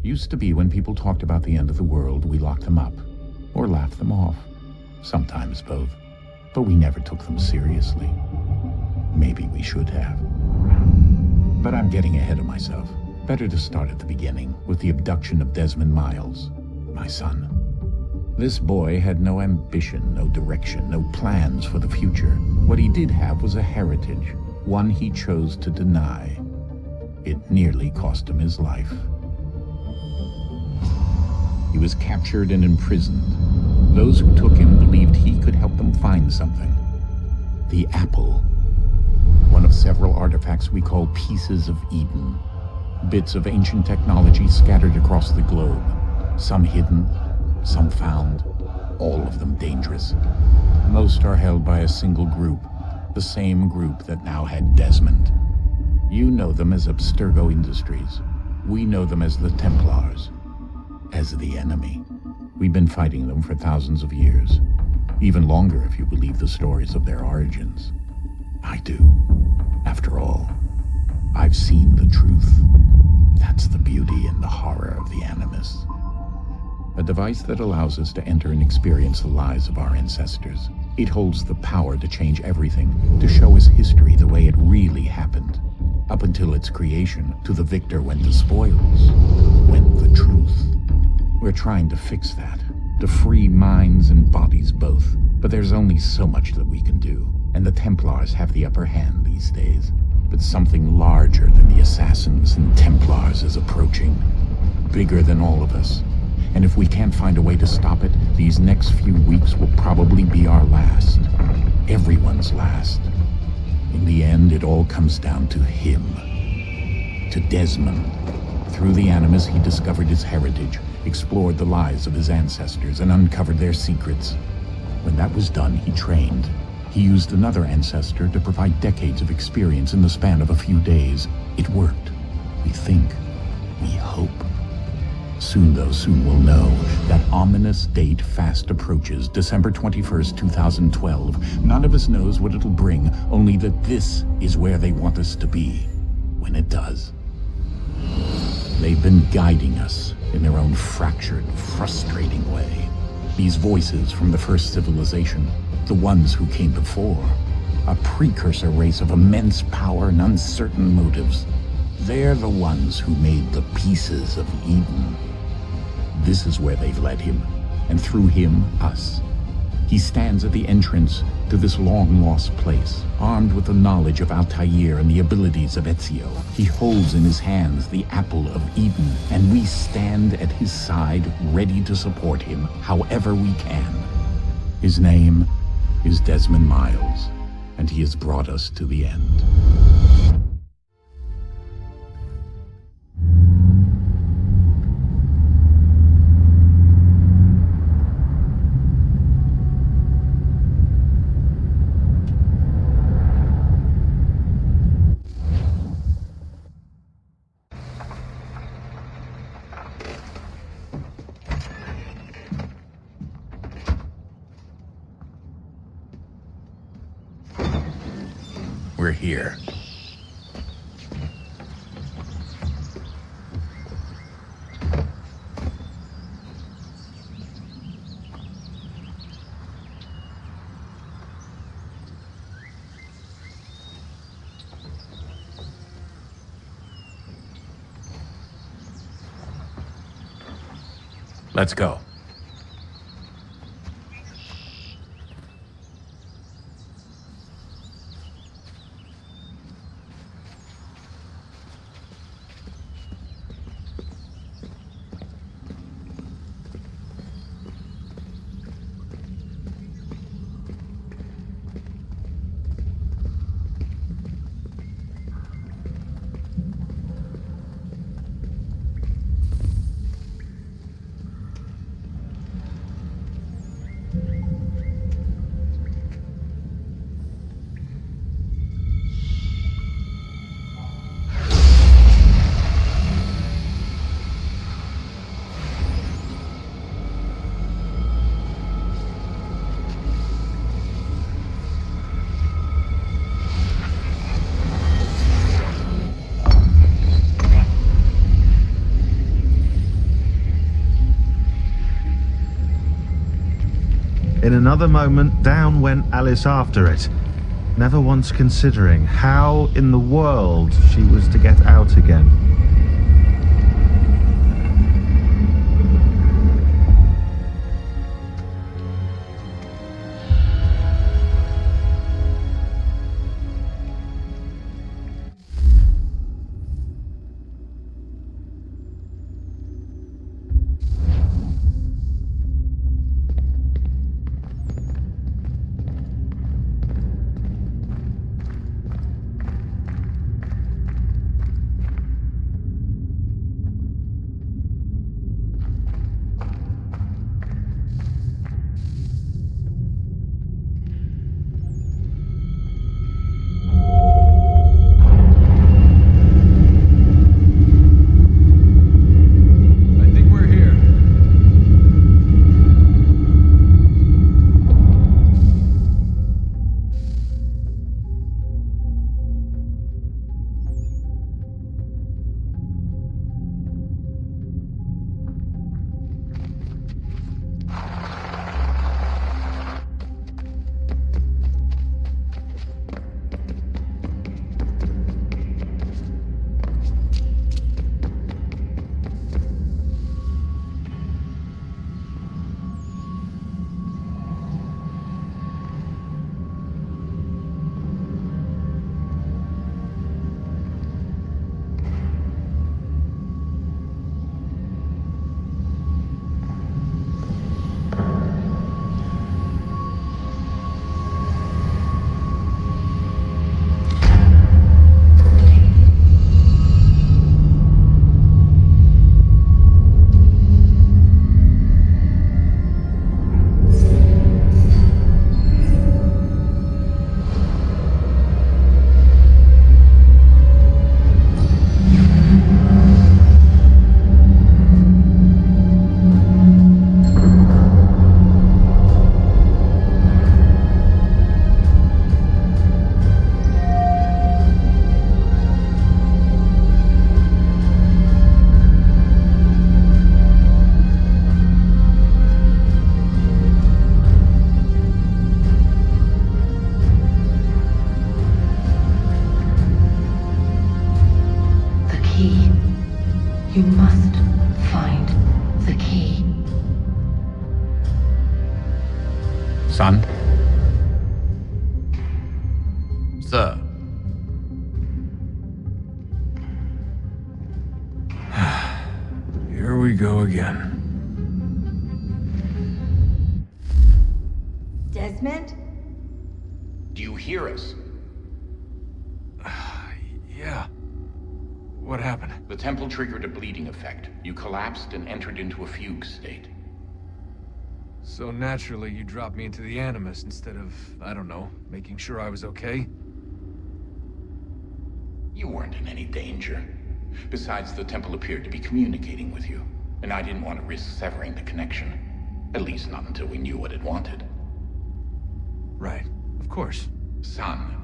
Used to be when people talked about the end of the world, we locked them up, or laughed them off. Sometimes both. But we never took them seriously. Maybe we should have. But I'm getting ahead of myself. Better to start at the beginning, with the abduction of Desmond Miles, my son. This boy had no ambition, no direction, no plans for the future. What he did have was a heritage, one he chose to deny. It nearly cost him his life. He was captured and imprisoned. Those who took him believed he could help them find something. The apple. One of several artifacts we call pieces of Eden. Bits of ancient technology scattered across the globe. Some hidden, some found, all of them dangerous. Most are held by a single group, the same group that now had Desmond. You know them as Abstergo Industries. We know them as the Templars. As the enemy. We've been fighting them for thousands of years. Even longer if you believe the stories of their origins. I do. After all, I've seen the truth. That's the beauty and the horror of the Animus. A device that allows us to enter and experience the lives of our ancestors. It holds the power to change everything, to show us history the way it really happened. Up until its creation, to the victor went the spoils, went the truth. We're trying to fix that, to free minds and bodies both. But there's only so much that we can do, and the Templars have the upper hand these days. But something larger than the Assassins and Templars is approaching, bigger than all of us. And if we can't find a way to stop it, these next few weeks will probably be our last. Everyone's last. In the end, it all comes down to him. To Desmond. Through the Animus, he discovered his heritage, explored the lives of his ancestors, and uncovered their secrets. When that was done, he trained. He used another ancestor to provide decades of experience in the span of a few days. It worked. We think. We hope. Soon, though, soon we'll know. That ominous date fast approaches, December 21st, 2012. None of us knows what it'll bring, only that this is where they want us to be, when it does. They've been guiding us in their own fractured, frustrating way. These voices from the first civilization, the ones who came before, a precursor race of immense power and uncertain motives. They're the ones who made the pieces of Eden. This is where they've led him, and through him, us. He stands at the entrance to this long-lost place, armed with the knowledge of Altair and the abilities of Ezio. He holds in his hands the apple of Eden, and we stand at his side, ready to support him however we can. His name is Desmond Miles, and he has brought us to the end. We're here. Let's go. In another moment, down went Alice after it, never once considering how in the world she was to get out again. You must find the key. Son? Sir. Here we go again. Desmond? Do you hear us? Yeah. What happened? The temple triggered a bleeding effect. You collapsed and entered into a fugue state. So naturally, you dropped me into the Animus instead of, I don't know, making sure I was okay? You weren't in any danger. Besides, the temple appeared to be communicating with you, and I didn't want to risk severing the connection. At least not until we knew what it wanted. Right. Of course. Son,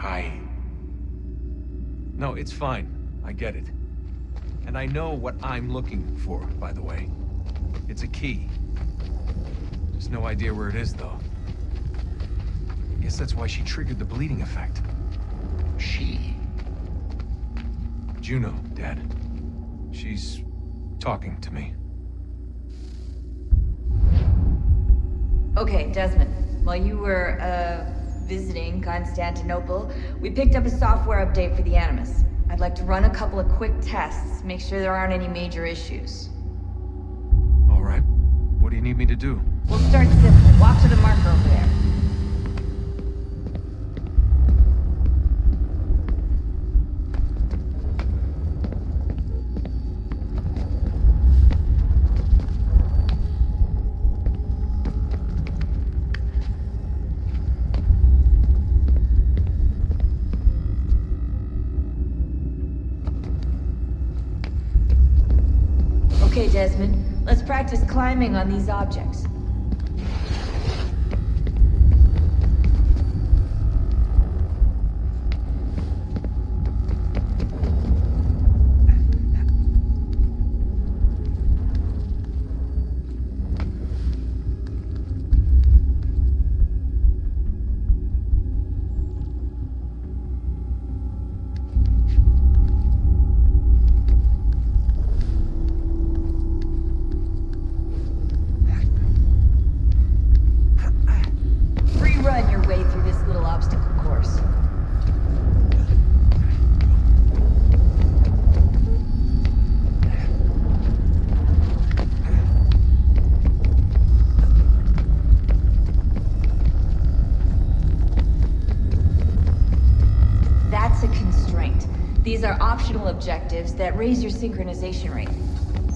No, it's fine. I get it. And I know what I'm looking for, by the way. It's a key. Just no idea where it is, though. I guess that's why she triggered the bleeding effect. She? Juno, Dad. She's talking to me. Okay, Desmond. While you were, visiting Constantinople, we picked up a software update for the Animus. I'd like to run a couple of quick tests, make sure there aren't any major issues. All right. What do you need me to do? We'll start simple. Walk to the marker over there. Okay, Desmond. Let's practice climbing on these objects. These are optional objectives that raise your synchronization rate.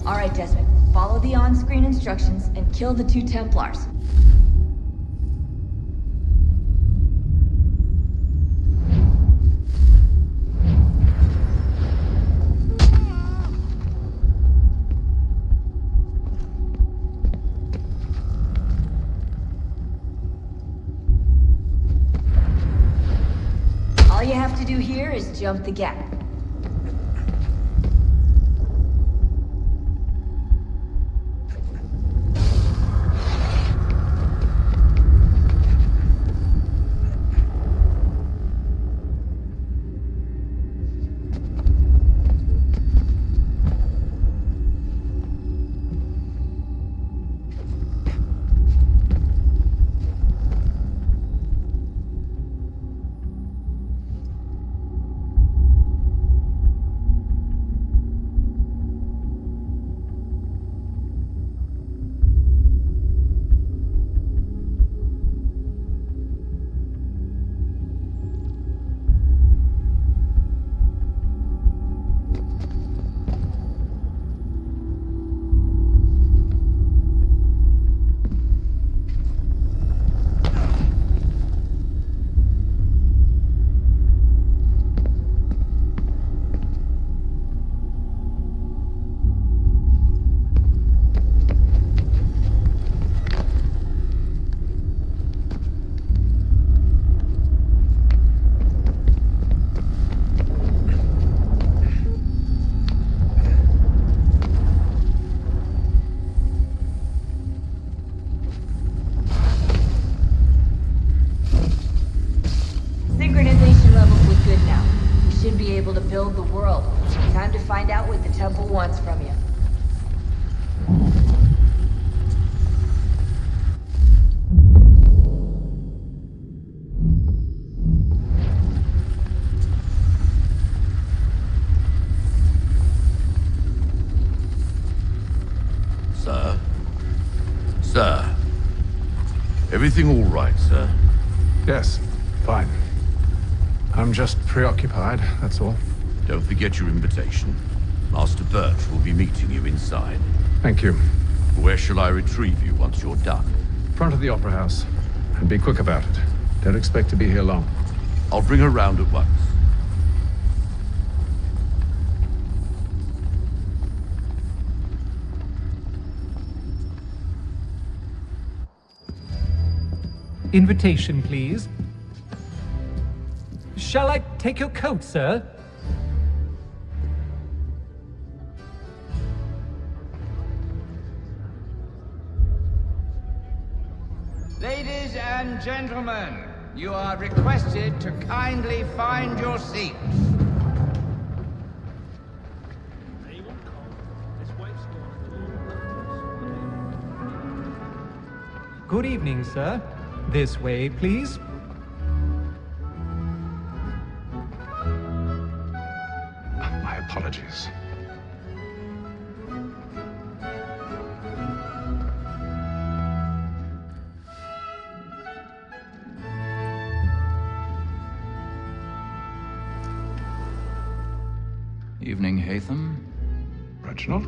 Alright, Desmond. Follow the on-screen instructions and kill the 2 Templars. All you have to do here is jump the gap. Synchronization levels look good now. We should be able to build the world. Time to find out what the temple wants from you. Sir? Sir? Everything all right, sir? Yes, fine. I'm just preoccupied, that's all. Don't forget your invitation. Master Birch will be meeting you inside. Thank you. Where shall I retrieve you once you're done? Front of the Opera House. And be quick about it. Don't expect to be here long. I'll bring her round at once. Invitation, please. Shall I take your coat, sir? Ladies and gentlemen, you are requested to kindly find your seats. Good evening, sir. This way, please. My apologies. Evening, Hatham. Reginald?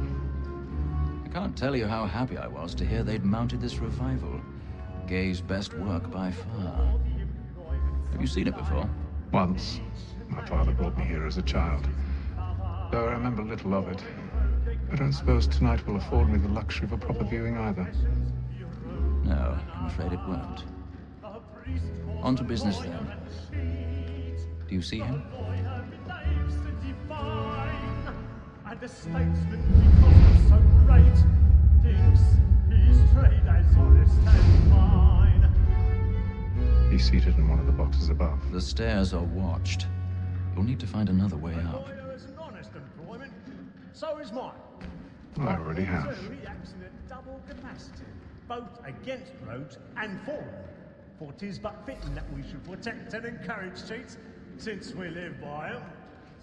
I can't tell you how happy I was to hear they'd mounted this revival. Gay's best work by far. Have you seen it before? Once. My father brought me here as a child. Though I remember little of it. I don't suppose tonight will afford me the luxury of a proper viewing either. No, I'm afraid it won't. On to business then. Do you see him? And the statesman, because he's so great, thinks his trade as honest and fine. He's seated in one of the boxes above. The stairs are watched. You'll need to find another way up. Lawyer is an honest employment, so is mine. I already have. So he acts in a double capacity, both against rogues and for them. For 'tis but fitting that we should protect and encourage cheats, since we live by 'em.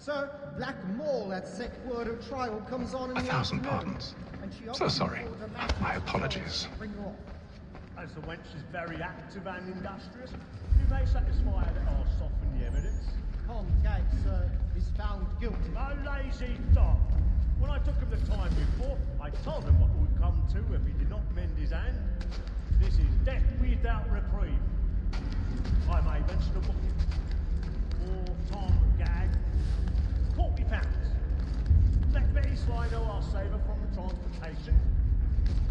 Sir, Black Mole at set word of trial comes on in the 1,000 afternoon, pardons. and she So sorry. offers all the My apologies. Bring her off. As the wench is very active and industrious, we may satisfy her that I'll soften the evidence. Tom Gag, sir, is found guilty. A lazy dog. When I took him the time before, I told him what would come to if he did not mend his hand. This is death without reprieve. I may mention a booking. Poor Tom Gag. £40. Let Betty Sly know I'll save her from the transportation.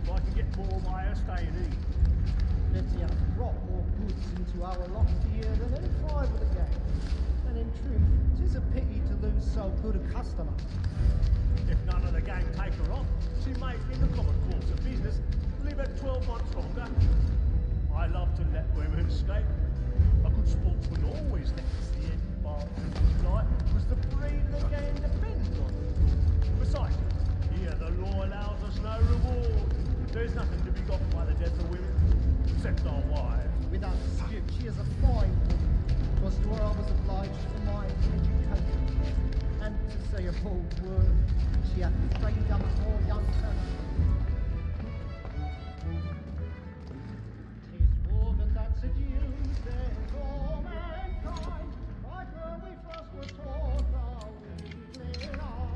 So I can get more by her staying in. Betty has brought more goods into our loft here than any five of the gang. And in truth, 'tis a pity to lose so good a customer. If none of the gang take her on, she may, in the common course of business, live at 12 months longer. I love to let women escape. A good sportsman always lets the end bar life, because the breed of the gang depends on it. Besides, here the law allows us no reward. There's nothing to be got by the death of women, except our wives. Without dispute, she is a fine woman. 'Twas to her I was obliged for my education. And to say a bold word, she hath trained up more young fellows. 'Tis woman that seduces all mankind. Like her we first were taught how we live on.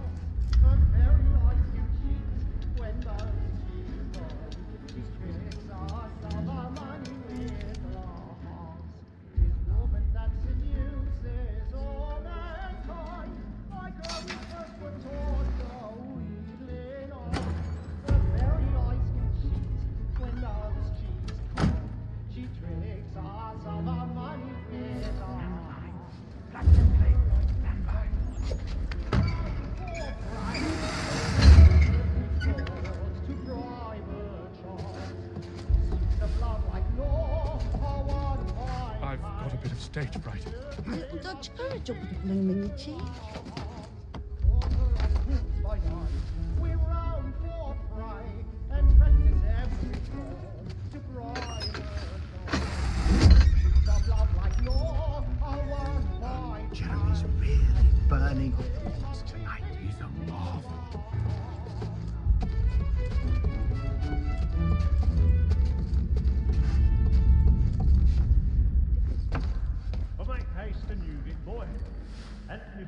Her very eyes you cheat when those cheats on. She tricks us of our money with loss. 'Tis woman that seduces all mankind. Like her we first were taught how we live on. Her very eyes you cheat when those cheats come. She tricks us of our money with loss. I've got a bit of stage fright. Little Dutch courage will put a bloom in your cheek. We roam for prey and practice every form to bribe some love like law, one by Jeremy's really burning up the woods tonight. He's a marvel. But make haste and you get boy. Anthony.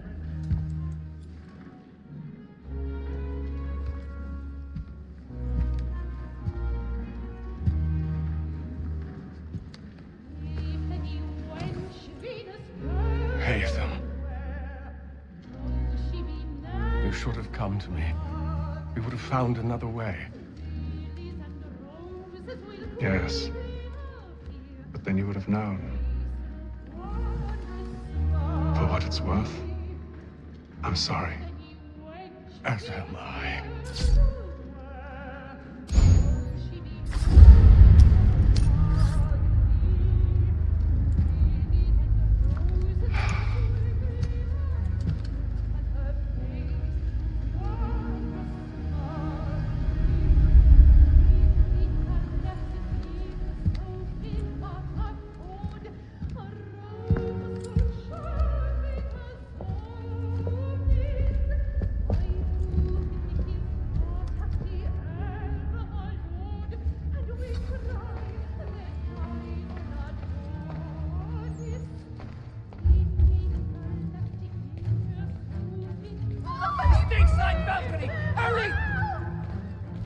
Hatham. You should have come to me. We would have found another way. Yes. But then you would have known. For what it's worth, I'm sorry. As am I.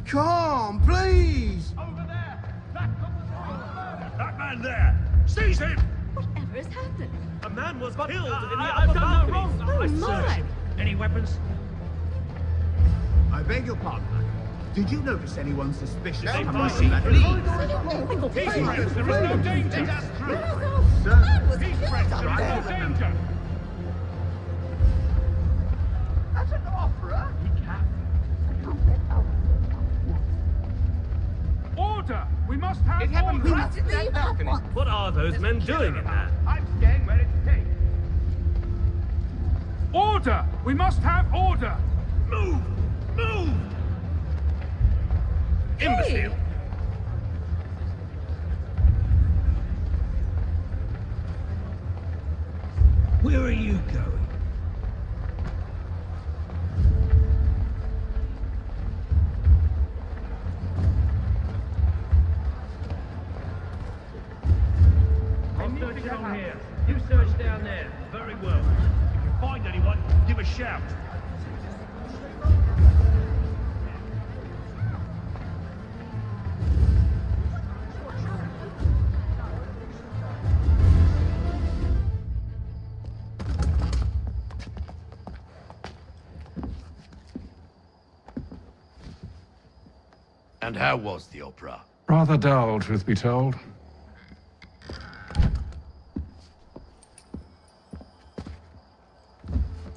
Come, please! Over there! That man there! Seize him! Whatever has happened? A man was killed in the upper balcony. Oh, my! Any weapons? I beg your pardon. Did you notice anyone suspicious They coming might from that be. room? Peace, friends, there is no danger. That's true. Sir, Peace, friends, there is no danger. that's an offerer. Order! We must have It happened right at that balcony. What are those men doing in there? I'm staying where it's safe. Order! We must have order! Move! Move! Imbecile! Where are you going? I'm searching on here. You search down there. Very well. Find anyone, give a shout. And how was the opera? Rather dull, truth be told.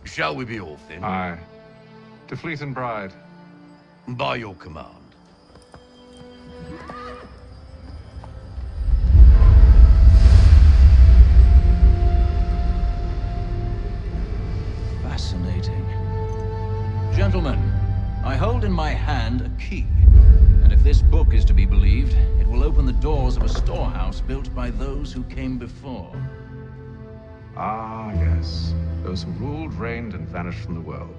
Shall we be off then? Aye. To Fleet and Bride. By your command. Fascinating. Gentlemen, I hold in my hand a key. And if this book is to be believed, it will open the doors of a storehouse built by those who came before. Ah, yes. Those who ruled, reigned, and vanished from the world.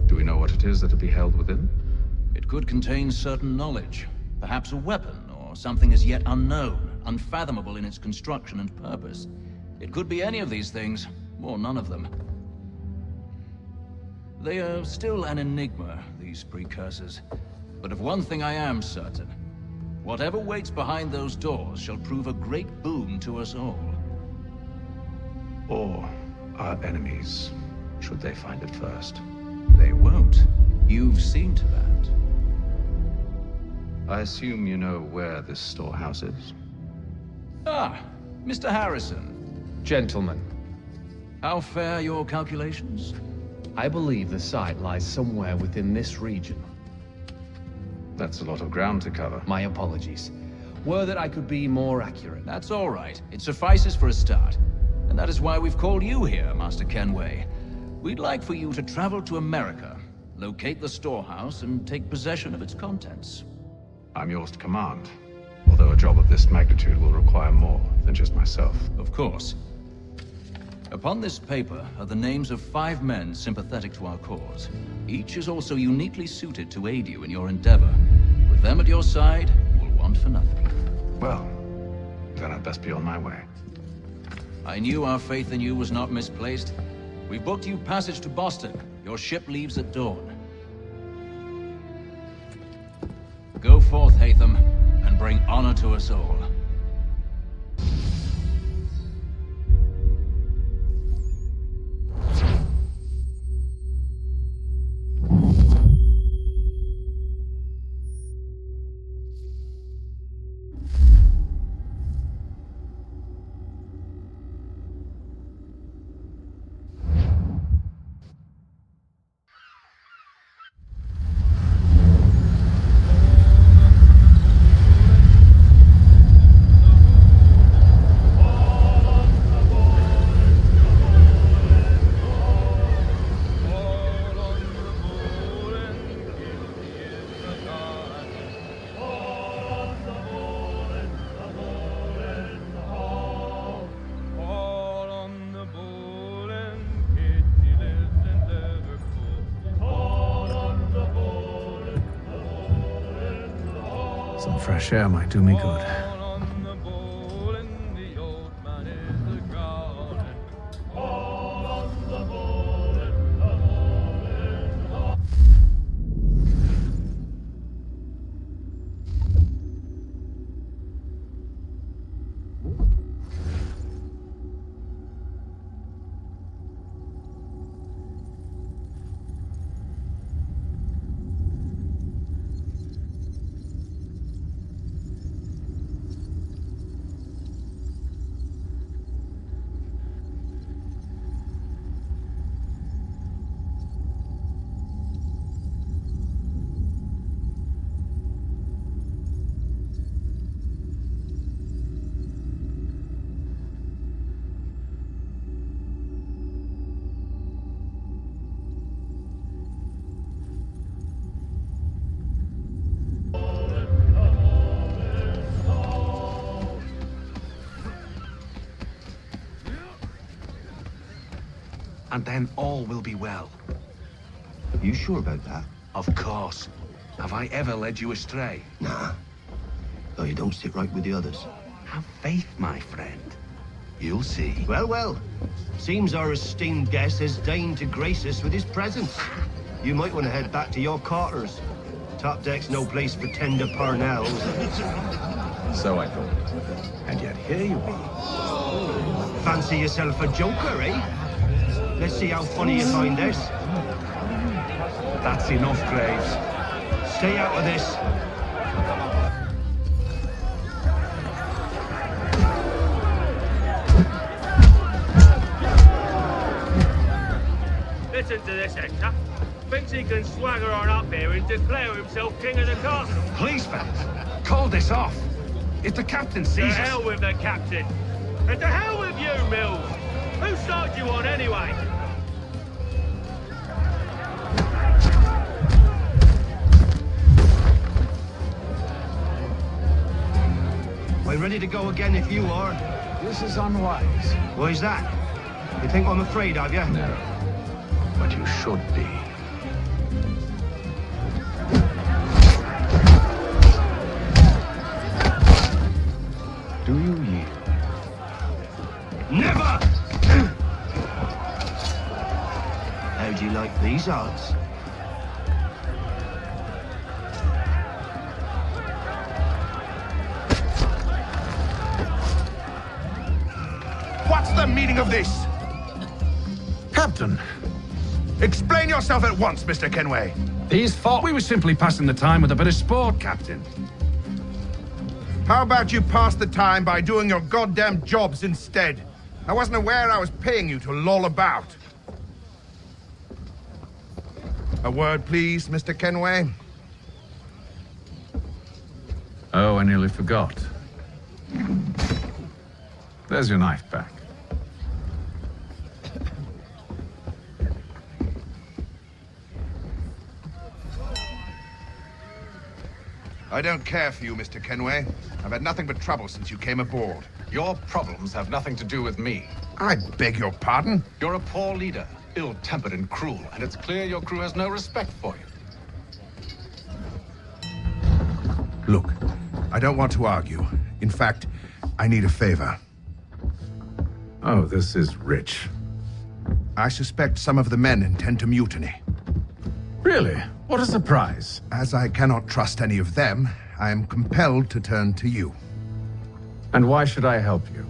Do we know what it is that will be held within? It could contain certain knowledge. Perhaps a weapon, or something as yet unknown, unfathomable in its construction and purpose. It could be any of these things, or none of them. They are still an enigma, these precursors. But of one thing I am certain. Whatever waits behind those doors shall prove a great boon to us all. Or our enemies, should they find it first. They won't. You've seen to that. I assume you know where this storehouse is? Ah, Mr. Harrison. Gentlemen, How fare your calculations? I believe the site lies somewhere within this region. That's a lot of ground to cover. My apologies. Were that I could be more accurate. That's all right. It suffices for a start. And that is why we've called you here, Master Kenway. We'd like for you to travel to America, locate the storehouse, and take possession of its contents. I'm yours to command. Although a job of this magnitude will require more than just myself. Of course. Upon this paper are the names of 5 men sympathetic to our cause. Each is also uniquely suited to aid you in your endeavor. With them at your side, you will want for nothing. Well, then I'd best be on my way. I knew our faith in you was not misplaced. We booked you passage to Boston. Your ship leaves at dawn. Go forth, Hatham, and bring honor to us all. Some fresh air might do me good. And then all will be well. You sure about that? Of course. Have I ever led you astray? Nah. Though you don't sit right with the others. Have faith, my friend. You'll see. Well, well. Seems our esteemed guest has deigned to grace us with his presence. You might want to head back to your quarters. Top deck's no place for tender parnells. So I thought. And yet here you are. Fancy yourself a joker, eh? Let's see how funny you find this. That's enough, Graves. Stay out of this. Listen to this, Hector. Thinks he can swagger on up here and declare himself king of the castle. Please, fellas, call this off. If the captain To sees us... hell with the captain. And to hell with you, Mills. Who started you on anyway? We're ready to go again if you are. This is unwise. Why's that? You think I'm afraid of you? No. But you should be. Do you yield? Never! How'd you like these odds? What's the meaning of this? Captain, Explain yourself at once, Mr. Kenway. These thought we were simply passing the time with a bit of sport, Captain. How about you pass the time by doing your goddamn jobs instead? I wasn't aware I was paying you to loll about. A word, please, Mr. Kenway. Oh, I nearly forgot. There's your knife back. I don't care for you, Mr. Kenway. I've had nothing but trouble since you came aboard. Your problems have nothing to do with me. I beg your pardon? You're a poor leader, ill-tempered and cruel, and it's clear your crew has no respect for you. Look, I don't want to argue. In fact, I need a favor. Oh, this is rich. I suspect some of the men intend to mutiny. Really? What a surprise. As I cannot trust any of them, I am compelled to turn to you. And why should I help you?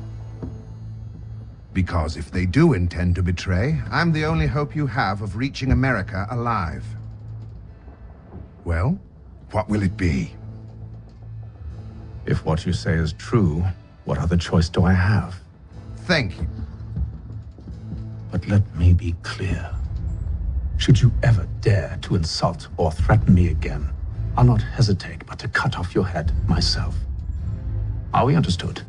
Because if they do intend to betray, I'm the only hope you have of reaching America alive. Well, what will it be? If what you say is true, what other choice do I have? Thank you. But let me be clear. Should you ever dare to insult or threaten me again, I'll not hesitate but to cut off your head myself. Are we understood?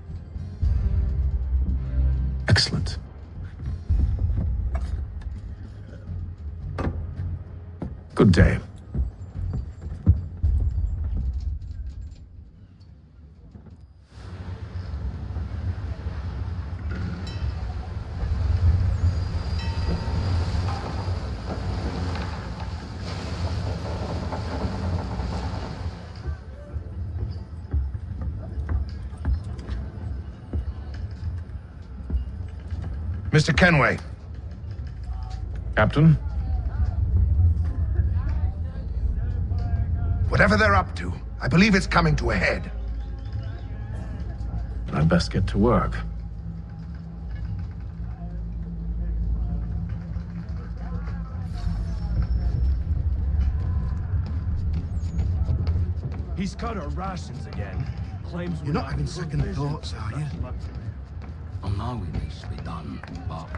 Excellent. Good day. Mr. Kenway. Captain? Whatever they're up to, I believe it's coming to a head. I'd best get to work. He's cut our rations again. Claims You're not having second thoughts, are you? I know it needs to be done, but...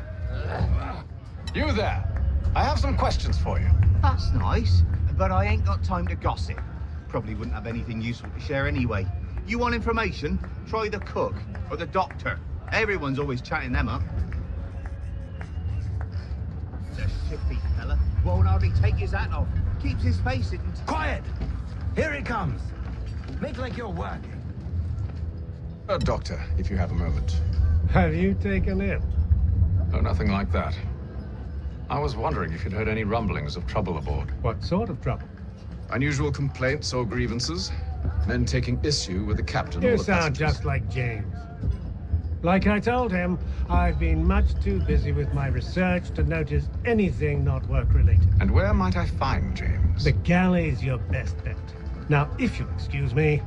You there! I have some questions for you. That's nice, but I ain't got time to gossip. Probably wouldn't have anything useful to share anyway. You want information? Try the cook or the doctor. Everyone's always chatting them up. The shifty fella won't hardly take his hat off. Keeps his face hidden. Quiet! Here it comes. Make like you're working. Doctor, if you have a moment. Have you taken ill? Oh, nothing like that. I was wondering if you'd heard any rumblings of trouble aboard. What sort of trouble? Unusual complaints or grievances? Men taking issue with the captain or You the sound passengers? just like James. Like I told him, I've been much too busy with my research to notice anything not work-related. And where might I find James? The galley's your best bet. Now, if you'll excuse me...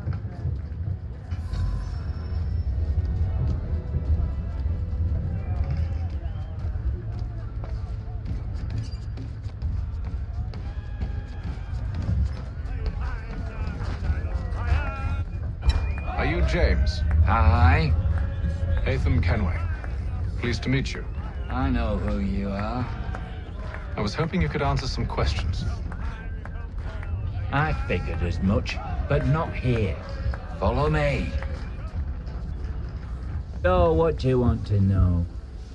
Are you James? Hi. Hatham Kenway. Pleased to meet you. I know who you are. I was hoping you could answer some questions. I figured as much, but not here. Follow me. So, what do you want to know?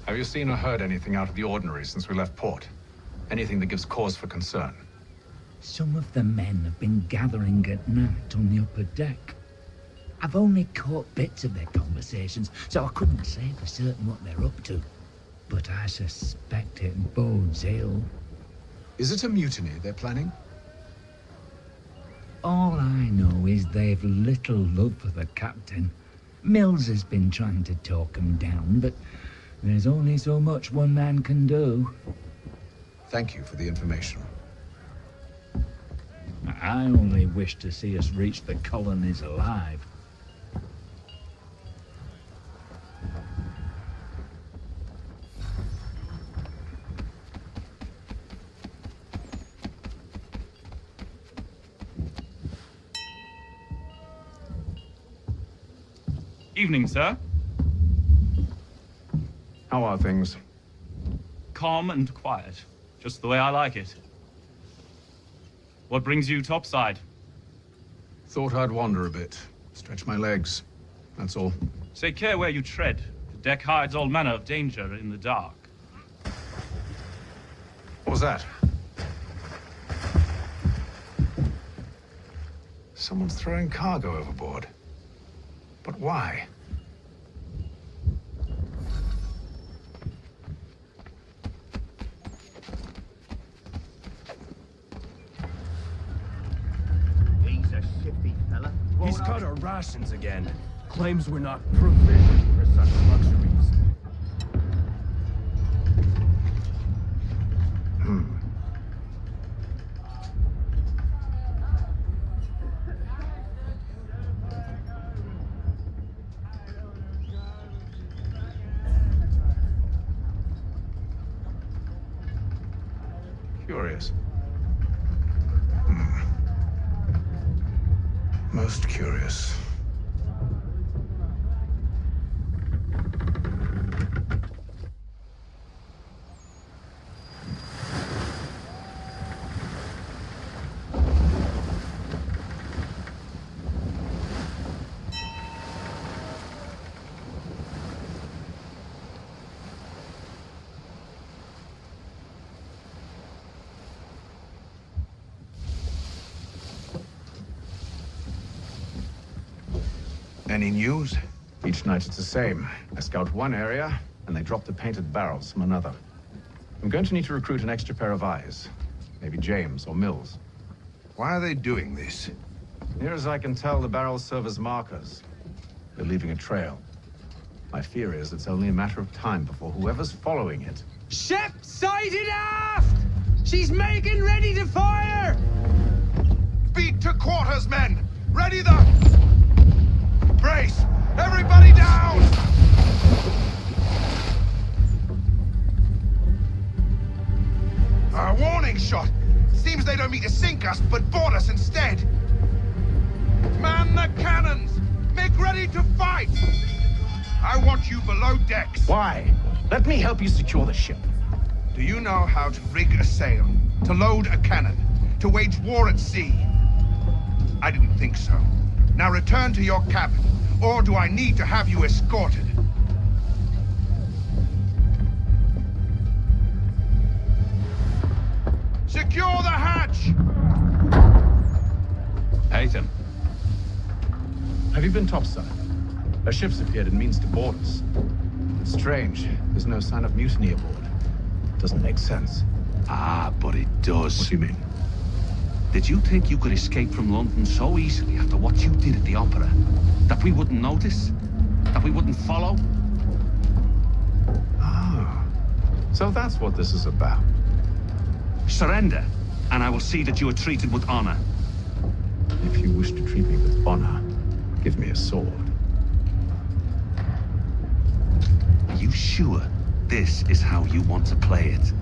Have you seen or heard anything out of the ordinary since we left port? Anything that gives cause for concern? Some of the men have been gathering at night on the upper deck. I've only caught bits of their conversations, so I couldn't say for certain what they're up to. But I suspect it bodes ill. Is it a mutiny they're planning? All I know is they've little love for the captain. Mills has been trying to talk him down, but there's only so much one man can do. Thank you for the information. I only wish to see us reach the colonies alive. Evening, sir. How are things? Calm and quiet. Just the way I like it. What brings you topside? Thought I'd wander a bit. Stretch my legs. That's all. Take care where you tread. The deck hides all manner of danger in the dark. What was that? Someone's throwing cargo overboard. But why? He's a shifty fella. He's cut our rations again. Claims we're not provisioned for such luxuries. Curious. Most curious. Any news? Each night it's the same. I scout one area, and they drop the painted barrels from another. I'm going to need to recruit an extra pair of eyes. Maybe James or Mills. Why are they doing this? Near as I can tell, the barrels serve as markers. They're leaving a trail. My fear is it's only a matter of time before whoever's following it... Ship sighted aft! She's making ready to fire! Beat to quarters, men! Ready the... Brace! Everybody down! A warning shot! Seems they don't mean to sink us, but board us instead! Man the cannons! Make ready to fight! I want you below decks. Why? Let me help you secure the ship. Do you know how to rig a sail? To load a cannon? To wage war at sea? I didn't think so. Now return to your cabin, or do I need to have you escorted? Secure the hatch! Hatham. Have you been topside? A ship's appeared and means to board us. It's strange. There's no sign of mutiny aboard. Doesn't make sense. Ah, but it does. What do you mean? Did you think you could escape from London so easily after what you did at the Opera? That we wouldn't notice? That we wouldn't follow? So that's what this is about. Surrender, and I will see that you are treated with honor. If you wish to treat me with honor, give me a sword. Are you sure this is how you want to play it?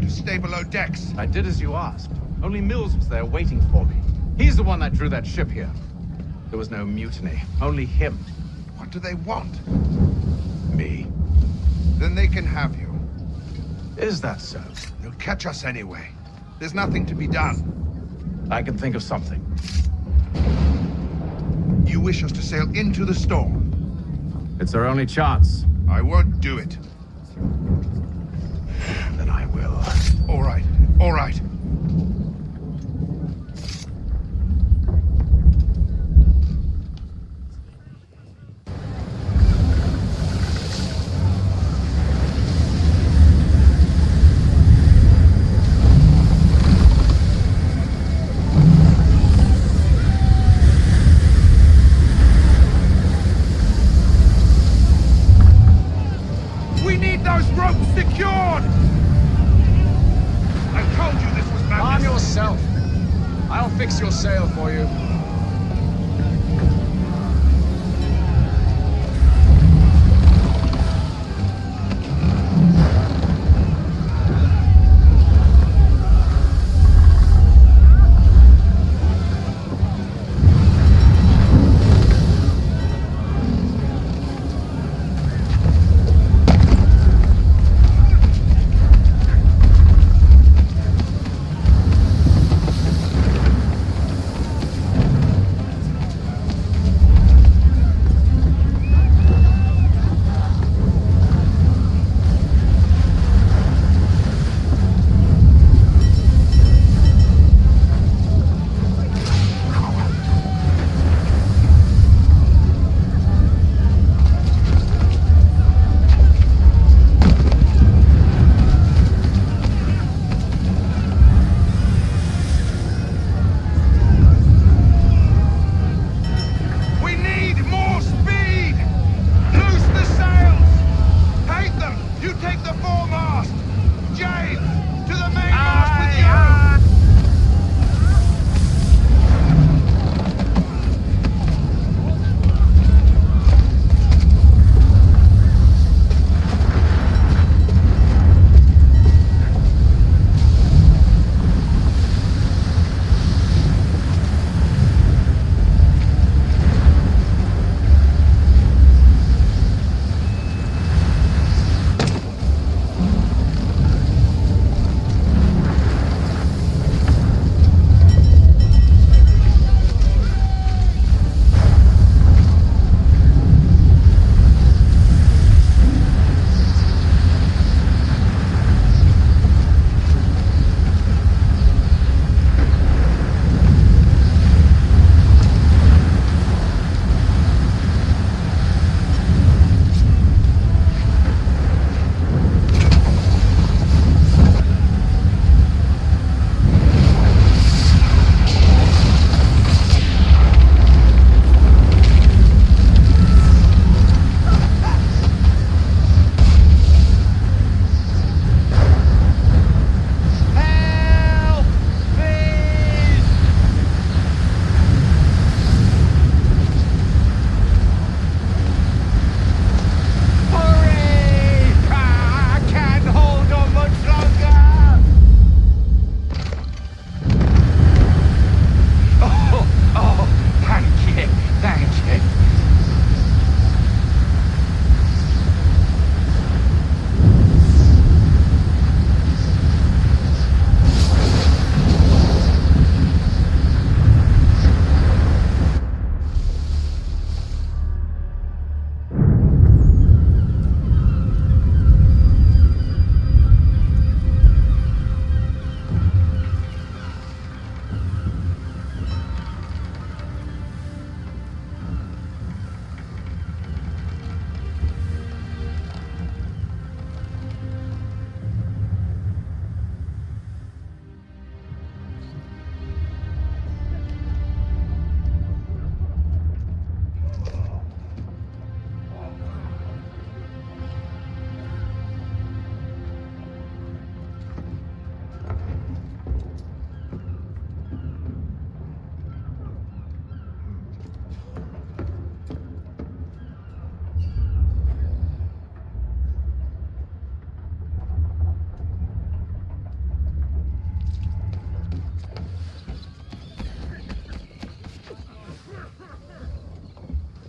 Stay below decks. I did as you asked. Only Mills was there waiting for me. He's the one that drew that ship here. There was no mutiny, only him. What do they want? Me. Then they can have you. Is that so? They'll catch us anyway. There's nothing to be done. I can think of something. You wish us to sail into the storm? It's our only chance. I won't do it. Then I will. All right, all right. We need those ropes secured! I told you this was madness. Arm yourself. I'll fix your sail for you.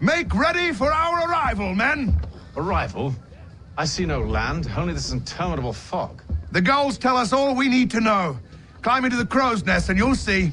Make ready for our arrival, men! Arrival? I see no land, only this interminable fog. The gulls tell us all we need to know. Climb into the crow's nest and you'll see.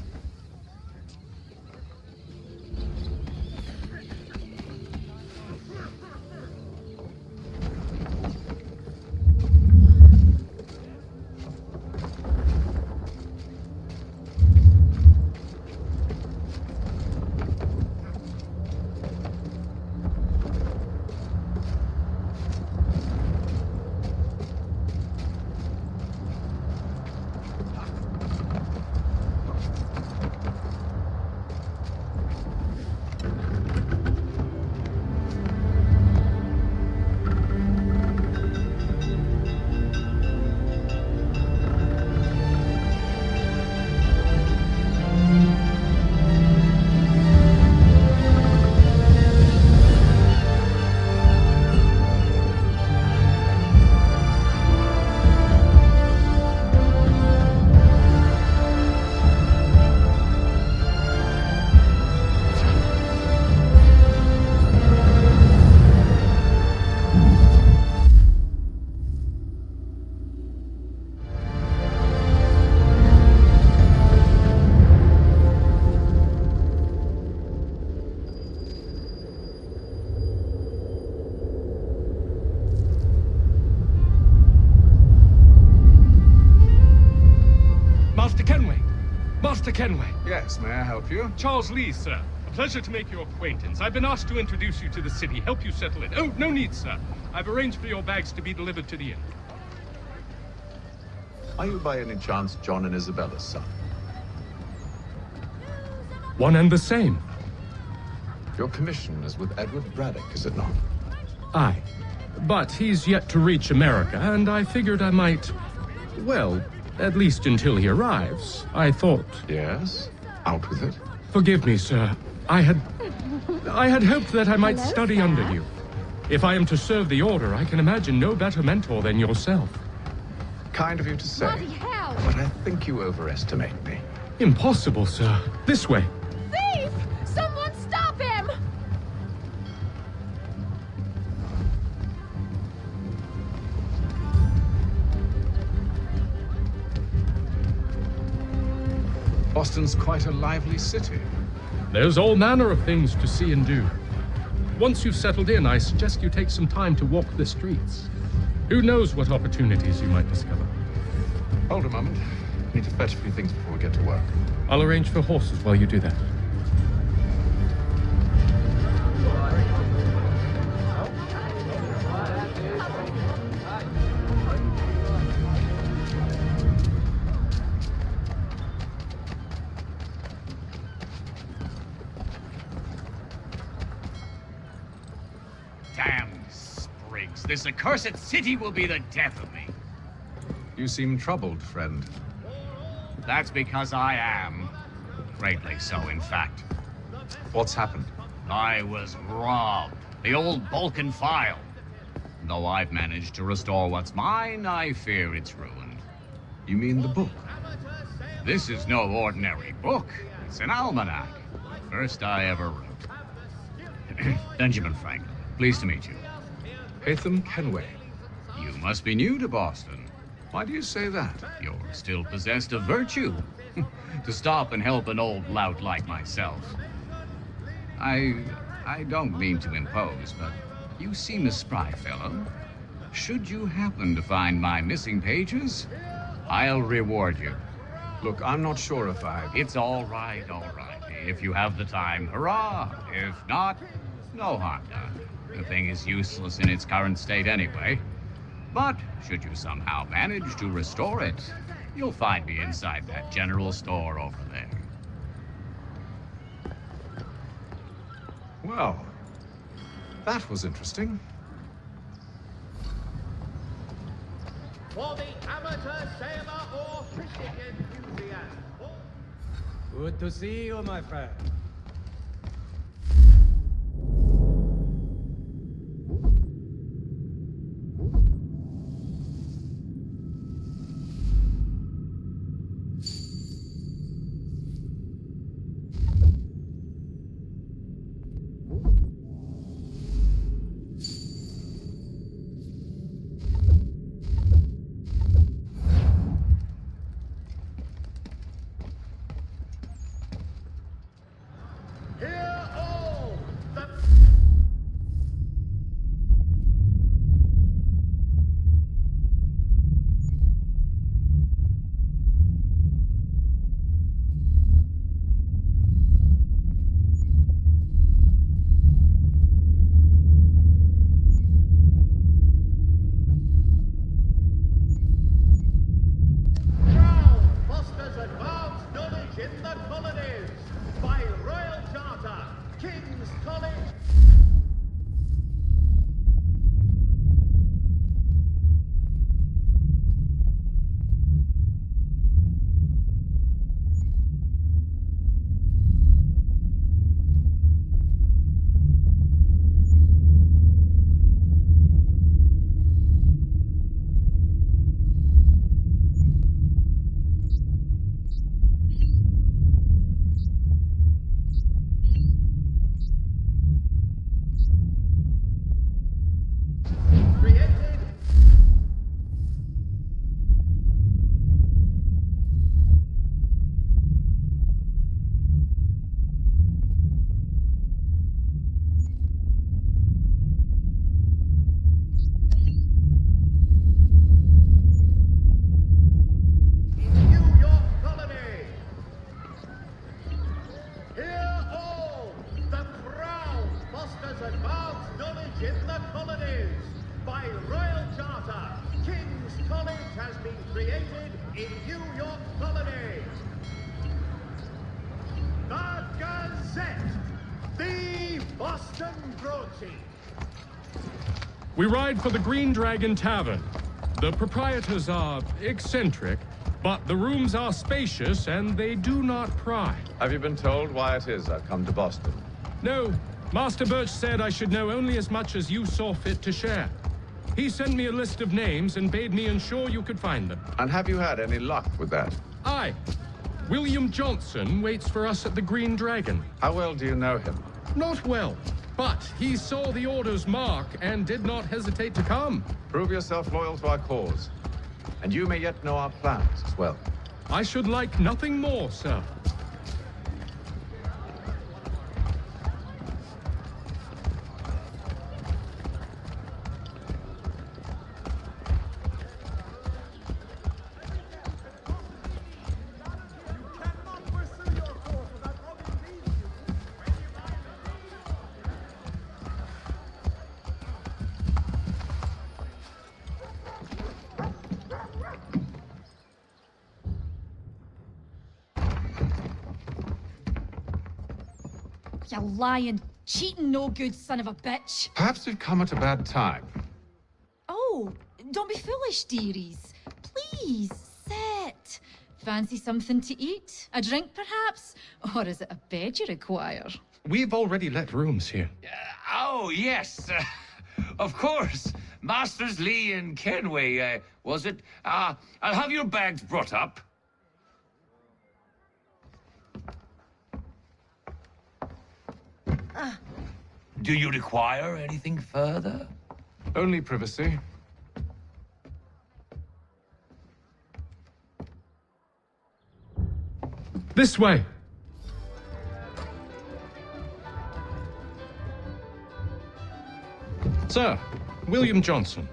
Master Kenway. Yes, may I help you? Charles Lee, sir. A pleasure to make your acquaintance. I've been asked to introduce you to the city, help you settle in. Oh, no need, sir. I've arranged for your bags to be delivered to the inn. Are you by any chance John and Isabella's son? One and the same. Your commission is with Edward Braddock, is it not? Aye. But he's yet to reach America, and I figured I might... well, at least until he arrives. I thought... Yes? Out with it. Forgive me, sir. I had hoped that I might study under you. If I am to serve the Order, I can imagine no better mentor than yourself. Kind of you to say. Bloody hell! But I think you overestimate me. Impossible, sir. This way. Thief! Someone stop him! Boston's quite a lively city. There's all manner of things to see and do. Once you've settled in, I suggest you take some time to walk the streets. Who knows what opportunities you might discover. Hold a moment. I need to fetch a few things before we get to work. I'll arrange for horses while you do that. Damn sprigs. This accursed city will be the death of me. You seem troubled, friend. That's because I am. Greatly so, in fact. What's happened? I was robbed. The old Balkan file. Though I've managed to restore what's mine, I fear it's ruined. You mean the book? This is no ordinary book. It's an almanac. The first I ever wrote. Benjamin Franklin, pleased to meet you. Hatham Kenway. You must be new to Boston. Why do you say that? You're still possessed of virtue. To stop and help an old lout like myself. I don't mean to impose, but you seem a spry fellow. Should you happen to find my missing pages, I'll reward you. Look, I'm not sure if I... It's all right, all right. If you have the time, hurrah. If not, no harm done. The thing is useless in its current state anyway. But should you somehow manage to restore it, you'll find me inside that general store over there. Well, that was interesting. For the amateur sailor or fishing enthusiast. Good to see you, my friend. in the colonies by royal charter, King's College. Advanced knowledge in the colonies. By royal charter, King's College has been created in New York Colony. The Gazette, the Boston broadsheet. We ride for the Green Dragon Tavern. The proprietors are eccentric, but the rooms are spacious and they do not pry. Have you been told why it is I've come to Boston? No. Master Birch said I should know only as much as you saw fit to share. He sent me a list of names and bade me ensure you could find them. And have you had any luck with that? Aye. William Johnson waits for us at the Green Dragon. How well do you know him? Not well, but he saw the order's mark and did not hesitate to come. Prove yourself loyal to our cause, and you may yet know our plans as well. I should like nothing more, sir. You lying, cheating, no good son of a bitch. Perhaps we've come at a bad time. Oh, don't be foolish, dearies. Please, sit. Fancy something to eat? A drink, perhaps? Or is it a bed you require? We've already let rooms here. Oh, yes. Of course. Masters Lee and Kenway, was it? I'll have your bags brought up. Do you require anything further? Only privacy. This way. Sir, William Johnson.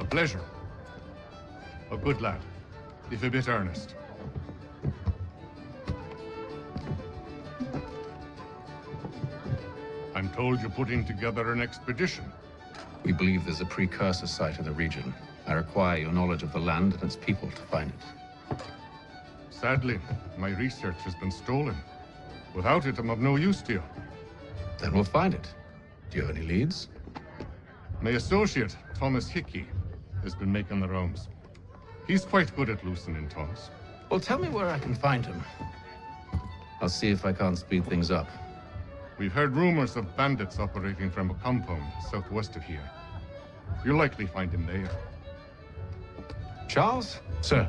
A pleasure. A good lad, if a bit earnest. I'm told you're putting together an expedition. We believe there's a precursor site in the region. I require your knowledge of the land and its people to find it. Sadly, my research has been stolen. Without it, I'm of no use to you. Then we'll find it. Do you have any leads? My associate, Thomas Hickey, has been making the rounds. He's quite good at loosening tongues. Well, tell me where I can find him. I'll see if I can't speed things up. We've heard rumors of bandits operating from a compound southwest of here. You'll likely find him there. Charles? Sir.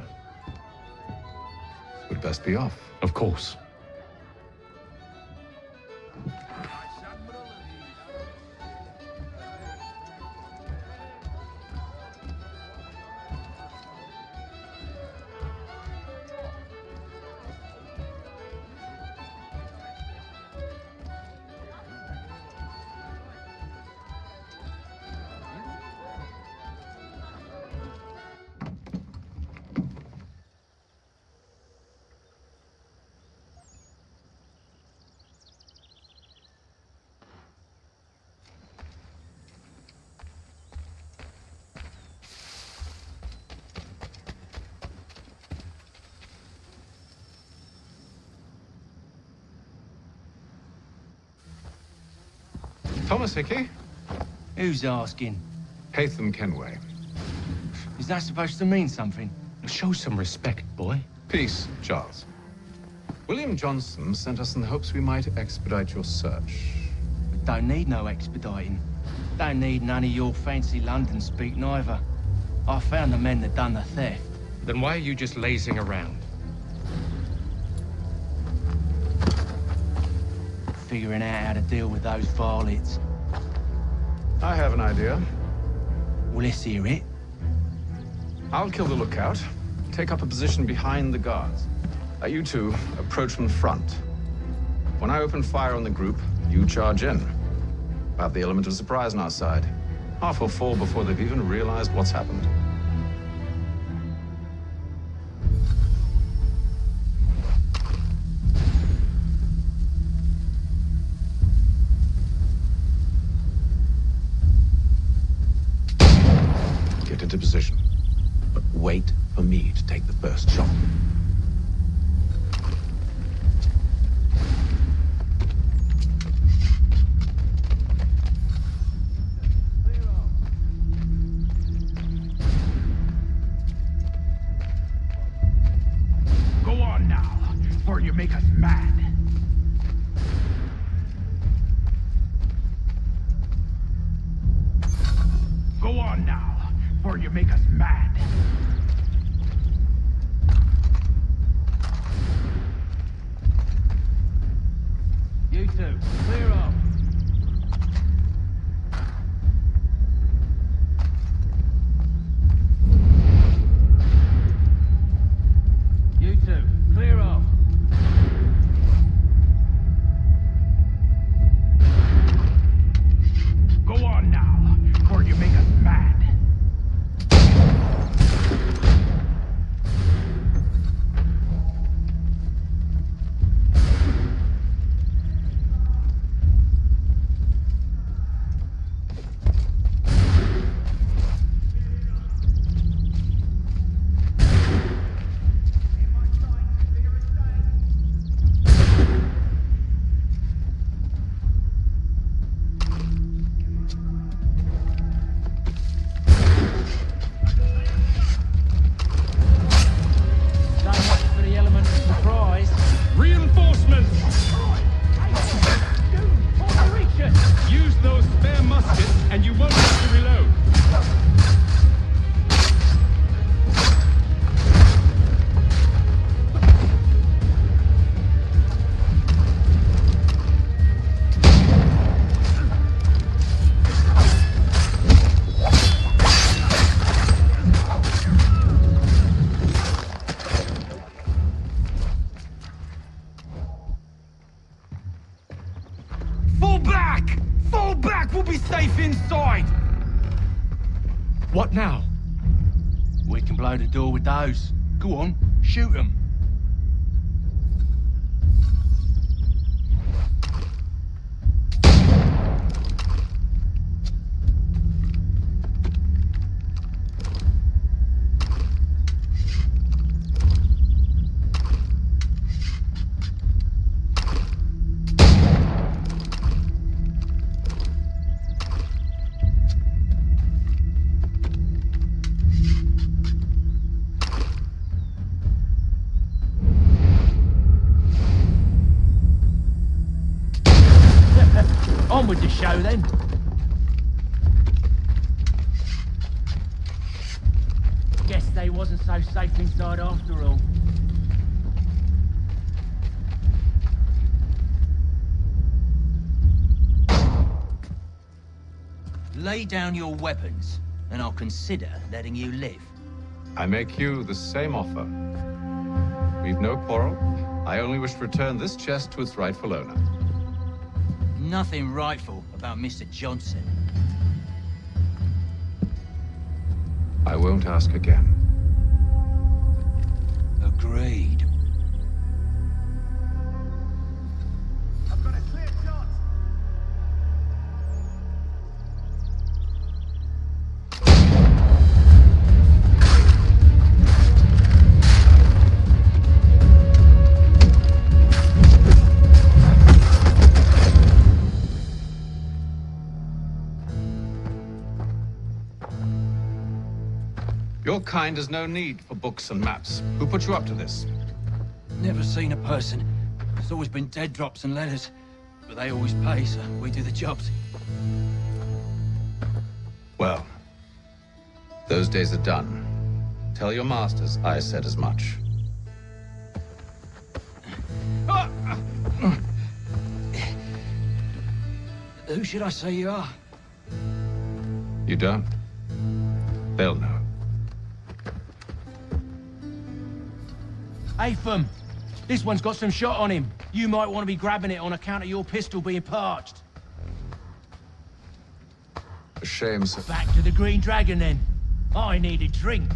We'd best be off. Of course. Thomas Hickey? Who's asking? Haytham Kenway. Is that supposed to mean something? Show some respect, boy. Peace, Charles. William Johnson sent us in the hopes we might expedite your search. We don't need no expediting. Don't need none of your fancy London speak neither. I found the men that done the theft. Then why are you just lazing around? Figuring out how to deal with those varlets. I have an idea. Well, let's hear it. I'll kill the lookout. Take up a position behind the guards. You two approach from the front. When I open fire on the group, you charge in. Have the element of surprise on our side. Half will fall before they've even realized what's happened. Get into position. But wait for me to take the first shot. Go on now, or you make us mad. Go on now, or you make us mad. You two, clear off. You two, clear off. Go on now, or you make us mad. What now? We can blow the door with those. Go on, shoot them. On with the show then. Guess they wasn't so safe inside after all. Lay down your weapons, and I'll consider letting you live. I make you the same offer. We've no quarrel. I only wish to return this chest to its rightful owner. Nothing rightful about Mr. Johnson. I won't ask again. Agreed. I've got a clear shot. Your kind has no need for books and maps. Who put you up to this? Never seen a person. It's always been dead drops and letters. But they always pay, so we do the jobs. Well, those days are done. Tell your masters I said as much. Who should I say you are? You don't? They'll know. Atham! This one's got some shot on him. You might want to be grabbing it on account of your pistol being parched. A shame, sir. Back to the Green Dragon, then. I need a drink.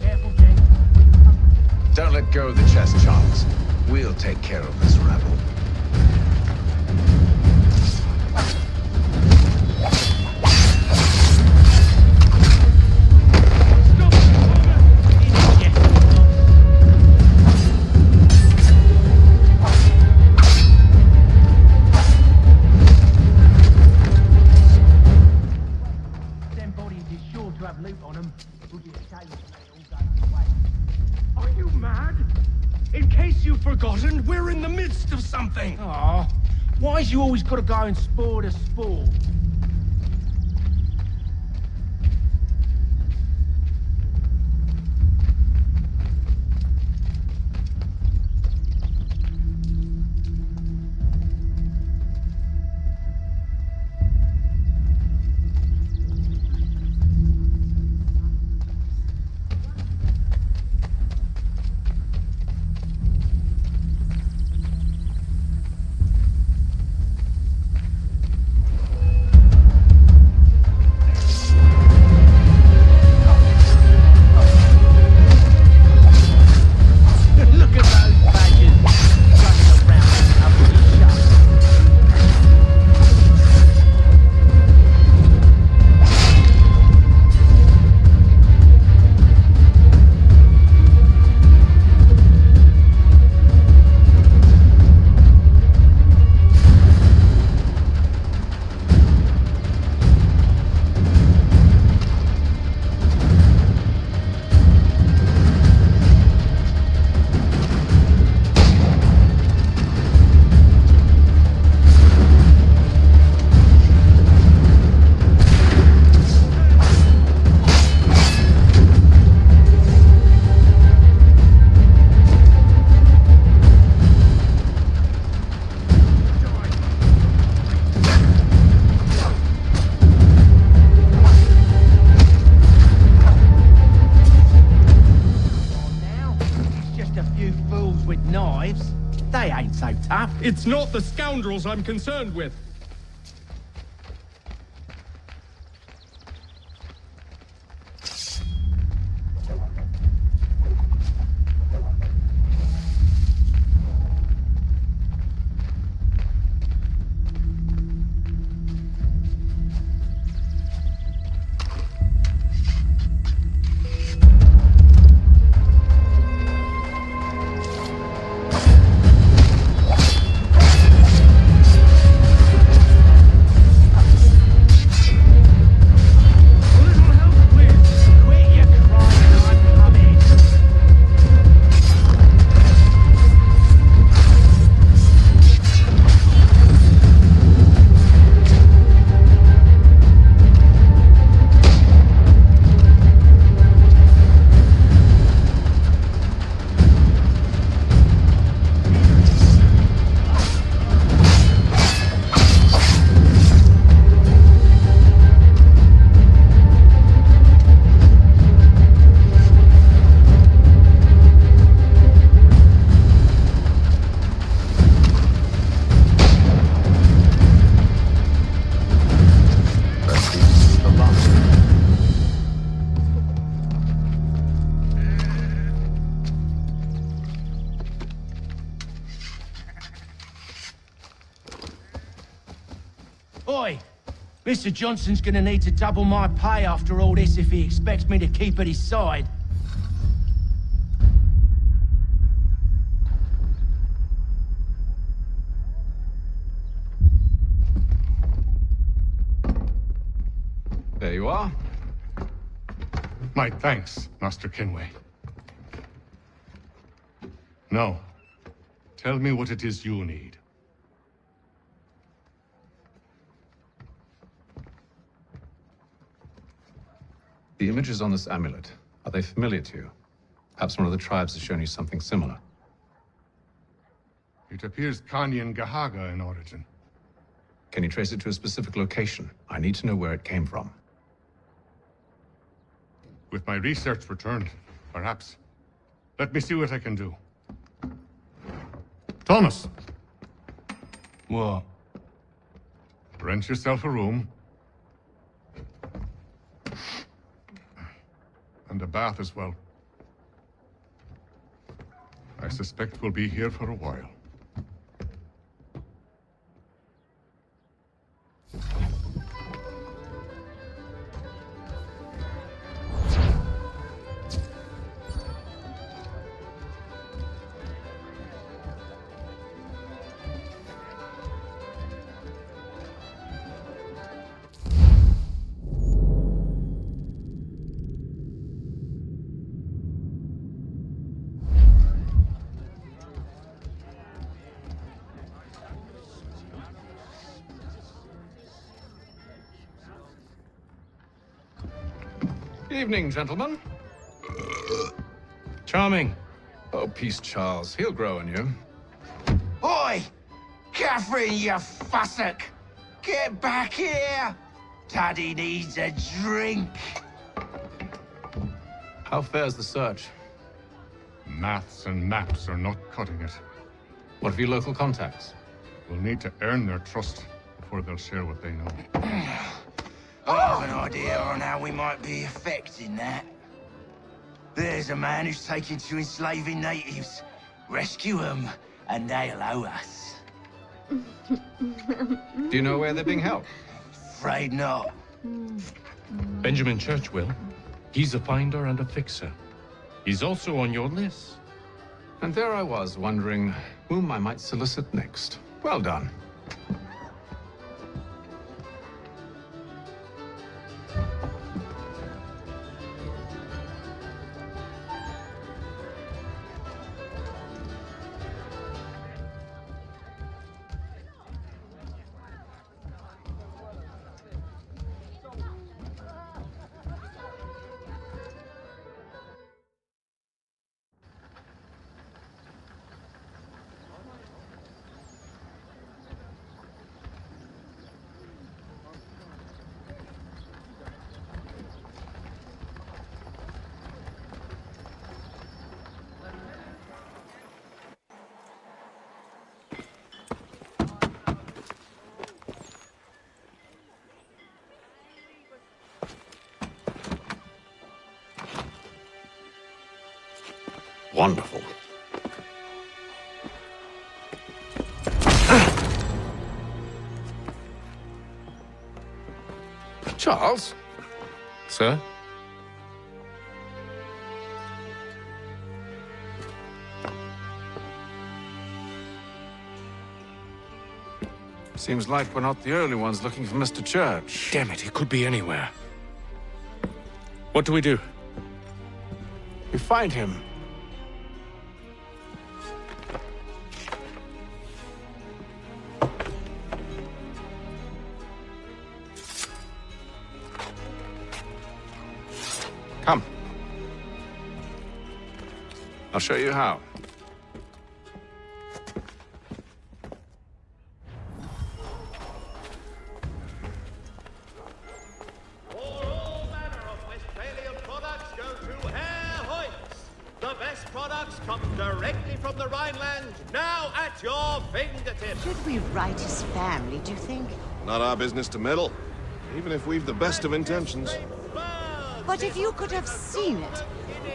Careful, Jake. Don't let go of the chest, Charles. We'll take care of this rebel. Are you mad? In case you've forgotten, we're in the midst of something. Aw, why's you always gotta go and spoil the sport? It's not the scoundrels I'm concerned with. Oi! Mr. Johnson's gonna need to double my pay after all this if he expects me to keep at his side. you are. My thanks, Master Kenway. Now, tell me what it is you need. The images on this amulet, are they familiar to you? Perhaps one of the tribes has shown you something similar. It appears Kanyan Gahaga in origin. Can you trace it to a specific location? I need to know where it came from. With my research returned, perhaps. Let me see what I can do. Thomas! What? Rent yourself a room. And a bath as well. I suspect we'll be here for a while. Evening, gentlemen. Charming. Oh, peace, Charles. He'll grow on you. Oi! Catherine, you fussock! Get back here! Daddy needs a drink. How fares the search? Maths and maps are not cutting it. What of your local contacts? We'll need to earn their trust before they'll share what they know. I have an idea on how we might be affecting that. There's a man who's taken to enslaving natives. Rescue them, and they'll owe us. Do you know where they're being held? Afraid not. Benjamin Church will. He's a finder and a fixer. He's also on your list. And there I was, wondering whom I might solicit next. Well done. Wonderful. Charles? Sir? Seems like we're not the only ones looking for Mr. Church. Damn it, he could be anywhere. What do we do? We find him. Come. I'll show you how. Should we write his family, do you think? Not our business to meddle, even if we've the best of intentions. But if you could have seen it,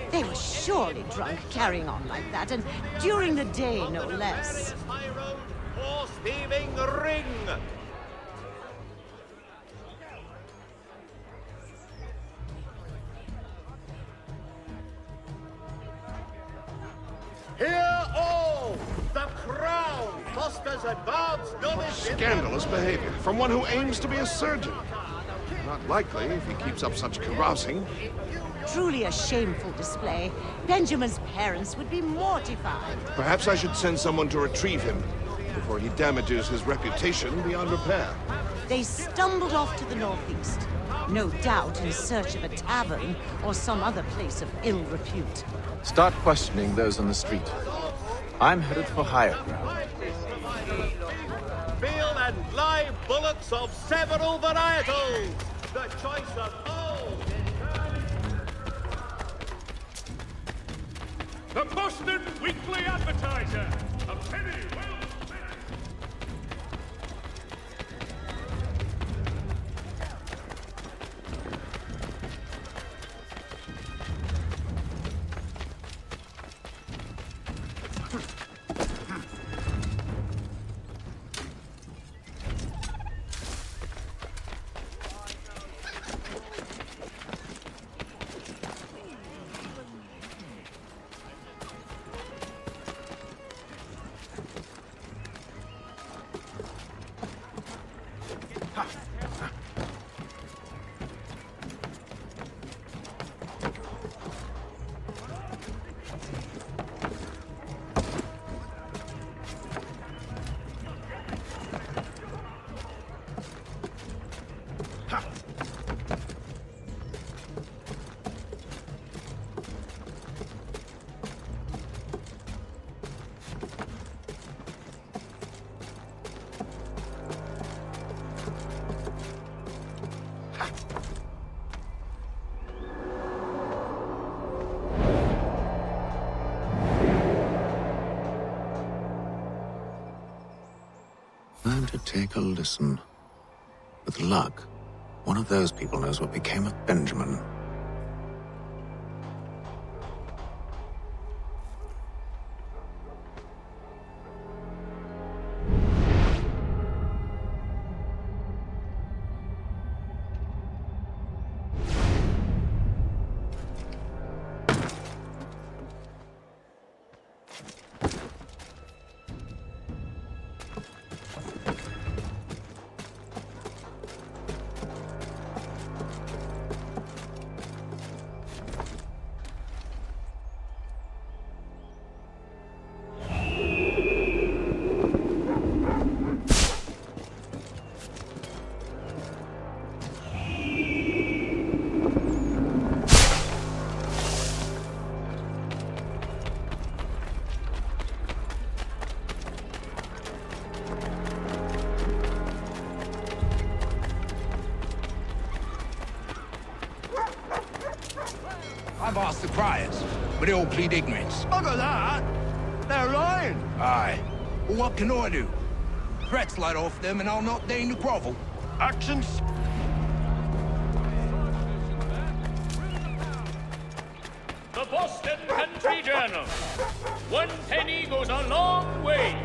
they were surely drunk carrying on like that, and during the day, no less. Horse thieving ring! Hear all! The Crown fosters advanced knowledge. Scandalous behavior from one who aims to be a surgeon. Not likely, if he keeps up such carousing. Truly a shameful display. Benjamin's parents would be mortified. Perhaps I should send someone to retrieve him before he damages his reputation beyond repair. They stumbled off to the northeast, no doubt in search of a tavern or some other place of ill repute. Start questioning those on the street. I'm headed for higher ground. Field and live bullets of several varietals. The choice of old. The Boston Weekly Advertiser. A penny well spent. Time to take a listen. With luck, one of those people knows what became of Benjamin. I've asked the criers, but they all plead ignorance. Bugger that! They're lying! Aye. Well, what can I do? Threats light off them and I'll not deign to grovel. Actions! The Boston Country Journal. 1 penny goes a long way.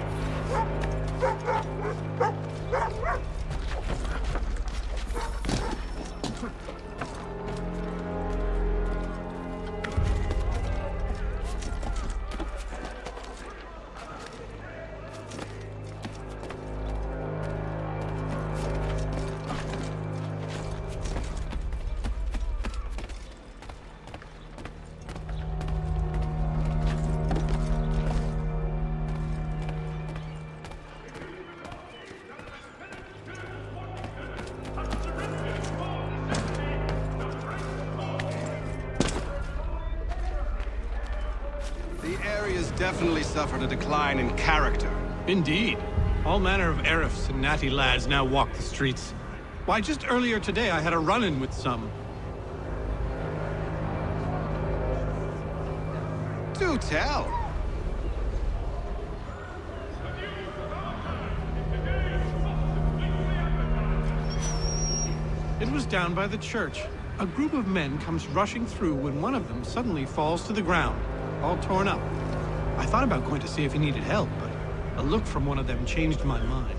Definitely suffered a decline in character. Indeed. All manner of Arifs and natty lads now walk the streets. Why, just earlier today I had a run-in with some. Do tell. It was down by the church. A group of men comes rushing through when one of them suddenly falls to the ground, all torn up. I thought about going to see if he needed help, but a look from one of them changed my mind.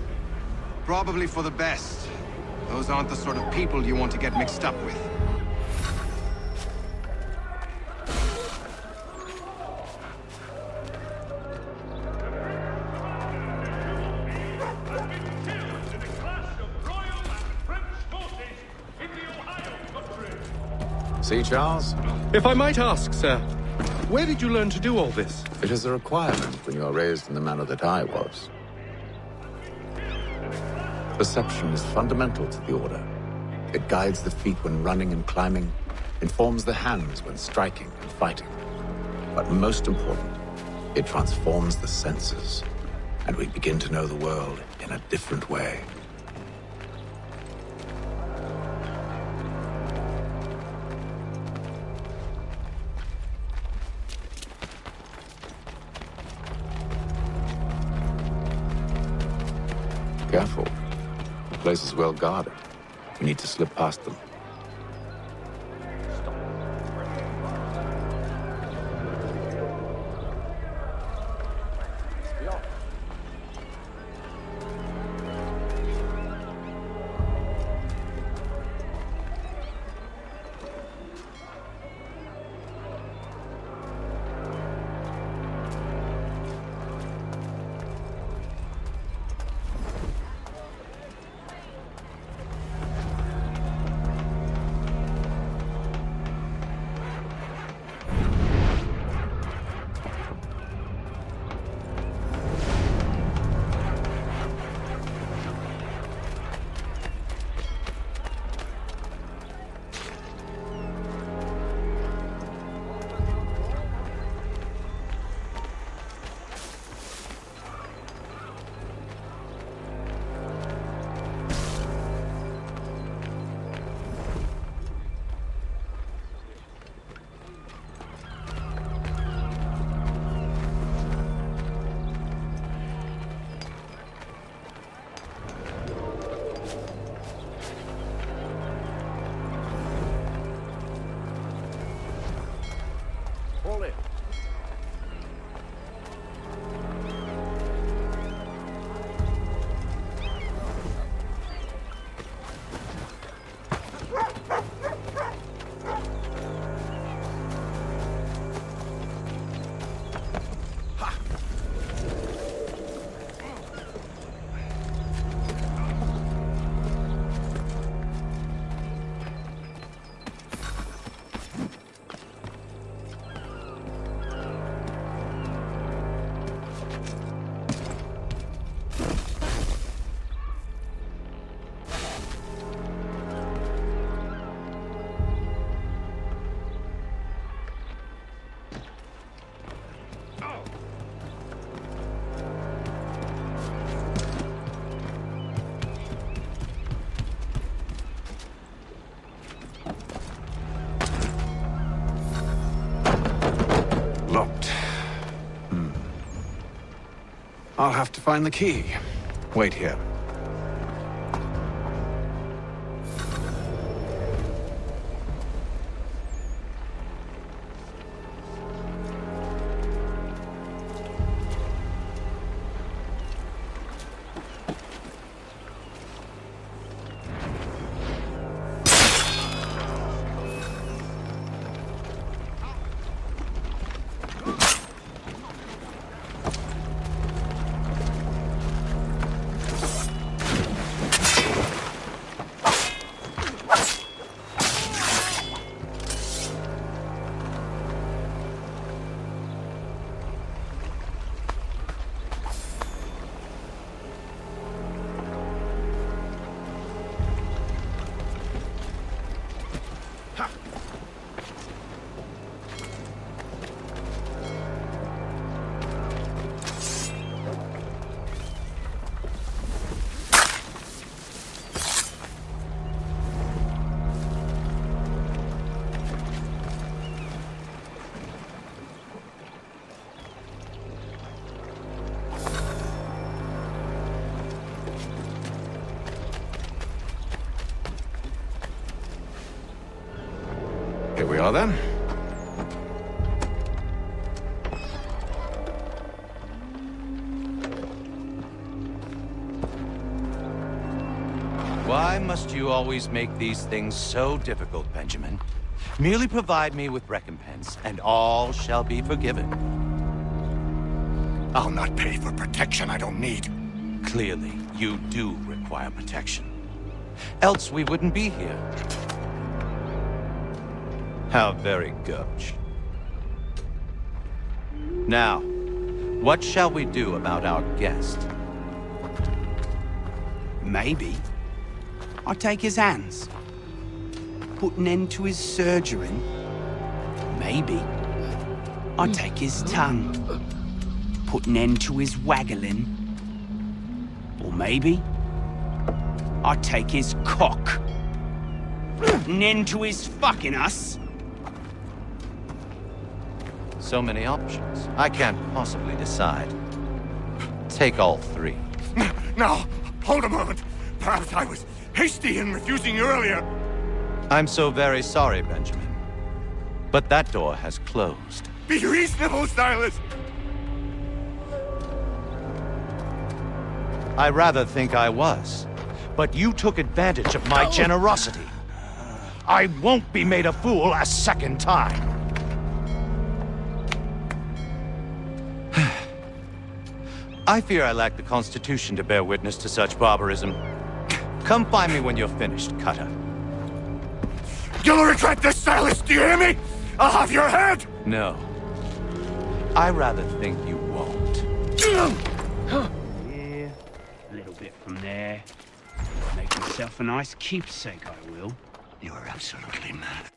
Probably for the best. Those aren't the sort of people you want to get mixed up with. In the See, Charles? If I might ask, sir, where did you learn to do all this? It is a requirement when you are raised in the manner that I was. Perception is fundamental to the Order. It guides the feet when running and climbing, informs the hands when striking and fighting. But most important, it transforms the senses, and we begin to know the world in a different way. Careful. The place is well guarded. We need to slip past them. I'll have to find the key. Wait here. Here we are, then. Why must you always make these things so difficult, Benjamin? Merely provide me with recompense, and all shall be forgiven. I'll not pay for protection I don't need. Clearly, you do require protection. Else we wouldn't be here. How very gauche. Now, what shall we do about our guest? Maybe I take his hands, put an end to his surgering. Maybe I take his tongue, put an end to his waggling. Or maybe I take his cock, an end to his fucking us. So many options. I can't possibly decide. Take all three. Now, hold a moment. Perhaps I was hasty in refusing you earlier. I'm so very sorry, Benjamin. But that door has closed. Be reasonable, Silas. I rather think I was. But you took advantage of my generosity. I won't be made a fool a second time. I fear I lack the constitution to bear witness to such barbarism. Come find me when you're finished, Cutter. You'll regret this, Silas, do you hear me? I'll have your head! No. I rather think you won't. Here, a little bit from there. Make myself a nice keepsake, I will. You're absolutely mad.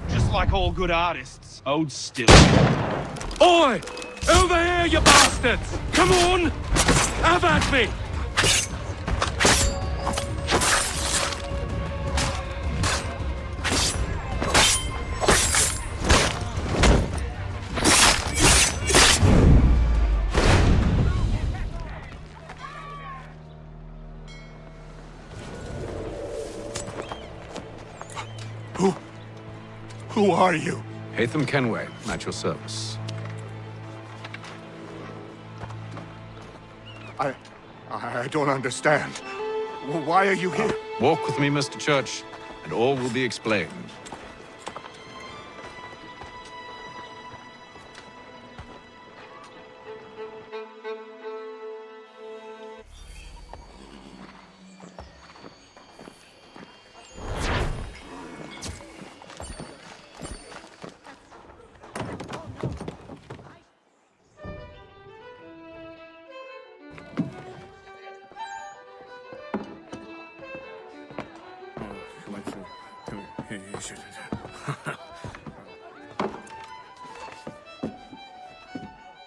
Just like all good artists, hold still. Oi! Over here, you bastards! Come on! Have at me! Who are you? Hatham Kenway, at your service. I don't understand. Why are you here? Walk with me, Mr. Church, and all will be explained.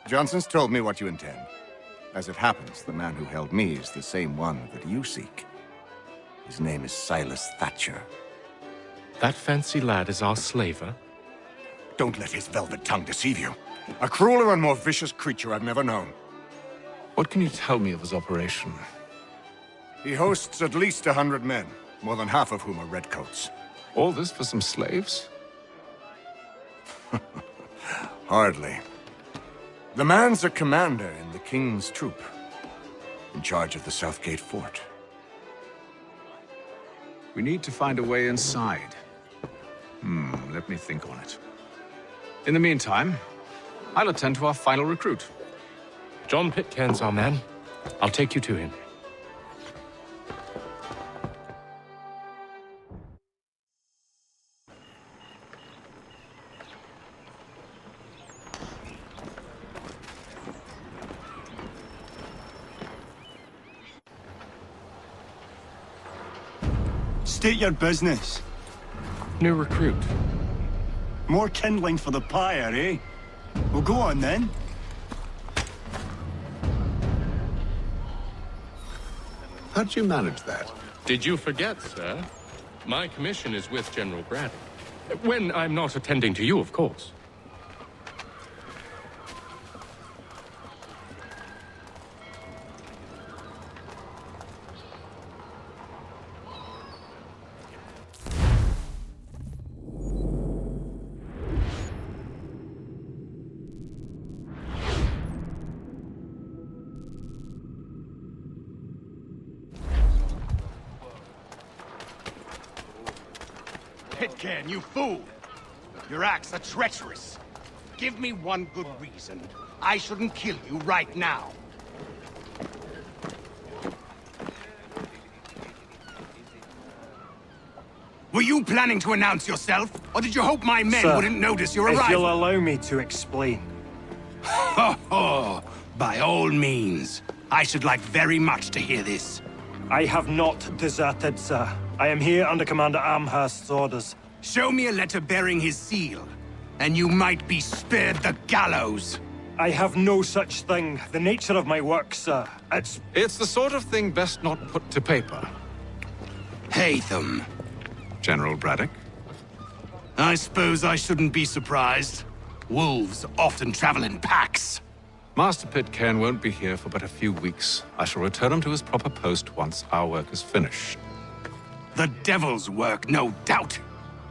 Johnson's told me what you intend. As it happens, the man who held me is the same one that you seek. His name is Silas Thatcher. That fancy lad is our slaver? Don't let his velvet tongue deceive you. A crueler and more vicious creature I've never known. What can you tell me of his operation? He hosts at least 100 men, more than half of whom are redcoats. All this for some slaves? Hardly. The man's a commander in the King's troop, in charge of the Southgate Fort. We need to find a way inside. Let me think on it. In the meantime, I'll attend to our final recruit. John Pitcairn's our man. I'll take you to him. State your business. New recruit. More kindling for the pyre, eh? Well, go on then. How'd you manage that? Did you forget, sir? My commission is with General Braddock. When I'm not attending to you, of course. Pitcairn, you fool! Your acts are treacherous. Give me one good reason I shouldn't kill you right now. Were you planning to announce yourself? Or did you hope my men Sir, wouldn't notice your if arrival? you'll allow me to explain. Ho ho! By all means. I should like very much to hear this. I have not deserted, sir. I am here under Commander Amherst's orders. Show me a letter bearing his seal, and you might be spared the gallows. I have no such thing. The nature of my work, sir, It's the sort of thing best not put to paper. Hatham. General Braddock? I suppose I shouldn't be surprised. Wolves often travel in packs. Master Pitcairn won't be here for but a few weeks. I shall return him to his proper post once our work is finished. The devil's work, no doubt.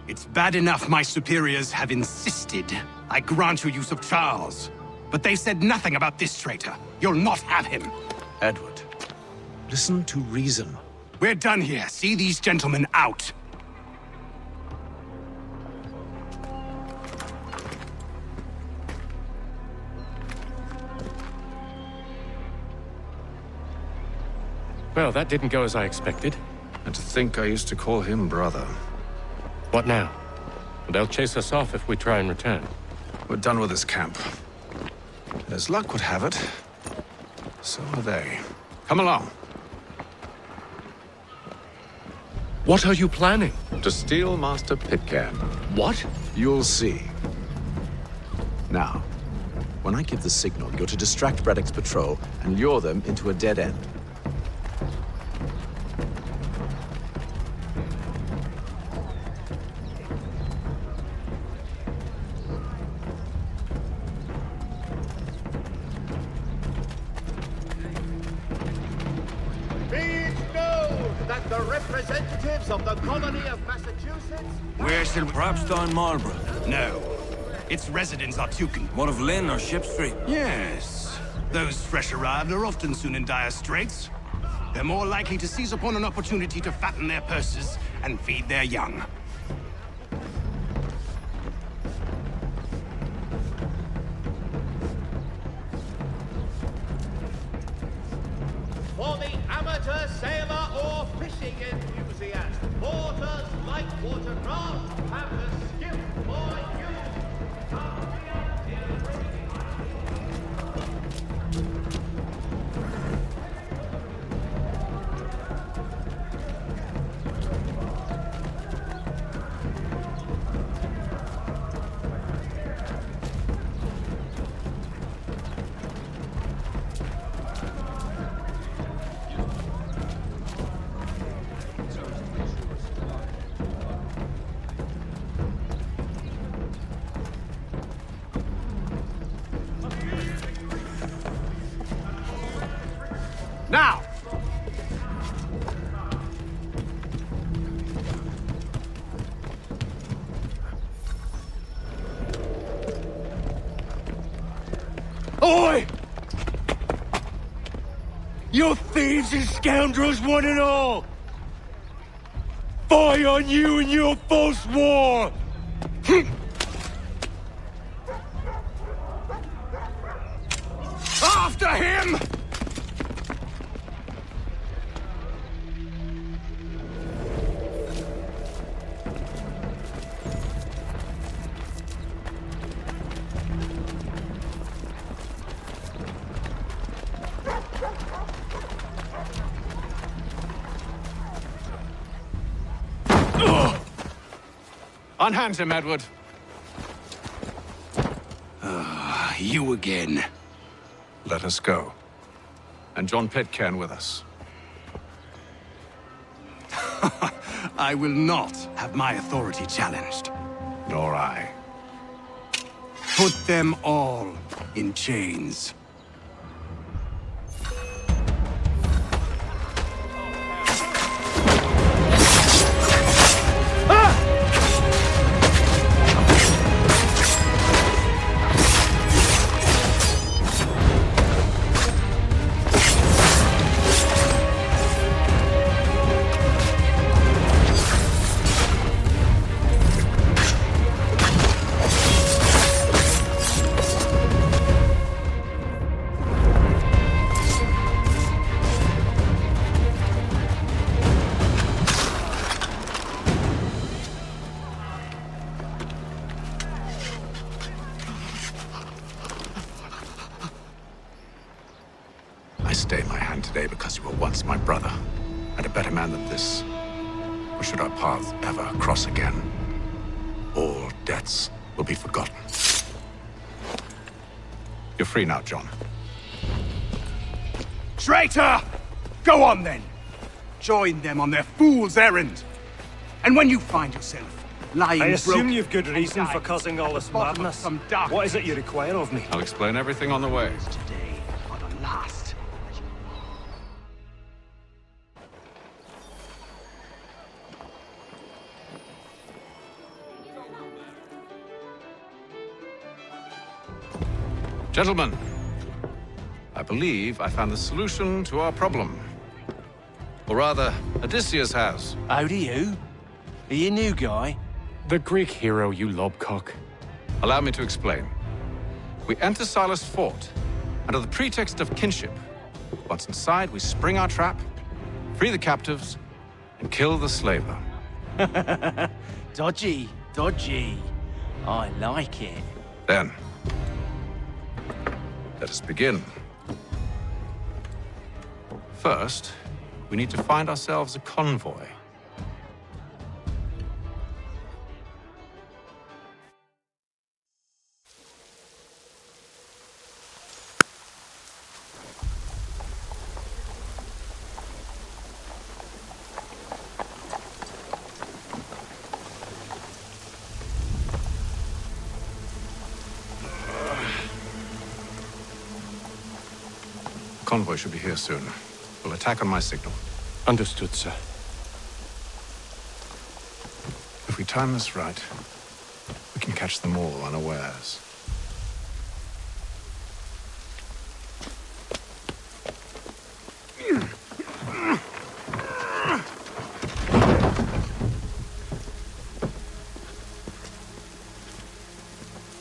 It's bad enough my superiors have insisted I grant you use of Charles. But they said nothing about this traitor. You'll not have him. Edward, listen to reason. We're done here. See these gentlemen out. Well, that didn't go as I expected. And to think I used to call him brother. What now? They'll chase us off if we try and return. We're done with this camp. As luck would have it, so are they. Come along. What are you planning? To steal Master Pitcairn. What? You'll see. Now, when I give the signal, you're to distract Braddock's patrol and lure them into a dead end. The representatives of the colony of Massachusetts. Where shall we... Perhaps down Marlborough. No. Its residents are Tuken. What of Lynn or Ship Street? Yes. Those fresh arrived are often soon in dire straits. They're more likely to seize upon an opportunity to fatten their purses and feed their young. For the amateur sailor or fishing enthusiast, Porter's light watercraft have the skill for you. Now! Oi! You thieves and scoundrels, one and all! Fire on you and your false war! After him! Unhand him, Edward. You again. Let us go. And John Pitcairn with us. I will not have my authority challenged. Nor I. Put them all in chains. stay my hand today because you were once my brother, and a better man than this. Or should our paths ever cross again, all debts will be forgotten. You're free now, John. Traitor! Go on then! Join them on their fool's errand! And when you find yourself lying I assume broken you've good reason for causing all this madness. What is it you require of me? I'll explain everything on the way. Today are the last. Gentlemen, I believe I found the solution to our problem. Or rather, Odysseus has. How do you? Are you a new guy? The Greek hero, you lobcock. Allow me to explain. We enter Silas' fort, under the pretext of kinship. Once inside, we spring our trap, free the captives, and kill the slaver. Dodgy, dodgy. I like it. Then, let us begin. First, we need to find ourselves a convoy. Convoy should be here soon. We'll attack on my signal. Understood, sir. If we time this right, we can catch them all unawares.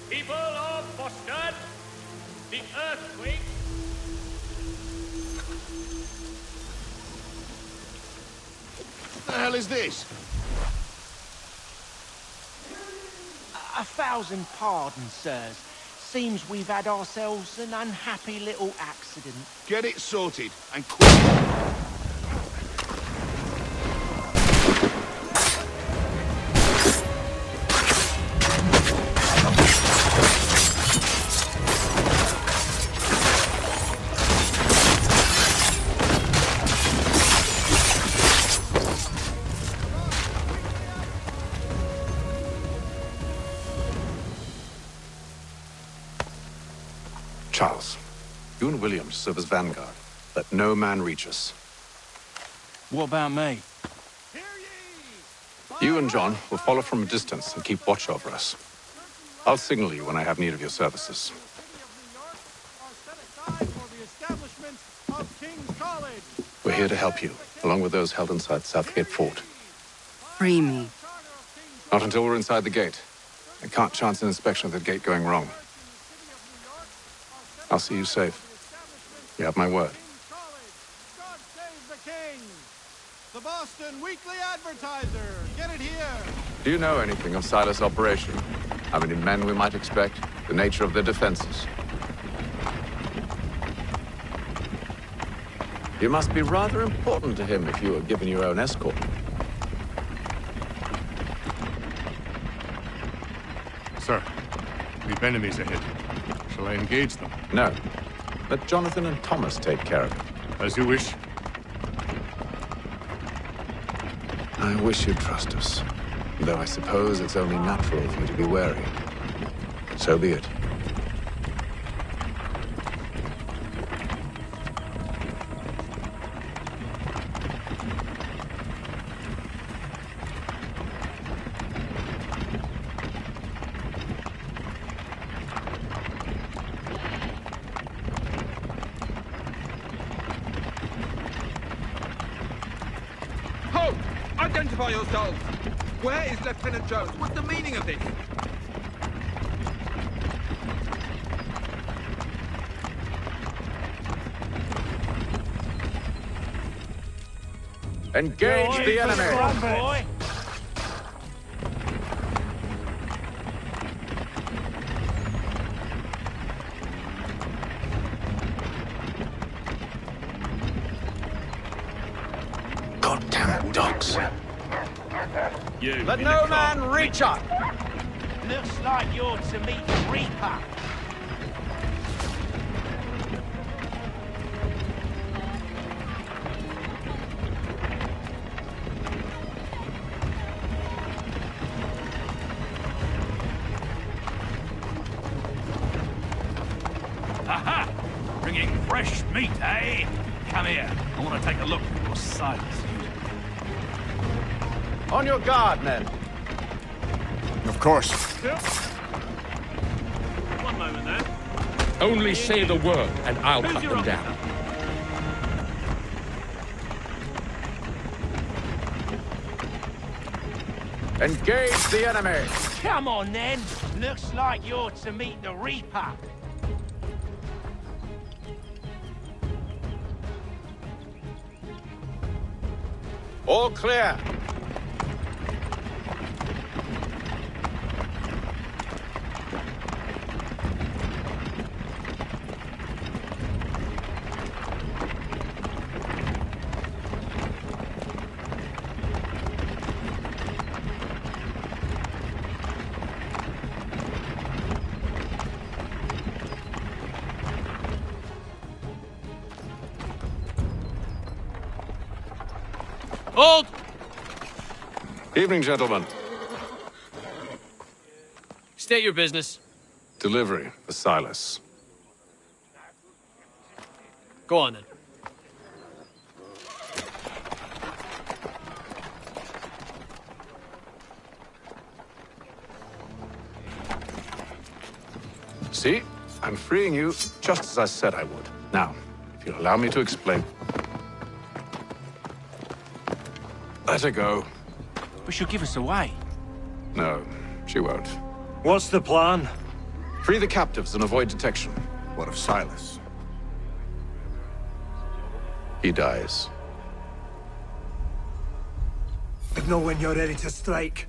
People of Boston, the earthquake. What the hell is this? 1,000 pardons, sirs. Seems we've had ourselves an unhappy little accident. Get it sorted, and quick. Charles, you and William serve as vanguard. Let no man reach us. What about me? You and John will follow from a distance and keep watch over us. I'll signal you when I have need of your services. We're here to help you, along with those held inside Southgate Fort. Free me. Not until we're inside the gate. I can't chance an inspection of the gate going wrong. I'll see you safe. You have my word. The Boston Weekly Advertiser. Get it here. Do you know anything of Silas' operation? How many men we might expect? The nature of their defenses? You must be rather important to him if you were given your own escort. Sir, we've enemies ahead. Shall I engage them? No. Let Jonathan and Thomas take care of it. As you wish. I wish you'd trust us. Though I suppose it's only natural for you to be wary. So be it. Halt! Identify yourselves! Where is Lieutenant Jones? What's the meaning of this? Engage the enemy! dogs. Let no man reach up! Looks like you're to meet the Reaper. Aha! Bringing fresh meat, eh? Come here. I want to take a look at your Silas. On your guard, men. Of course. One moment then. Only say the word, and I'll cut them down. Engage the enemy. Come on, then. Looks like you're to meet the Reaper. All clear. Hold! Evening, gentlemen. State your business. Delivery for Silas. Go on, then. See? I'm freeing you just as I said I would. Now, if you'll allow me to explain. Let her go. But she'll give us away. No, she won't. What's the plan? Free the captives and avoid detection. What of Silas? He dies. Know when you're ready to strike.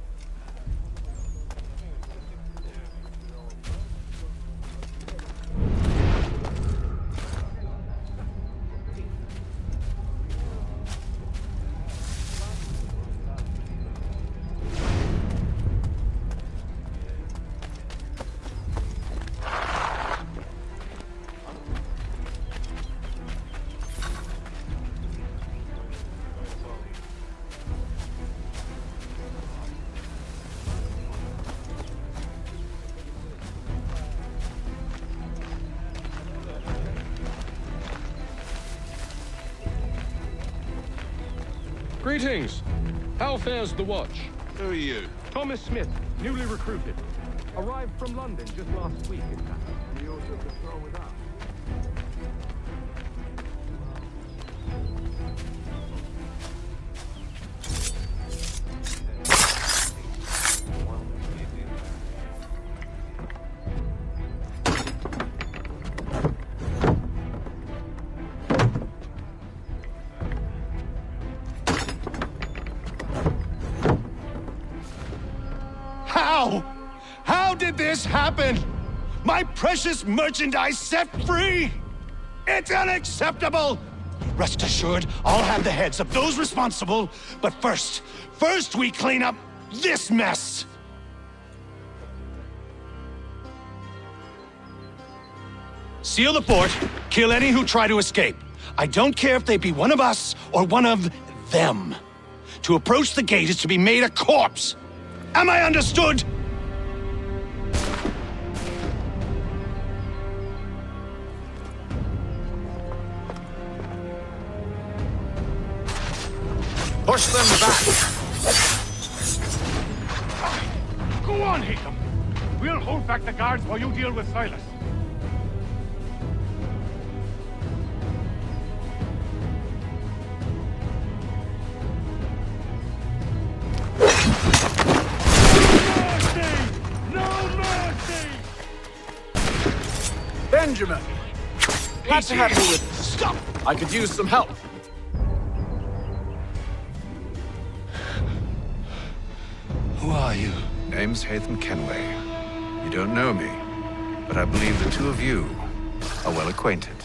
Greetings. How fares the watch? Who are you? Thomas Smith, newly recruited. Arrived from London just last week, in fact. We also patrol with us. How did this happen? My precious merchandise set free? It's unacceptable! Rest assured, I'll have the heads of those responsible, but first we clean up this mess! Seal the fort, kill any who try to escape. I don't care if they be one of us or one of them. To approach the gate is to be made a corpse. Am I understood? Push them back. Go on, Haytham. We'll hold back the guards while you deal with Silas. Benjamin! Glad to have you with us. Stop! I could use some help. Who are you? Name's Haytham Kenway. You don't know me, but I believe the two of you are well acquainted.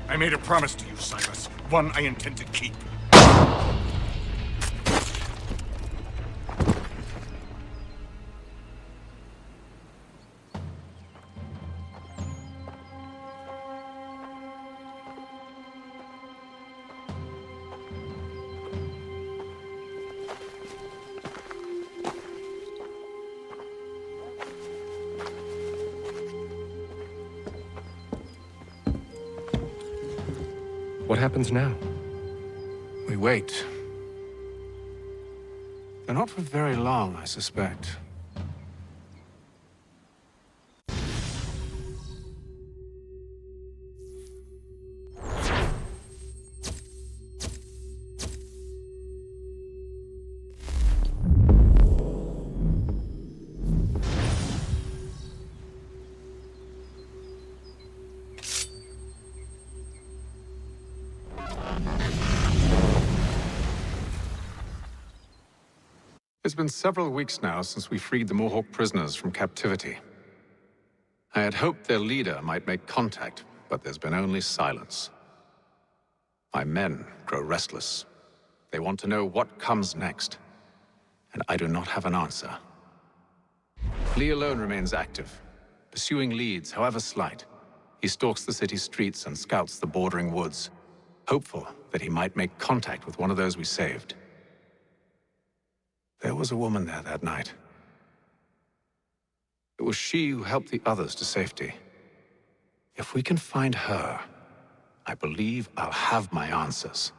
I made a promise to you, Silas. One I intend to keep. What happens now? We wait. But not for very long, I suspect. It's been several weeks now since we freed the Mohawk prisoners from captivity. I had hoped their leader might make contact, but there's been only silence. My men grow restless. They want to know what comes next, and I do not have an answer. Lee alone remains active, pursuing leads, however slight. He stalks the city streets and scouts the bordering woods, hopeful that he might make contact with one of those we saved. There was a woman there that night. It was she who helped the others to safety. If we can find her, I believe I'll have my answers.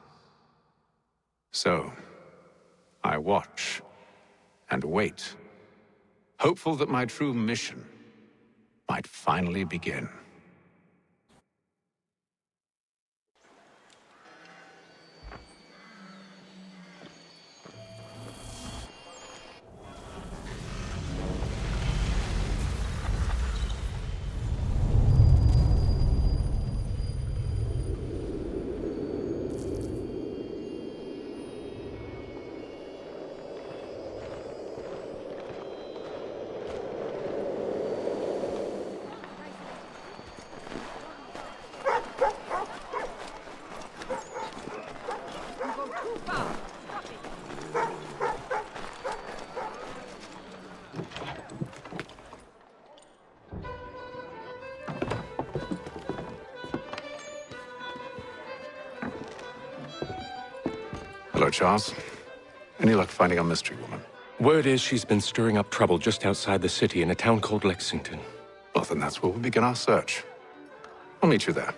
So, I watch and wait, hopeful that my true mission might finally begin. Hello, Charles. Any luck finding our mystery woman? Word is she's been stirring up trouble just outside the city in a town called Lexington. Well, then that's where we'll begin our search. I'll meet you there.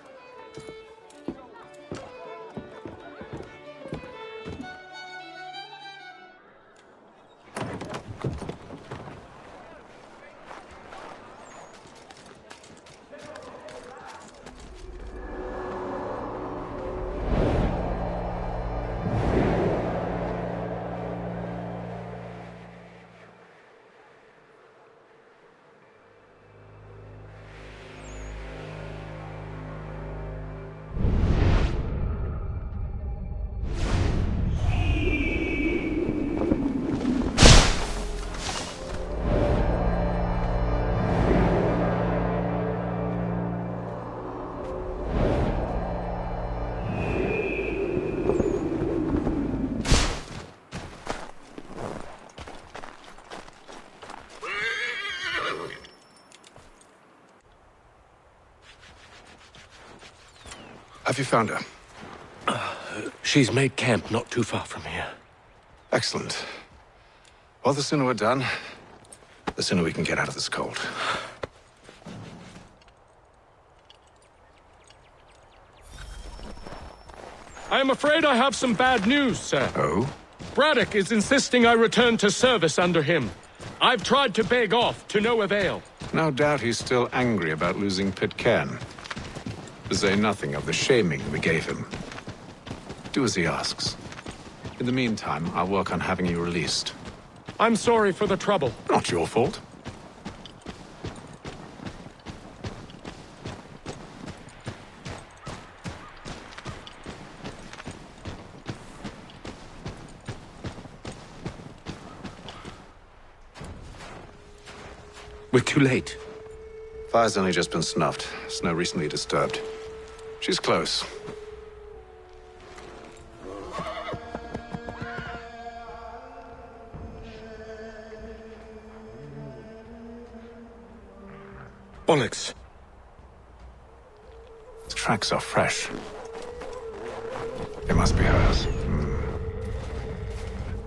Have you found her? She's made camp not too far from here. Excellent. Well, the sooner we're done, the sooner we can get out of this cold. I am afraid I have some bad news, sir. Oh? Braddock is insisting I return to service under him. I've tried to beg off, to no avail. No doubt he's still angry about losing Pitcairn. To say nothing of the shaming we gave him. Do as he asks. In the meantime, I'll work on having you released. I'm sorry for the trouble. Not your fault. We're too late. Fire's only just been snuffed. Snow recently disturbed. She's close. Bollocks. The tracks are fresh. They must be hers.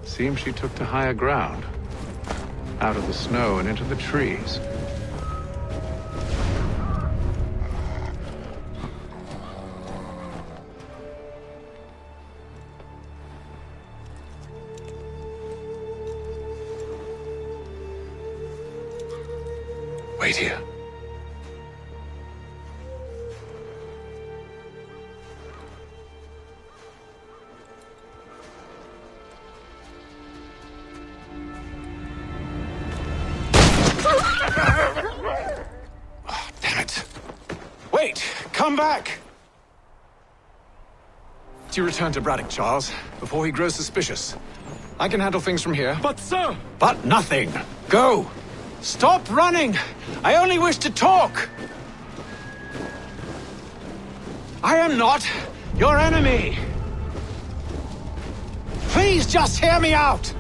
Seems she took to higher ground. Out of the snow and into the trees. wait here. Oh, damn it. Wait! Come back! Do you return to Braddock, Charles, before he grows suspicious? I can handle things from here. But, sir! But nothing! Go! Stop running! I only wish to talk! I am not your enemy! Please just hear me out!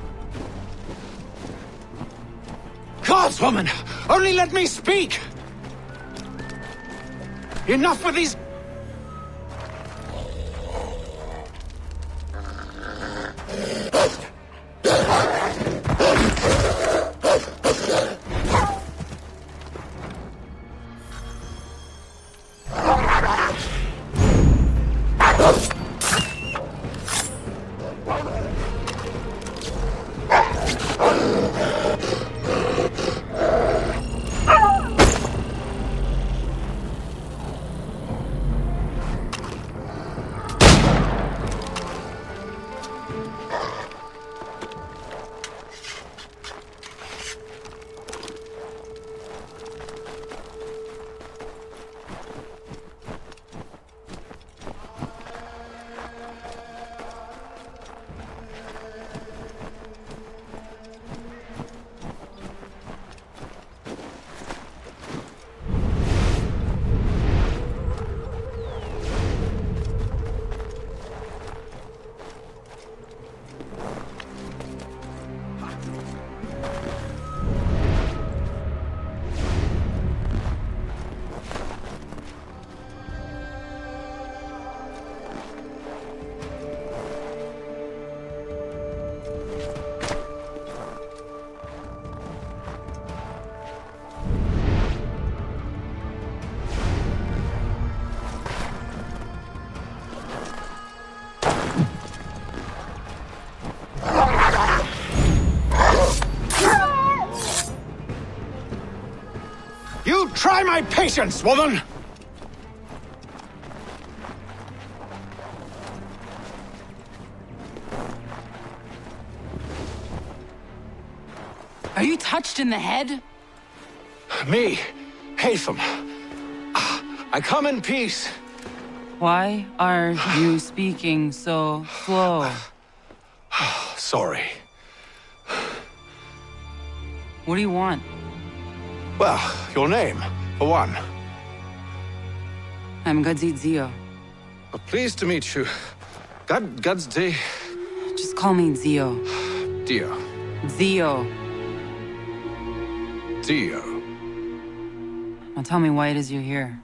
Godswoman! Only let me speak! Enough with these... You try my patience, woman! Are you touched in the head? Me, Haytham. I come in peace. Why are you speaking so slow? Sorry. What do you want? Well, your name, for one. I'm Gadzit Zio. Pleased to meet you. Gadsday. Just call me Zio. Dio. Zio. Dio. Now tell me why it is you're here.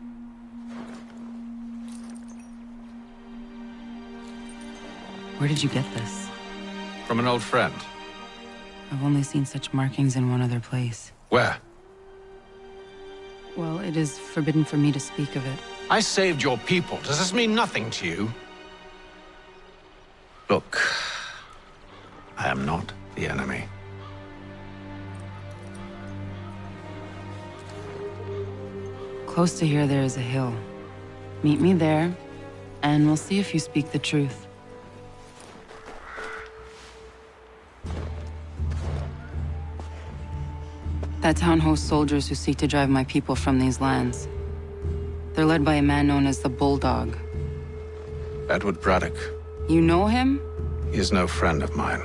Where did you get this? From an old friend. I've only seen such markings in one other place. Where? Well, it is forbidden for me to speak of it. I saved your people. Does this mean nothing to you? Look, I am not the enemy. Close to here, there is a hill. Meet me there, and we'll see if you speak the truth. That town hosts soldiers who seek to drive my people from these lands. They're led by a man known as the Bulldog. Edward Braddock. You know him? He is no friend of mine.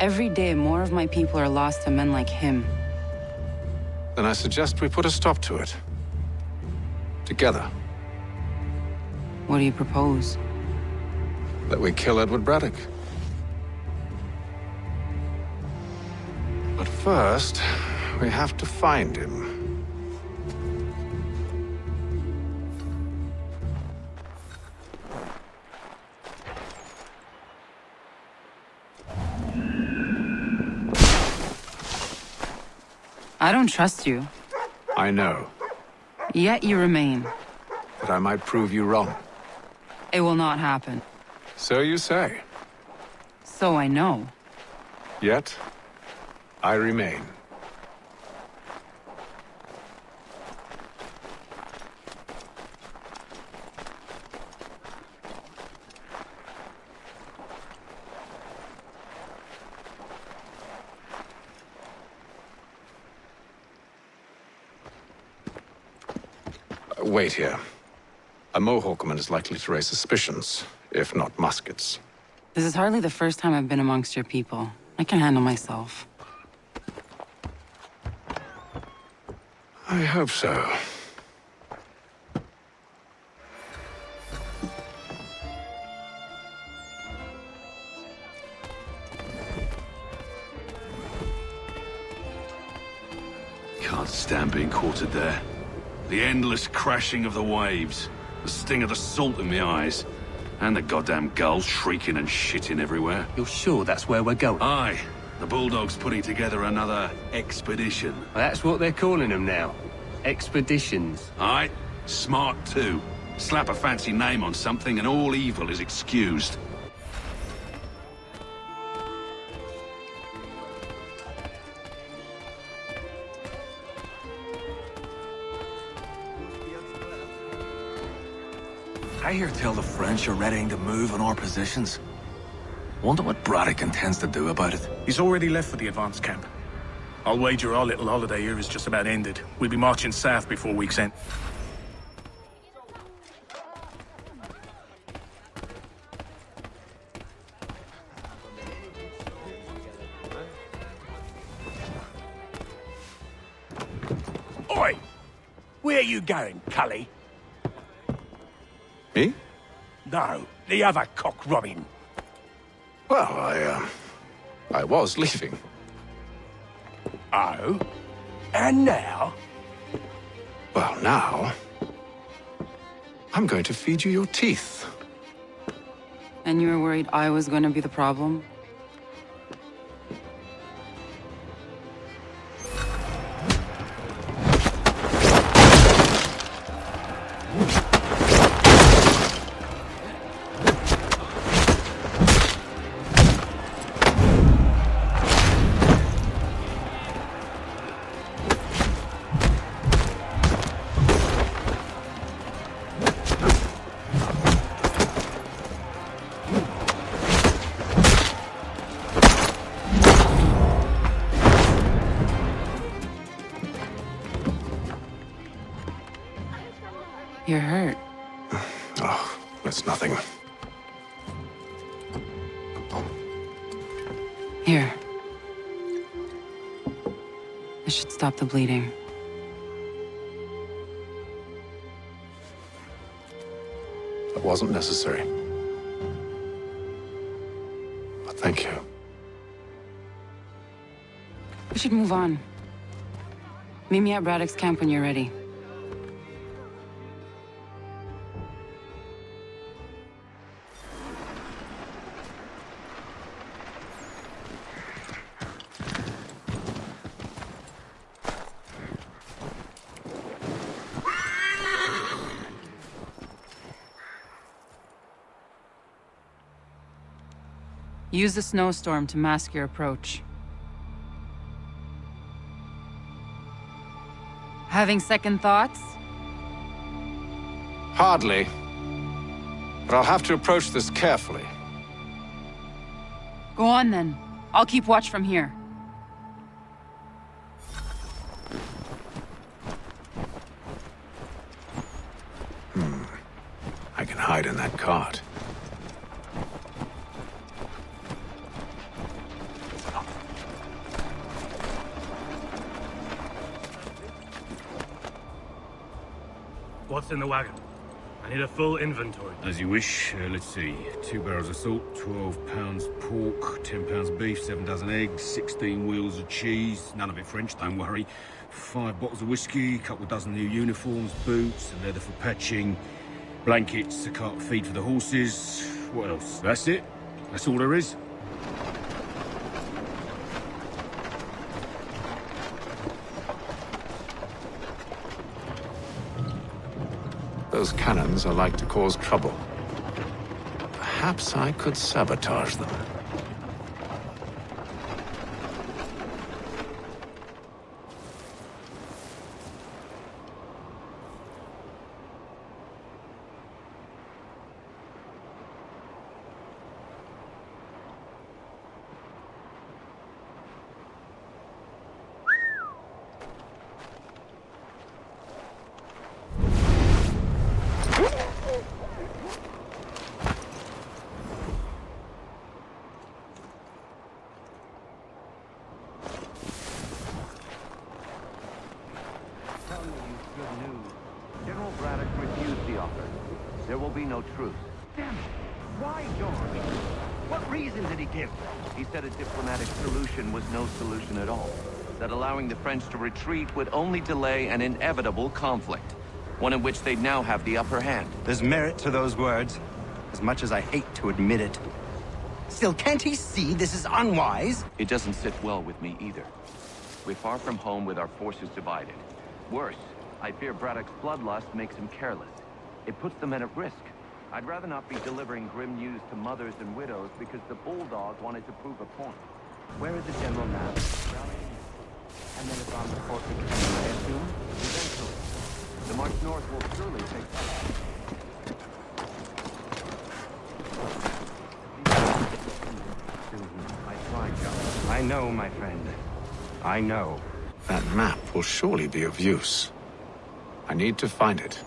Every day, more of my people are lost to men like him. Then I suggest we put a stop to it. Together. What do you propose? That we kill Edward Braddock. But first, we have to find him. I don't trust you. I know. Yet you remain. But I might prove you wrong. It will not happen. So you say. So I know. Yet, I remain. Wait here. A Mohawkman is likely to raise suspicions, if not muskets. This is hardly the first time I've been amongst your people. I can handle myself. I hope so. Can't stand being quartered there. The endless crashing of the waves, the sting of the salt in my eyes, and the goddamn gulls shrieking and shitting everywhere. You're sure that's where we're going? Aye. The Bulldog's putting together another expedition. That's what they're calling them now. Expeditions. Aye. Smart too. Slap a fancy name on something and all evil is excused. I hear tell the French are readying to move on our positions. Wonder what Braddock intends to do about it. He's already left for the advance camp. I'll wager our little holiday here is just about ended. We'll be marching south before week's end. Oi! Where you going, Cully? Me? No, the other cock Robin. Well, I was leaving. Oh? And now? Well, now... I'm going to feed you your teeth. And you were worried I was going to be the problem? You're hurt. Oh, it's nothing. Here. This should stop the bleeding. It wasn't necessary. But thank you. We should move on. Meet me at Braddock's camp when you're ready. Use the snowstorm to mask your approach. Having second thoughts? Hardly. But I'll have to approach this carefully. Go on then. I'll keep watch from here. I can hide in that cart. What's in the wagon? I need a full inventory. As you wish. Let's see. 2 barrels of salt, 12 pounds pork, 10 pounds beef, 7 dozen eggs, 16 wheels of cheese. None of it French, don't worry. 5 bottles of whiskey, a couple of dozen new uniforms, boots, and leather for patching, blankets, a cart of feed for the horses. What else? That's it? That's all there is? Those cannons are like to cause trouble. Perhaps I could sabotage them. there will be no truce. Damn it! Why, George? What reason did he give? He said a diplomatic solution was no solution at all. That allowing the French to retreat would only delay an inevitable conflict. One in which they'd now have the upper hand. There's merit to those words, as much as I hate to admit it. Still, can't he see this is unwise? It doesn't sit well with me either. We're far from home with our forces divided. Worse, I fear Braddock's bloodlust makes him careless. It puts the men at risk. I'd rather not be delivering grim news to mothers and widows because the Bulldog wanted to prove a point. Where is the general now? And then it's on the Fort Duquesne, I assume? Eventually. The march north will surely take place. I know, my friend. I know. That map will surely be of use. I need to find it.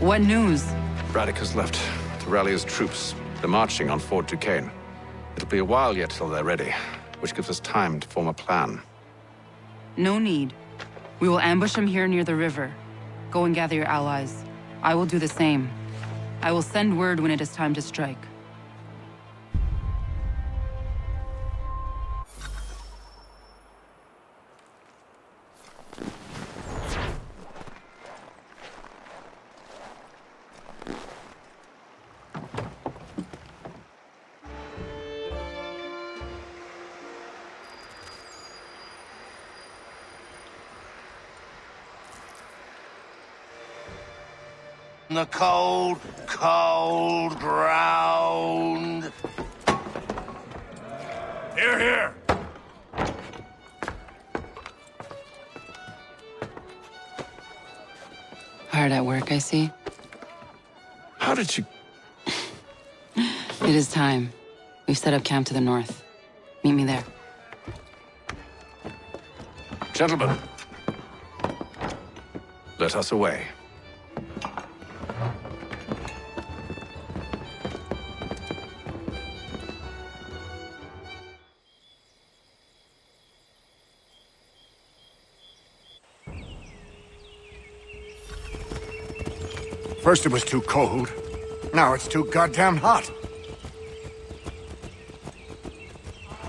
What news? Braddock has left to rally his troops. They're marching on Fort Duquesne. It'll be a while yet till they're ready, which gives us time to form a plan. No need. We will ambush him here near the river. Go and gather your allies. I will do the same. I will send word when it is time to strike. The cold, cold ground. Here, here. Hard at work, I see. How did you... It is time. We've set up camp to the north. Meet me there. Gentlemen, let us away. First it was too cold. Now it's too goddamn hot.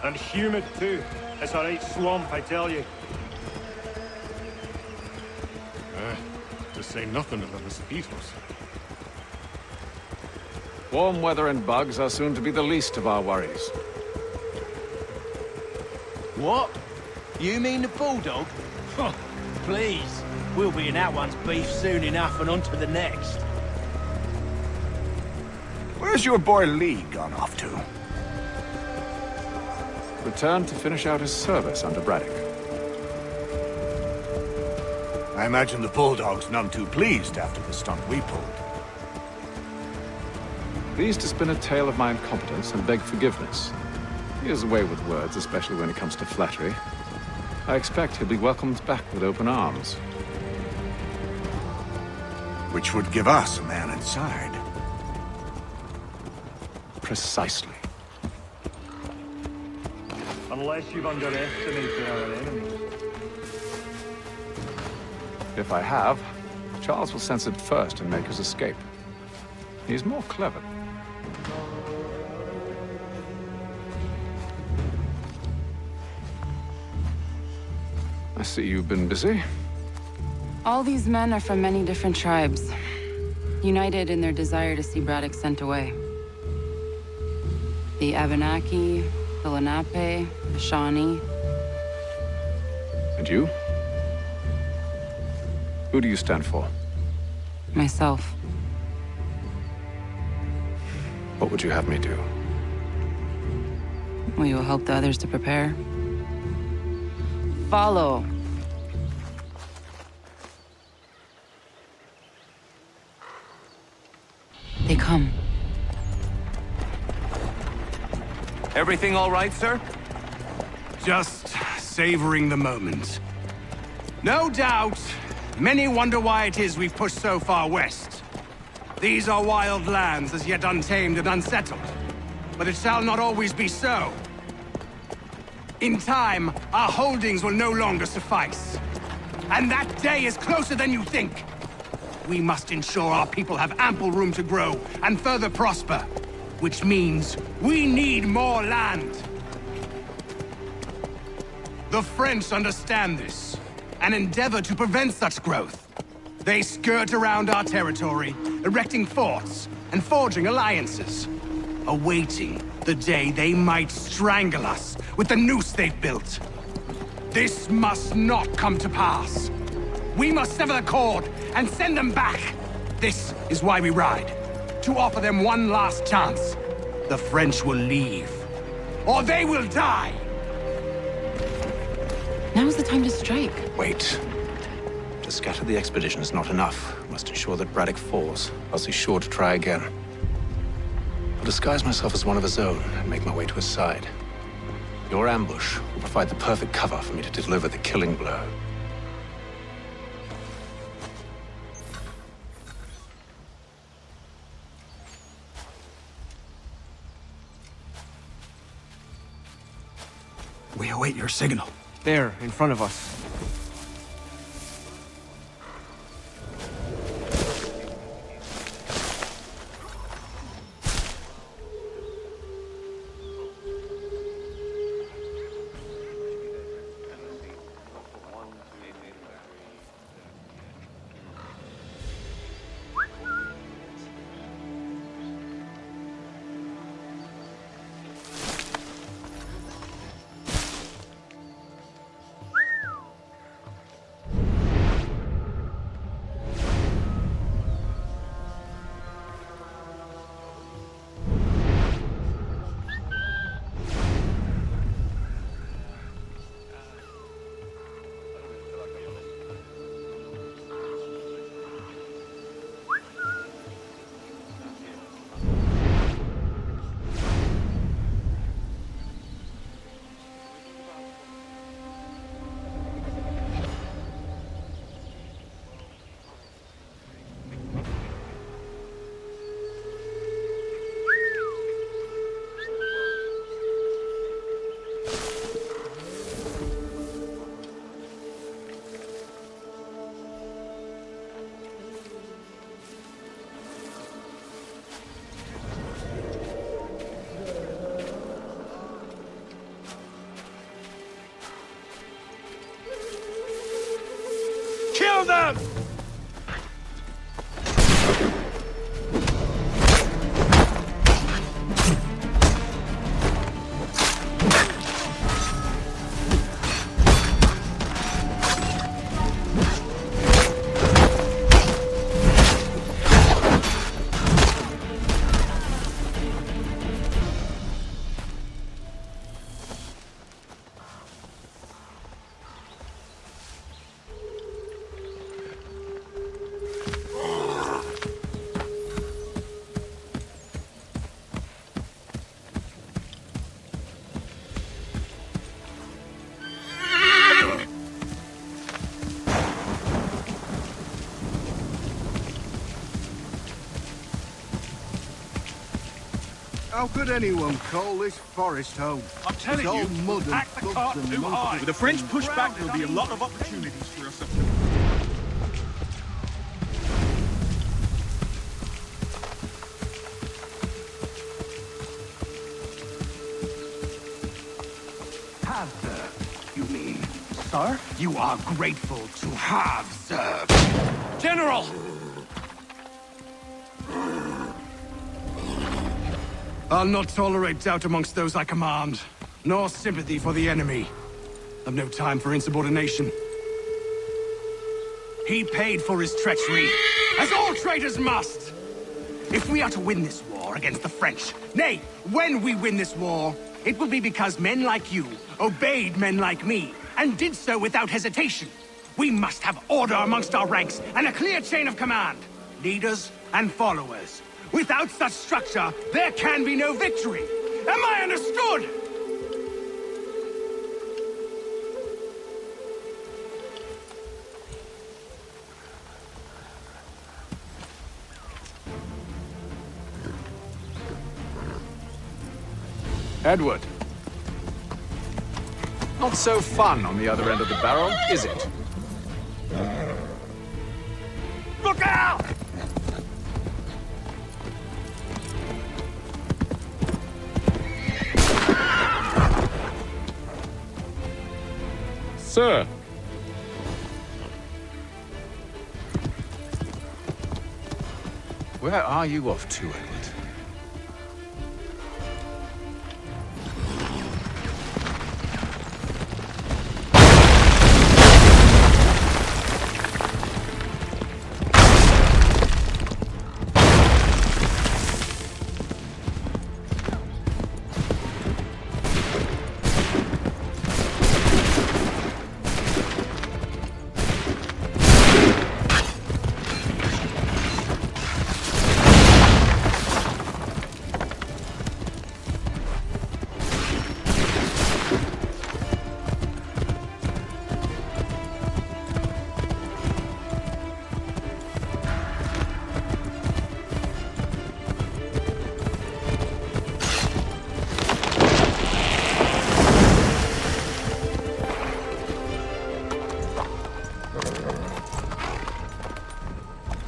And humid too. It's a right swamp, I tell you. say nothing of the mosquitoes. Warm weather and bugs are soon to be the least of our worries. What? You mean the bulldog? Huh, please. We'll be in that one's beef soon enough and on to the next. Where's your boy Lee gone off to? Returned to finish out his service under Braddock. I imagine the Bulldog's none too pleased after the stunt we pulled. Pleased to spin a tale of my incompetence and beg forgiveness. He has a way with words, especially when it comes to flattery. I expect he'll be welcomed back with open arms. Which would give us a man inside. Precisely. Unless you've underestimated our enemy. If I have, Charles will sense it first and make his escape. He's more clever. I see you've been busy. All these men are from many different tribes, united in their desire to see Braddock sent away. The Abenaki, the Lenape, the Shawnee. And you? Who do you stand for? Myself. What would you have me do? Will you help the others to prepare? Follow. They come. Everything all right, sir? Just savoring the moment. No doubt, many wonder why it is we've pushed so far west. These are wild lands as yet untamed and unsettled. But it shall not always be so. In time, our holdings will no longer suffice. And that day is closer than you think. We must ensure our people have ample room to grow and further prosper. Which means we need more land. The French understand this, and endeavor to prevent such growth. They skirt around our territory, erecting forts and forging alliances, awaiting the day they might strangle us with the noose they've built. This must not come to pass. We must sever the cord and send them back. This is why we ride. To offer them one last chance. The French will leave, or they will die! Now's the time to strike. Wait. To scatter the expedition is not enough. We must ensure that Braddock falls, else he's sure to try again. I'll disguise myself as one of his own and make my way to his side. Your ambush will provide the perfect cover for me to deliver the killing blow. We await your signal. There, in front of us. How could anyone call this forest home? I'm telling It's all you, mud and pack the bugs cart and too mud. high. With the French push back, there'll be a lot of opportunities for us. Have served, you mean? Sir? You are grateful to have served. General! I'll not tolerate doubt amongst those I command, nor sympathy for the enemy. I've no time for insubordination. He paid for his treachery, as all traitors must. If we are to win this war against the French, nay, when we win this war, it will be because men like you obeyed men like me, and did so without hesitation. We must have order amongst our ranks, and a clear chain of command. Leaders and followers. Without such structure, there can be no victory. Am I understood? Edward. Not so fun on the other end of the barrel, is it? Look out! Sir. Where are you off to, Edward?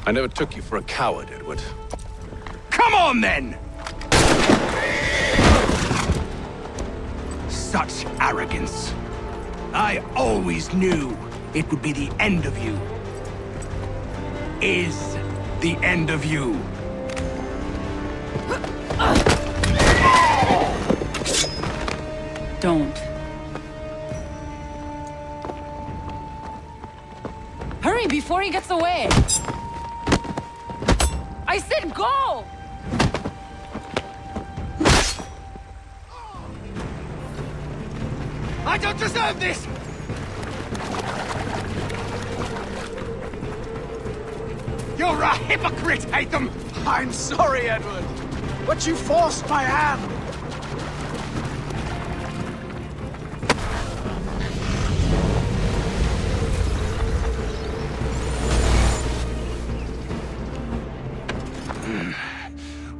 I never took you for a coward, Edward. Come on, then! Such arrogance. I always knew it would be the end of you. Is the end of you. Don't. Hurry before he gets away! I said go! I don't deserve this! You're a hypocrite, Hatham! I'm sorry, Edward, but you forced my hand.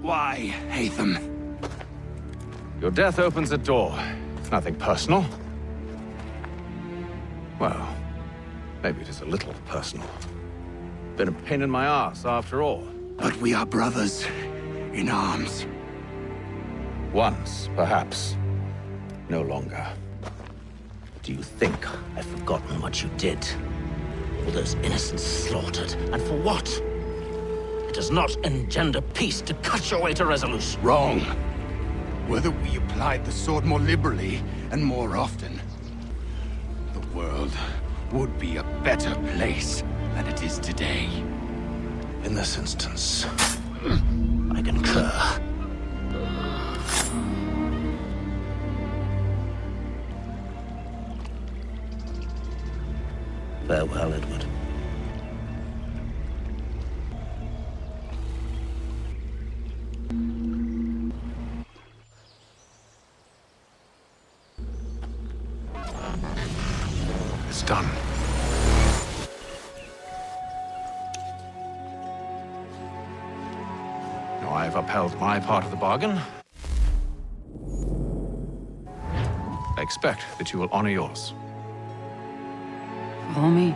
Why, Hatham? Your death opens a door. It's nothing personal. Well, maybe it is a little personal. Been a pain in my ass, after all. But we are brothers in arms. Once, perhaps. No longer. Do you think I've forgotten what you did? All those innocents slaughtered, and for what? It does not engender peace to cut your way to resolution. Wrong. Whether we applied the sword more liberally and more often, the world would be a better place than it is today. In this instance, I concur. Farewell, Edward. It's done. Now I've upheld my part of the bargain. expect that you will honor yours. Follow me.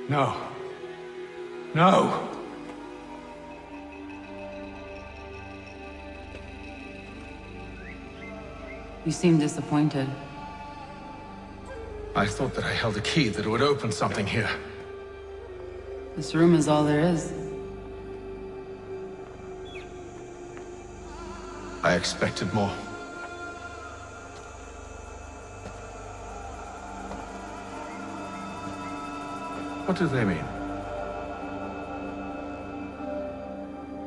No. No! You seem disappointed. I thought that I held a key that would open something here. This room is all there is. I expected more. What do they mean?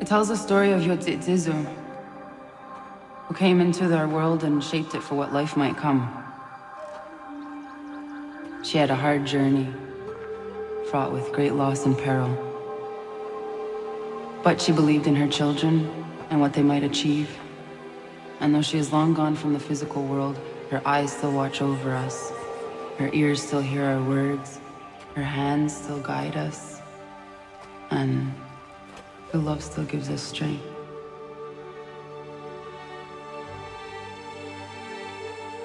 It tells the story of Yotzitzizu, who came into our world and shaped it for what life might come. She had a hard journey, fraught with great loss and peril. But she believed in her children and what they might achieve. And though she is long gone from the physical world, her eyes still watch over us. Her ears still hear our words. Her hands still guide us. And her love still gives us strength.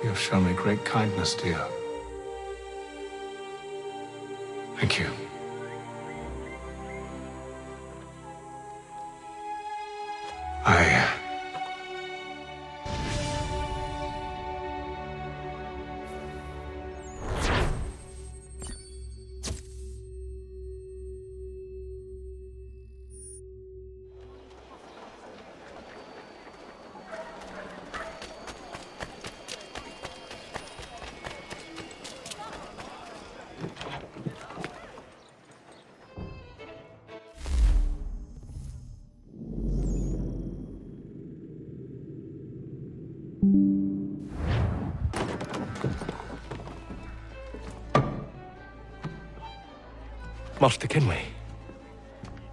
You have shown me great kindness, dear. Thank you. Master Kenway,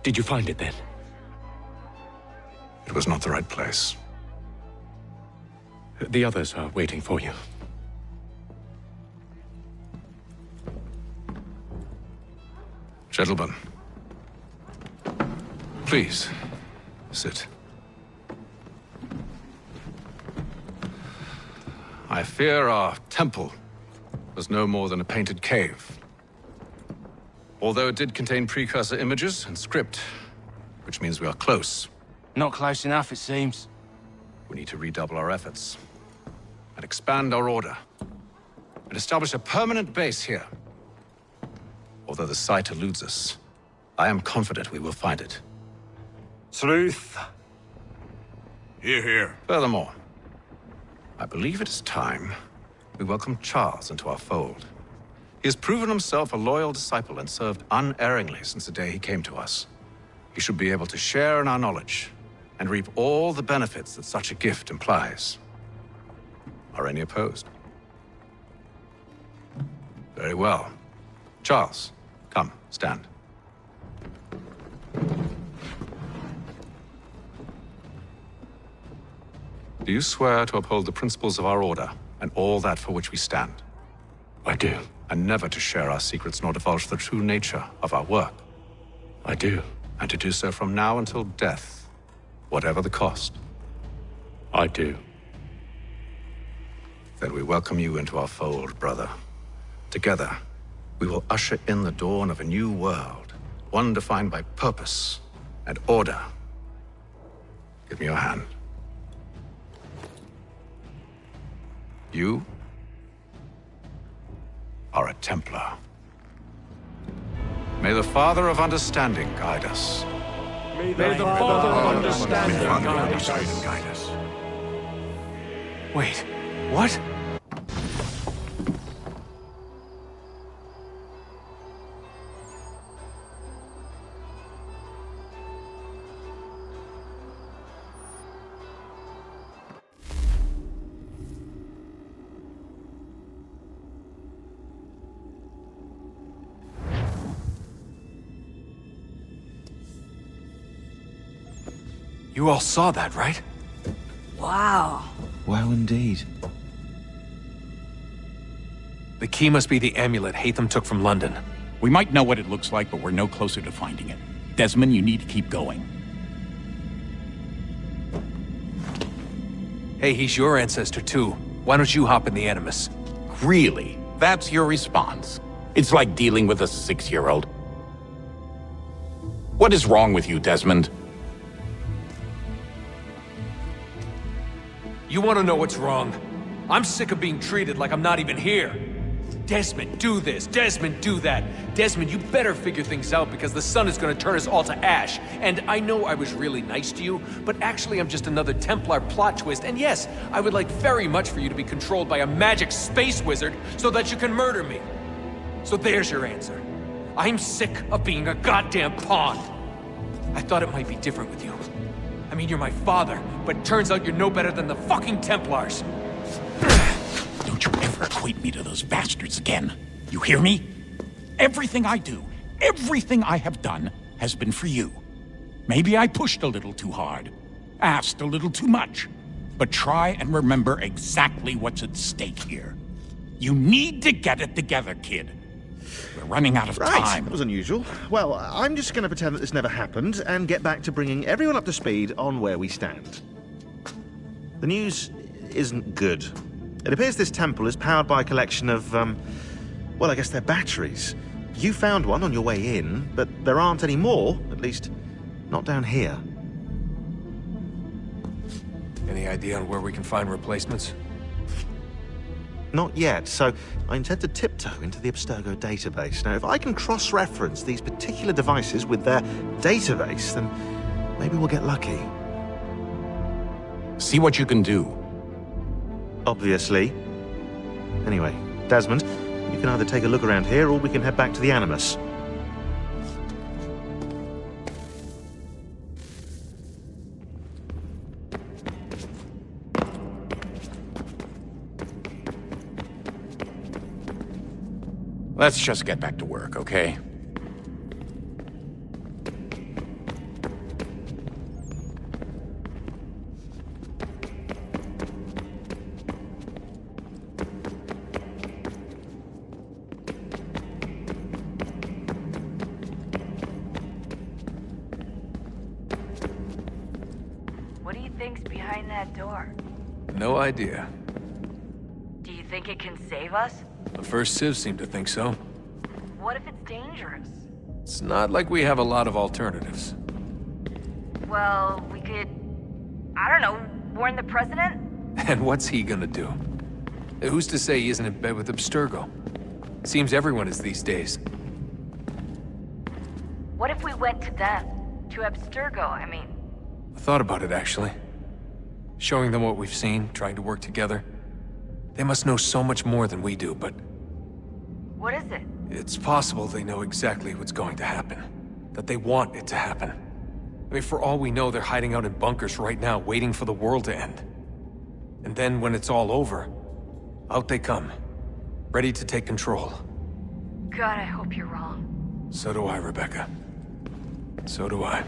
did you find it then? It was not the right place. The others are waiting for you. Gentlemen, please, sit. I fear our temple was no more than a painted cave. Although it did contain precursor images and script, which means we are close. Not close enough, it seems. We need to redouble our efforts and expand our order and establish a permanent base here. Although the site eludes us, I am confident we will find it. Truth. Hear, hear. Furthermore, I believe it is time we welcome Charles into our fold. He has proven himself a loyal disciple and served unerringly since the day he came to us. He should be able to share in our knowledge and reap all the benefits that such a gift implies. Are any opposed? Very well. Charles, come, stand. Do you swear to uphold the principles of our order and all that for which we stand? I do. And never to share our secrets nor divulge the true nature of our work? I do. And to do so from now until death, whatever the cost? I do. Then we welcome you into our fold, brother. Together, we will usher in the dawn of a new world, one defined by purpose and order. Give me your hand. You are a Templar. May the Father of Understanding guide us. May the Father of Understanding guide us. Wait, what? You all saw that, right? Wow. Wow, indeed. The key must be the amulet Hatham took from London. We might know what it looks like, but we're no closer to finding it. Desmond, you need to keep going. Hey, he's your ancestor too. Why don't you hop in the Animus? Really? That's your response? It's like dealing with a 6-year-old. What is wrong with you, Desmond? You want to know what's wrong? I'm sick of being treated like I'm not even here. Desmond, do this. Desmond, do that. Desmond, you better figure things out because the sun is going to turn us all to ash. And I know I was really nice to you, but actually I'm just another Templar plot twist. And yes, I would like very much for you to be controlled by a magic space wizard so that you can murder me. So there's your answer. I'm sick of being a goddamn pawn. I thought it might be different with you. I mean, you're my father, but it turns out you're no better than the fucking Templars. Don't you ever equate me to those bastards again. You hear me? Everything I do, everything I have done, has been for you. Maybe I pushed a little too hard, asked a little too much, but try and remember exactly what's at stake here. You need to get it together, kid. We're running out of time. That was unusual. Well, I'm just going to pretend that this never happened and get back to bringing everyone up to speed on where we stand. The news isn't good. It appears this temple is powered by a collection of, well, I guess they're batteries. You found one on your way in, but there aren't any more, at least not down here. Any idea on where we can find replacements? Not yet, so I intend to tiptoe into the Abstergo database. Now, if I can cross-reference these particular devices with their database, then maybe we'll get lucky. See what you can do. Obviously. Anyway, Desmond, you can either take a look around here or we can head back to the Animus. Let's just get back to work, okay? What do you think's behind that door? No idea. Do you think it can save us? The first Civ seemed to think so. What if it's dangerous? It's not like we have a lot of alternatives. Well, we could... I don't know, warn the president? And what's he gonna do? Who's to say he isn't in bed with Abstergo? Seems everyone is these days. What if we went to them? To Abstergo, I mean. I thought about it, actually. Showing them what we've seen, trying to work together. They must know so much more than we do, but... What is it? It's possible they know exactly what's going to happen. That they want it to happen. I mean, for all we know, they're hiding out in bunkers right now, waiting for the world to end. And then, when it's all over, out they come. Ready to take control. God, I hope you're wrong. So do I, Rebecca. So do I.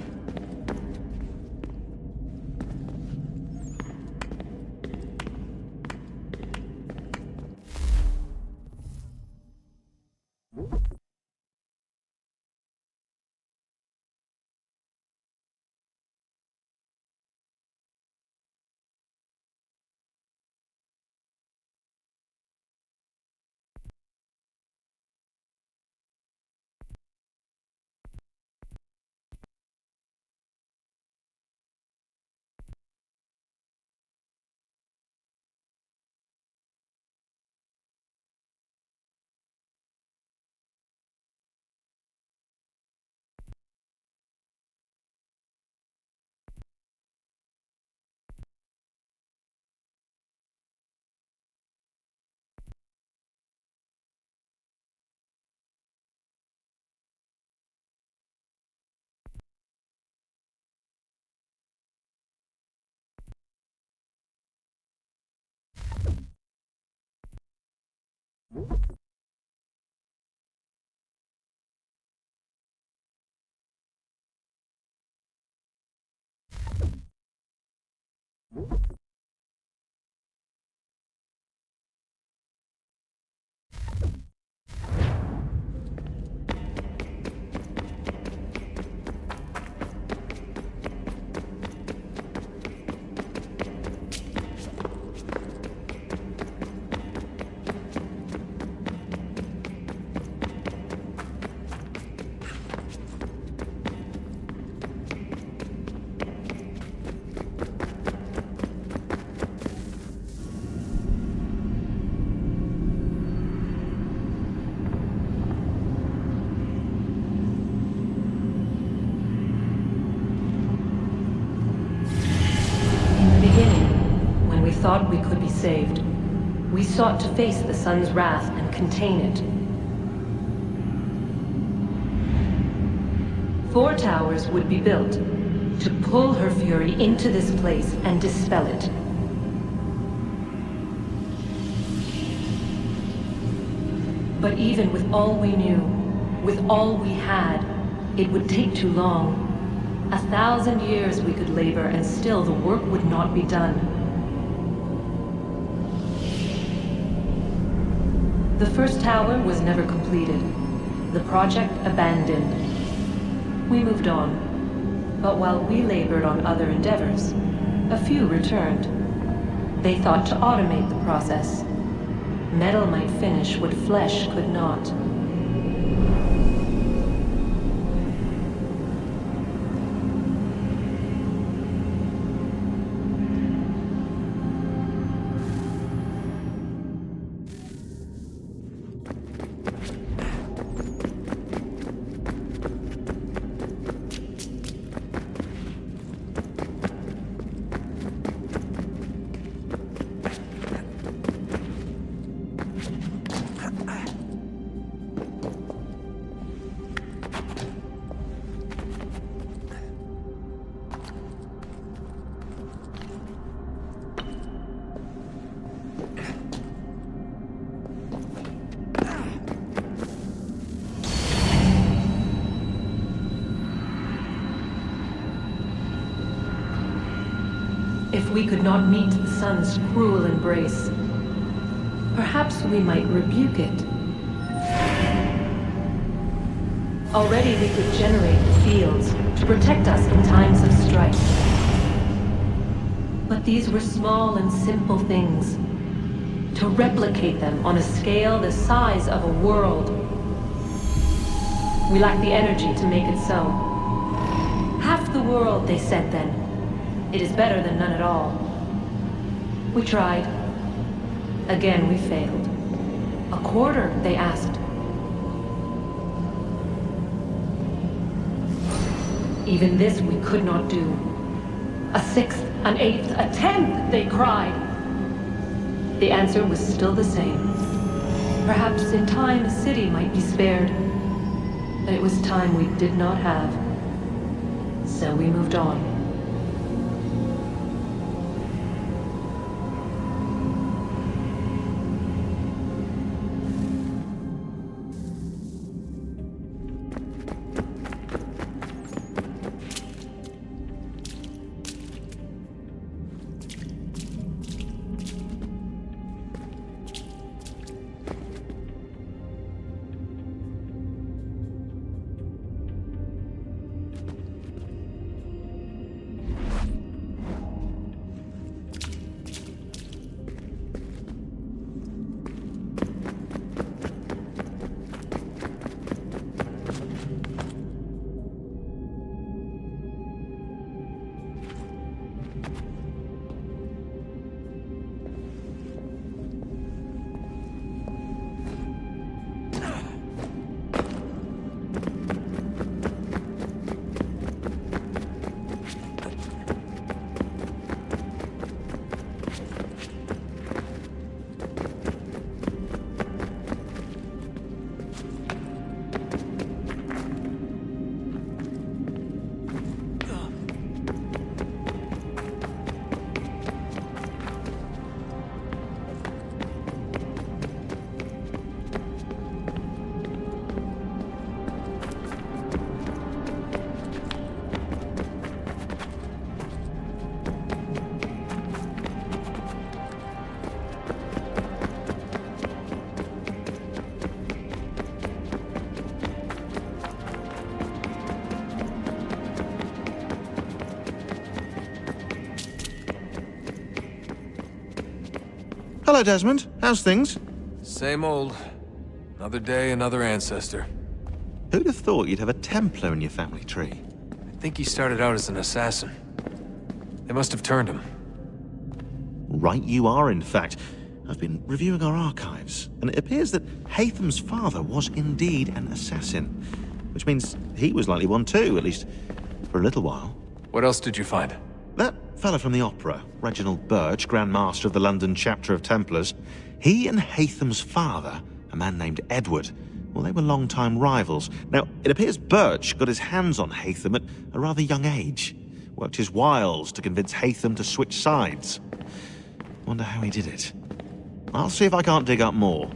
thought we could be saved, we sought to face the sun's wrath and contain it. 4 towers would be built to pull her fury into this place and dispel it. But even with all we knew, with all we had, it would take too long. 1,000 years we could labor and still the work would not be done. The first tower was never completed. The project abandoned. We moved on. But while we labored on other endeavors, a few returned. They thought to automate the process. Metal might finish what flesh could not. If we could not meet the sun's cruel embrace, perhaps we might rebuke it. Already we could generate the fields to protect us in times of strife. But these were small and simple things. To replicate them on a scale the size of a world, we lack the energy to make it so. Half the world, they said then. It is better than none at all. We tried. Again, we failed. A quarter, they asked. Even this we could not do. A 6th, an 8th, a 10th, they cried. The answer was still the same. Perhaps in time a city might be spared. But it was time we did not have. So we moved on. Hello, Desmond. How's things? Same old. Another day, another ancestor. Who'd have thought you'd have a Templar in your family tree? I think he started out as an assassin. They must have turned him. Right you are, in fact. I've been reviewing our archives, and it appears that Haytham's father was indeed an assassin. Which means he was likely one too, at least for a little while. What else did you find? That fella from the opera, Reginald Birch, Grand Master of the London chapter of Templars. He and Haytham's father, a man named Edward, well, they were long-time rivals. Now, it appears Birch got his hands on Haytham at a rather young age. Worked his wiles to convince Haytham to switch sides. Wonder how he did it. I'll see if I can't dig up more.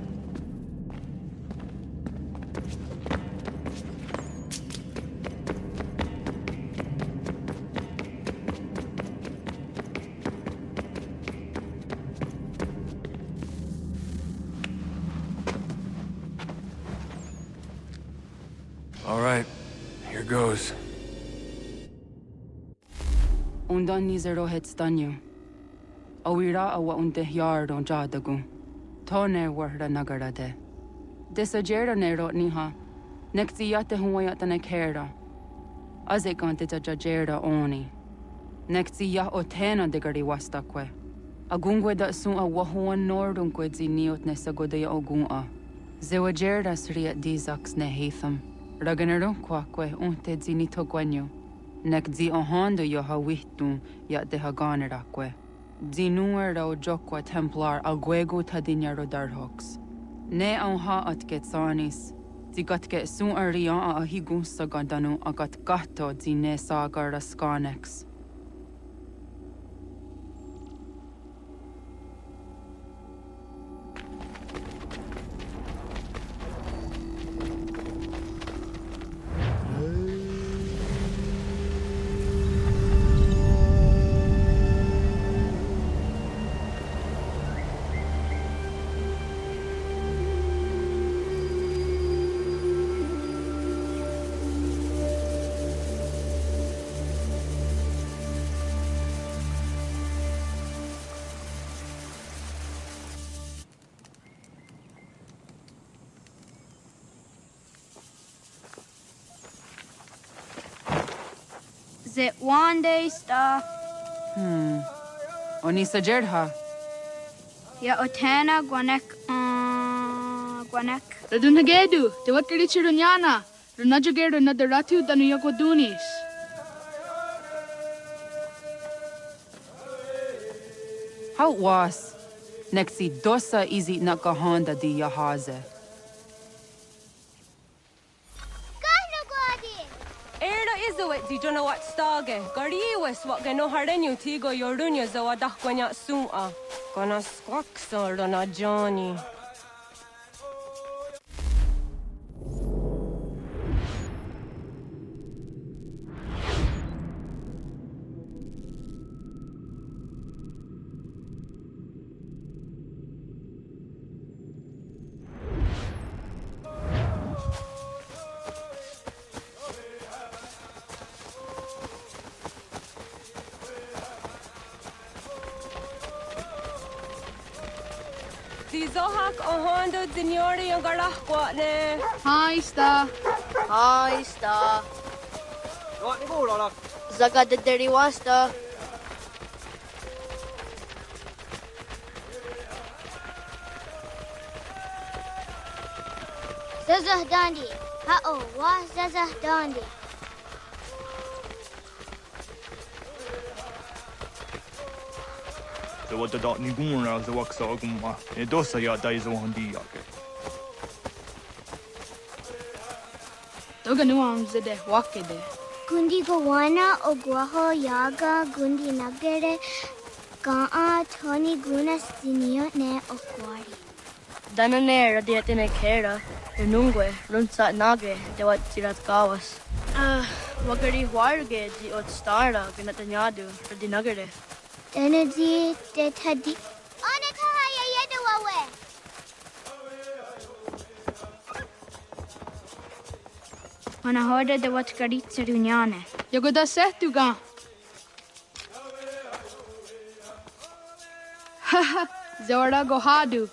All right, here goes. Undan nizero het stanyu. Awira awa unte yard on jadagu. Toner warda nagara de. Desajera nero niha. Nexti yate huayata nekera. Azekante jajera oni. Nexti ya otena degari wastakwe. Agungwe da sun a wahuan nordunque zi niot nesagodaya ogun a. Zewajera sriat dizax ne Haytham. Raganero quaque unte zinito guanyo. Nek zi ohando yo ha wihtun ya de haganeraque. Zinuer o jokwa templar alguego tadinyaro darhox. Ne ha at getsanis. Zi gat get sun arian a higunsa gandanu agat gato zi ne sagar skanex. Zit one day sta. Onisa Jerdha. Ya otena guanek guanek. Radunagedu, te wat karichirunyana. Runajugeru na daratu danu yakodunis. How was? Nexi dosa izi nakahanda di yahaze. Izuit di jono wat stage. Gariwes wat gano hardenyu tigo yorunya zawadah kwanya sum'a. Gana squaxor na Johnny. Zohak ohondo dinyori yung garahkwa ne. Hi, Sta. Hi, Sta. Zaga de deriwasta. Zazah dandi. Ha'o wa zazah dandi. The what the dot niguna the wax oguma. E dosa ya daizo handi yake. Toga nuam zede wakede. Gundi gowana ogwaho yaga gundi nagere gaa toni guna stinio ne okwari. Danane radiate ne kera. Nungwe runsa nage de wat sirat kawas. Wagari warge di ot stara ginatanyadu radinagere. Energy de tadi. Anaka haya yedawawe. Ana hoda de wat karitsa dunyane. Yogoda setuga. Haha, Zora gohadu.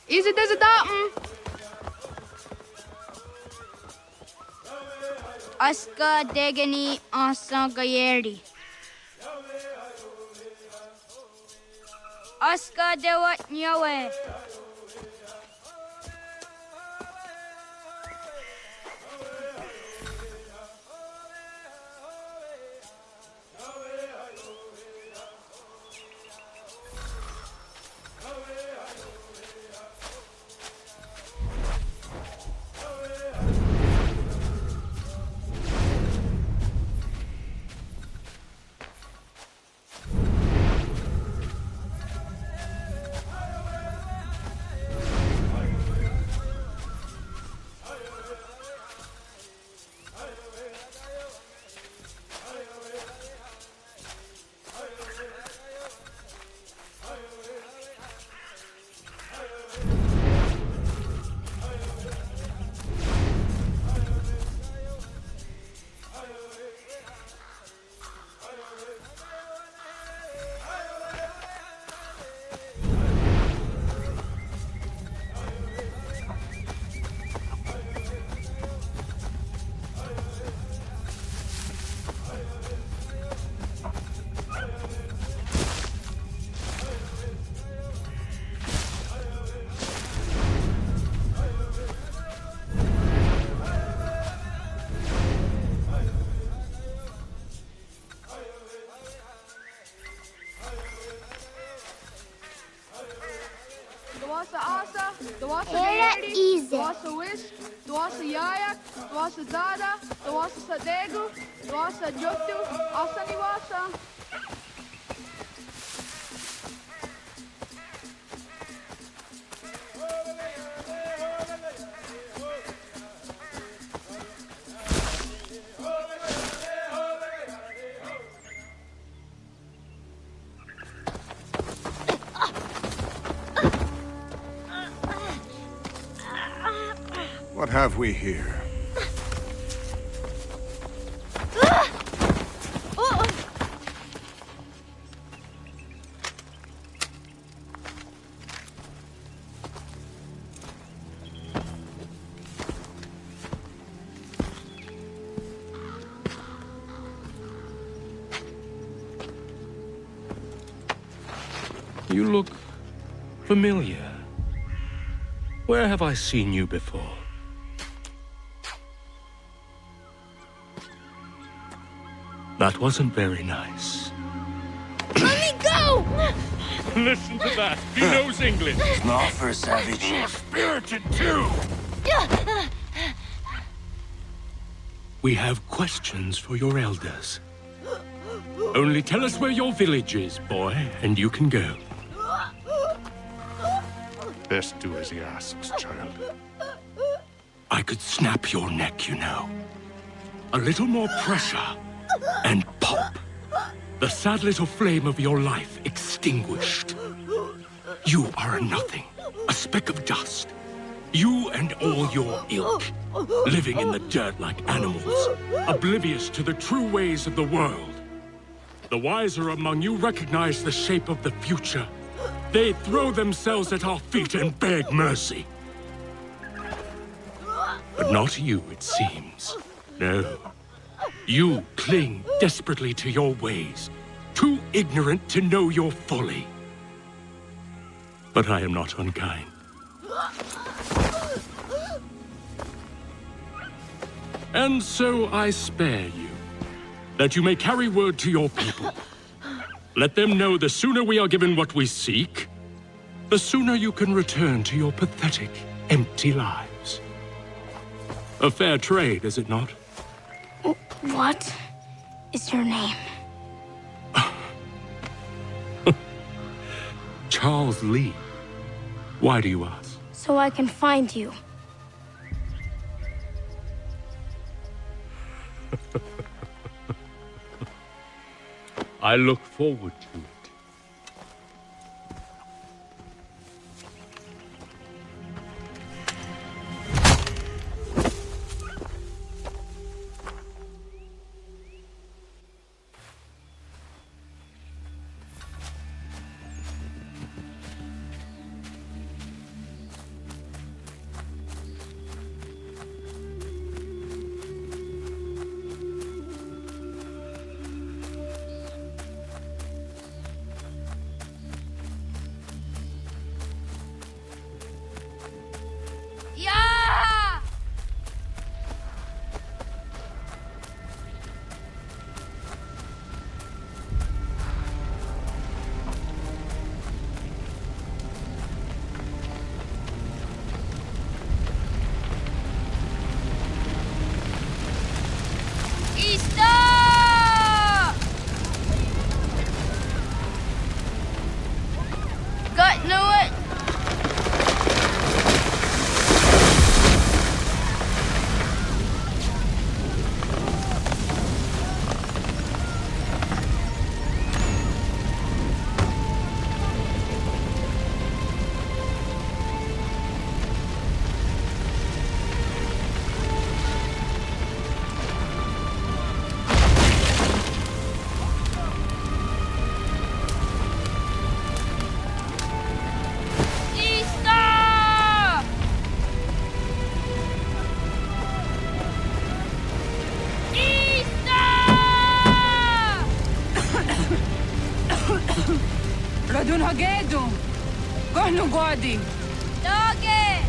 Is it as a datum? Aska degani asa gayeri. Aska dewat nyawe. Dwasa Asa, Dwasa Era Gaerdi, easy. Dwasa Wish, Dwasa Yayak, Dwasa Dada, Dwasa Sadegu, Dwasa Juktu, Asa Niwasa. What have we here? You look familiar. Where have I seen you before? That wasn't very nice. Let me go! Listen to that. He knows English. Smart for a savage. You're spirited too. We have questions for your elders. Only tell us where your village is, boy, and you can go. Best do as he asks, child. I could snap your neck, you know. A little more pressure, and pop. The sad little flame of your life extinguished. You are a nothing, a speck of dust. You and all your ilk, living in the dirt like animals, oblivious to the true ways of the world. The wiser among you recognize the shape of the future. They throw themselves at our feet and beg mercy. But not you, it seems. No. You cling desperately to your ways, too ignorant to know your folly. But I am not unkind. And so I spare you, that you may carry word to your people. Let them know the sooner we are given what we seek, the sooner you can return to your pathetic, empty lives. A fair trade, is it not? What is your name? Charles Lee. Why do you ask? So I can find you. I look forward to it. Yeah! Got no it. Radun Hagedu! Gohnu Gwadi! Doggy!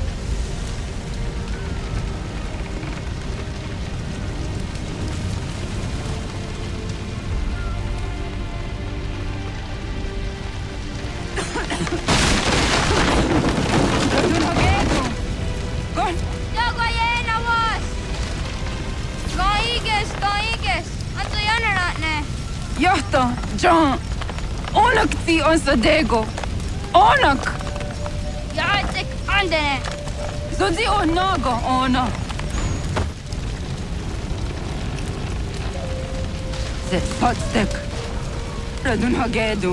John! Onak ti on Sadego! Onak! Jacek, andene! Zodi onago, ona! Zet patstek! Radun hagedu!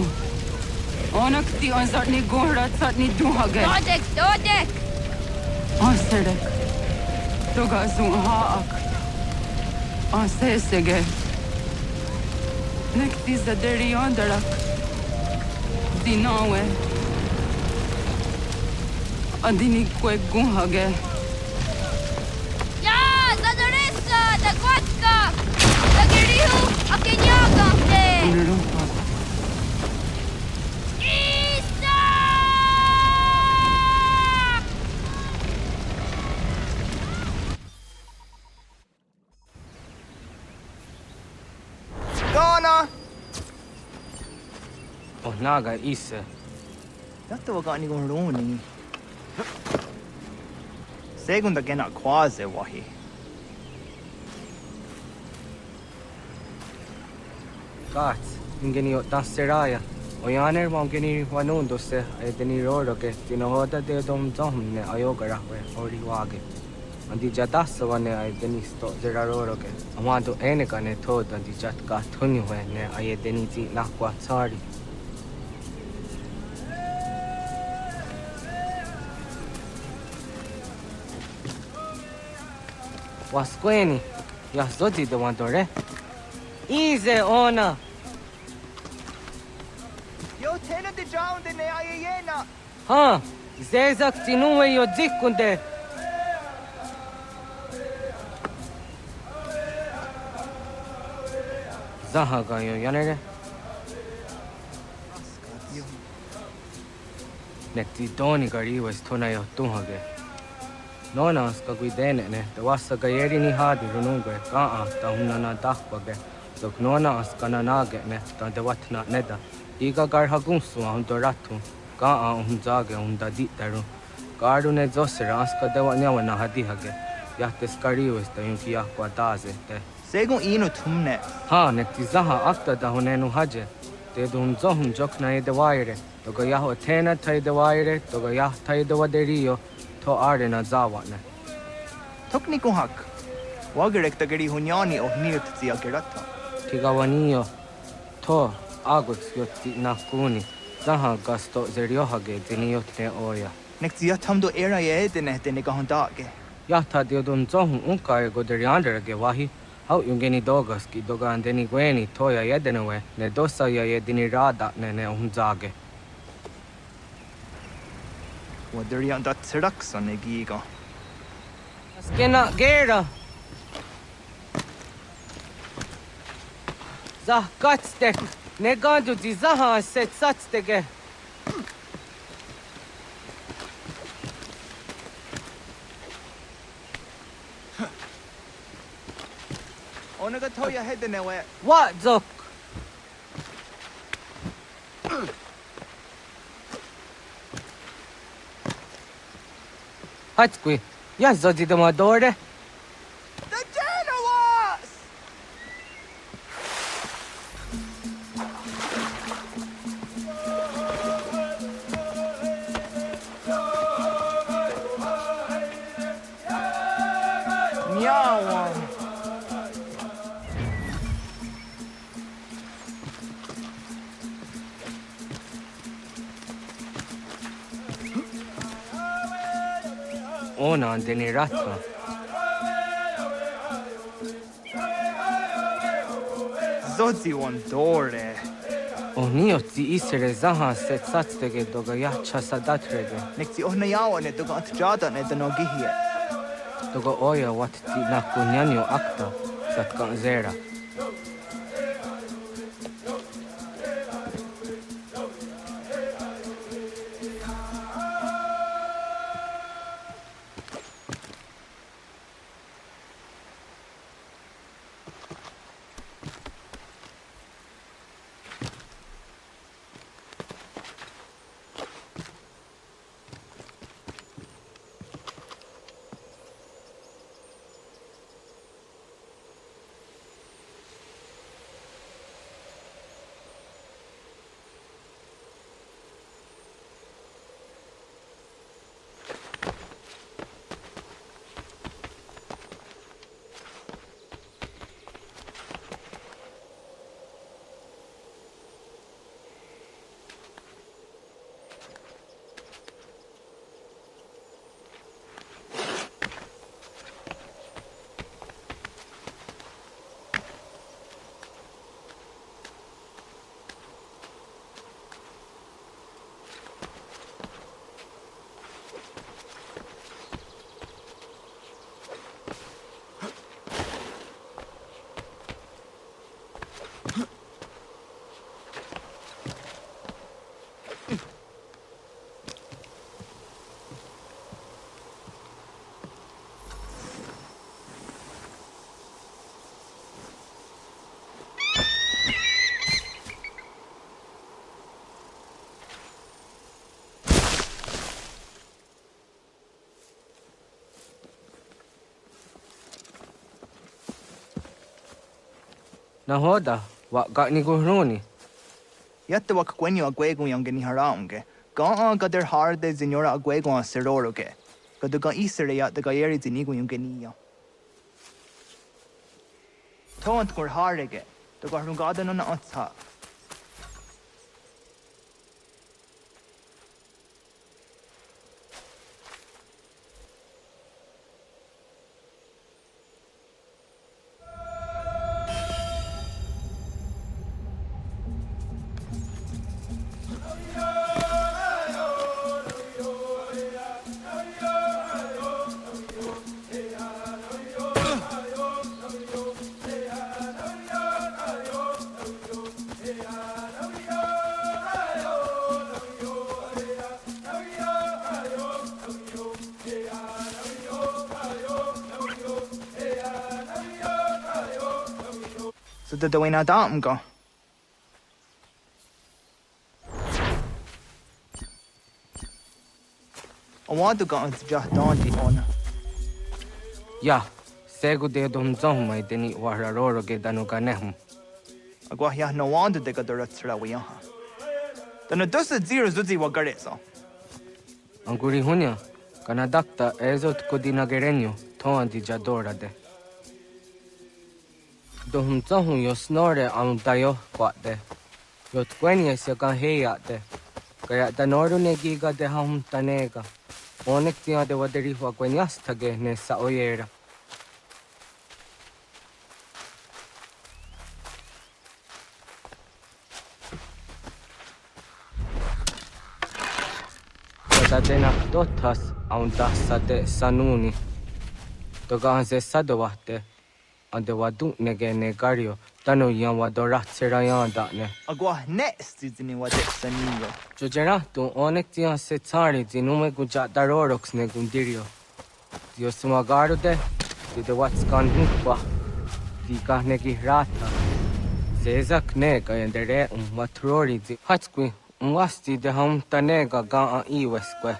Onak ti on zatni gohrat zatni duhaged! Dodek! On sedek! Toga zun haak! On sesege! Nek ti zaderi ondarak! Dinawe! Adini kwe guhage! Ja, zadoressa, da gładka! Da girihu, a kenyaga te! Isa! Donna! Oh, naga Isa. Dato gani con Roni. Segunda gena quase wahi. Gats, ingeni o tasseraya. O yaner mo ingeni wanundo se ay deni roro ke tinohoda de dom ne ayogara we ori wage. Andi jadassa wane ay deni sto zeraroro ke. Amando ene kane tod andi jatka thuni we ne ay deni ti nakwa tsari. Wasqueni, ya zodi de wandore. Easy ona. Yo tena de jaunde ne ayena. Ha, zezak tinuwe yo dikunde. Zahaga yo yanere. Nekti doni gari was tona yo tuhage. Nona ska guidene ne, te wassa gayeri ni hadi runungwe, kaa ta hunana dahwage. Dok nona ska nanage ne, ta de watna neda. Iga gar hagunsu hunto ratu, kaa hunzage hunda ditaru. Garu ne zosera aska dewa nyawa na hadihage. Yahte skariwes ta yunki yahkwa daze te. Segun ino tumne. Ha, nekti zaha akta da hunenu haje. Te dun zohun jokna e de waire. Toga yaho tena tai de waire, toga yah tai de waderio. To are na zawatne. Tokni kuhak. Wagerek tagari hunyani o niut zia gerata. Tigawanio. To agus yotti nakuni. Zaha gasto zeriohage diniotne oya. Nek zia tamdo era ye dene dene gahondage. Yahta diodun zohun unkae goderianderage wahi. Hau yungeni dogas ki dogan deni gweni toya yedenewe. Ne dosa ya yedini rada ne unzage. Waderian dat traksa ne giga. Skena gera. Zah katstek. Ne gandu di zaha set satstege. Onaga toya hedenewe. What zok? Hatskui, ja zodi de madore. The Genoas! Miawa. Ona deni ratma. Zodzi one dore. Onioti isere zaha set satstege doga yacha sadatrege. Nekti ohna yawa ne doga antjada ne danogihie. Doga oya watti nakunyanyo akta satka zera. Na hoda, wa got ni guruni. Yatta wak gwenyo agwego yang geni haramge. Ga gader harde zinora agwego a seroroge. Gaduga isere ya the gayeri zinigo yung genia. Tont gur harege. The garungada no na otsa. So did the way na dam go? I want to go into just Dante on. Ya, segu de dum zom mai deni wararoro ge danu ganehum. Agwa ya no wonder de gadara tsra we yaha. Then does the zero zuzi wa gareso. Anguri hunya, kana dakta ezot kodina gerenyo, toan di jadora de. Dohum zahum yo snore am dayo kwate. Yo tkwenya se kan heya de. Kaya danoru ne giga de hum tanega. Onek tia de waderi wa kwenyas tage ne sa oyera. Dena dotas aun dasate sanuni. Toga se sadovate. Ande wadu nege negario. Tano yan wadorat serayan ne. Agwa next is in what it's a new. Jojerato onek tia se tsari zinume guja darorox ne gundirio. Dio sumagaro de the what's gone hukwa. Di kahnegi rata. Zezak nega yendere matrori di hatskwi. Mwasti de hum tanega ga a iweskwe.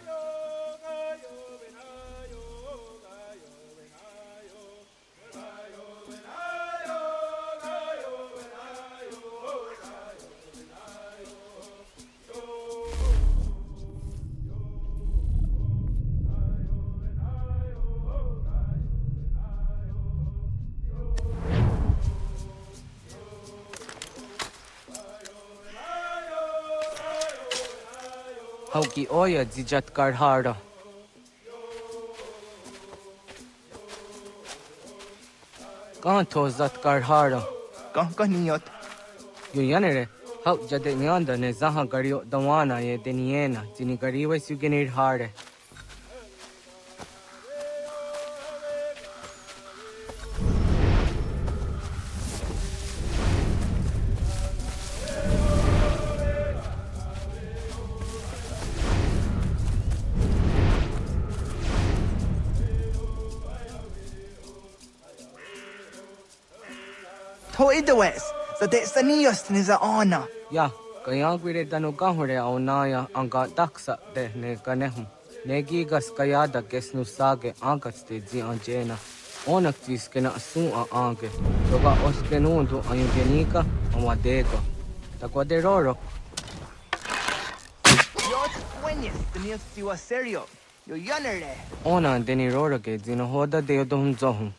Hauki oya dijat karhara. Kanto zat karhara. Kaniyot. Yo yanere, hau jade nyanda ne zaha gario dawana ye deniena, jini gariwe sugenir hare. To idawes, so that's the nearest is a honor. Ya, kaya gwire danu gahore au naya anga daksa de ne ganehum. Negi gas kayada kesnu sage angas de zi anjena. Onak tis kena asun a ange. Toga oskenundu ayungenika amadego. Takwaderoro. Yo twenties, the nearest you are serio. Yo yanere. Ona deni roro ke zino hoda de yodum zohum.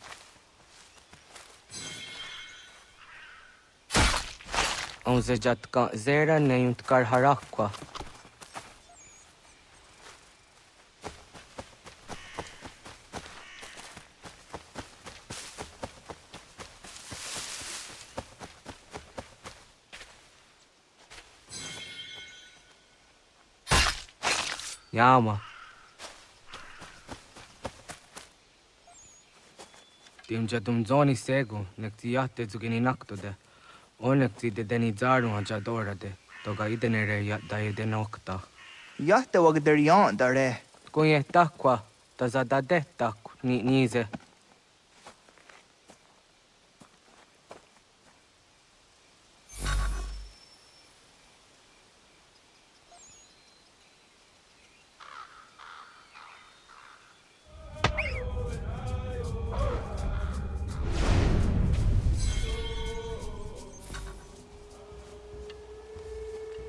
On zejatka zera neyunt karharakwa. Yama. Tim jatum zoni sego, nektiate zugini naktode. Onek ti de deni zaru aja dora de. Toga idenere ya dae de nokta. Yahta wag der yan dare. Kunye takwa, tazada de tak ni nize.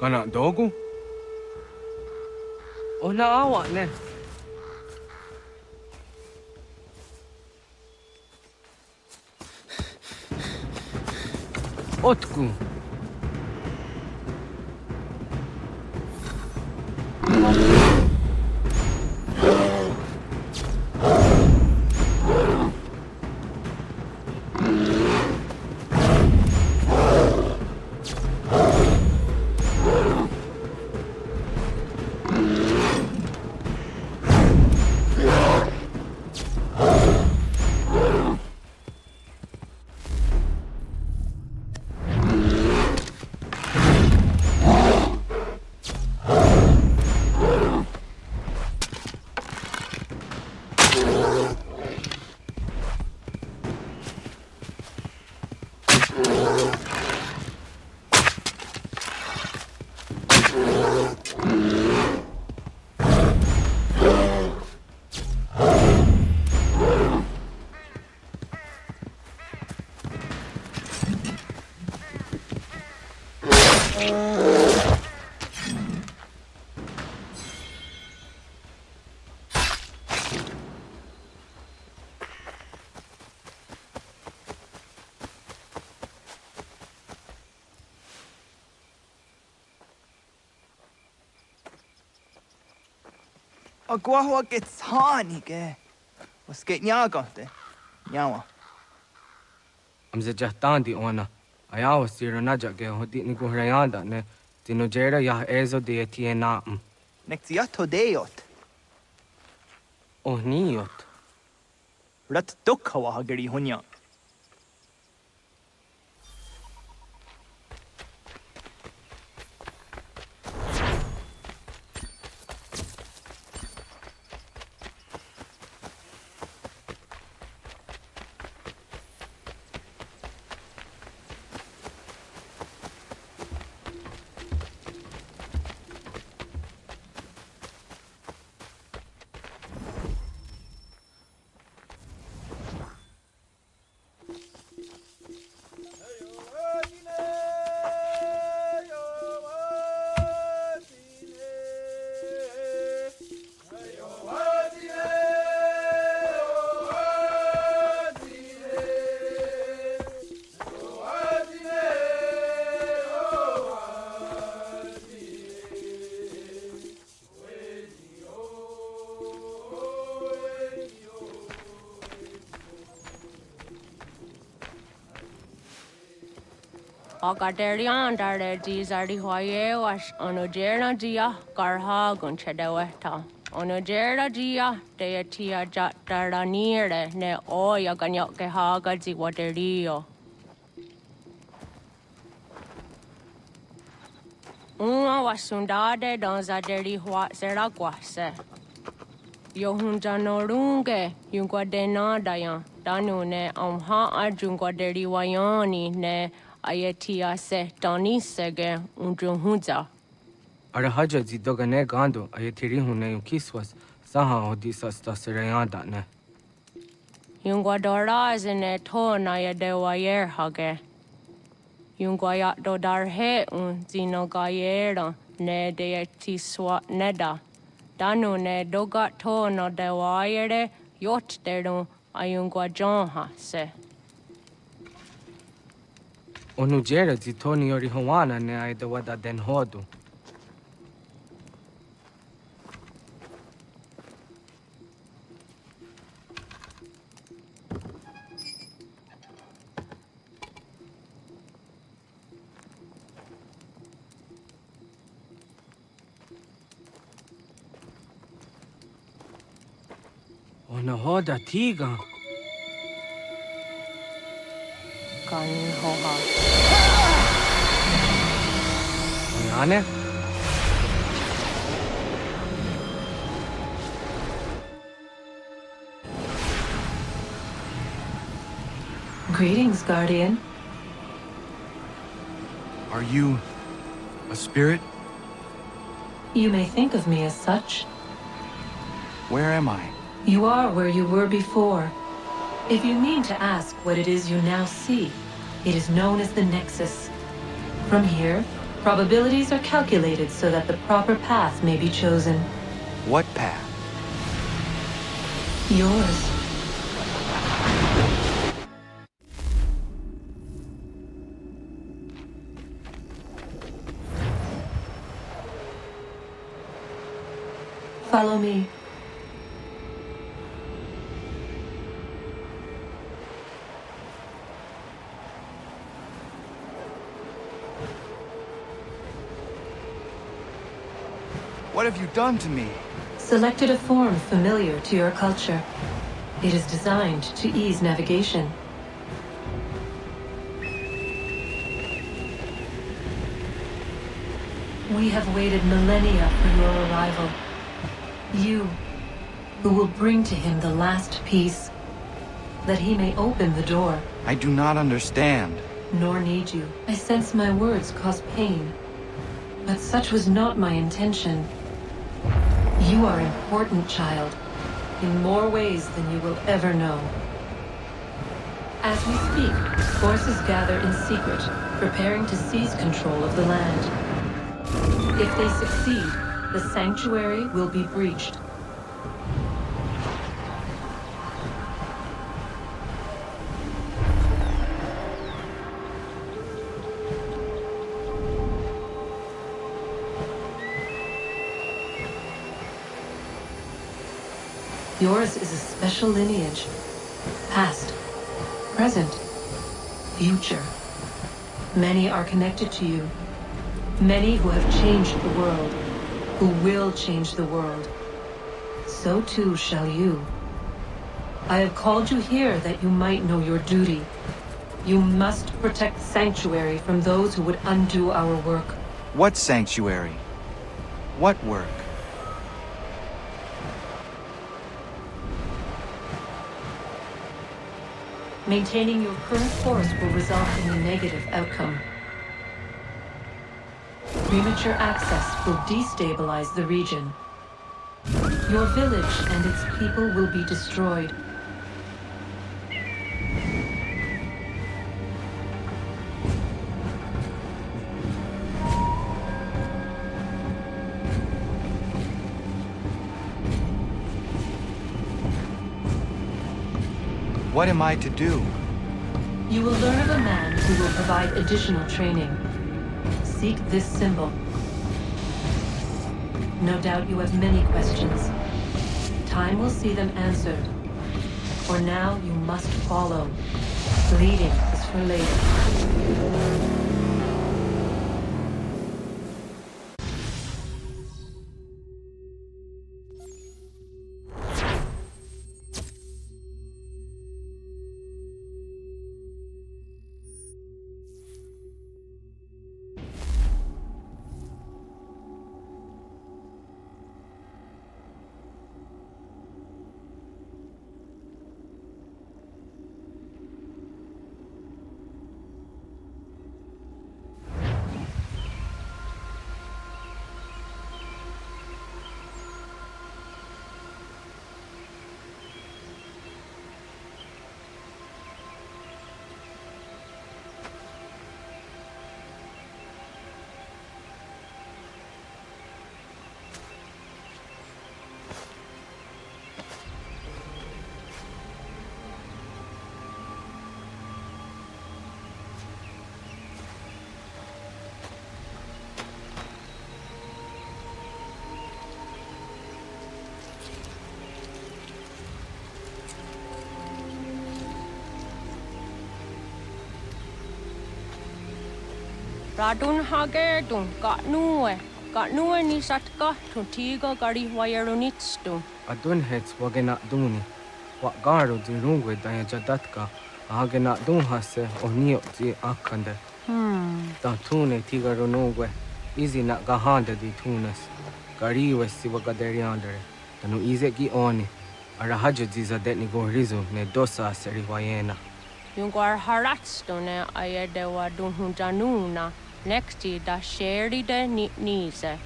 Kana dogu? Ona awa ne. Otku. Agua gets honey, ge. Was get nyagante. Nyawa. Amze jahtandi ona. Ayawa siro naja ge hodi ni guhrayanda ne. Tinojera ya ezo de tiena. Nektiato deot. Oh niot. Rat dukhawa hageri hunya. Agaderian dare dizardi hoye was onojera dia garha gunchedeweta. Onojera dia deatia jataranire ne oya ganyoke haga ziwaterio. Uma wasundade donzaderi hua seraguase. Yohunjanorunge yungwadena dayan danune amha ajungwaderi wayani ne Ayatia se Doni Sege Unjunhuza. Arahaja zidogane gando ayatiri hune yukiswas saha odisa stasirayanda ne. Yungwadora zine to na yadewayer hage. Yungwayat dodarhe un zinogayera ne deetiswa neda. Danu ne dogat to no dewayere yot deru ayungwajonha se. Onujera zitoni yori hawana ne aidawada den hodu. Ona hoda tiga. Kan hoha. Ane? Greetings, Guardian. Are you a spirit? You may think of me as such. Where am I? You are where you were before. If you mean to ask what it is you now see, it is known as the Nexus. From here, Probabilities are calculated so that the proper path may be chosen. What path? Yours. Follow me. What have you done to me? Selected a form familiar to your culture. It is designed to ease navigation. We have waited millennia for your arrival. You, who will bring to him the last piece, that he may open the door. I do not understand. Nor need you. I sense my words cause pain. But such was not my intention. You are important, child, in more ways than you will ever know. As we speak, forces gather in secret, preparing to seize control of the land. If they succeed, the sanctuary will be breached. Yours is a special lineage. Past, present, future. Many are connected to you. Many who have changed the world, who will change the world. So too shall you. I have called you here that you might know your duty. You must protect Sanctuary from those who would undo our work. What sanctuary? What work? Maintaining your current course will result in a negative outcome. Premature access will destabilize the region. Your village and its people will be destroyed. What am I to do? You will learn of a man who will provide additional training. Seek this symbol. No doubt you have many questions. Time will see them answered. For now, you must follow. Leading is for later. Radun hagerdun, got nuwe ni satka, tuntigo gari wayarunitstu. Adun hets wagena duni. Wat garu di rungwe daya jadatka, agena dun hase onio di akande. Ta tune tiga runugwe, izi na gahanda di tunas. Gari wesi wagaderiandere, tanu ize gi oni. Arahajo ziza detni gorizu ne dosa seri wayena. Yungwar haratstone ayadewa dunhunjanuna. Nexti da sheri de nitnize.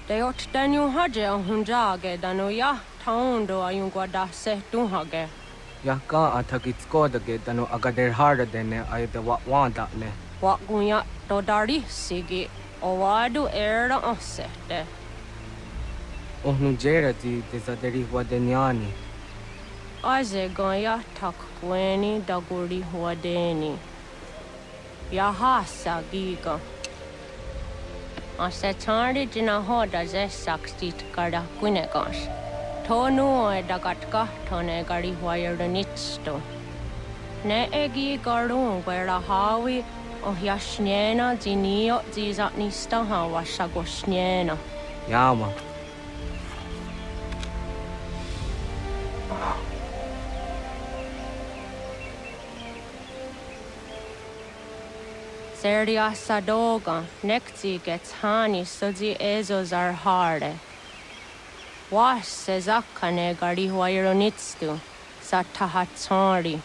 De ot danu haje hunjage danu ya taundo ayungwa da se dunhage. Ya ka atakitskoda ge danu agader harda dene ayde wanda ne. Wat gunya do dari sigi Oadu era osete. Ohnu jerati desaderi huadeniani. Aze goya takweni daguri huadeni. Yahasa giga. Asetari jina hoda ze sakstit kada kunegas. Tonu e dagatka tone gari huayernitsto. Ne egi garun wera hawi o yashnena zinio zizatnista hawa sagoshnena. Yama. Seria sadoga, nekti gets hani sudzi ezos are harde. Was sezakane gari huayronitstu, satahatsari.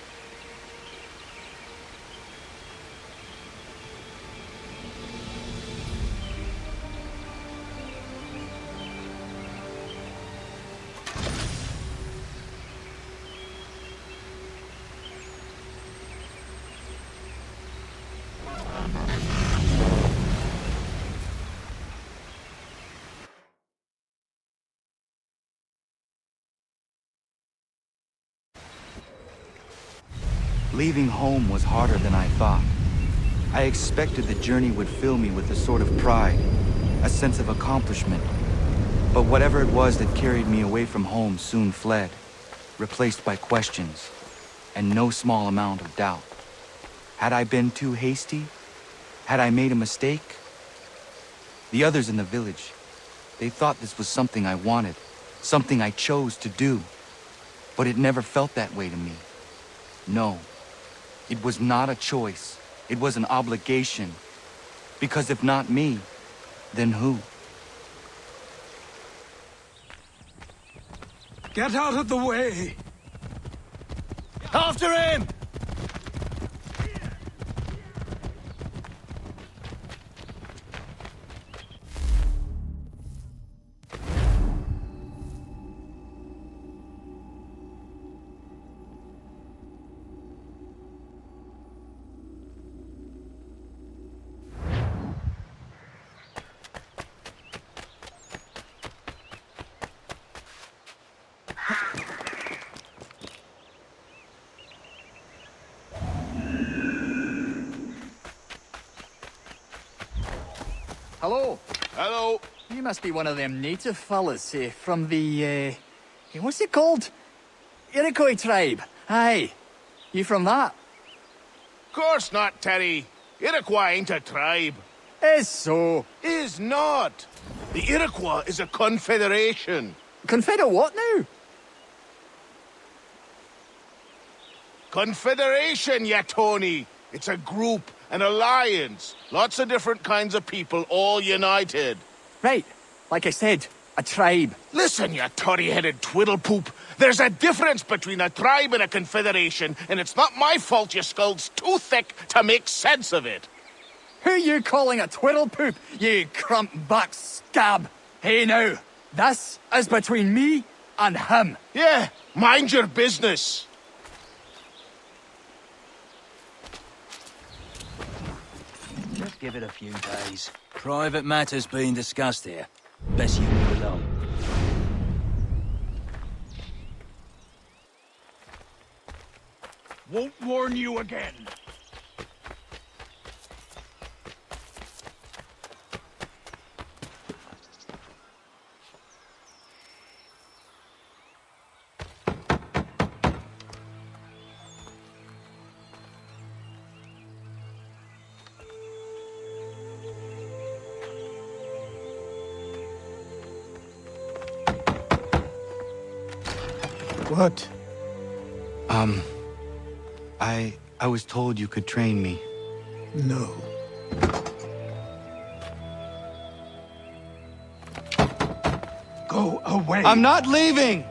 Leaving home was harder than I thought. I expected the journey would fill me with a sort of pride, a sense of accomplishment. But whatever it was that carried me away from home soon fled, replaced by questions, and no small amount of doubt. Had I been too hasty? Had I made a mistake? The others in the village, they thought this was something I wanted, something I chose to do. But it never felt that way to me. No. It was not a choice. It was an obligation. Because if not me, then who? Get out of the way! After him! Hello. Hello. You must be one of them native fellas from the, what's it called? Iroquois tribe. Aye. You from that? Course not, Terry. Iroquois ain't a tribe. Is so. Is not. The Iroquois is a confederation. Confederate what now? Confederation, ya Tony. It's a group, an alliance. Lots of different kinds of people all united. Right. Like I said, a tribe. Listen, you toddy-headed twiddlepoop. There's a difference between a tribe and a confederation, and it's not my fault your skull's too thick to make sense of it. Who you calling a twiddlepoop, you crump-back scab? Hey now, this is between me and him. Yeah, mind your business. Just give it a few days. Private matters being discussed here. Best you move along. Won't warn you again. What? I was told you could train me. No. Go away. I'm not leaving!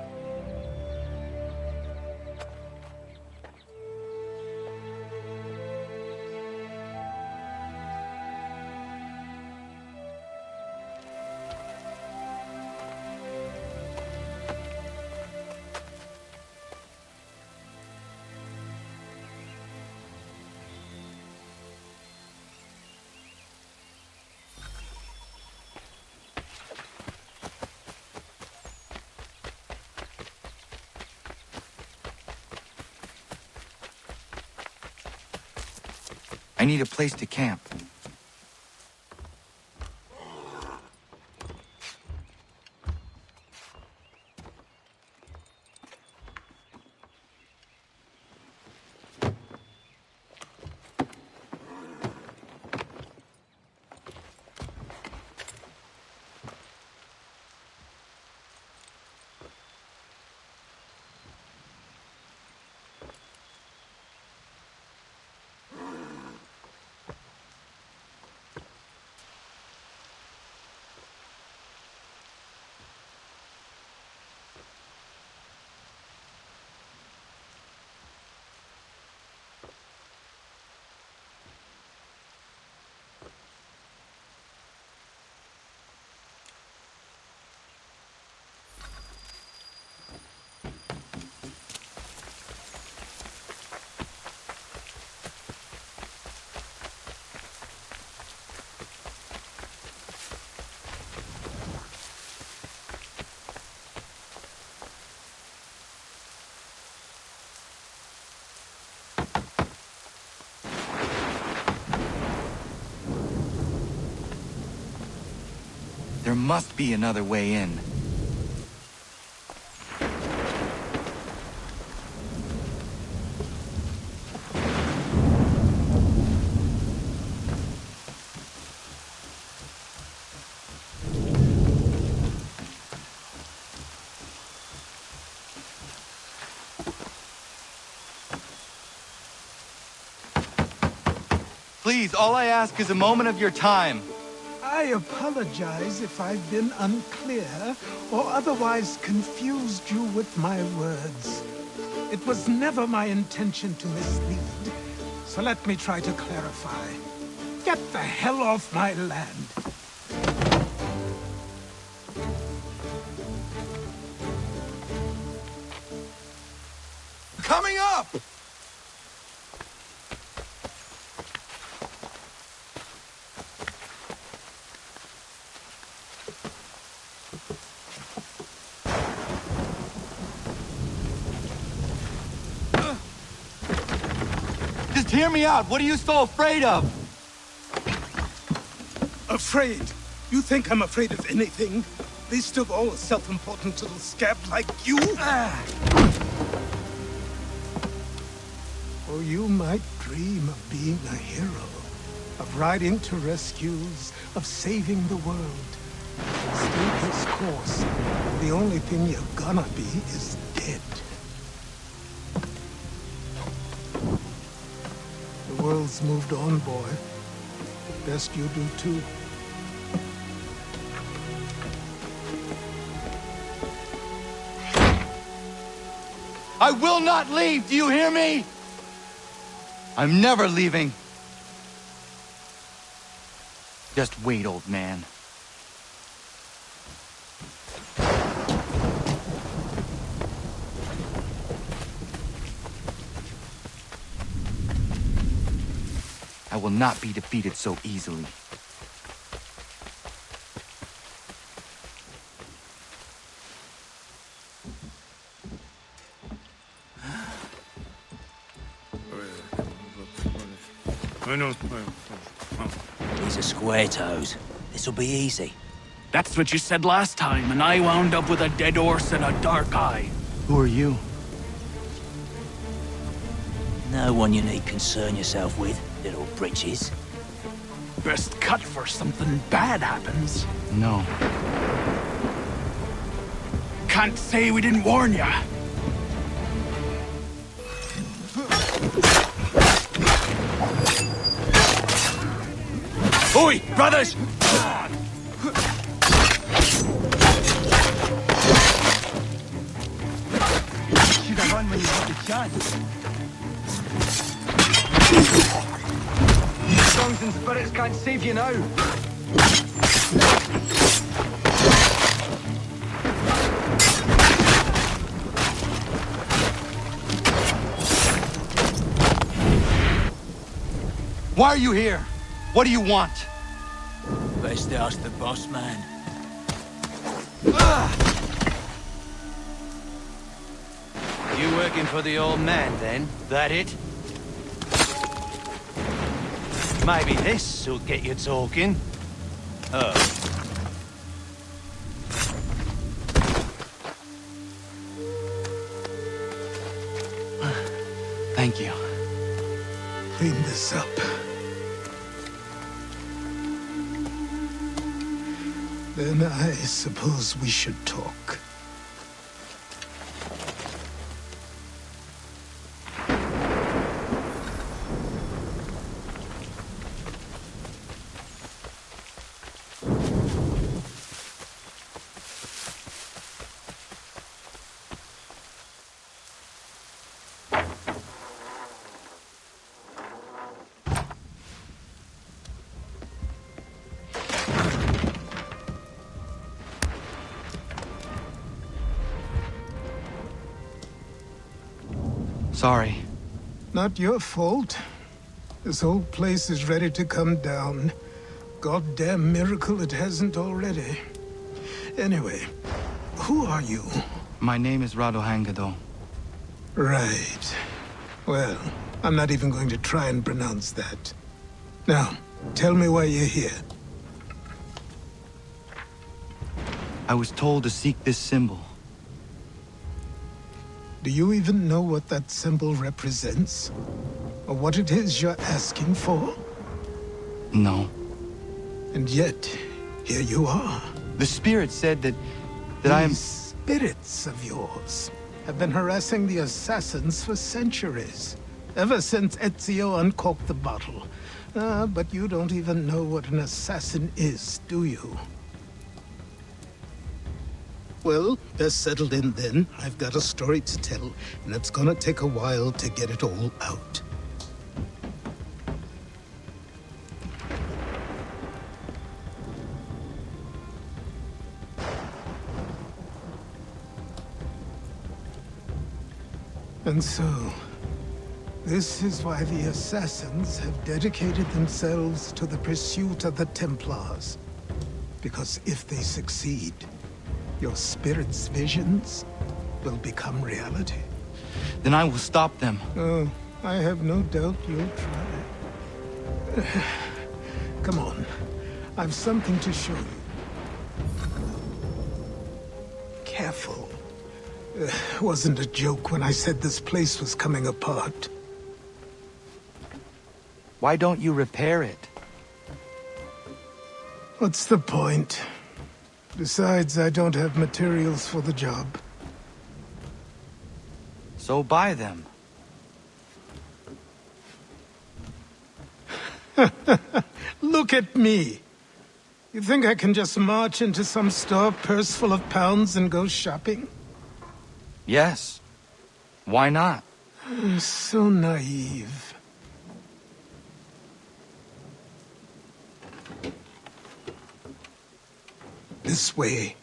need a place to camp. There must be another way in. Please, all I ask is a moment of your time. I apologize if I've been unclear or otherwise confused you with my words. It was never my intention to mislead, so let me try to clarify. Get the hell off my land. Coming up! Just hear me out. What are you so afraid of? Afraid? You think I'm afraid of anything? Least of all a self-important little scab like you? Or you might dream of being a hero, of riding to rescues, of saving the world. Stay this course, and the only thing you're gonna be is dead. The world's moved on, boy. Best you do too. I will not leave, do you hear me? I'm never leaving. Just wait, old man. I will not be defeated so easily. These are square toes. This'll be easy. That's what you said last time, and I wound up with a dead horse and a dark eye. Who are you? No one you need concern yourself with, little britches. Best cut for something bad happens. No. Can't say we didn't warn ya. Oi, brothers! Should have run when you got the chance. Songs and spirits can't save you now. Why are you here? What do you want? Best ask the boss man. You working for the old man, then? That it? Maybe this will get you talking. Oh. Thank you. Clean this up. Then I suppose we should talk. Sorry. Not your fault. This whole place is ready to come down. Goddamn miracle it hasn't already. Anyway, who are you? My name is Radohangado. Right. Well, I'm not even going to try and pronounce that. Now, tell me why you're here. I was told to seek this symbol. Do you even know what that symbol represents? Or what it is you're asking for? No. And yet, here you are. The spirit said that I am... These spirits of yours have been harassing the assassins for centuries. Ever since Ezio uncorked the bottle. But you don't even know what an assassin is, do you? Well, they're settled in then. I've got a story to tell, and it's gonna take a while to get it all out. And so, this is why the Assassins have dedicated themselves to the pursuit of the Templars. Because if they succeed, your spirit's visions will become reality. Then I will stop them. Oh, I have no doubt you'll try. Come on. I've something to show you. Careful. Wasn't a joke when I said this place was coming apart. Why don't you repair it? What's the point? Besides, I don't have materials for the job. So buy them. Look at me! You think I can just march into some store, purse full of pounds, and go shopping? Yes. Why not? So naive. This way.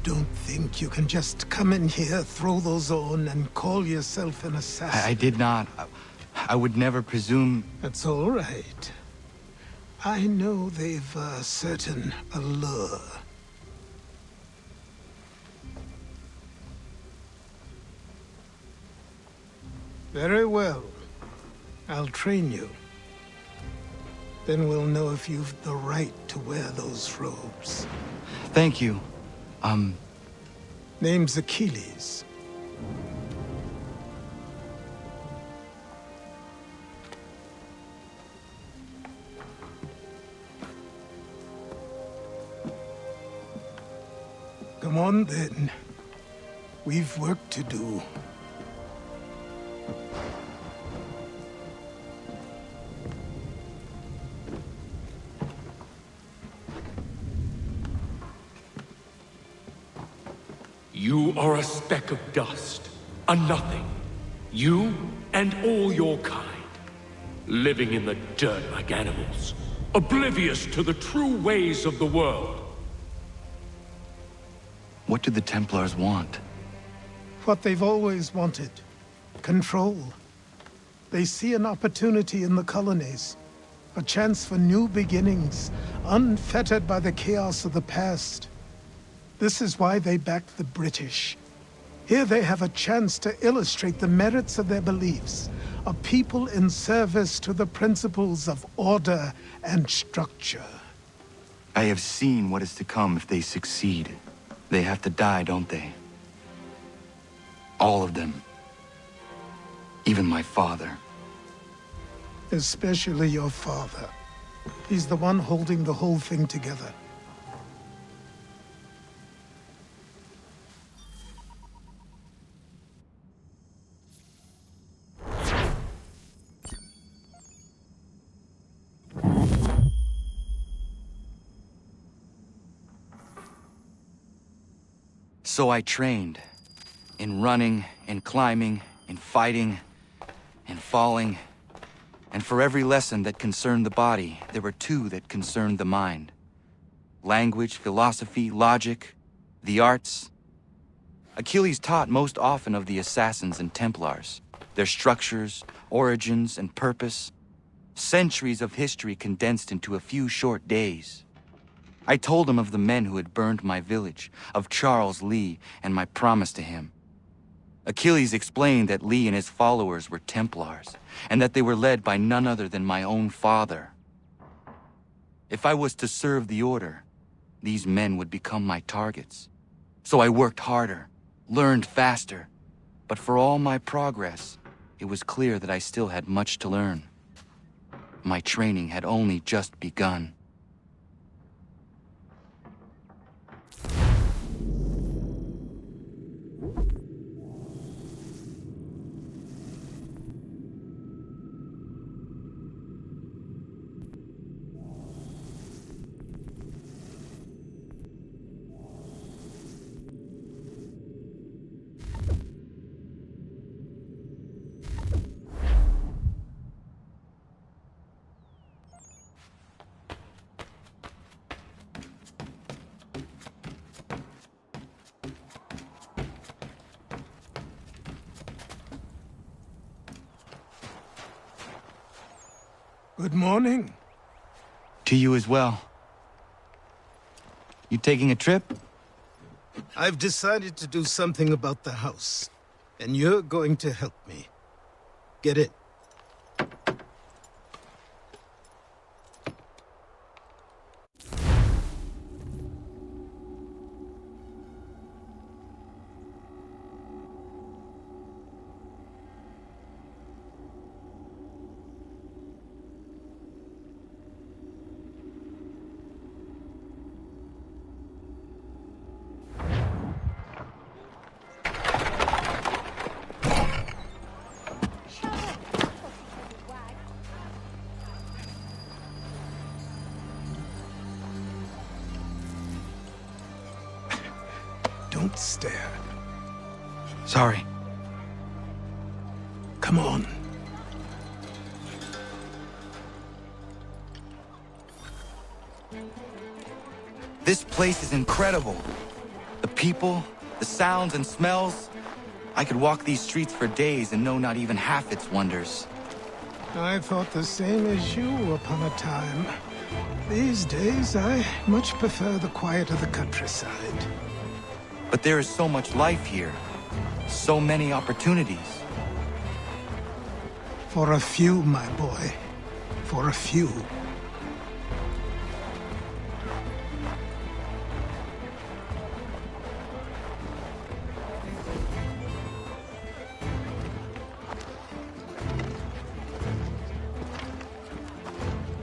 Don't think you can just come in here, throw those on, and call yourself an assassin. I did not. I would never presume... That's all right. I know they've a certain allure. Very well. I'll train you. Then we'll know if you've the right to wear those robes. Thank you. Name's Achilles. Come on, then. We've work to do. You are a speck of dust, a nothing. You and all your kind, living in the dirt like animals, oblivious to the true ways of the world. What do the Templars want? What they've always wanted. Control. They see an opportunity in the colonies. A chance for new beginnings, unfettered by the chaos of the past. This is why they backed the British. Here they have a chance to illustrate the merits of their beliefs. A people in service to the principles of order and structure. I have seen what is to come if they succeed. They have to die, don't they? All of them. Even my father. Especially your father. He's the one holding the whole thing together. So I trained. In running, in climbing, in fighting, in falling. And for every lesson that concerned the body, there were two that concerned the mind. Language, philosophy, logic, the arts. Achilles taught most often of the Assassins and Templars, their structures, origins, and purpose. Centuries of history condensed into a few short days. I told him of the men who had burned my village, of Charles Lee, and my promise to him. Achilles explained that Lee and his followers were Templars, and that they were led by none other than my own father. If I was to serve the Order, these men would become my targets. So I worked harder, learned faster, but for all my progress, it was clear that I still had much to learn. My training had only just begun. Good morning. To you as well. You taking a trip? I've decided to do something about the house, and you're going to help me. Get it? Don't stare. Sorry. Come on. This place is incredible. The people, the sounds and smells. I could walk these streets for days and know not even half its wonders. I thought the same as you upon a time. These days, I much prefer the quiet of the countryside. But there is so much life here. So many opportunities. For a few, my boy. For a few.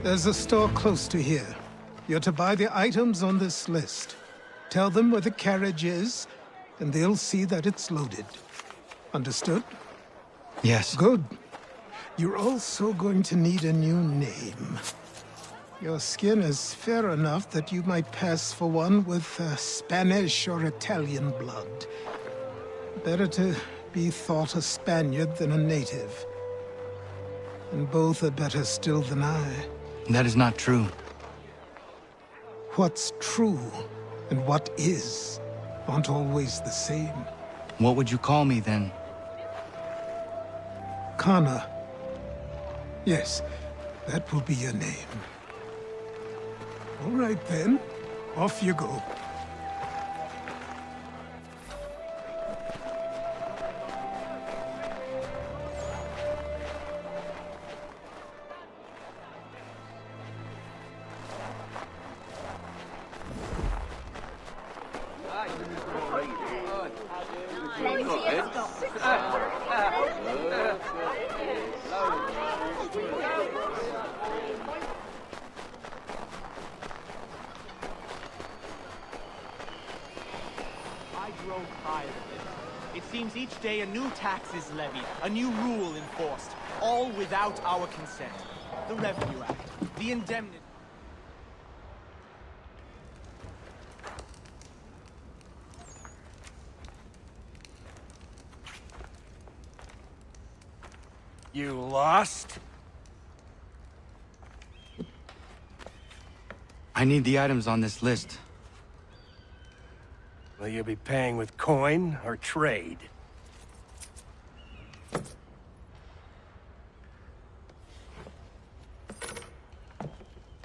There's a store close to here. You're to buy the items on this list. Tell them where the carriage is, and they'll see that it's loaded. Understood? Yes. Good. You're also going to need a new name. Your skin is fair enough that you might pass for one with Spanish or Italian blood. Better to be thought a Spaniard than a native. and both are better still than I. That is not true. What's true and what is aren't always the same. What would you call me then? Kana. Yes, that will be your name. All right then, off you go. It seems each day a new tax is levied, a new rule enforced, all without our consent. The Revenue Act, the indemnity... You lost? I need the items on this list. Will you be paying with coin or trade?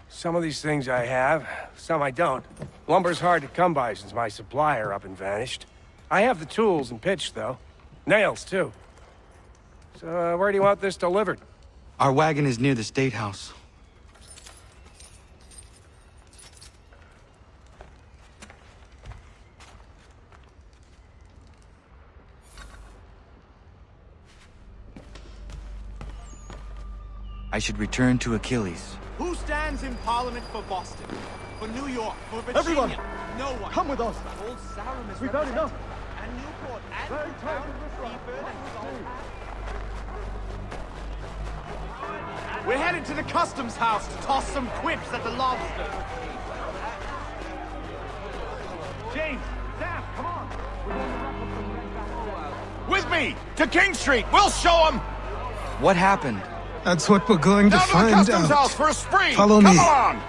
Some of these things I have, some I don't. Lumber's hard to come by since my supplier up and vanished. I have the tools and pitch, though. Nails, too. So, where do you want this delivered? Our wagon is near the State House. I should return to Achilles. Who stands in Parliament for Boston? For New York? For Virginia? Everyone! No one. Come with us! Old Sarum is We've had represented. enough! And Newport, and Newtown, Seaford, and Salt. We're headed to the customs house to toss some quips at the lobster. James, Sam, come on! With me! To King Street! We'll show them! What happened? That's what we're going to Down find to the customs out. house for a spree! Follow Come me. on!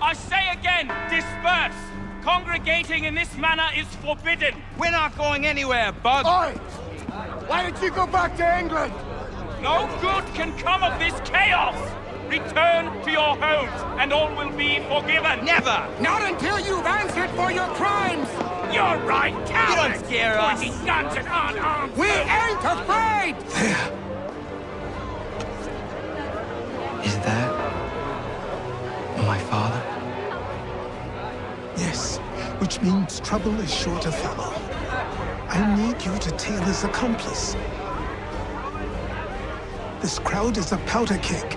I say again, disperse! Congregating in this manner is forbidden! We're not going anywhere, Bug! Oi! Why did you go back to England? No good can come of this chaos! Return to your homes, and all will be forgiven! Never! Not until you've answered for your crimes! You're right, cowards! You don't scare us! Pointing guns at unarmed! We ain't afraid! There. Is that my father? Yes, which means trouble is sure to follow. I need you to tail his accomplice. This crowd is a powder keg.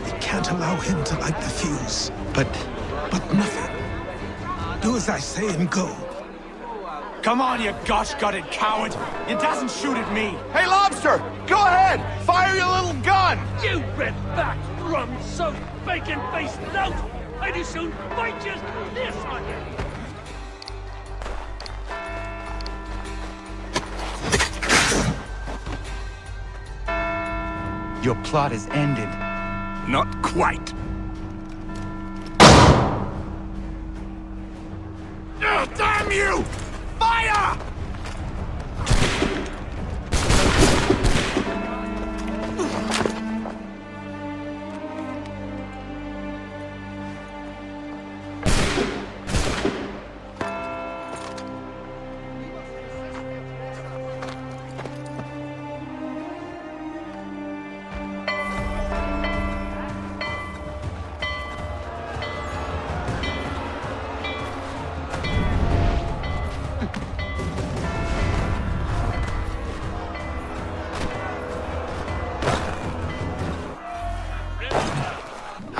We can't allow him to light the fuse. But nothing. Do as I say and go. Come on, you gosh-gutted coward! It doesn't shoot at me! Hey, Lobster! Go ahead! Fire your little gun! You red-backed, rum-soaked, bacon-faced lout! I'd as soon bite just this on you! your plot is ended. Not quite. Oh, damn you! Fire!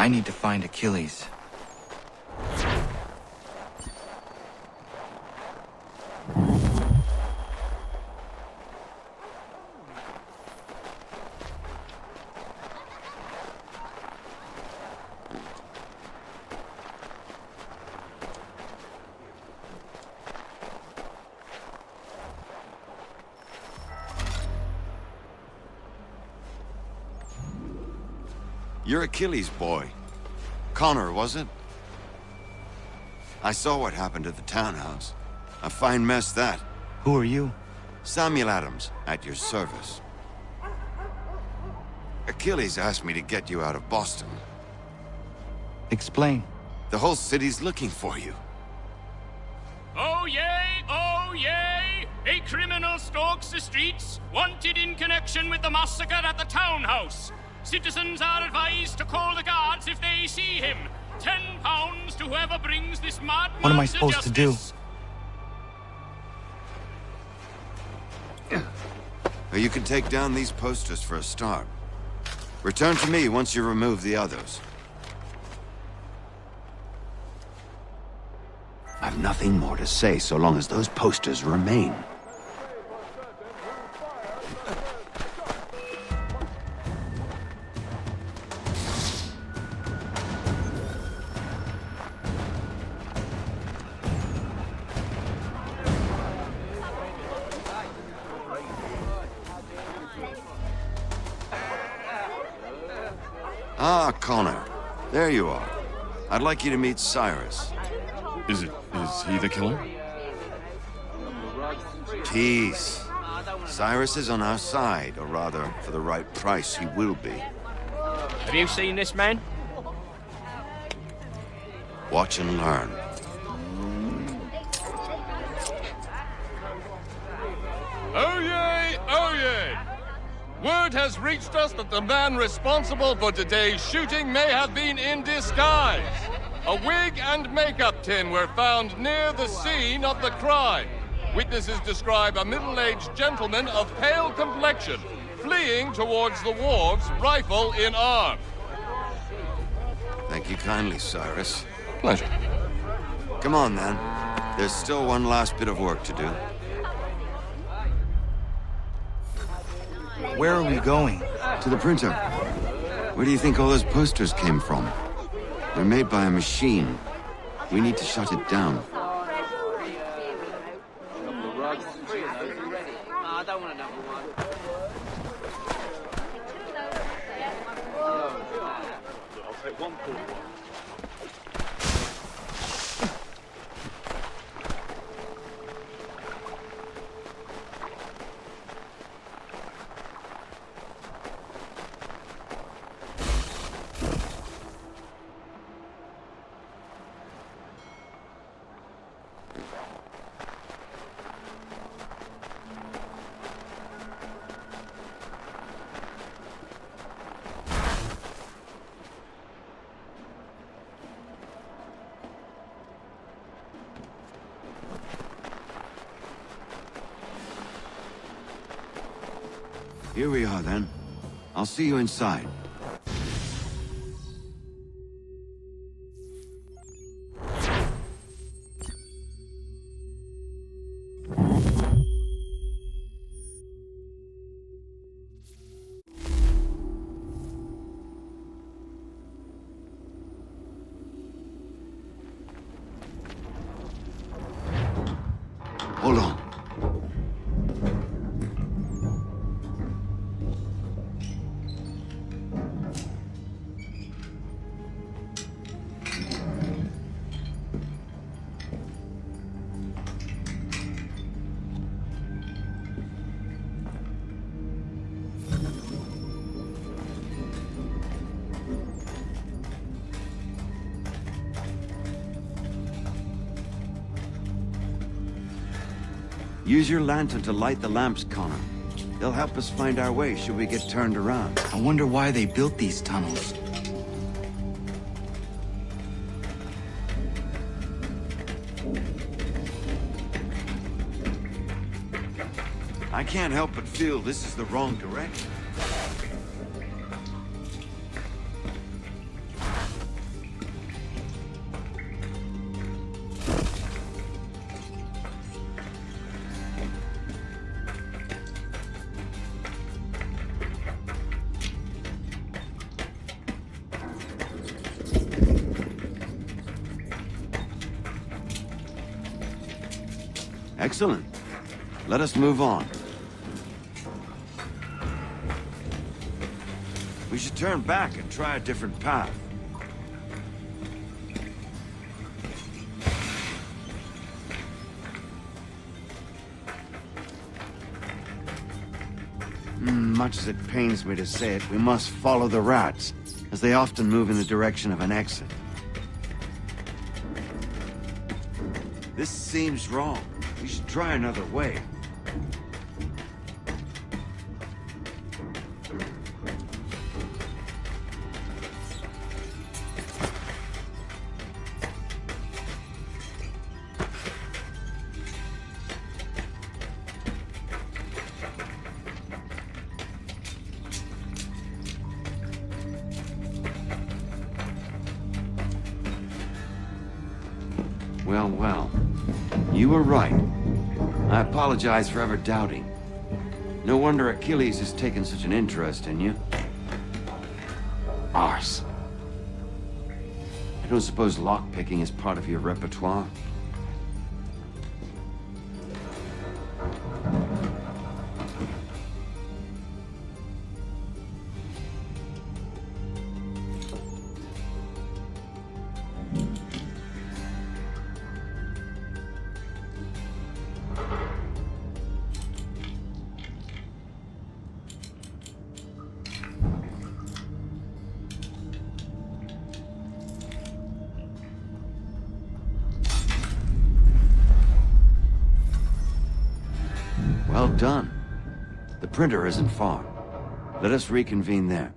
I need to find Achilles. You're Achilles' boy. Connor, was it? I saw what happened at the townhouse. A fine mess, that. Who are you? Samuel Adams, at your service. Achilles asked me to get you out of Boston. Explain. The whole city's looking for you. Oh yay! Oh yay! A criminal stalks the streets, wanted in connection with the massacre at the townhouse. Citizens are advised to call the guards if they see him. £10 to whoever brings this madman. What am I supposed to do? You can take down these posters for a start. Return to me once you remove the others. I've nothing more to say so long as those posters remain. Ah, Connor. There you are. I'd like you to meet Cyrus. Is he the killer? Peace. Cyrus is on our side, or rather, for the right price, he will be. Have you seen this man? Watch and learn. Oh yay! Oh yay! Word has reached us that the man responsible for today's shooting may have been in disguise. A wig and makeup tin were found near the scene of the crime. Witnesses describe a middle-aged gentleman of pale complexion fleeing towards the wharves, rifle in arm. Thank you kindly, Cyrus. Pleasure. Come on, then. There's still one last bit of work to do. Where are we going? To the printer. Where do you think all those posters came from? They're made by a machine. We need to shut it down. Here we are, then. I'll see you inside. Hold on. Use your lantern to light the lamps, Connor. They'll help us find our way should we get turned around. I wonder why they built these tunnels. I can't help but feel this is the wrong direction. Excellent. Let us move on. We should turn back and try a different path. Much as it pains me to say it, we must follow the rats, as they often move in the direction of an exit. This seems wrong. We should try another way. Well. You were right. I apologize for ever doubting. No wonder Achilles has taken such an interest in you. Arse. I don't suppose lockpicking is part of your repertoire? Well done. The printer isn't far. Let us reconvene there.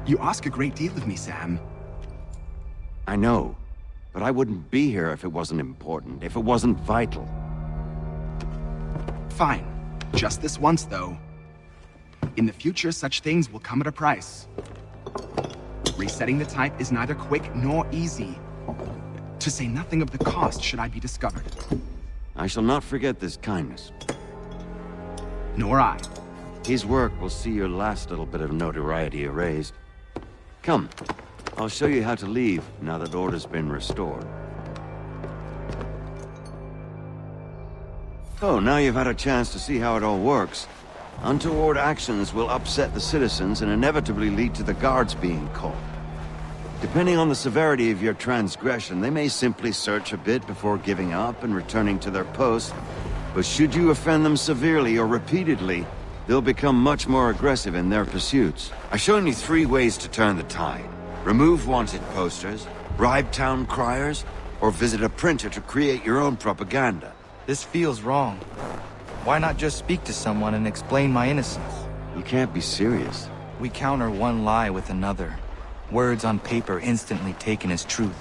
You ask a great deal of me, Sam. I know, but I wouldn't be here if it wasn't important, if it wasn't vital. Fine. Just this once, though. In the future, such things will come at a price. Resetting the type is neither quick nor easy. To say nothing of the cost should I be discovered. I shall not forget this kindness. Nor I. His work will see your last little bit of notoriety erased. Come, I'll show you how to leave now that order's been restored. So, now you've had a chance to see how it all works. Untoward actions will upset the citizens and inevitably lead to the guards being caught. Depending on the severity of your transgression, they may simply search a bit before giving up and returning to their posts. But should you offend them severely or repeatedly, they'll become much more aggressive in their pursuits. I've shown you 3 ways to turn the tide. Remove wanted posters, bribe town criers, or visit a printer to create your own propaganda. This feels wrong. Why not just speak to someone and explain my innocence? You can't be serious. We counter one lie with another. Words on paper instantly taken as truth.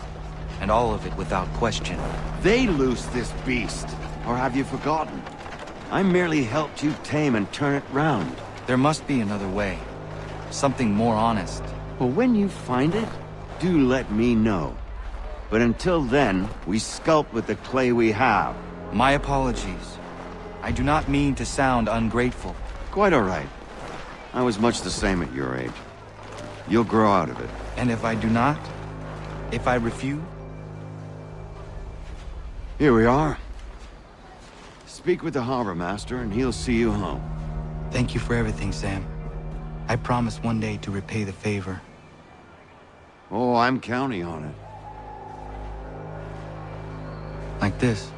And all of it without question. They loose this beast. Or have you forgotten? I merely helped you tame and turn it round. There must be another way. Something more honest. Well, when you find it, do let me know. But until then, we sculpt with the clay we have. My apologies. I do not mean to sound ungrateful. Quite all right. I was much the same at your age. You'll grow out of it. And if I do not? If I refuse? Here we are. Speak with the harbor master and he'll see you home. Thank you for everything, Sam. I promise one day to repay the favor. Oh, I'm counting on it. Like this.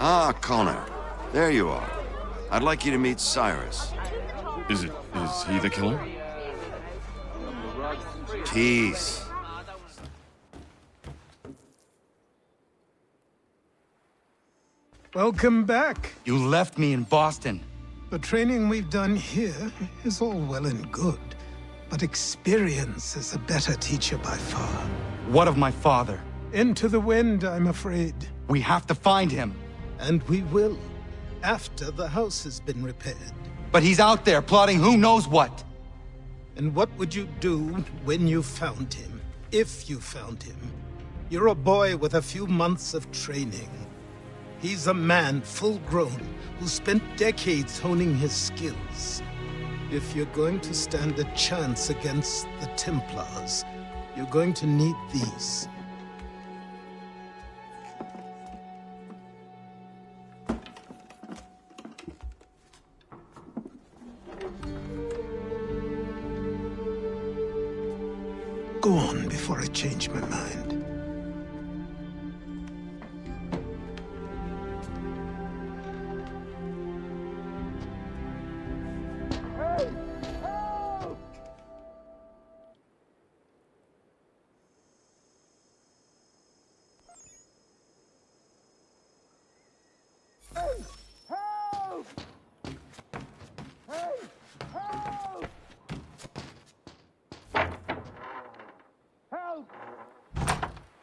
Ah, Connor. There you are. I'd like you to meet Cyrus. Is he the killer? Peace. Welcome back. You left me in Boston. The training we've done here is all well and good, but experience is a better teacher by far. What of my father? Into the wind, I'm afraid. We have to find him. And we will, after the house has been repaired. But he's out there plotting who knows what. And what would you do when you found him? If you found him? You're a boy with a few months of training. He's a man, full-grown, who spent decades honing his skills. If you're going to stand a chance against the Templars, you're going to need these. Go on before I change my mind.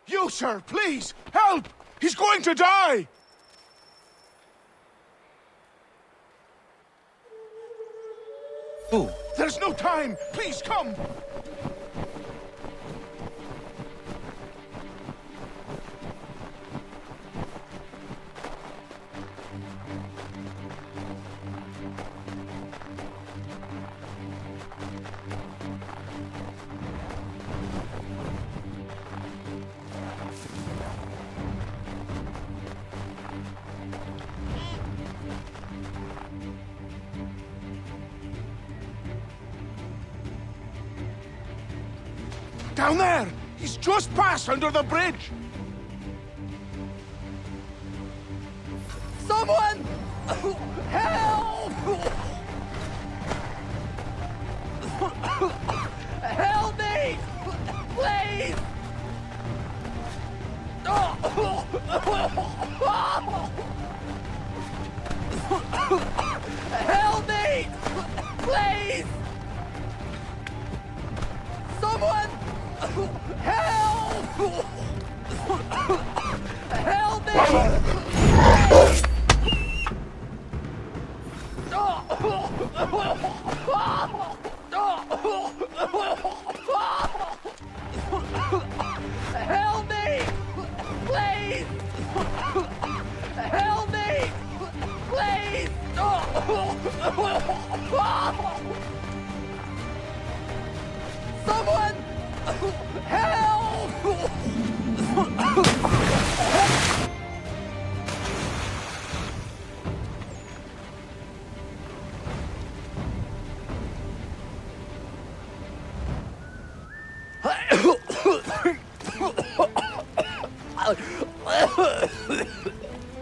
You, sir, please! Help! He's going to die! Who? There's no time! Please, come! Down there! He's just passed under the bridge! Someone! Help! Help me! Please! Help me! Please! Someone! Help! Help me! Help me! Please! Help me! Please! Someone! Help!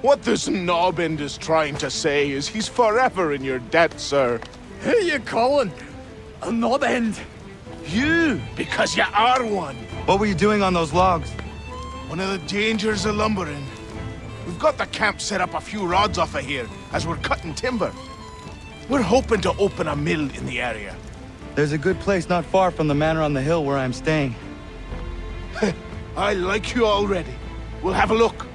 What this knobend is trying to say is he's forever in your debt, sir. Who you calling a knobend? You, because you are one. What were you doing on those logs? One of the dangers of lumbering. We've got the camp set up a few rods off of here, as we're cutting timber. We're hoping to open a mill in the area. There's a good place not far from the manor on the hill where I'm staying. I like you already. We'll have a look.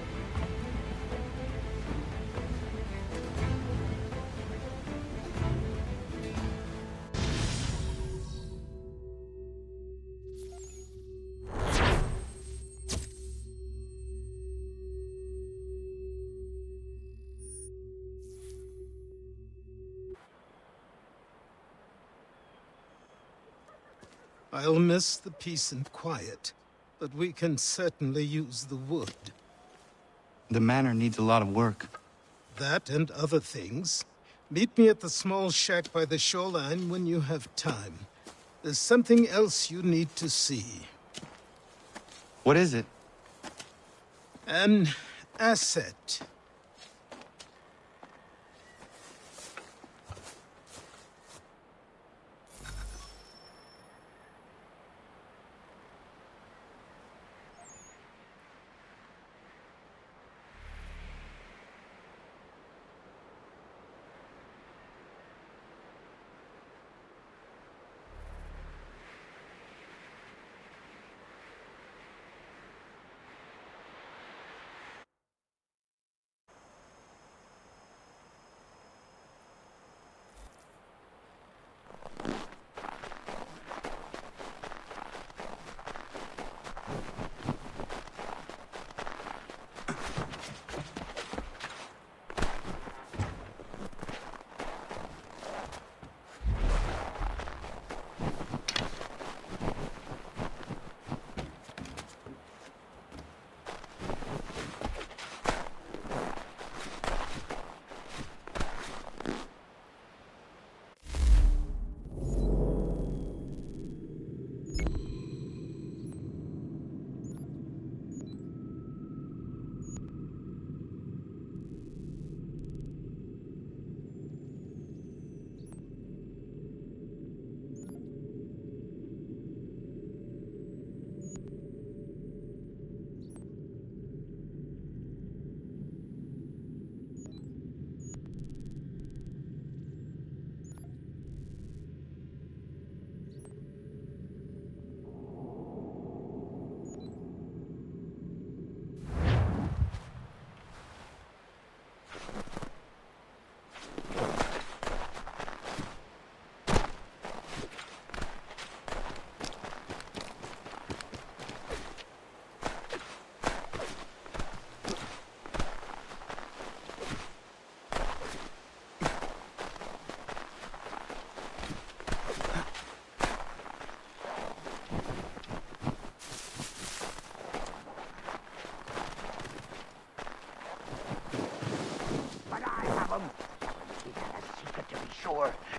I'll miss the peace and quiet, but we can certainly use the wood. The manor needs a lot of work. That and other things. Meet me at the small shack by the shoreline when you have time. There's something else you need to see. What is it? An asset.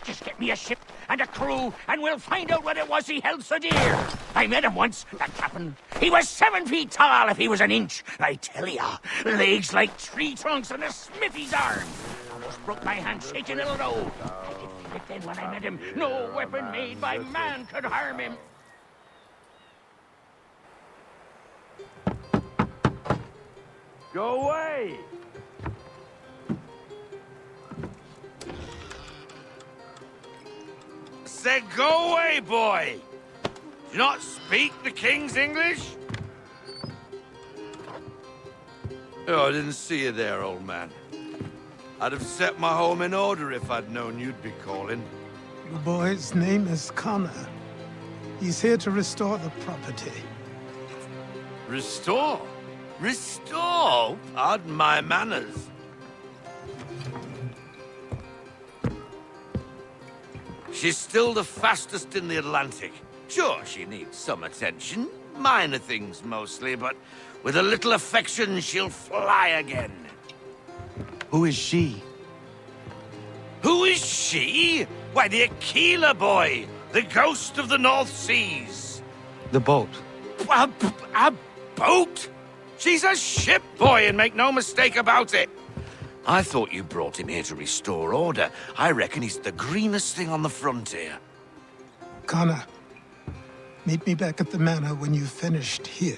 Just get me a ship and a crew, and we'll find out what it was he held so dear. I met him once, that captain. He was 7 feet tall if he was an inch. I tell ya, legs like tree trunks and a smithy's arm. Almost broke my hand shaking it'll know. I did feel it then when I met him. No weapon made by man could harm him. Go away! Said go away, boy! Do you not speak the king's English? Oh, I didn't see you there, old man. I'd have set my home in order if I'd known you'd be calling. The boy's name is Connor. He's here to restore the property. Restore? Restore? Pardon my manners. She's still the fastest in the Atlantic. Sure, she needs some attention. Minor things mostly, but with a little affection, she'll fly again. Who is she? Who is she? Why, the Aquila boy, the ghost of the North Seas. The boat. A boat? She's a ship, boy, and make no mistake about it. I thought you brought him here to restore order. I reckon he's the greenest thing on the frontier. Connor, meet me back at the manor when you've finished here.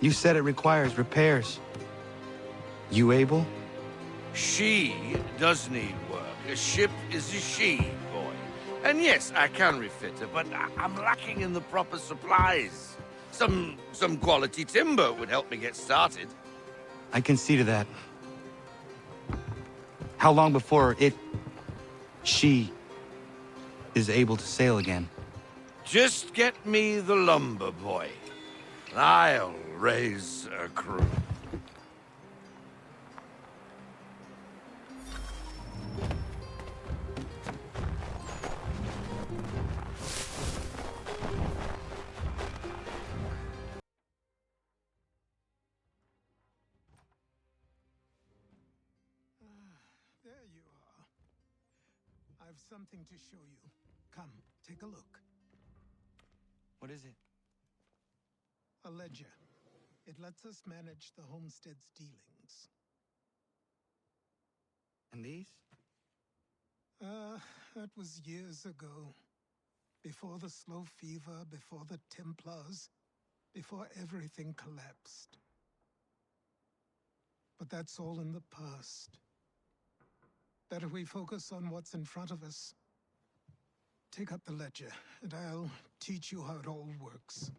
You said it requires repairs. You able? She does need work. A ship is a she, boy. And yes, I can refit her, but I'm lacking in the proper supplies. Some quality timber would help me get started. I can see to that. How long before she is able to sail again? Just get me the lumber, boy. I'll raise a crew. There you are. I've something to show you. Come, take a look. What is it? A ledger. It lets us manage the homestead's dealings. And these? That was years ago. Before the slow fever, before the Templars, before everything collapsed. But that's all in the past. Better we focus on what's in front of us. Take up the ledger, and I'll teach you how it all works.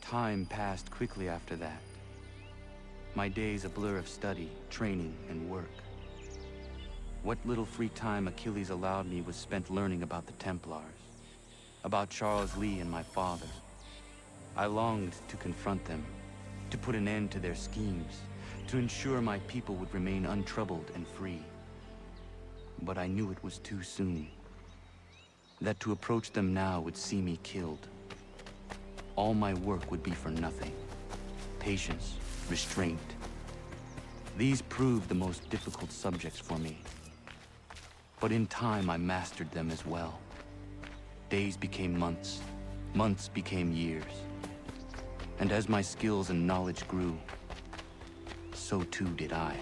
Time passed quickly after that. My days a blur of study, training, and work. What little free time Achilles allowed me was spent learning about the Templars, about Charles Lee and my father. I longed to confront them, to put an end to their schemes, to ensure my people would remain untroubled and free. But I knew it was too soon, that to approach them now would see me killed. All my work would be for nothing. Patience, restraint. These proved the most difficult subjects for me. But in time, I mastered them as well. Days became months, months became years. And as my skills and knowledge grew, so too did I.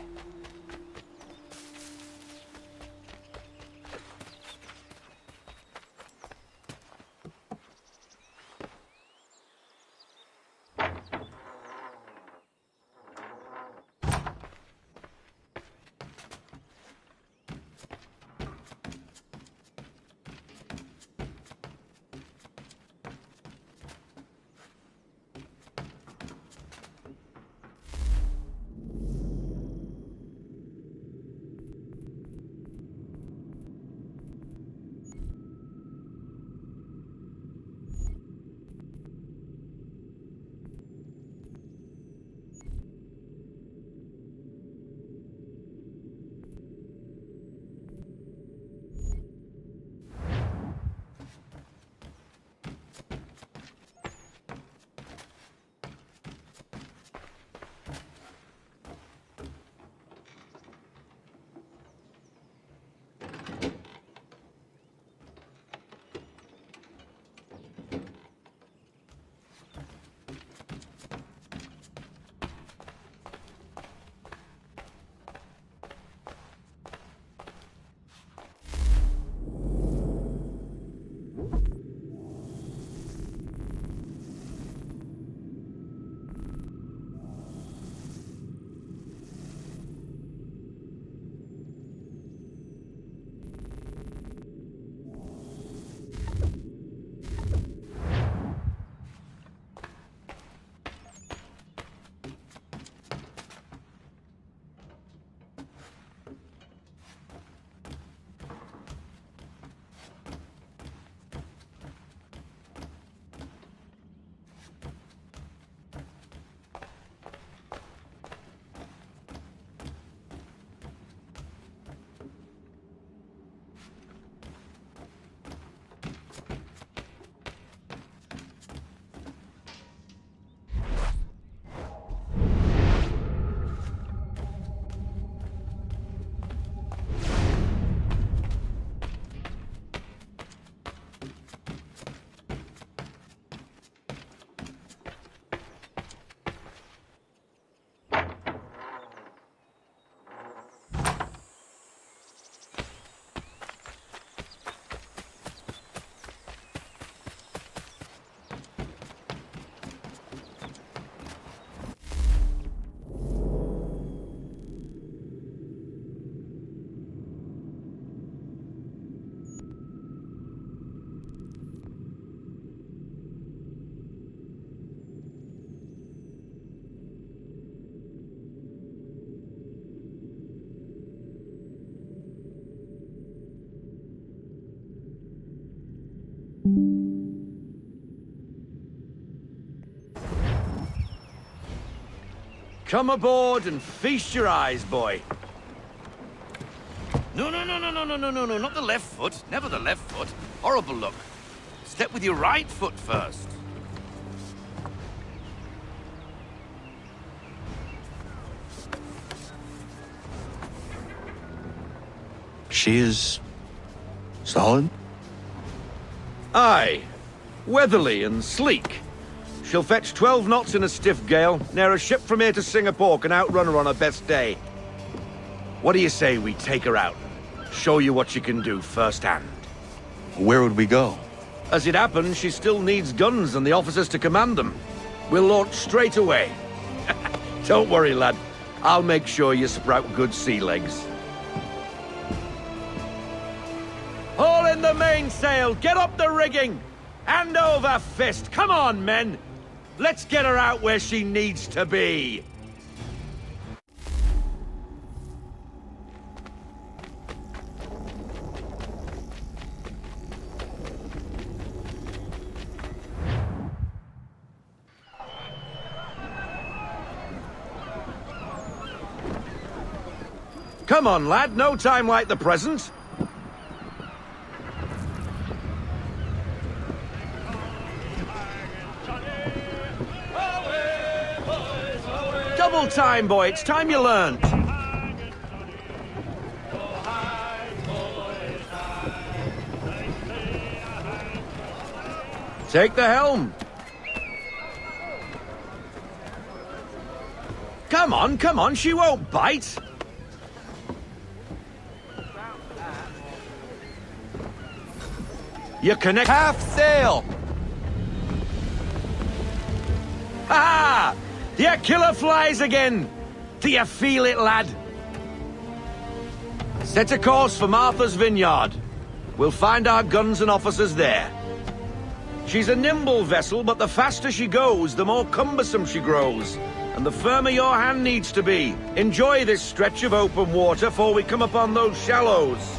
Come aboard and feast your eyes, boy. No, not the left foot. Never the left foot. Horrible look. Step with your right foot first. She is... solid? Aye. Weatherly and sleek. She'll fetch 12 knots in a stiff gale, near a ship from here to Singapore can outrun her on her best day. What do you say we take her out? Show you what she can do firsthand. Where would we go? As it happens, she still needs guns and the officers to command them. We'll launch straight away. Don't worry, lad. I'll make sure you sprout good sea legs. Haul in the mainsail! Get up the rigging! Hand over fist! Come on, men! Let's get her out where she needs to be! Come on, lad. No time like the present. Double time, boy. It's time you learned. Take the helm. Come on. She won't bite. You connect... Half sail! Ha! The killer flies again! Do you feel it, lad? Set a course for Martha's Vineyard. We'll find our guns and officers there. She's a nimble vessel, but the faster she goes, the more cumbersome she grows. And the firmer your hand needs to be. Enjoy this stretch of open water before we come upon those shallows.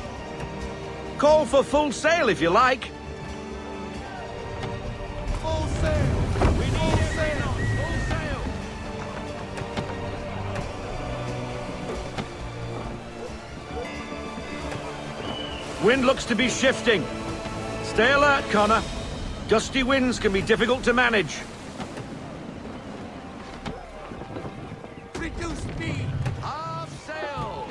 Call for full sail if you like. Full sail! We need sail! Full sail! Wind looks to be shifting. Stay alert, Connor. Gusty winds can be difficult to manage. Reduce speed! Half sail!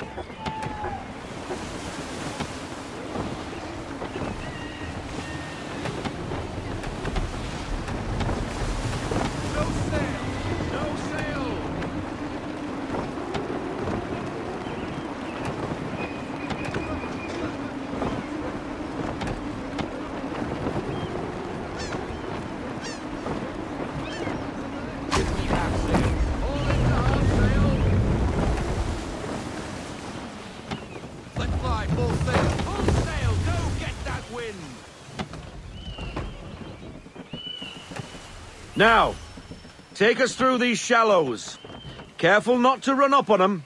No sail! No sail! Let's fly full sail! Full sail! Go get that wind! Now, take us through these shallows. Careful not to run up on them.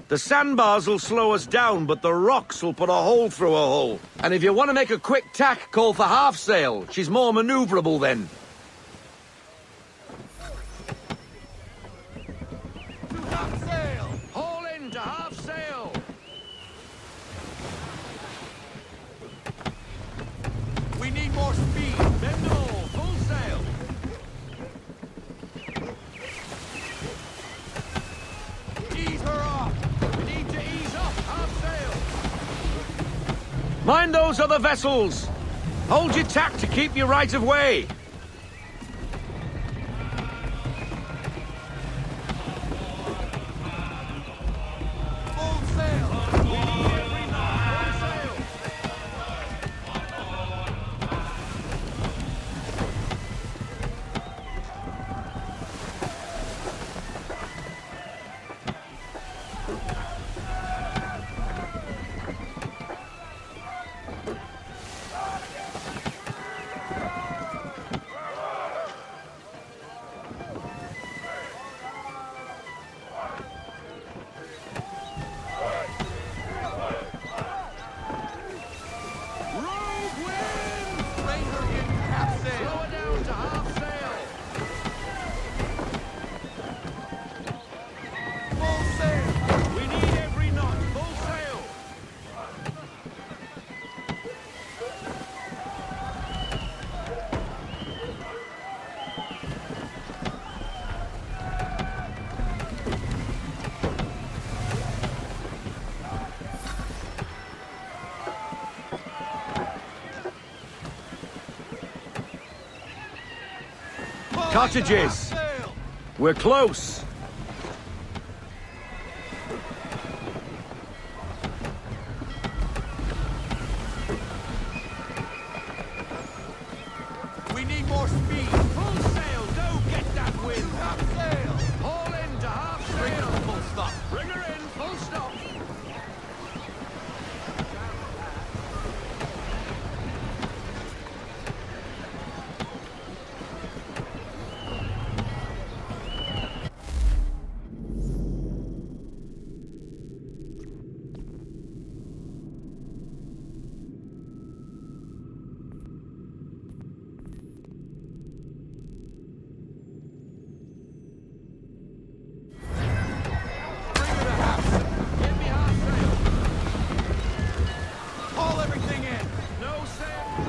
The sandbars will slow us down, but the rocks will put a hole through a hull. And if you want to make a quick tack, call for half sail. She's more maneuverable then. To half sail! Haul in to half sail! We need more speed! Bend all, full sail! Ease her off! We need to ease up, half sail! Mind those other vessels! Hold your tack to keep your right of way! Full sail! We need every knot! Full sail! Cottages! We're close! We need more speed. Full sail, go get that wind. Half sail. Haul into half sail. Bring her full stop. Bring her in, full stop.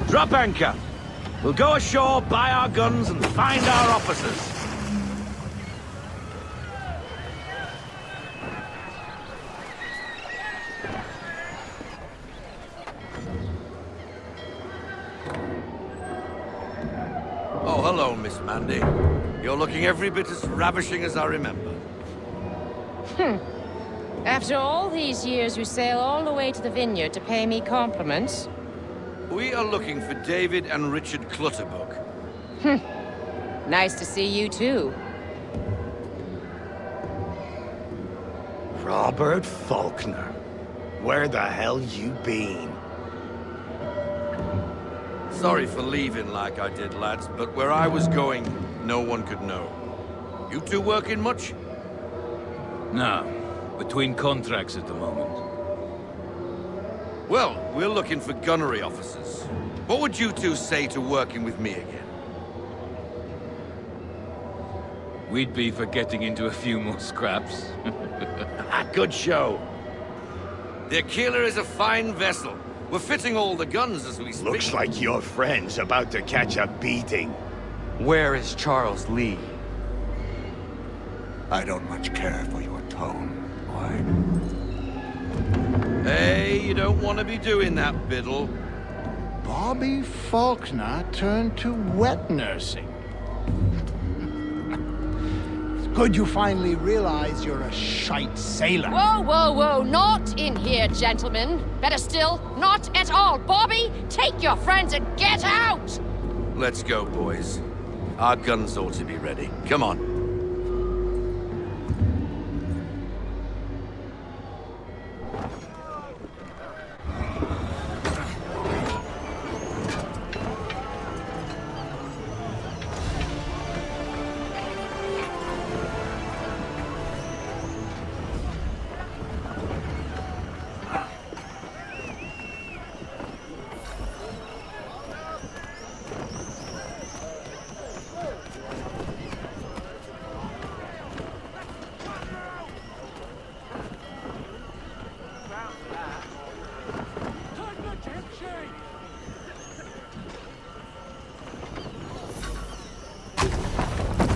Drop anchor. We'll go ashore, buy our guns, and find our officers. Oh, hello, Miss Mandy. You're looking every bit as ravishing as I remember. After all these years, you sail all the way to the vineyard to pay me compliments? We are looking for David and Richard Clutterbuck. Nice to see you, too. Robert Faulkner. Where the hell you been? Sorry for leaving like I did, lads, but where I was going, no one could know. You two working much? No. Between contracts at the moment. Well, we're looking for gunnery officers. What would you two say to working with me again? We'd be for getting into a few more scraps. Good show. The Aquila is a fine vessel. We're fitting all the guns as we speak. Looks like your friend's about to catch a beating. Where is Charles Lee? I don't much care for your tone, boy. Hey, you don't want to be doing that, Biddle. Bobby Faulkner turned to wet nursing. It's good you finally realize you're a shite sailor. Whoa, whoa, whoa, not in here, gentlemen. Better still, not at all. Bobby, take your friends and get out! Let's go, boys. Our guns ought to be ready. Come on.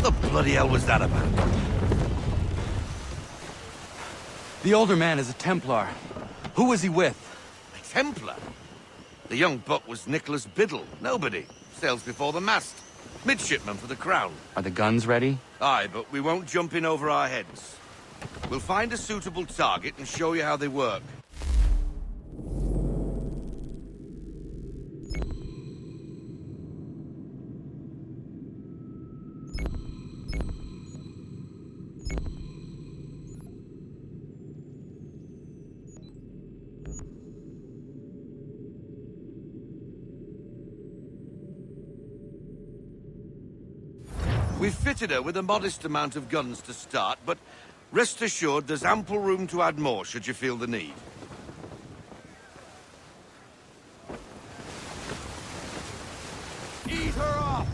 What the bloody hell was that about? The older man is a Templar. Who was he with? A Templar? The young buck was Nicholas Biddle. Nobody. Sails before the mast. Midshipman for the Crown. Are the guns ready? Aye, but we won't jump in over our heads. We'll find a suitable target and show you how they work. We've fitted her with a modest amount of guns to start, but rest assured there's ample room to add more should you feel the need. Ease her off!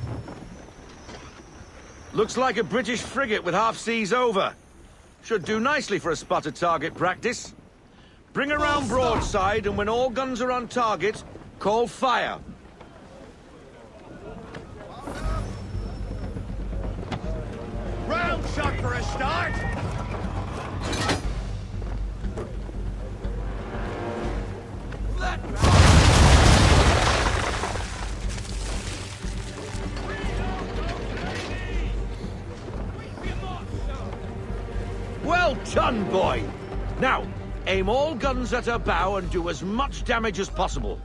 Looks like a British frigate with half seas over. Should do nicely for a spotted target practice. Bring her round broadside, and when all guns are on target, call fire. Round shot for a start! Well done, boy! Now, aim all guns at her bow and do as much damage as possible.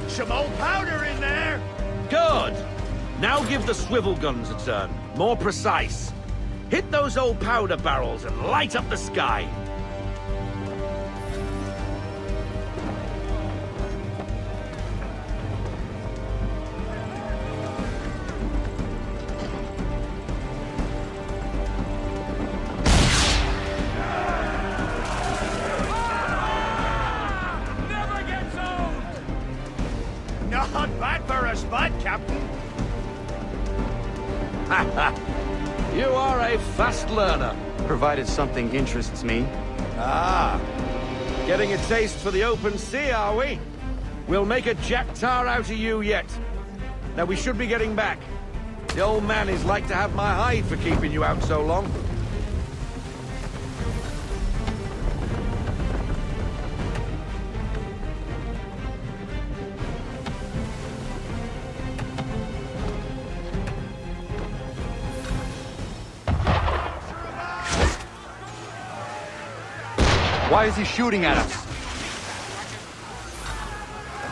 Some old powder in there! Good! Now give the swivel guns a turn. More precise. Hit those old powder barrels and light up the sky. Not bad for a spud, Captain. You are a fast learner. Provided something interests me. Ah. Getting a taste for the open sea, are we? We'll make a jack tar out of you yet. Now we should be getting back. The old man is like to have my hide for keeping you out so long. Why is he shooting at us?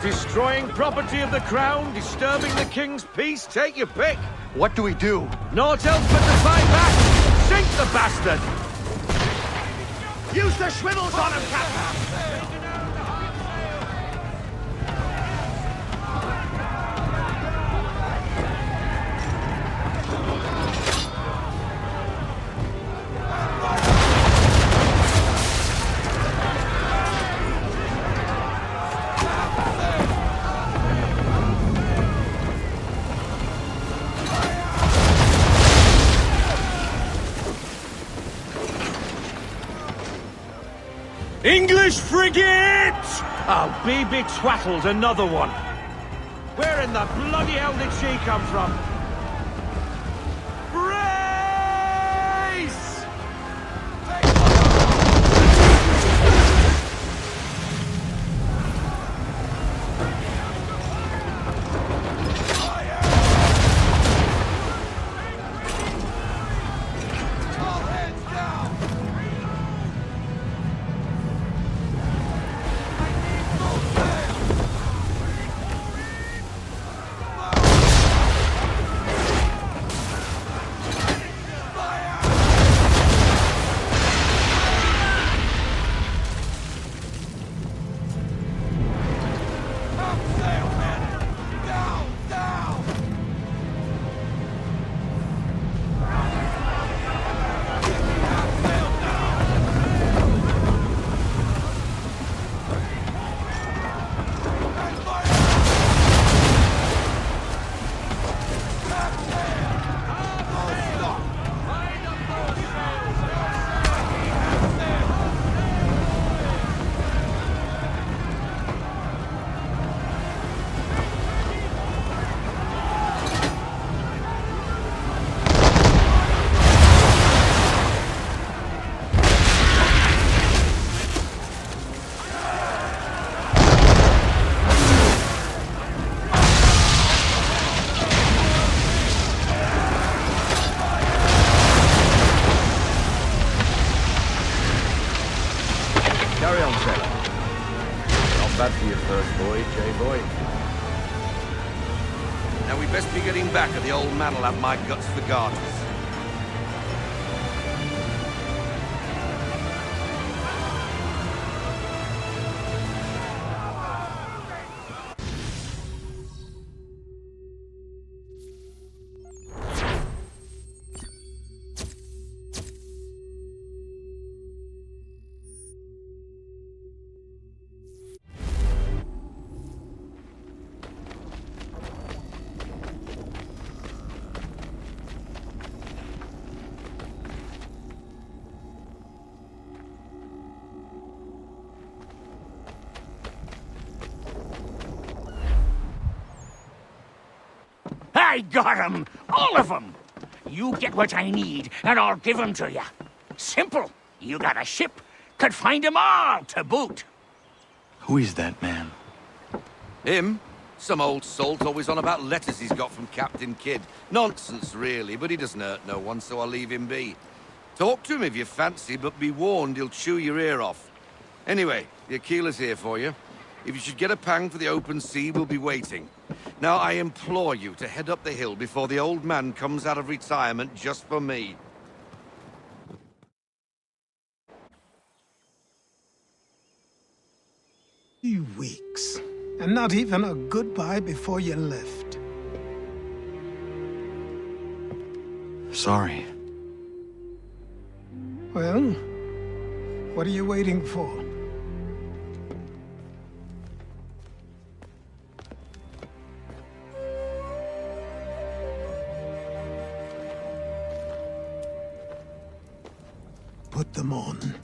Destroying property of the crown, disturbing the king's peace, take your pick. What do we do? Naught else but to fight back! Sink the bastard! Use the swivels on him, Captain! English frigate! I'll be betwattled, another one. Where in the bloody hell did she come from? Brace! Carry on, sailor. Not bad for your first voyage, eh, boy? Now we best be getting back, or the old man'll have my guts for garters. I got 'em! All of 'em! You get what I need, and I'll give 'em to you. Simple. You got a ship, could find 'em all to boot. Who is that man? Him? Some old salt always on about letters he's got from Captain Kidd. Nonsense, really, but he doesn't hurt no one, so I'll leave him be. Talk to him if you fancy, but be warned he'll chew your ear off. Anyway, the Aquila's here for you. If you should get a pang for the open sea, we'll be waiting. Now, I implore you to head up the hill before the old man comes out of retirement just for me. 3 weeks. And not even a goodbye before you left. Sorry. Well, what are you waiting for? Put them on.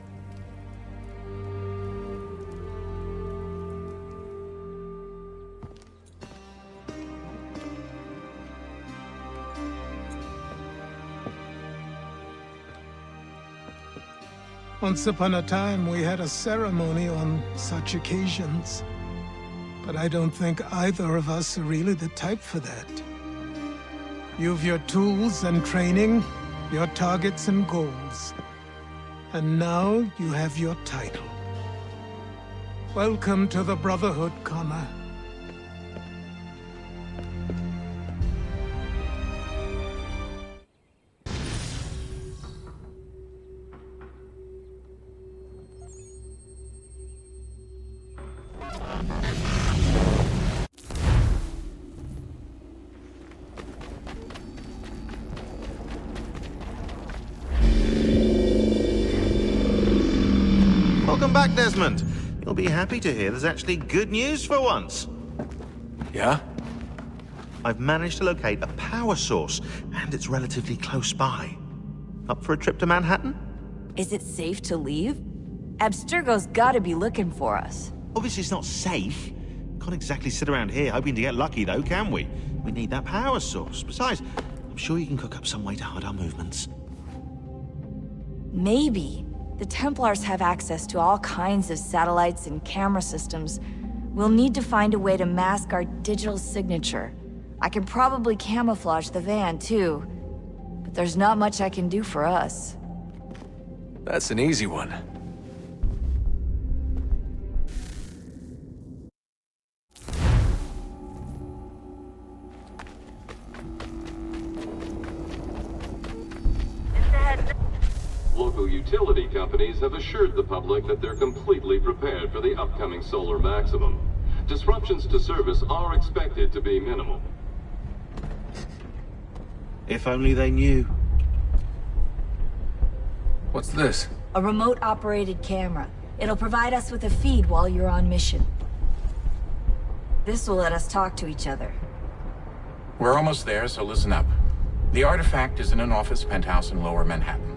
Once upon a time, we had a ceremony on such occasions. But I don't think either of us are really the type for that. You've your tools and training, your targets and goals. And now you have your title. Welcome to the Brotherhood, Connor. Welcome back, Desmond. You'll be happy to hear there's actually good news for once. Yeah? I've managed to locate a power source, and it's relatively close by. Up for a trip to Manhattan? Is it safe to leave? Abstergo's gotta be looking for us. Obviously it's not safe. Can't exactly sit around here hoping to get lucky, though, can we? We need that power source. Besides, I'm sure you can cook up some way to hide our movements. Maybe. The Templars have access to all kinds of satellites and camera systems. We'll need to find a way to mask our digital signature. I can probably camouflage the van, too. But there's not much I can do for us. That's an easy one. Local utility companies have assured the public that they're completely prepared for the upcoming solar maximum. Disruptions to service are expected to be minimal. If only they knew. What's this? A remote-operated camera. It'll provide us with a feed while you're on mission. This will let us talk to each other. We're almost there, so listen up. The artifact is in an office penthouse in Lower Manhattan.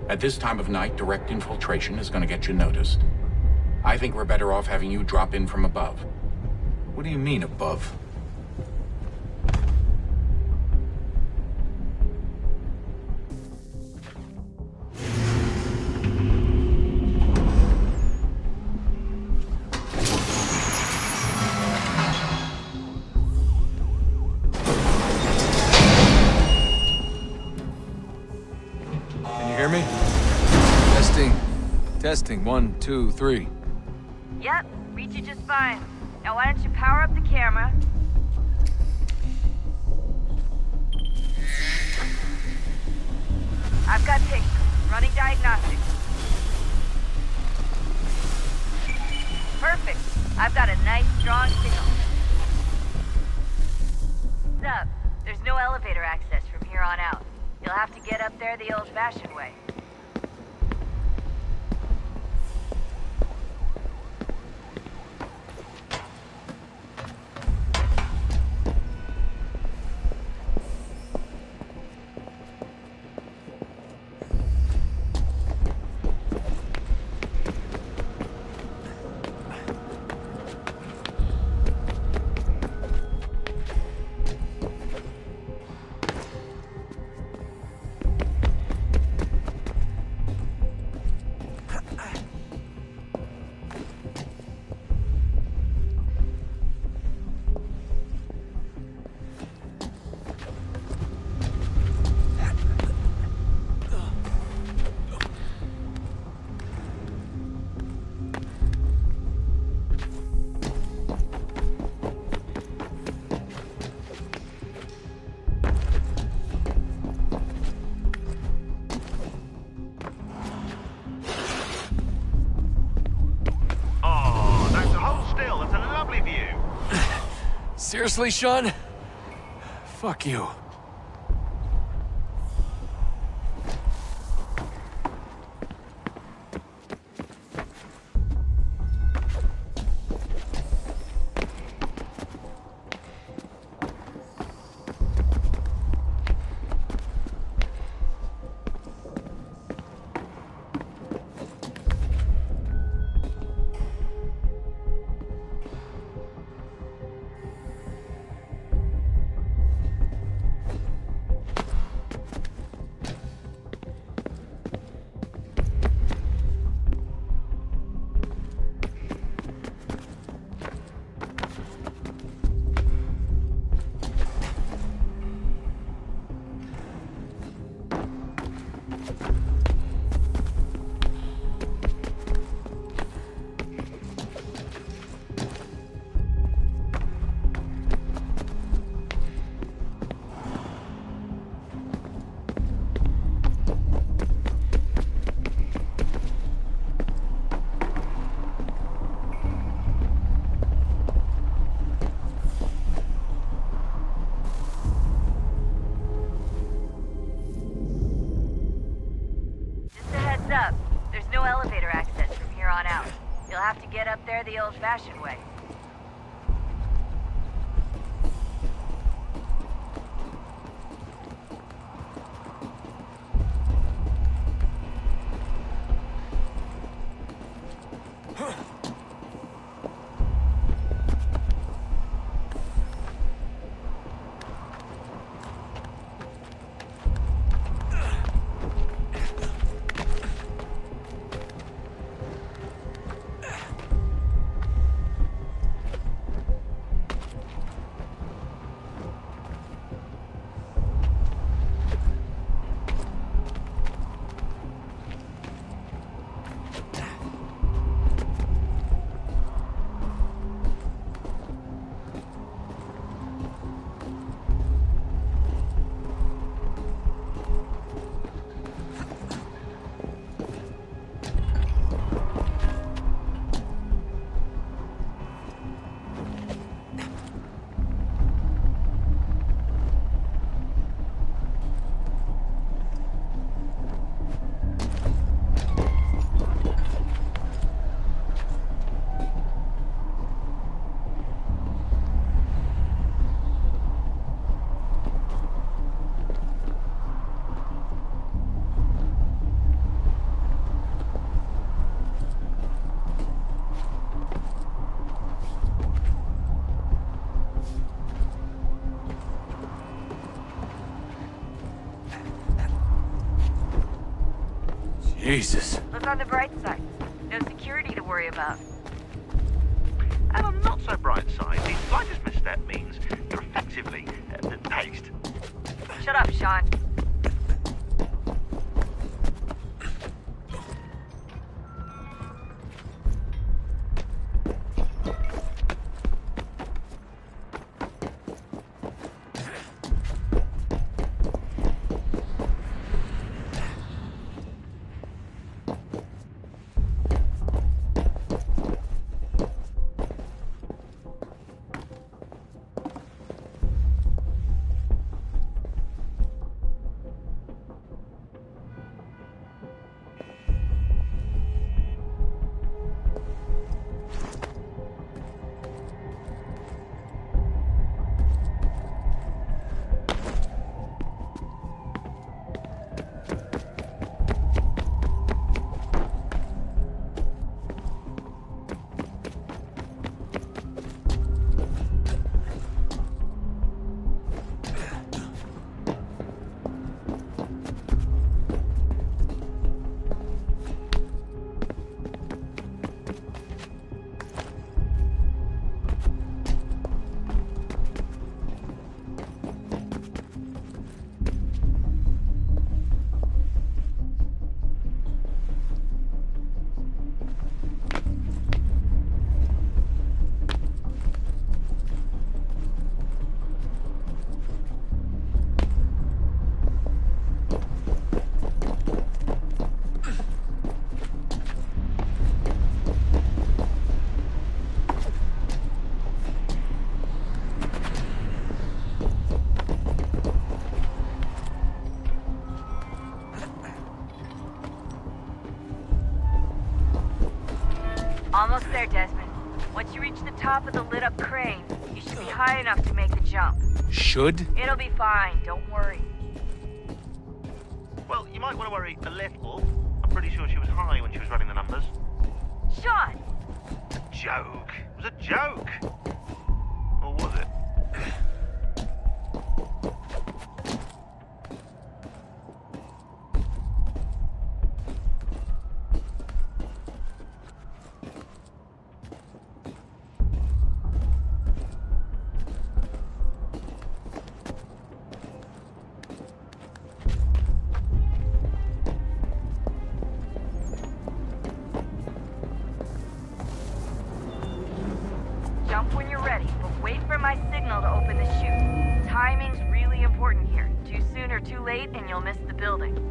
At this time of night, direct infiltration is going to get you noticed. I think we're better off having you drop in from above. What do you mean, above? Hear me? Testing. 1, 2, 3. Yep, reach you just fine. Now why don't you power up the camera? I've got pictures. Running diagnostics. Perfect. I've got a nice, strong signal. What's up? There's no elevator access from here on out. You'll have to get up there the old-fashioned way. Seriously, Sean? Fuck you. Up. There's no elevator access from here on out. You'll have to get up there the old-fashioned way. Jesus. Look on the bright side. No security to worry about. And on the not so bright side, the slightest misstep means you're effectively paced. Shut up, Sean. the top of the lit-up crane. You should be high enough to make the jump. Should? It'll be fine, don't worry. Well, you might want to worry a little. I'm pretty sure she was high when she was running the numbers. Sean! A joke. It was a joke. Or was it? Jump when you're ready, but wait for my signal to open the chute. Timing's really important here. Too soon or too late, and you'll miss the building.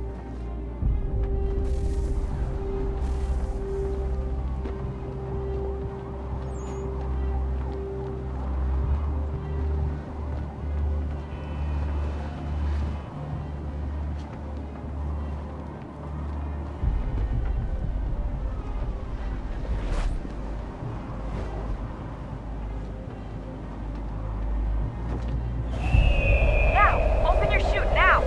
Now! Open your chute, now!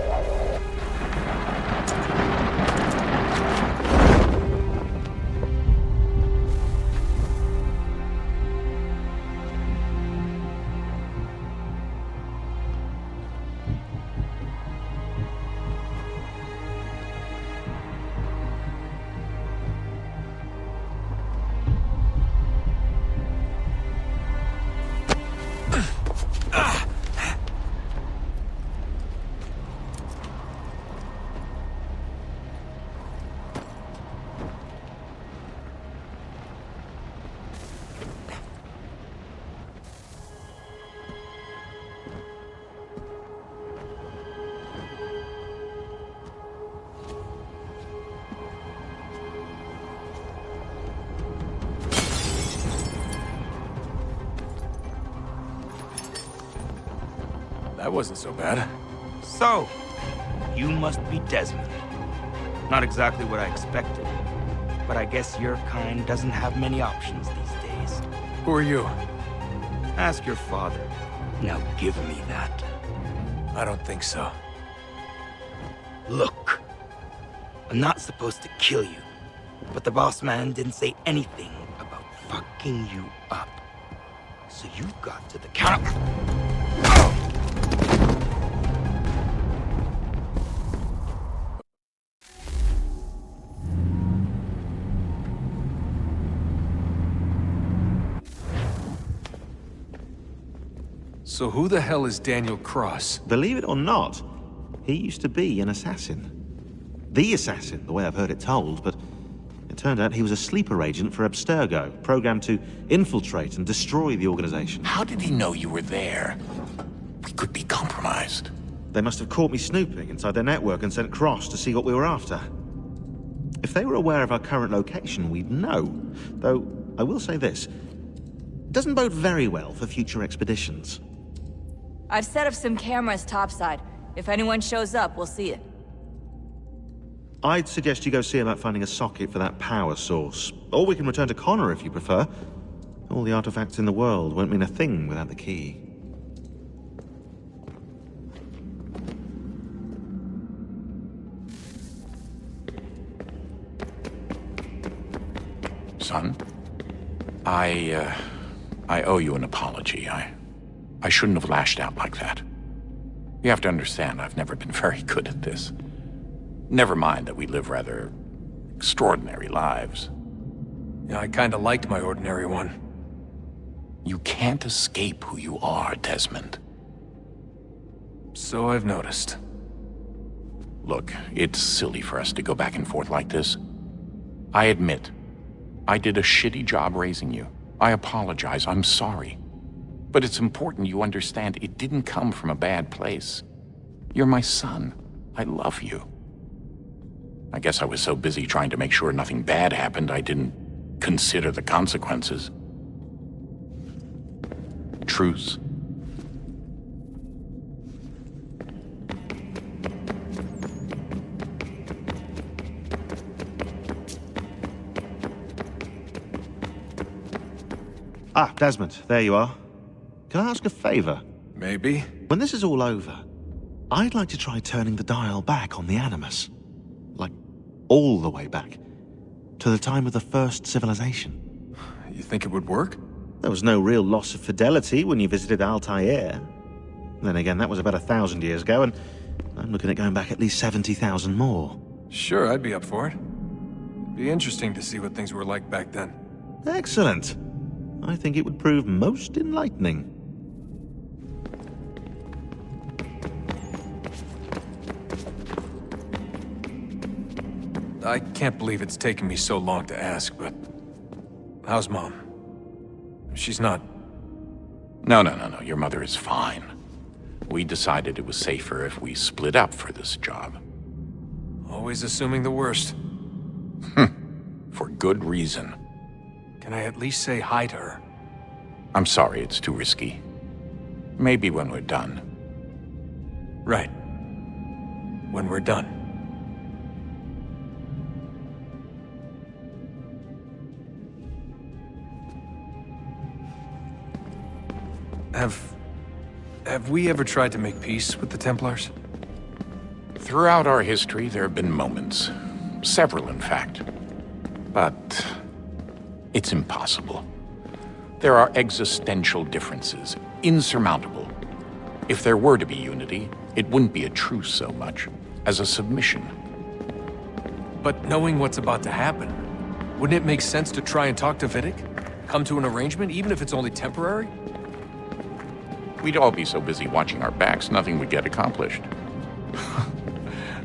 That wasn't so bad. So, you must be Desmond. Not exactly what I expected, but I guess your kind doesn't have many options these days. Who are you? Ask your father. Now give me that. I don't think so. Look, I'm not supposed to kill you, but the boss man didn't say anything about fucking you up. So you've got to the count of... So who the hell is Daniel Cross? Believe it or not, he used to be an assassin. The assassin, the way I've heard it told, but it turned out he was a sleeper agent for Abstergo, programmed to infiltrate and destroy the organization. How did he know you were there? We could be compromised. They must have caught me snooping inside their network and sent Cross to see what we were after. If they were aware of our current location, we'd know. Though, I will say this. It doesn't bode very well for future expeditions. I've set up some cameras topside. If anyone shows up, we'll see it. I'd suggest you go see about finding a socket for that power source. Or we can return to Connor if you prefer. All the artifacts in the world won't mean a thing without the key. Son, I owe you an apology. I shouldn't have lashed out like that. You have to understand, I've never been very good at this. Never mind that we live rather extraordinary lives. Yeah, I kinda liked my ordinary one. You can't escape who you are, Desmond. So I've noticed. Look, it's silly for us to go back and forth like this. I admit, I did a shitty job raising you. I apologize, I'm sorry. But it's important you understand it didn't come from a bad place. You're my son. I love you. I guess I was so busy trying to make sure nothing bad happened, I didn't consider the consequences. Truce. Ah, Desmond, there you are. Can I ask a favor? Maybe. When this is all over, I'd like to try turning the dial back on the Animus. Like, all the way back. To the time of the first civilization. You think it would work? There was no real loss of fidelity when you visited Altair. Then again, that was about 1,000 years ago, and I'm looking at going back at least 70,000 more. Sure, I'd be up for it. It'd be interesting to see what things were like back then. Excellent. I think it would prove most enlightening. I can't believe it's taken me so long to ask, but... how's Mom? She's not... No. Your mother is fine. We decided it was safer if we split up for this job. Always assuming the worst. For good reason. Can I at least say hi to her? I'm sorry, it's too risky. Maybe when we're done. Right. When we're done. Have we ever tried to make peace with the Templars? Throughout our history, there have been moments. Several, in fact. But it's impossible. There are existential differences, insurmountable. If there were to be unity, it wouldn't be a truce so much as a submission. But knowing what's about to happen, wouldn't it make sense to try and talk to Vidic? Come to an arrangement, even if it's only temporary? We'd all be so busy watching our backs, nothing would get accomplished.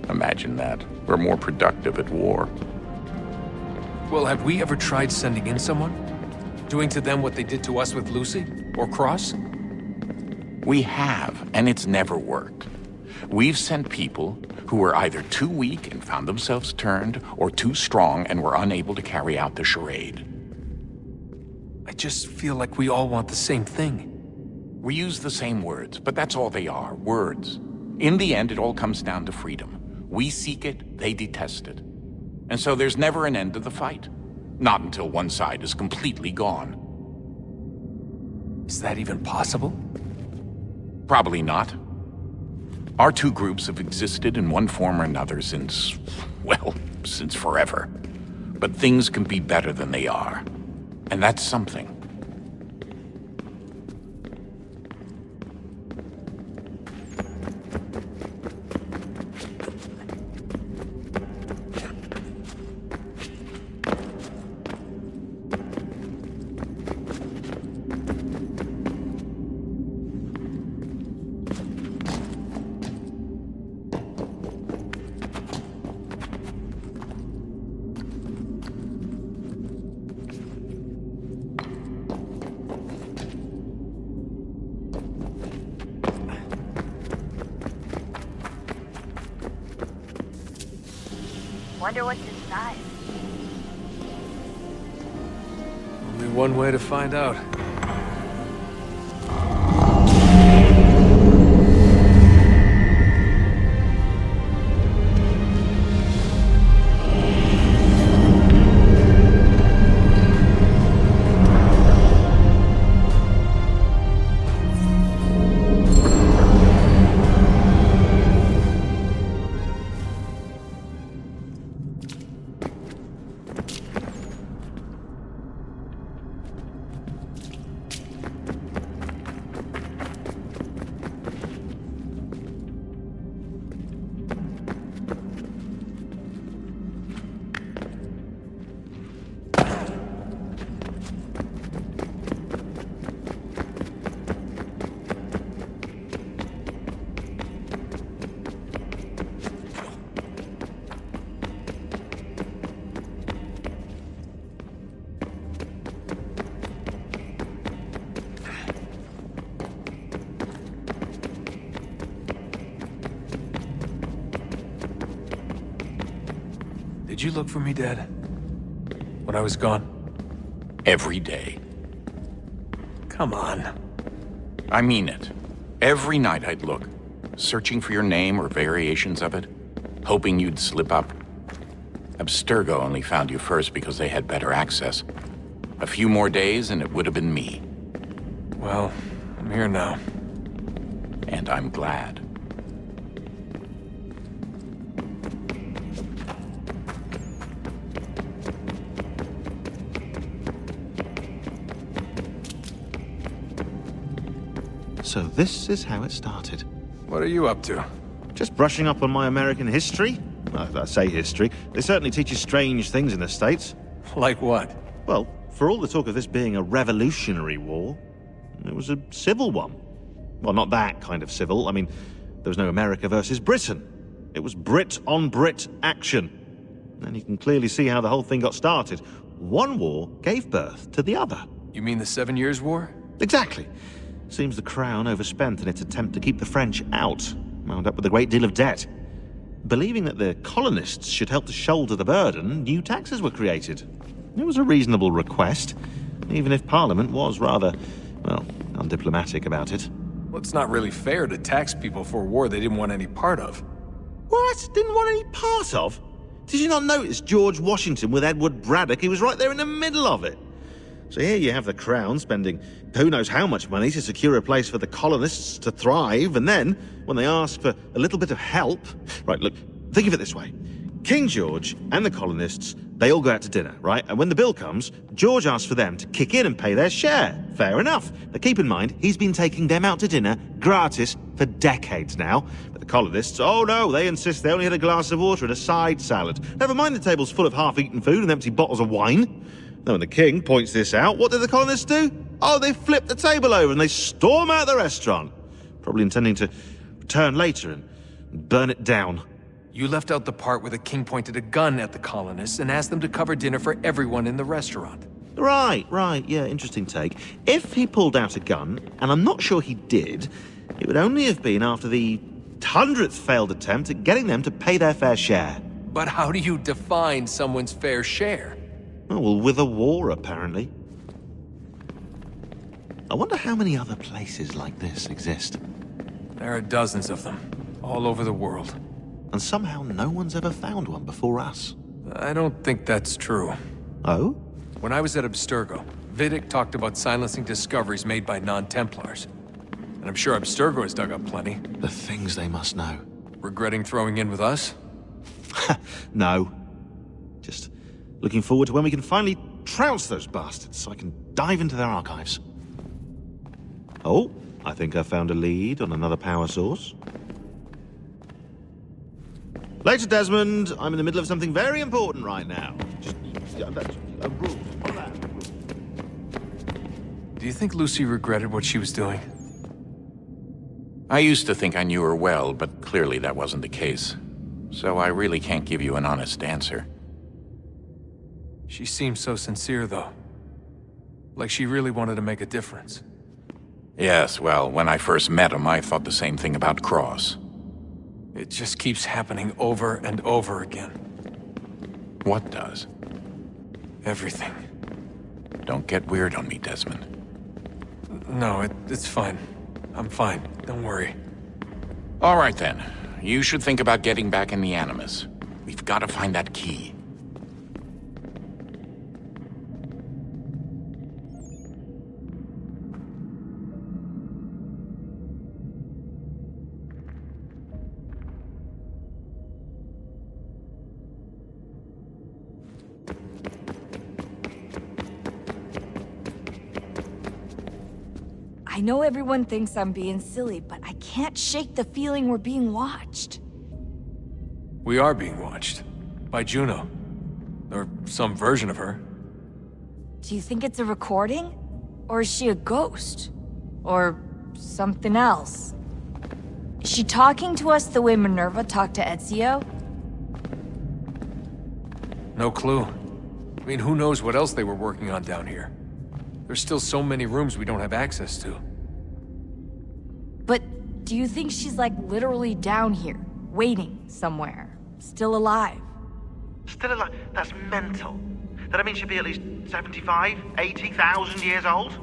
Imagine that. We're more productive at war. Well, have we ever tried sending in someone? Doing to them what they did to us with Lucy? Or Cross? We have, and it's never worked. We've sent people who were either too weak and found themselves turned, or too strong and were unable to carry out the charade. I just feel like we all want the same thing. We use the same words, but that's all they are, words. In the end, it all comes down to freedom. We seek it, they detest it. And so there's never an end to the fight. Not until one side is completely gone. Is that even possible? Probably not. Our two groups have existed in one form or another since, well, since forever. But things can be better than they are. And that's something. Wonder what's inside. Only one way to find out. Did you look for me, Dad? When I was gone? Every day. Come on. I mean it. Every night I'd look, searching for your name or variations of it, hoping you'd slip up. Abstergo only found you first because they had better access. A few more days and it would have been me. Well, I'm here now. And I'm glad. So this is how it started. What are you up to? Just brushing up on my American history. Well, I say history. They certainly teach you strange things in the States. Like what? Well, for all the talk of this being a revolutionary war, it was a civil one. Well, not that kind of civil. I mean, there was no America versus Britain. It was Brit on Brit action. And you can clearly see how the whole thing got started. One war gave birth to the other. You mean the 7 Years' War? Exactly. Seems the Crown overspent in its attempt to keep the French out, wound up with a great deal of debt. Believing that the colonists should help to shoulder the burden, new taxes were created. It was a reasonable request, even if Parliament was rather, well, undiplomatic about it. Well, it's not really fair to tax people for a war they didn't want any part of. What? Didn't want any part of? Did you not notice George Washington with Edward Braddock? He was right there in the middle of it. So here you have the Crown spending who knows how much money to secure a place for the colonists to thrive, and then, when they ask for a little bit of help... Right, look, think of it this way. King George and the colonists, they all go out to dinner, right? And when the bill comes, George asks for them to kick in and pay their share. Fair enough. Now keep in mind, he's been taking them out to dinner, gratis, for decades now. But the colonists, oh no, they insist they only had a glass of water and a side salad. Never mind the table's full of half-eaten food and empty bottles of wine. Now, when the king points this out, what do the colonists do? Oh, they flip the table over and they storm out the restaurant. Probably intending to return later and burn it down. You left out the part where the king pointed a gun at the colonists and asked them to cover dinner for everyone in the restaurant. Right, yeah, interesting take. If he pulled out a gun, and I'm not sure he did, it would only have been after the 100th failed attempt at getting them to pay their fair share. But how do you define someone's fair share? Oh, well, with a war, apparently. I wonder how many other places like this exist. There are dozens of them, all over the world. And somehow no one's ever found one before us. I don't think that's true. Oh? When I was at Abstergo, Vidic talked about silencing discoveries made by non-Templars. And I'm sure Abstergo has dug up plenty. The things they must know. Regretting throwing in with us? No. Just looking forward to when we can finally trounce those bastards so I can dive into their archives. Oh, I think I found a lead on another power source. Later, Desmond. I'm in the middle of something very important right now. That's a rule. Do you think Lucy regretted what she was doing? I used to think I knew her well, but clearly that wasn't the case. So I really can't give you an honest answer. She seemed so sincere, though. Like she really wanted to make a difference. Yes, well, when I first met him, I thought the same thing about Cross. It just keeps happening over and over again. What does? Everything. Don't get weird on me, Desmond. No, it's fine. I'm fine. Don't worry. All right, then. You should think about getting back in the Animus. We've got to find that key. I know everyone thinks I'm being silly, but I can't shake the feeling we're being watched. We are being watched. By Juno. Or some version of her. Do you think it's a recording? Or is she a ghost? Or something else? Is she talking to us the way Minerva talked to Ezio? No clue. I mean, who knows what else they were working on down here? There's still so many rooms we don't have access to. But do you think she's like literally down here, waiting somewhere, still alive? Still alive? That's mental. That means she'd be at least 75, 80,000 years old?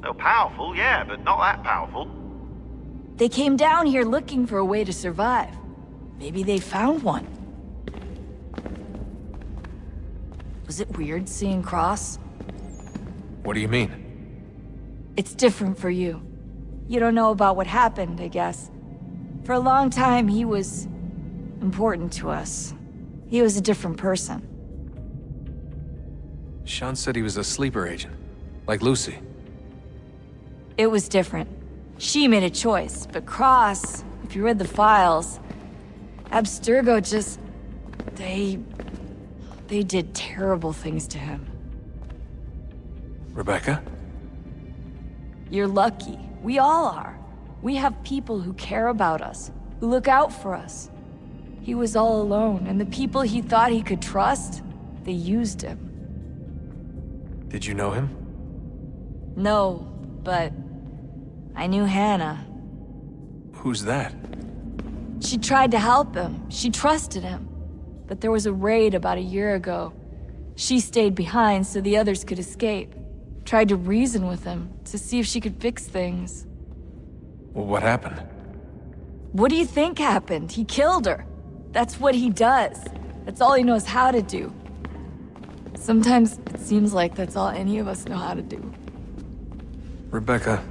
Oh, powerful, yeah, but not that powerful. They came down here looking for a way to survive. Maybe they found one. Was it weird seeing Cross? What do you mean? It's different for you. You don't know about what happened, I guess. For a long time, he was important to us. He was a different person. Sean said he was a sleeper agent, like Lucy. It was different. She made a choice, but Cross, if you read the files, Abstergo just... They did terrible things to him. Rebecca? You're lucky. We all are. We have people who care about us, who look out for us. He was all alone, and the people he thought he could trust, they used him. Did you know him? No, but I knew Hannah. Who's that? She tried to help him. She trusted him. But there was a raid about a year ago. She stayed behind so the others could escape. Tried to reason with him to see if she could fix things. Well, what happened? What do you think happened? He killed her. That's what he does. That's all he knows how to do. Sometimes it seems like that's all any of us know how to do. Rebecca.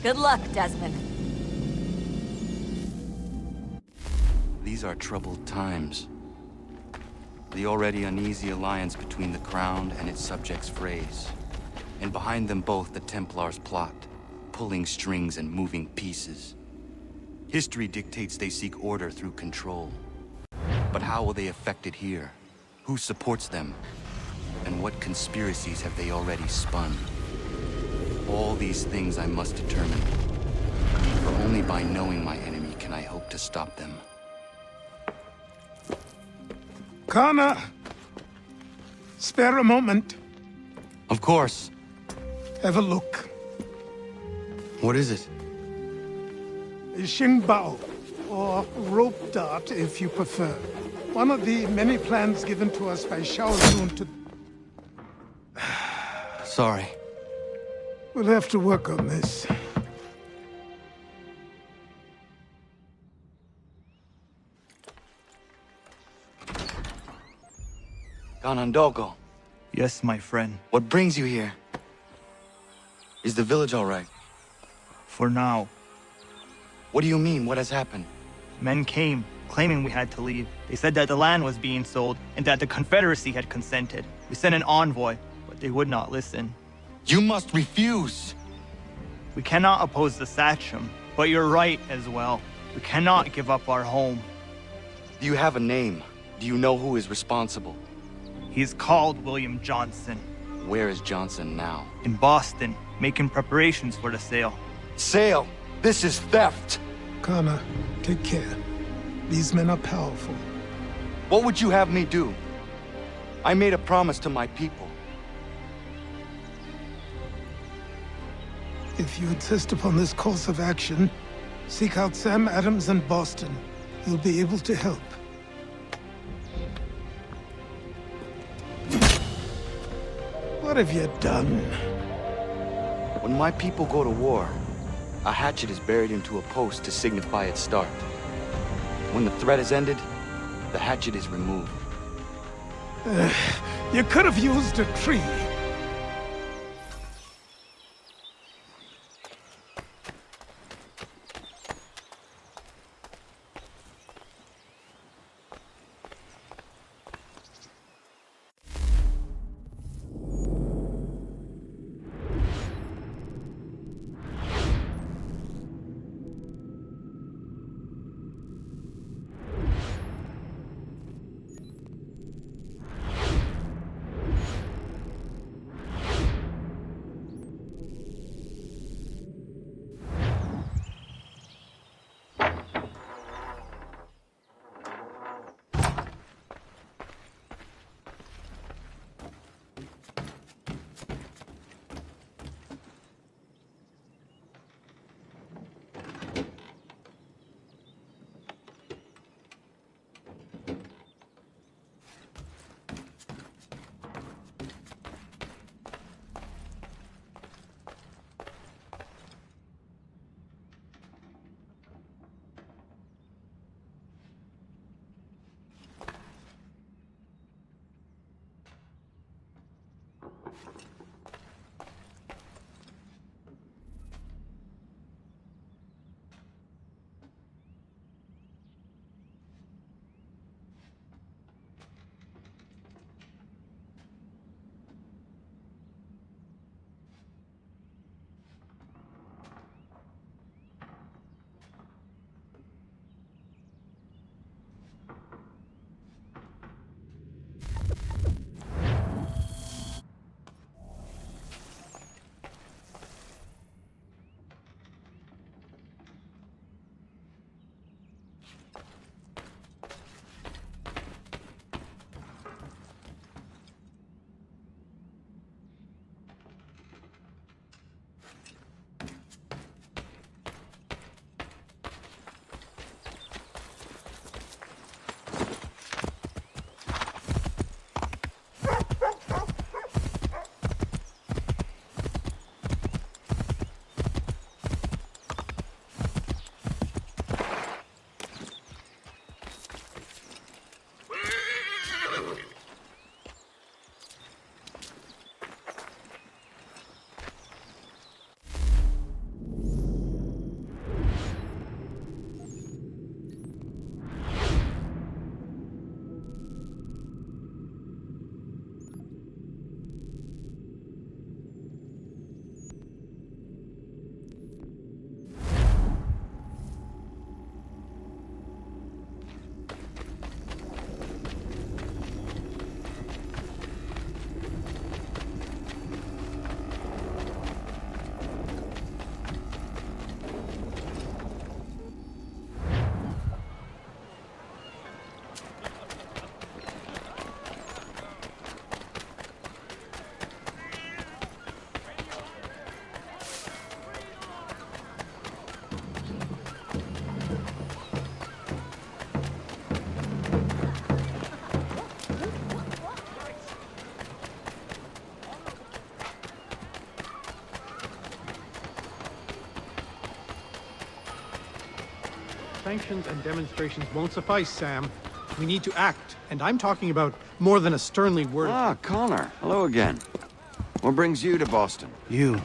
Good luck, Desmond. These are troubled times. The already uneasy alliance between the Crown and its subjects frays. And behind them both the Templars plot, pulling strings and moving pieces. History dictates they seek order through control. But how will they affect it here? Who supports them? And what conspiracies have they already spun? All these things I must determine. For only by knowing my enemy can I hope to stop them. Connor! Spare a moment. Of course. Have a look. What is it? A Xingbao, or rope dart if you prefer. One of the many plans given to us by Shao Zun to... Sorry. We'll have to work on this. Ganondogo. Yes, my friend. What brings you here? Is the village all right? For now. What do you mean? What has happened? Men came, claiming we had to leave. They said that the land was being sold and that the Confederacy had consented. We sent an envoy, but they would not listen. You must refuse! We cannot oppose the Sachem, but you're right as well. We cannot give up our home. Do you have a name? Do you know who is responsible? He's called William Johnson. Where is Johnson now? In Boston, making preparations for the sale. Sale? This is theft! Connor, take care. These men are powerful. What would you have me do? I made a promise to my people. If you insist upon this course of action, seek out Sam Adams in Boston. He'll be able to help. What have you done? When my people go to war, a hatchet is buried into a post to signify its start. When the threat is ended, the hatchet is removed. You could have used a tree. Sanctions and demonstrations won't suffice, Sam. We need to act, and I'm talking about more than a sternly worded... Ah, Connor. Hello again. What brings you to Boston? You.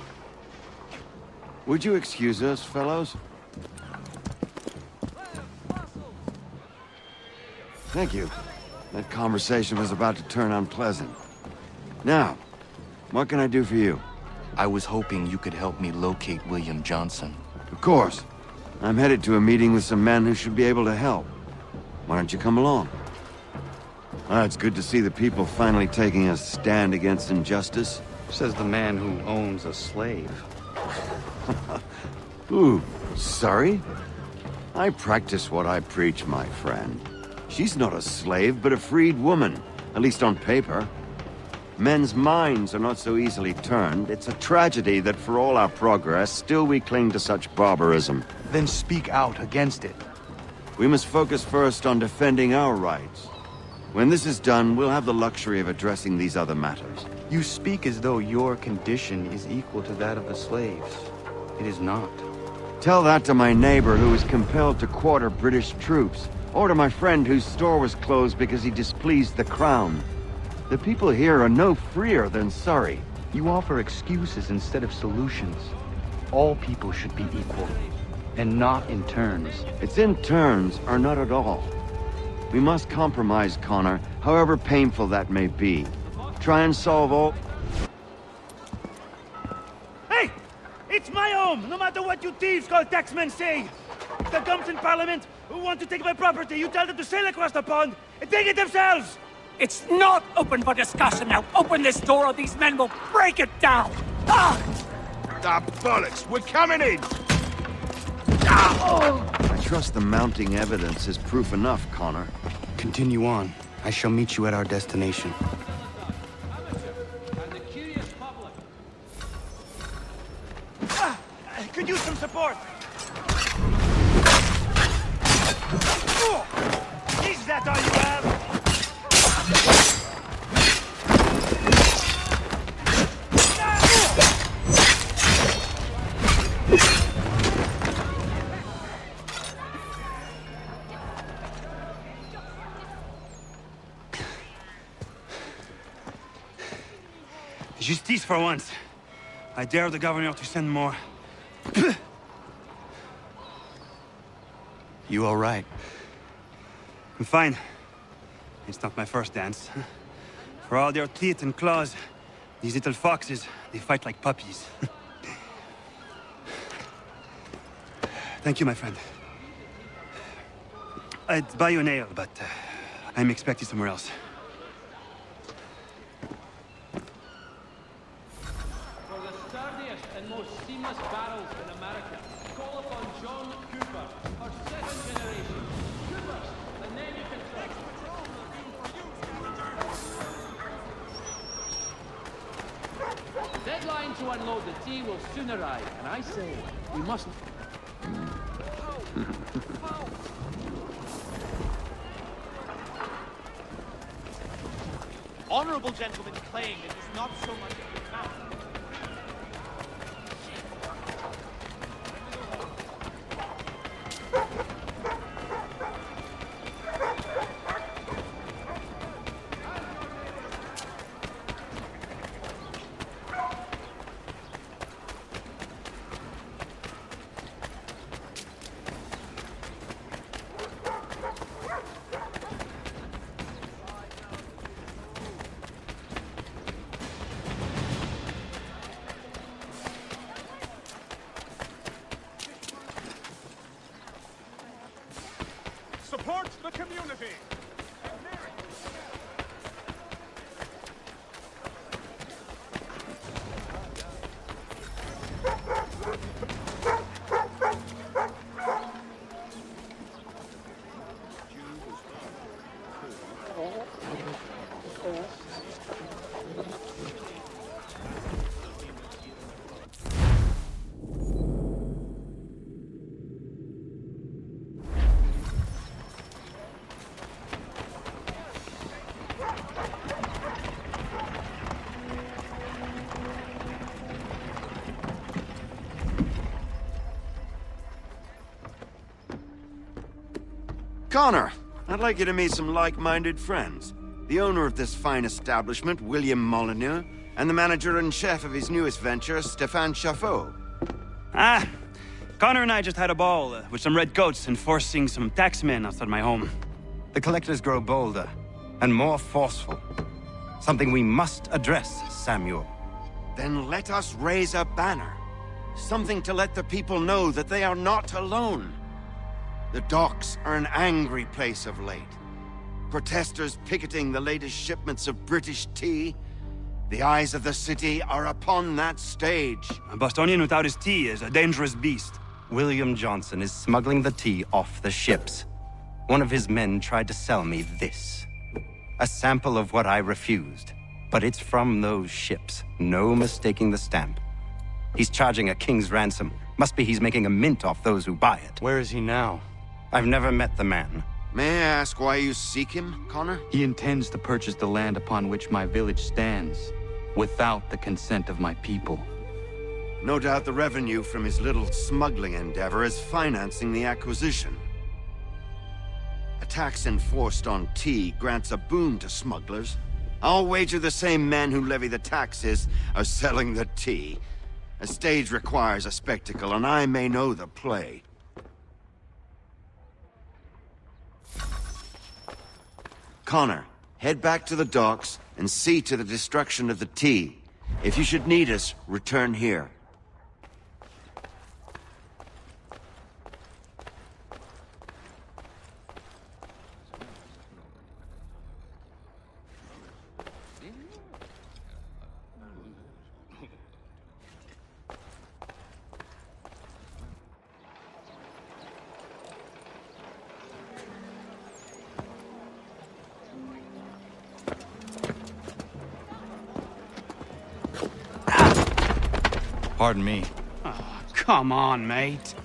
Would you excuse us, fellows? Thank you. That conversation was about to turn unpleasant. Now, what can I do for you? I was hoping you could help me locate William Johnson. Of course. I'm headed to a meeting with some men who should be able to help. Why don't you come along? It's good to see the people finally taking a stand against injustice. Says the man who owns a slave. Ooh, sorry? I practice what I preach, my friend. She's not a slave, but a freed woman, at least on paper. Men's minds are not so easily turned. It's a tragedy that for all our progress, still we cling to such barbarism. Then speak out against it. We must focus first on defending our rights. When this is done, we'll have the luxury of addressing these other matters. You speak as though your condition is equal to that of the slaves. It is not. Tell that to my neighbor who was compelled to quarter British troops, or to my friend whose store was closed because he displeased the crown. The people here are no freer than Surrey. You offer excuses instead of solutions. All people should be equal, and not in turns. It's in turns, or not at all. We must compromise, Connor, however painful that may be. Try and solve all... Hey! It's my home, no matter what you thieves called taxmen say! The gumps in Parliament who want to take my property, you tell them to sail across the pond and take it themselves! It's not open for discussion now. Open this door or these men will break it down. Ah! Bollocks, we're coming in! I trust the mounting evidence is proof enough, Connor. Continue on. I shall meet you at our destination. Could use some support. Is that all you have? Justice for once. I dare the governor to send more. You all right? I'm fine. It's not my first dance. For all their teeth and claws, these little foxes, they fight like puppies. Thank you, my friend. I'd buy you an ale, but I'm expected somewhere else. For the sturdiest and most seamless barrels in America, call upon John Cooper, our second generation. Cooper, the name you can trust. Deadline to unload the tea will soon arrive, and I say, we mustn't... Honorable gentlemen claim it is not so much a mountain. Support the community! Connor, I'd like you to meet some like-minded friends. The owner of this fine establishment, William Molyneux, and the manager and chef of his newest venture, Stéphane Chaffeau. Ah, Connor and I just had a ball with some redcoats enforcing some taxmen outside my home. The collectors grow bolder and more forceful. Something we must address, Samuel. Then let us raise a banner. Something to let the people know that they are not alone. The docks are an angry place of late. Protesters picketing the latest shipments of British tea. The eyes of the city are upon that stage. A Bostonian without his tea is a dangerous beast. William Johnson is smuggling the tea off the ships. One of his men tried to sell me this. A sample of what I refused. But it's from those ships. No mistaking the stamp. He's charging a king's ransom. Must be he's making a mint off those who buy it. Where is he now? I've never met the man. May I ask why you seek him, Connor? He intends to purchase the land upon which my village stands, without the consent of my people. No doubt the revenue from his little smuggling endeavor is financing the acquisition. A tax enforced on tea grants a boon to smugglers. I'll wager the same men who levy the taxes are selling the tea. A stage requires a spectacle, and I may know the play. Connor, head back to the docks and see to the destruction of the tea. If you should need us, return here. Pardon me. Oh, come on, mate.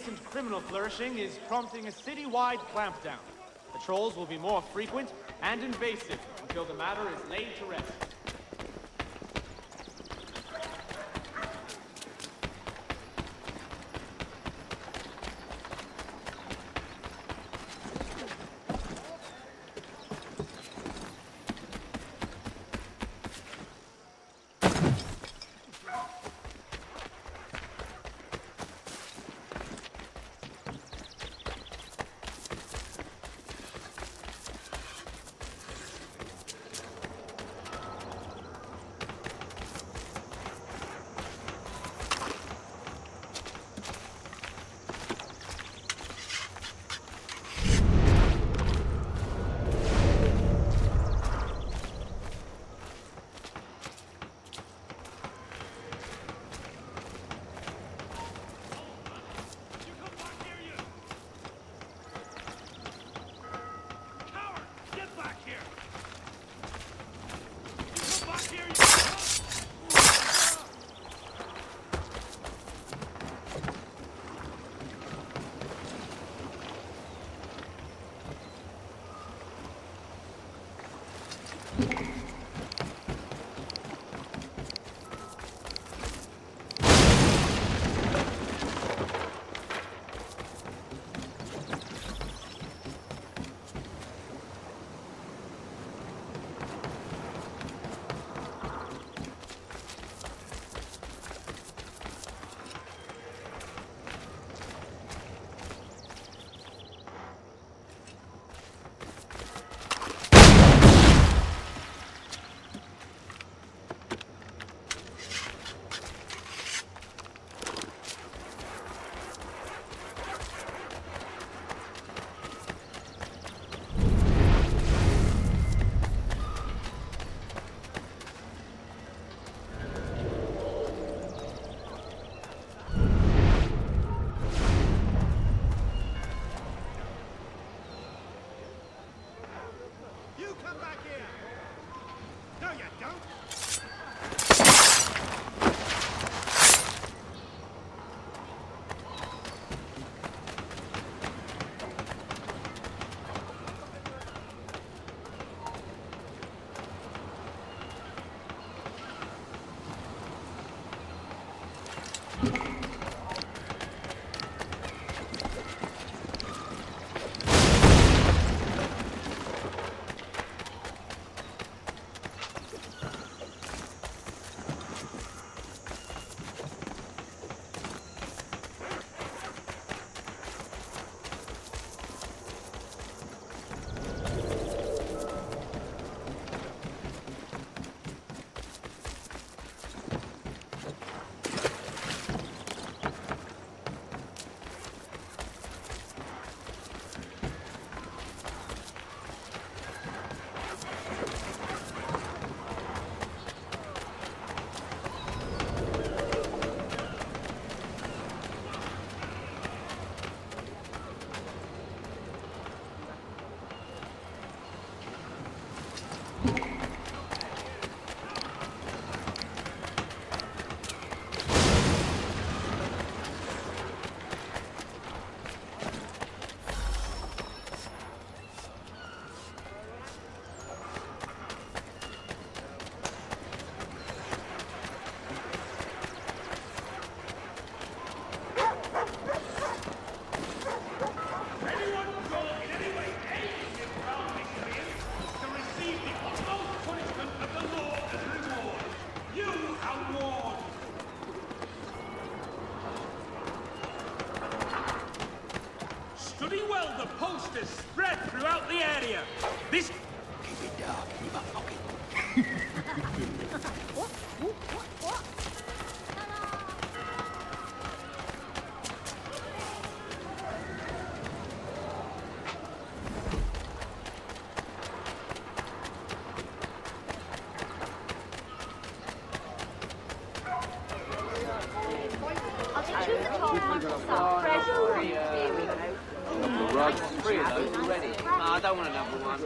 recent criminal flourishing is prompting a city-wide clampdown. Patrols will be more frequent and invasive until the matter is laid to rest. posters spread throughout the area. This... Keep it dark in your back pocket. I don't want another one.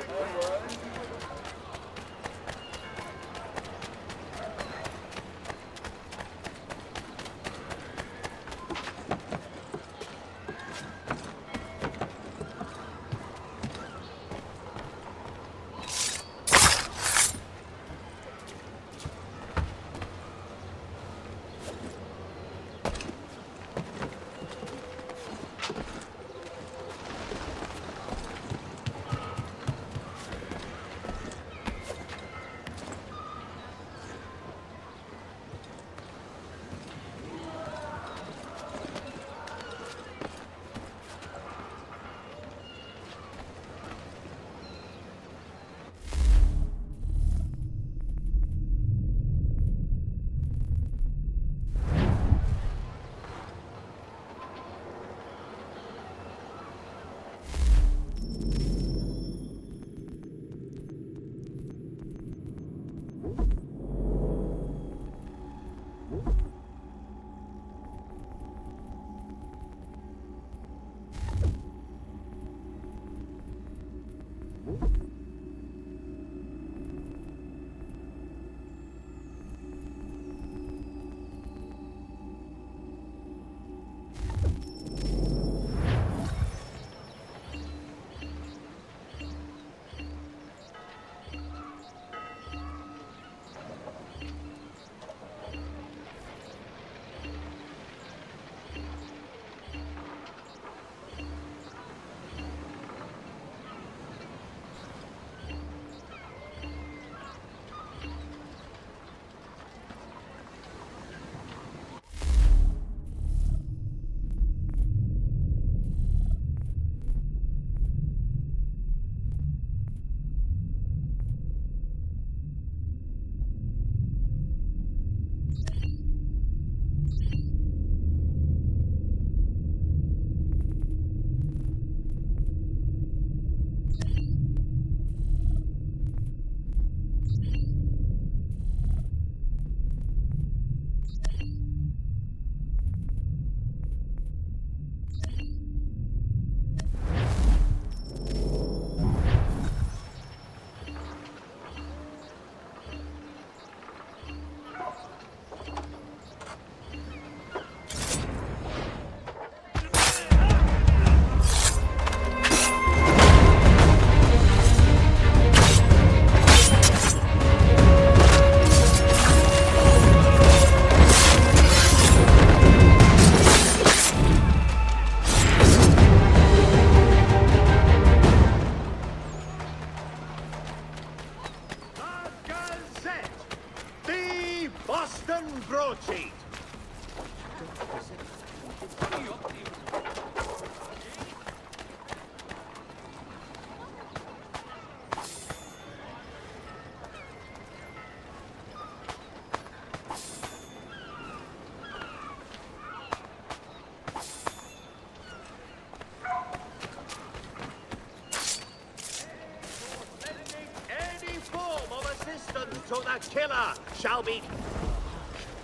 So the killer shall be...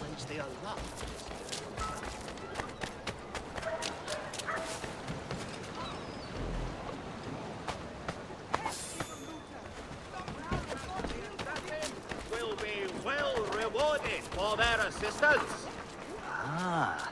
When's the alarm? Will be well rewarded for their assistance. Ah.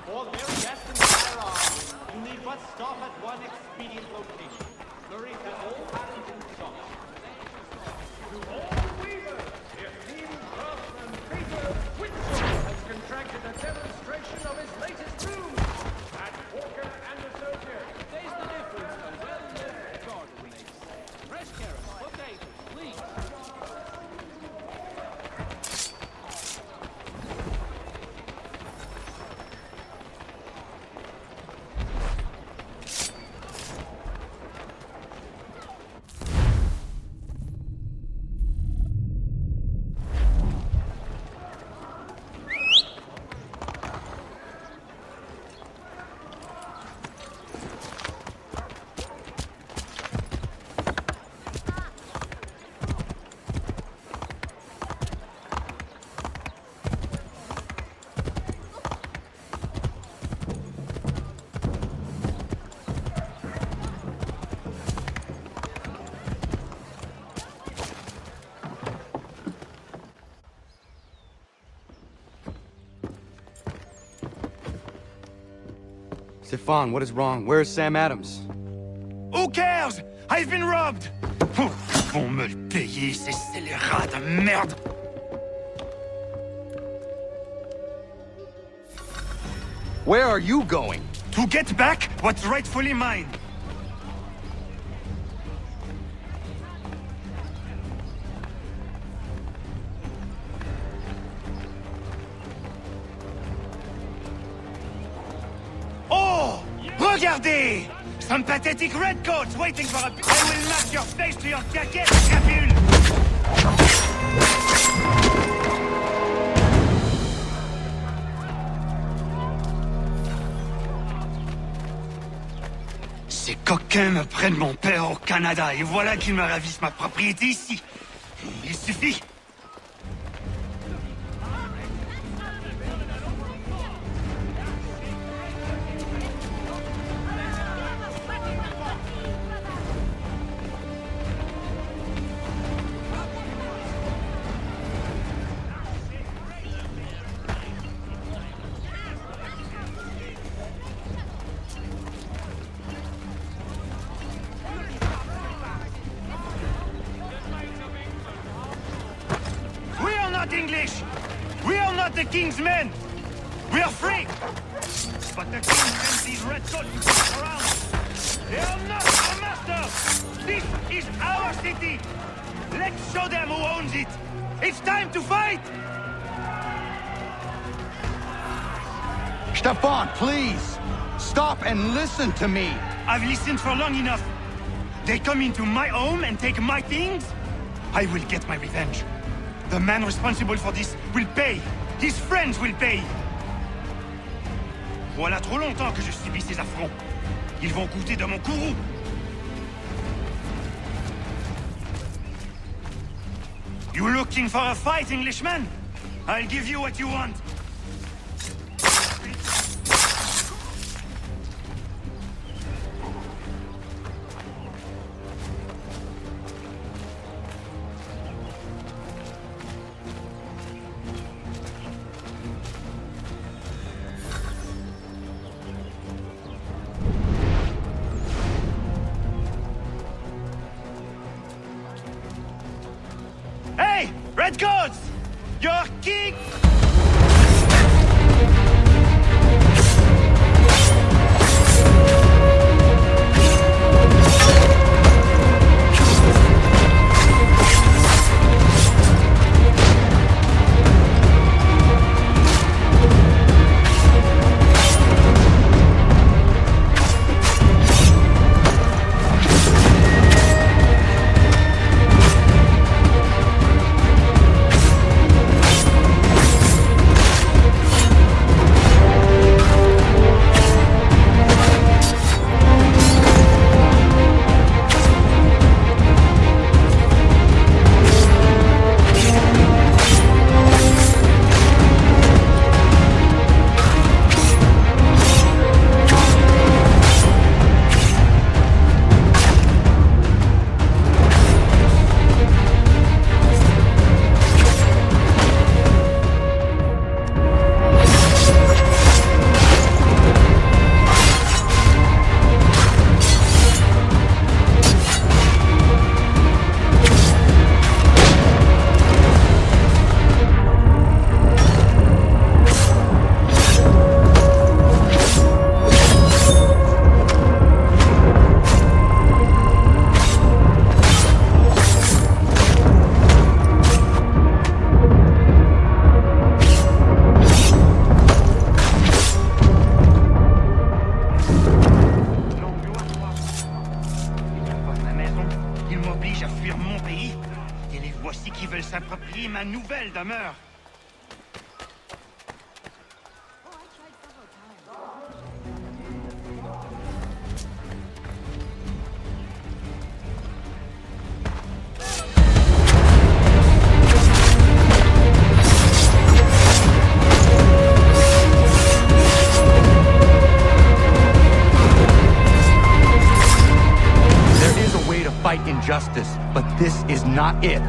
For the very best in the firearms, you need but stop at one expedient location. Flurry at all Paddington shops. To all weavers, the esteemed craftsman Peter Whitson has contracted a demonstration of his latest loom at Walker and Associates. Taste the difference a well-lived garden makes. Fresh carrots, potatoes, please. Stefan, what is wrong? Where is Sam Adams? Who cares? I've been robbed! vont me le payer, ces scélérats de merde! Where are you going? To get back what's rightfully mine! Oh! Regardez! Some pathetic redcoats waiting for a... I will knock your face to your jacket, crapule! Ces coquins me prennent mon père au Canada, et voilà qu'ils me ravissent ma propriété ici. Il suffit. English! We are not the king's men! We are free! But the king sends these redcoats to fuck around! They are not our masters! This is our city! Let's show them who owns it! It's time to fight! Stefan, please! Stop and listen to me! I've listened for long enough. They come into my home and take my things? I will get my revenge. The man responsible for this will pay. His friends will pay. Voilà trop longtemps que je subis ces affronts. Ils vont goûter de mon courroux. You looking for a fight, Englishman? I'll give you what you want. Hey! Redcoats! Your king! S'approprier ma nouvelle demeure. There is a way to fight injustice, but this is not it.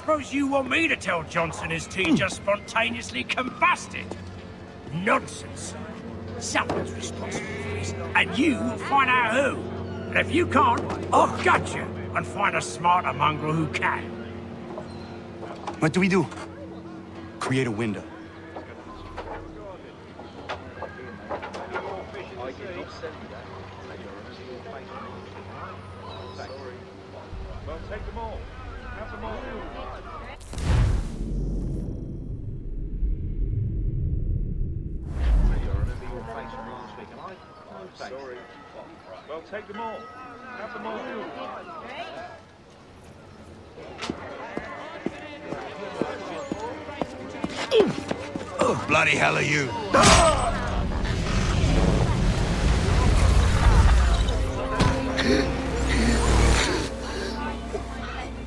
suppose you want me to tell Johnson his tea just spontaneously combusted? Nonsense. Someone's responsible for this, and you will find out who. And if you can't, I'll gut you and find a smarter mongrel who can. What do we do? Create a window. Well, take them all. Have them all. Sorry. Well, take them all. Have them all. Oh, bloody hell are you?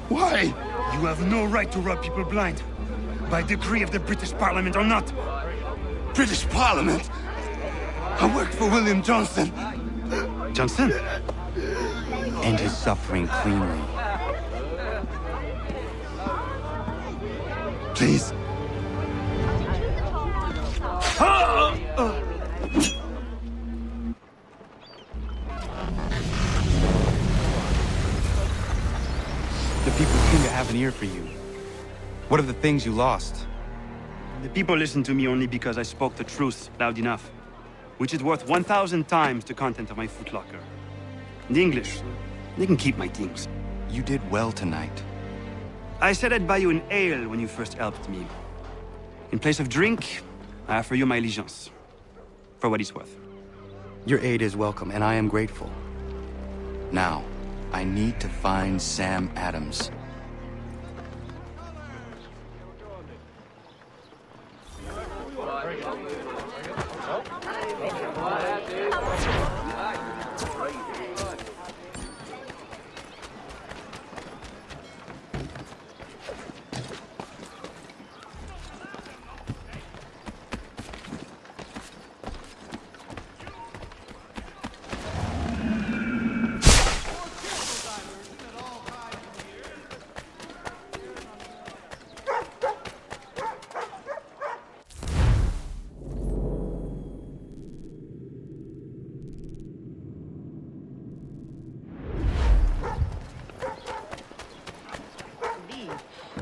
Why? You have no right to rob people blind. By decree of the British Parliament or not. British Parliament? I worked for William Johnson. Johnson? End his suffering cleanly. Please. The people seem to have an ear for you. What are the things you lost? The people listen to me only because I spoke the truth loud enough, which is worth 1,000 times the content of my footlocker. The English, they can keep my things. You did well tonight. I said I'd buy you an ale when you first helped me. In place of drink, I offer you my allegiance. For what it's worth. Your aid is welcome, and I am grateful. Now, I need to find Sam Adams.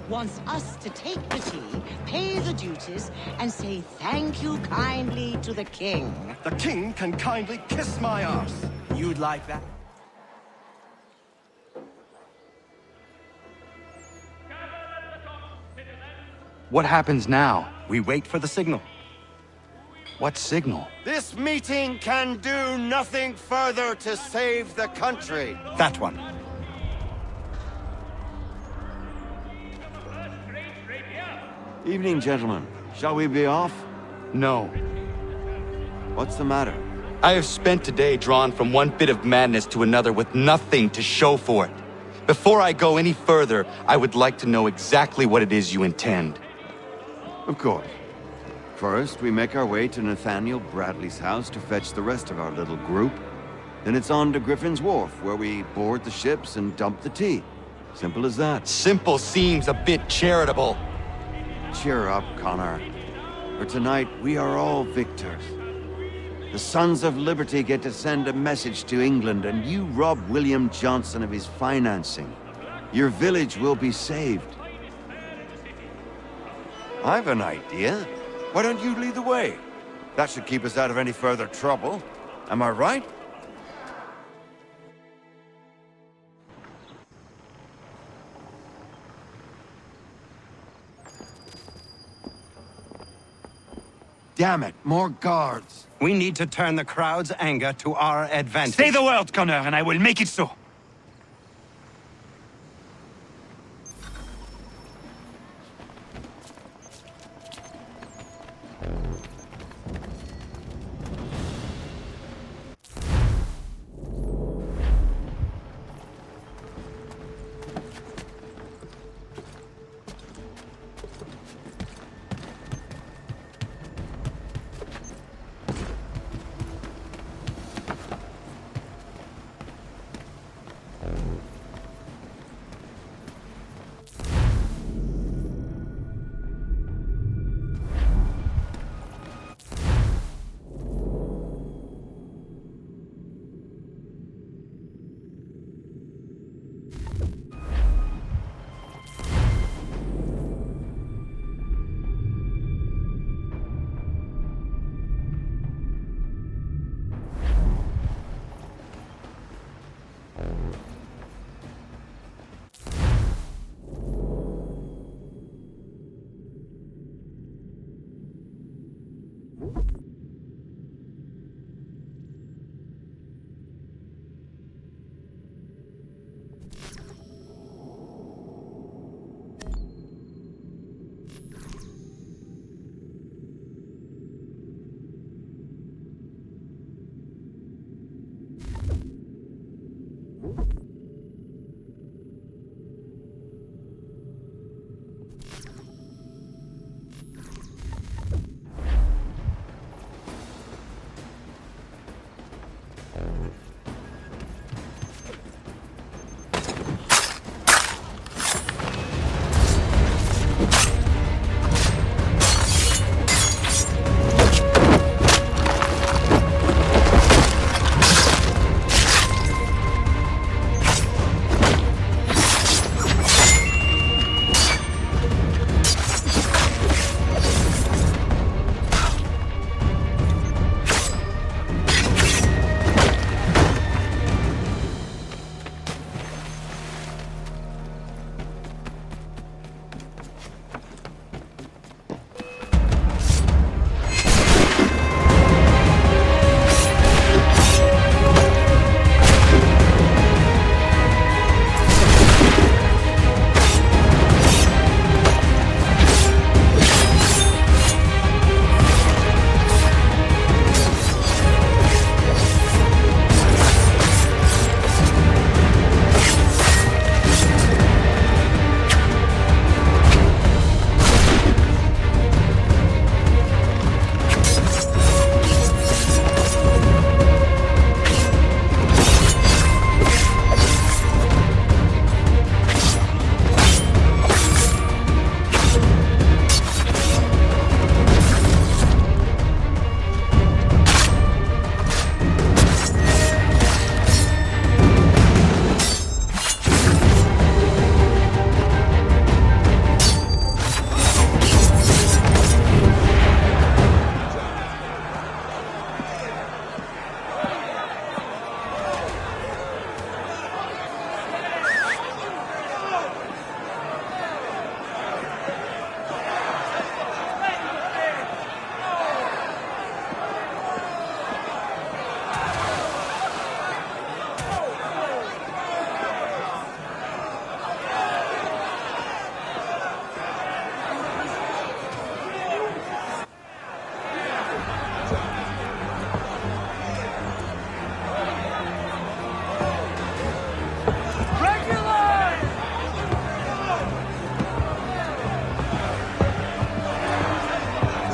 Wants us to take the tea, pay the duties, and say thank you kindly to the king. The king can kindly kiss my ass. You'd like that? What happens now? We wait for the signal. What signal? This meeting can do nothing further to save the country. That one. Evening, gentlemen. Shall we be off? No. What's the matter? I have spent today drawn from one bit of madness to another with nothing to show for it. Before I go any further, I would like to know exactly what it is you intend. Of course. First, we make our way to Nathaniel Bradley's house to fetch the rest of our little group. Then it's on to Griffin's Wharf, where we board the ships and dump the tea. Simple as that. Simple seems a bit charitable. Cheer up, Connor. For tonight, we are all victors. The Sons of Liberty get to send a message to England, and you rob William Johnson of his financing. Your village will be saved. I've an idea. Why don't you lead the way? That should keep us out of any further trouble. Am I right? Damn it, more guards. We need to turn the crowd's anger to our advantage. Say the word, Connor, and I will make it so.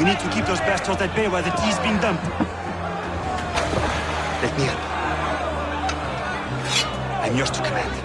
We need to keep those bastards at bay while the tea's being dumped. Let me up. I'm yours to command.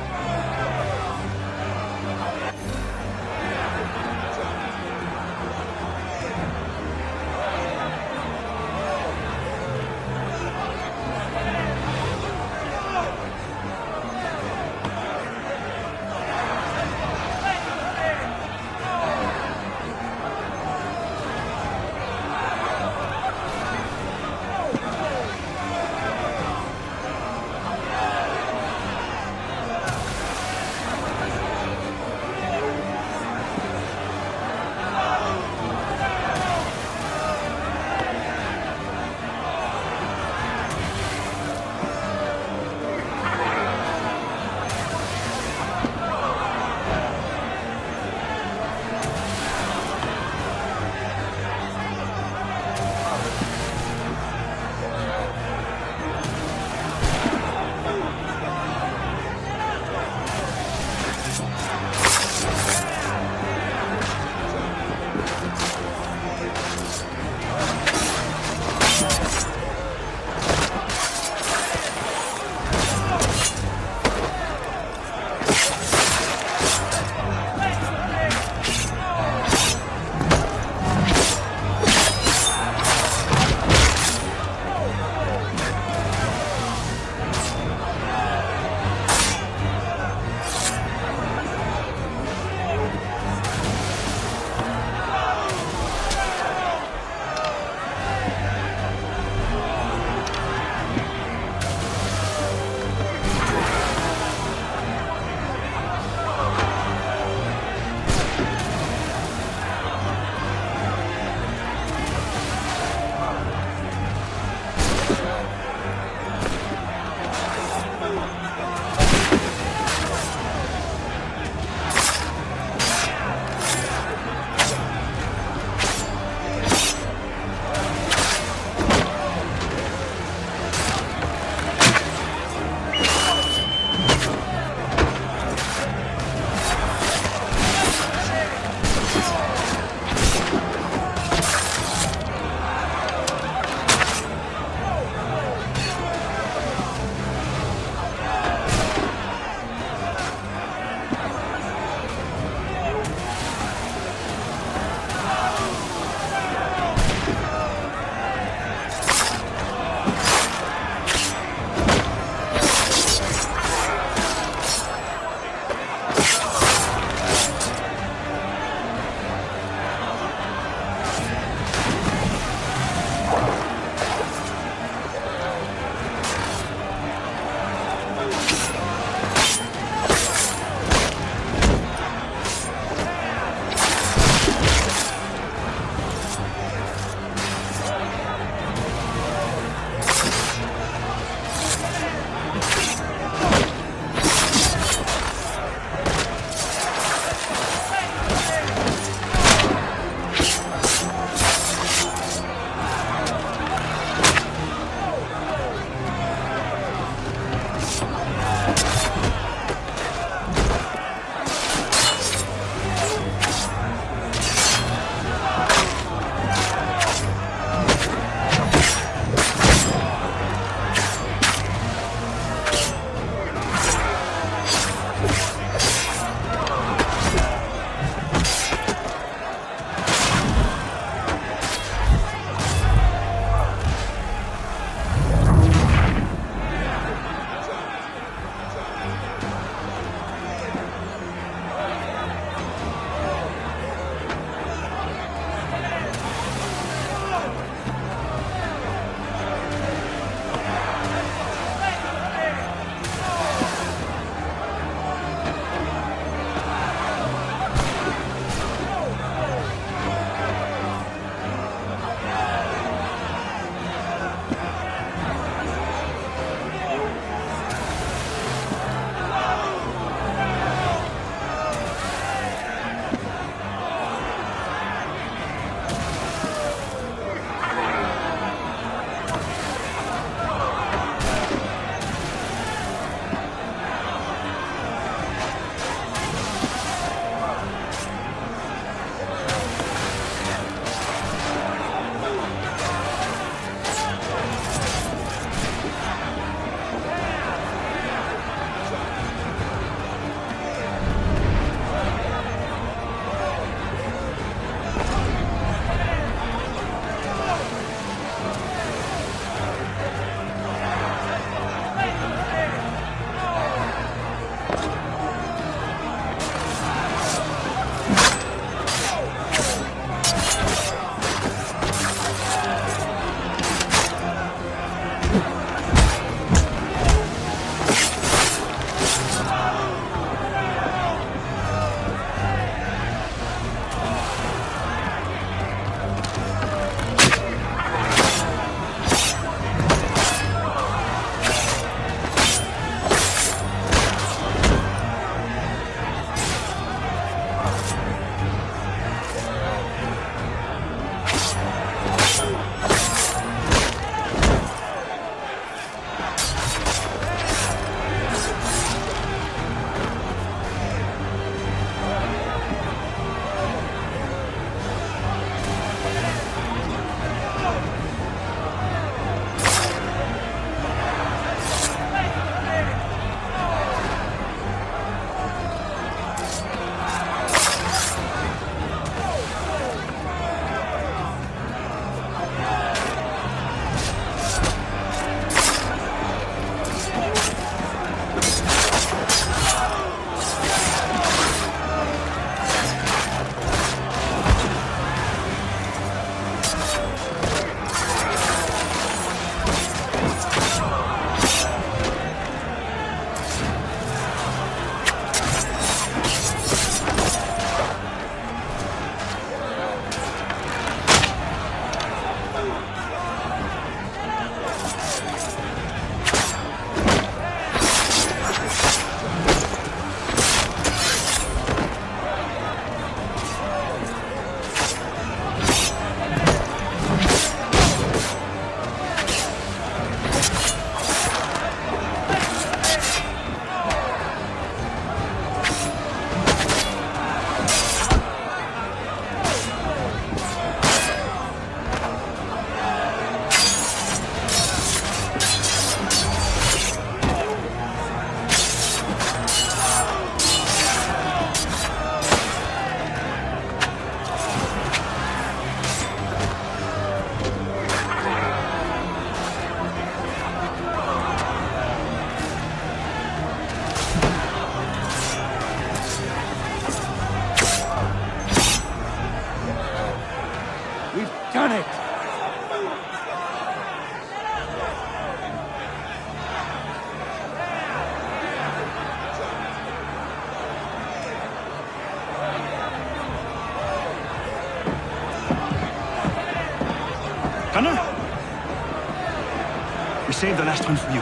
We saved the last one for you.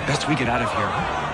Best we get out of here.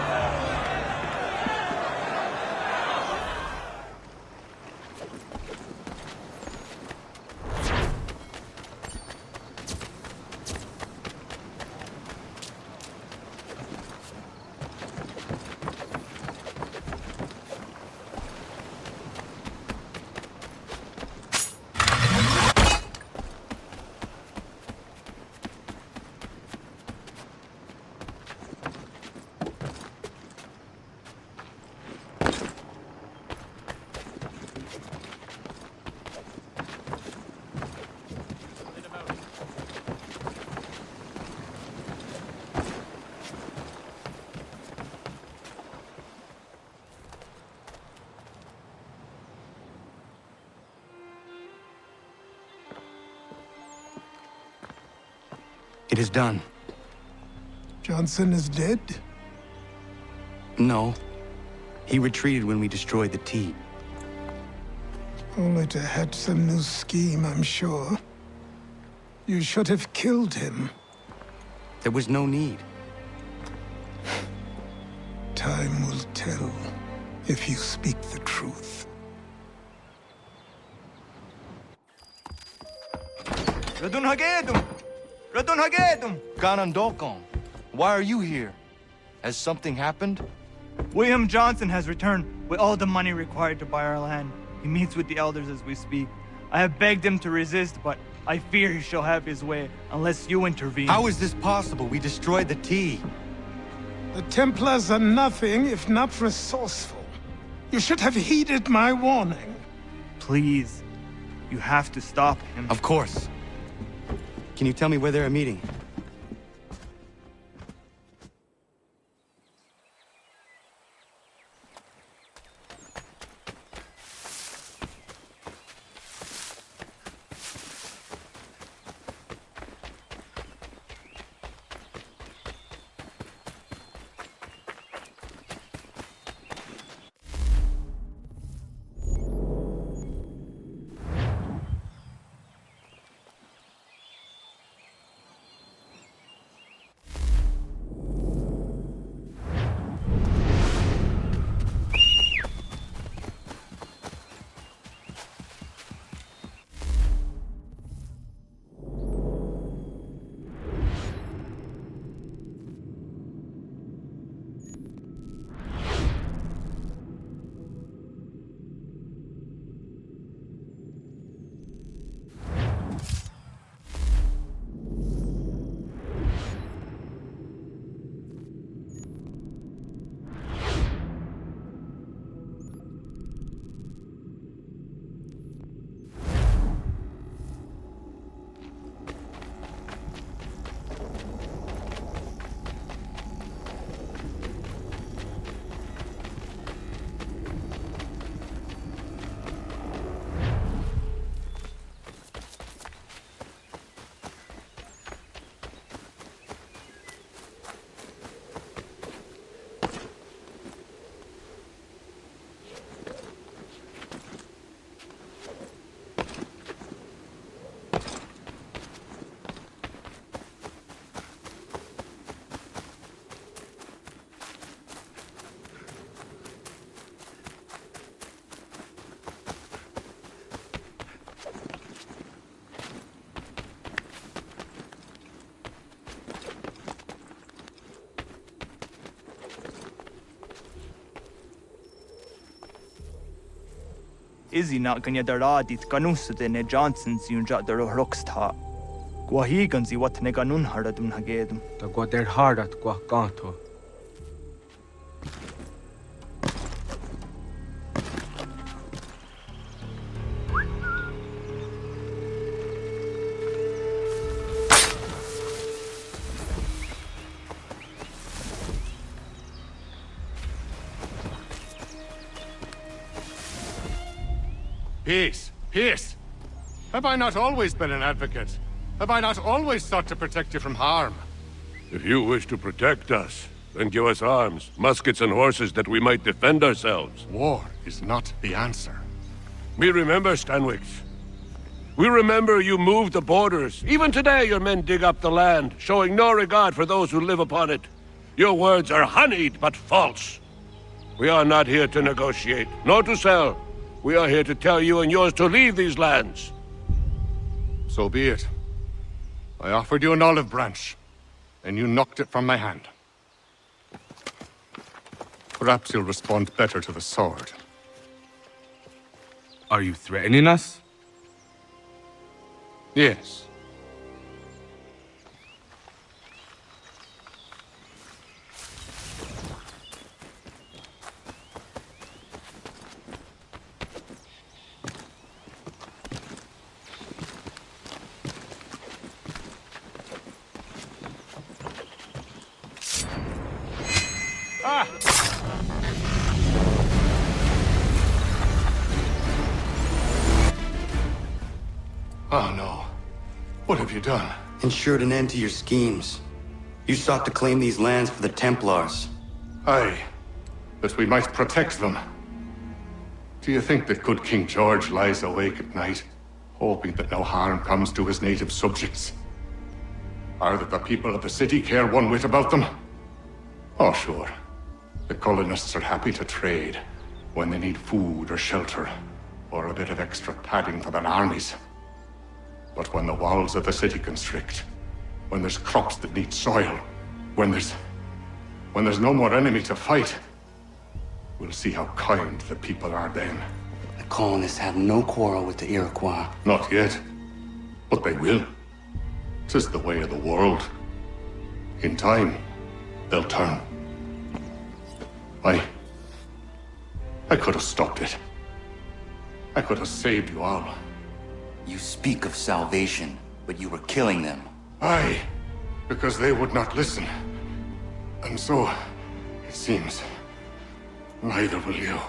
It is done. Johnson is dead? No. He retreated when we destroyed the T. Only to hatch some new scheme, I'm sure. You should have killed him. There was no need. Time will tell if you speak the truth. Radun Hagedum! Radun Hagedum! Ganondokon, why are you here? Has something happened? William Johnson has returned with all the money required to buy our land. He meets with the elders as we speak. I have begged him to resist, but I fear he shall have his way unless you intervene. How is this possible? We destroyed the T. The Templars are nothing if not resourceful. You should have heeded my warning. Please, you have to stop him. Of course. Can you tell me where they're meeting? Izzy not ganya daradit kanusade ne Johnson's yunja daro rocksta. Guahiganzi what ne ganun haradum hagedum. The goder hardat guakanto. Peace. Peace. Have I not always been an advocate? Have I not always sought to protect you from harm? If you wish to protect us, then give us arms, muskets and horses that we might defend ourselves. War is not the answer. We remember, Stanwix. We remember you moved the borders. Even today your men dig up the land, showing no regard for those who live upon it. Your words are honeyed, but false. We are not here to negotiate, nor to sell. We are here to tell you and yours to leave these lands. So be it. I offered you an olive branch, and you knocked it from my hand. Perhaps you'll respond better to the sword. Are you threatening us? Yes. Oh no. What have you done? Ensured an end to your schemes. You sought to claim these lands for the Templars. Aye, that we might protect them. Do you think that good King George lies awake at night, hoping that no harm comes to his native subjects? Or that the people of the city care one whit about them? Oh, sure. The colonists are happy to trade when they need food or shelter, or a bit of extra padding for their armies. But when the walls of the city constrict, when there's crops that need soil, when there's no more enemy to fight, we'll see how kind the people are then. The colonists have no quarrel with the Iroquois. Not yet, but they will. 'Tis the way of the world. In time, they'll turn. I could have stopped it. I could have saved you all. You speak of salvation, but you were killing them. Aye, because they would not listen. And so, it seems, neither will you.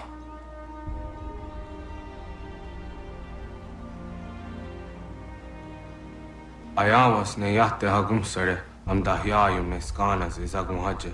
Ayawas ne yate hagum sare, am dahyayu me skanas izagum haje.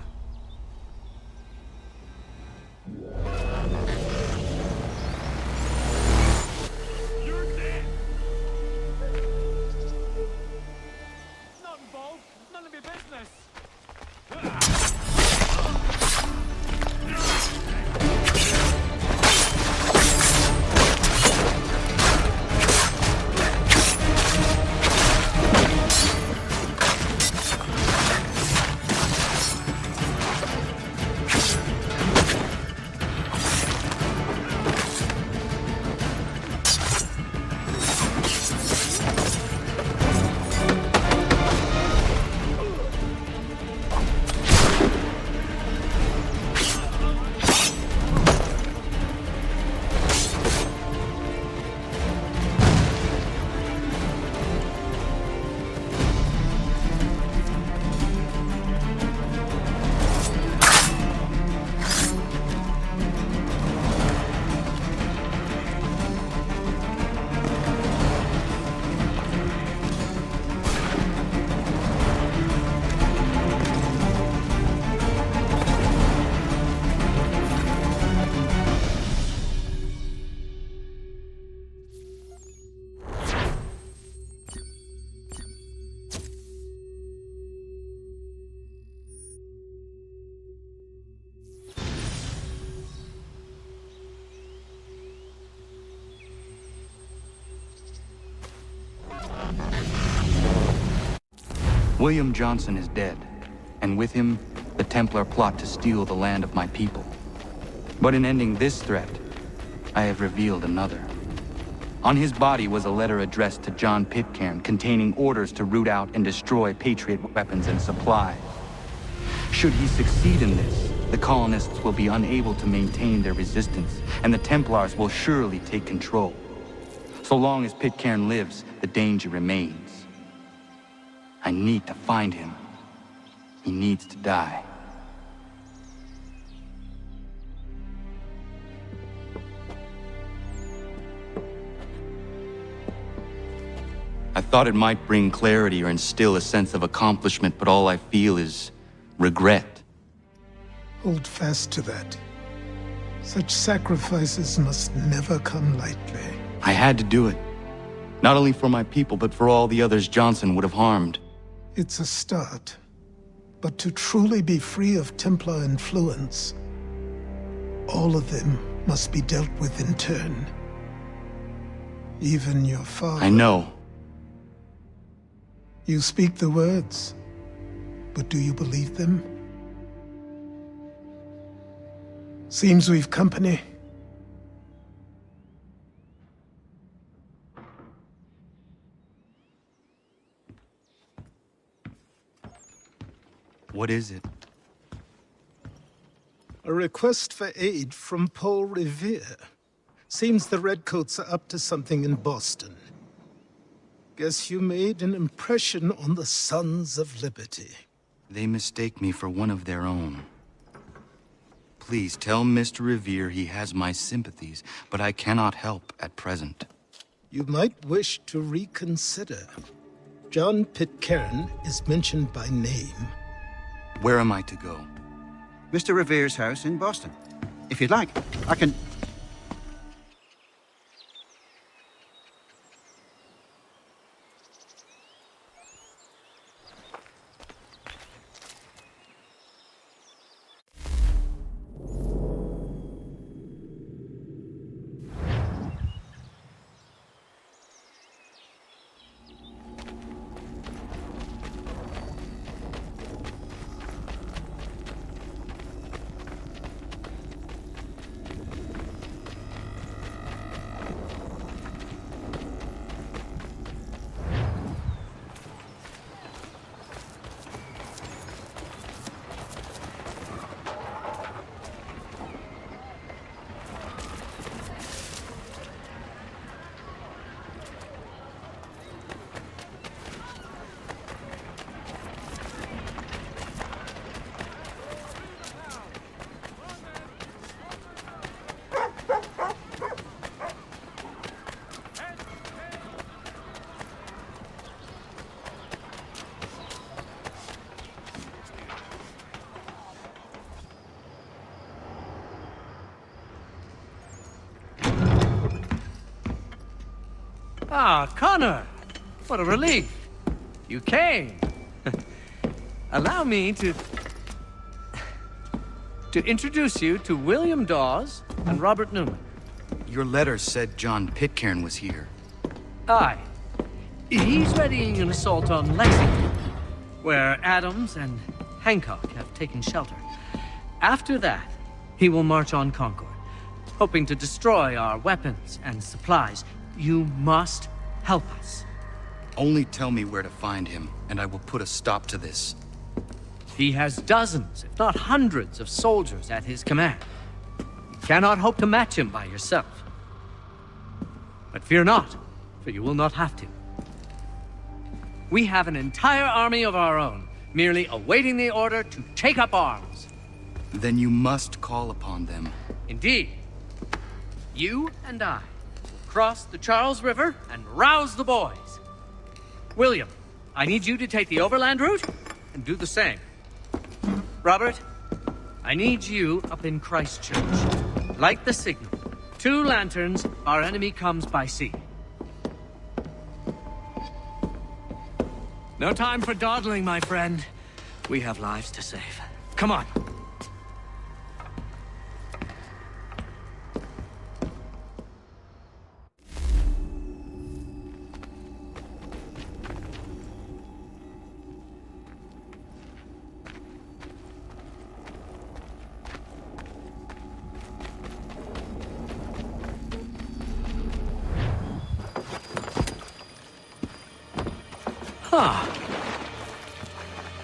William Johnson is dead, and with him, the Templar plot to steal the land of my people. But in ending this threat, I have revealed another. On his body was a letter addressed to John Pitcairn containing orders to root out and destroy Patriot weapons and supplies. Should he succeed in this, the colonists will be unable to maintain their resistance, and the Templars will surely take control. So long as Pitcairn lives, the danger remains. I need to find him. He needs to die. thought it might bring clarity or instill a sense of accomplishment, but all I feel is regret. Hold fast to that. Such sacrifices must never come lightly. I had to do it. Not only for my people, but for all the others Johnson would have harmed. It's a start. But to truly be free of Templar influence, all of them must be dealt with in turn. Even your father. I know. You speak the words, but do you believe them? Seems we've company. What is it? A request for aid from Paul Revere. Seems the Redcoats are up to something in Boston. Guess you made an impression on the Sons of Liberty. They mistake me for one of their own. Please tell Mr. Revere he has my sympathies, but I cannot help at present. You might wish to reconsider. John Pitcairn is mentioned by name. Where am I to go? Mr. Revere's house in Boston. If you'd like, I can... Ah, Connor! What a relief! You came! Allow me to introduce you to William Dawes and Robert Newman. Your letter said John Pitcairn was here. Aye. He's readying an assault on Lexington, where Adams and Hancock have taken shelter. After that, he will march on Concord, hoping to destroy our weapons and supplies. You must help us. Only tell me where to find him, and I will put a stop to this. He has dozens, if not hundreds, of soldiers at his command. You cannot hope to match him by yourself. But fear not, for you will not have to. We have an entire army of our own, merely awaiting the order to take up arms. Then you must call upon them. Indeed. You and I will cross the Charles River and rouse the boys. William, I need you to take the overland route and do the same. Robert, I need you up in Christchurch. Light the signal. 2 lanterns, our enemy comes by sea. No time for dawdling, my friend. We have lives to save. Come on.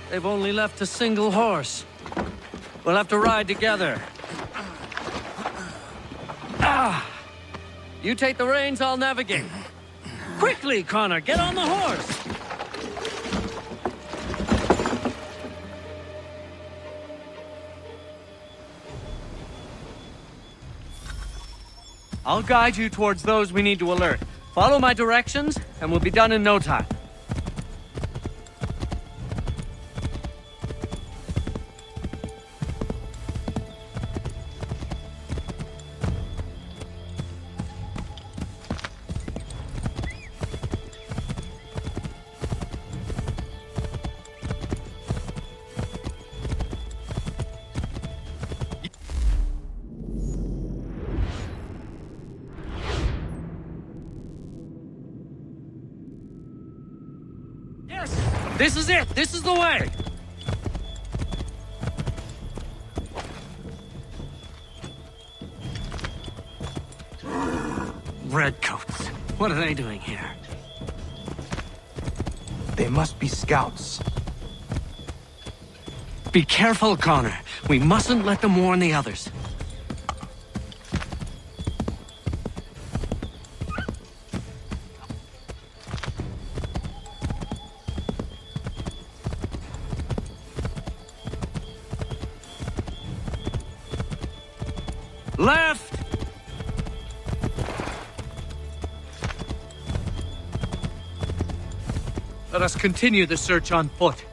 They've only left a single horse. We'll have to ride together. You take the reins, I'll navigate. Quickly, Connor, get on the horse! I'll guide you towards those we need to alert. Follow my directions, and we'll be done in no time. This is it! This is the way! Redcoats. What are they doing here? They must be scouts. Be careful, Connor. We mustn't let them warn the others. Left! Let us continue the search on foot.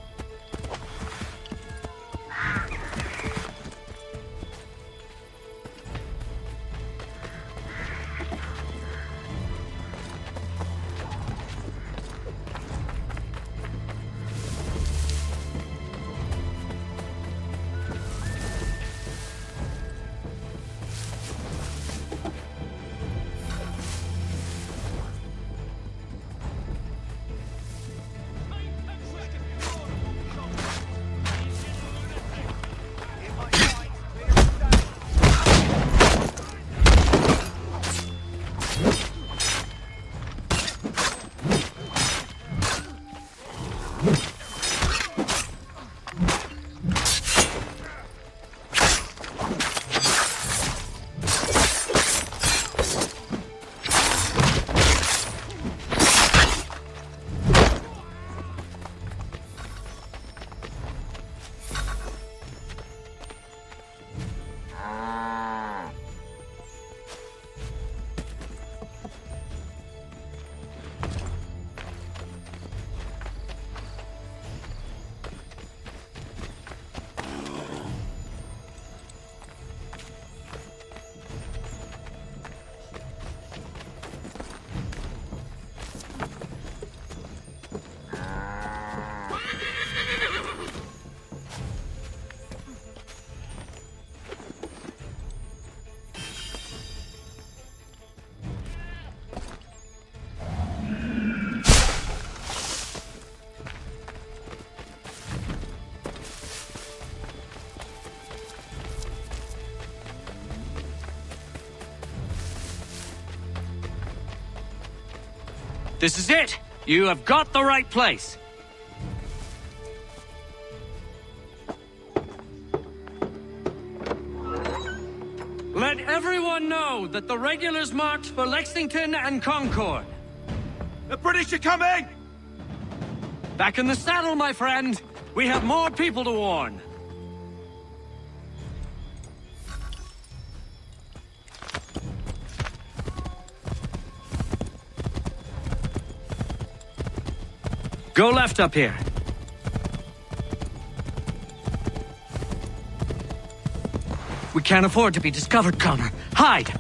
This is it! You have got the right place! Let everyone know that the regulars marched for Lexington and Concord. The British are coming! Back in the saddle, my friend! We have more people to warn. Go left up here. We can't afford to be discovered, Connor. Hide!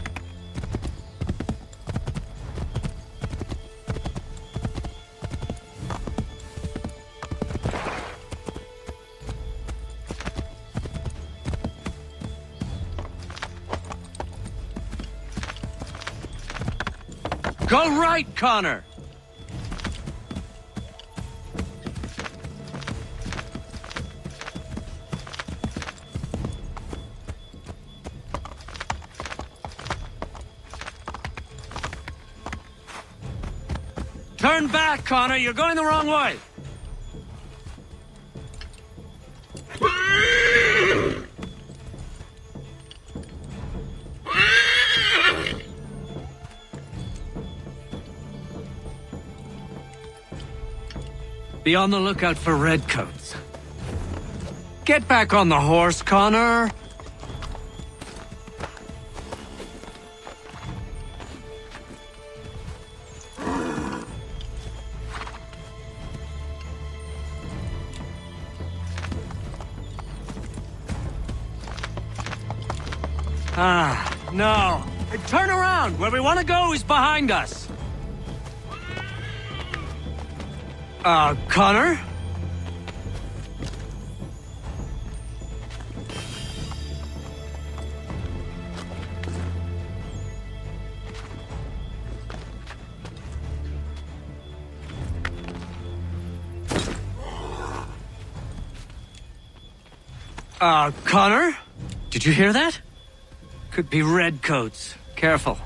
Go right, Connor! Turn back, Connor! You're going the wrong way! Be on the lookout for redcoats. Get back on the horse, Connor! Ah, no. Turn around! Where we want to go is behind us! Connor? Connor? Did you hear that? Could be redcoats. Careful.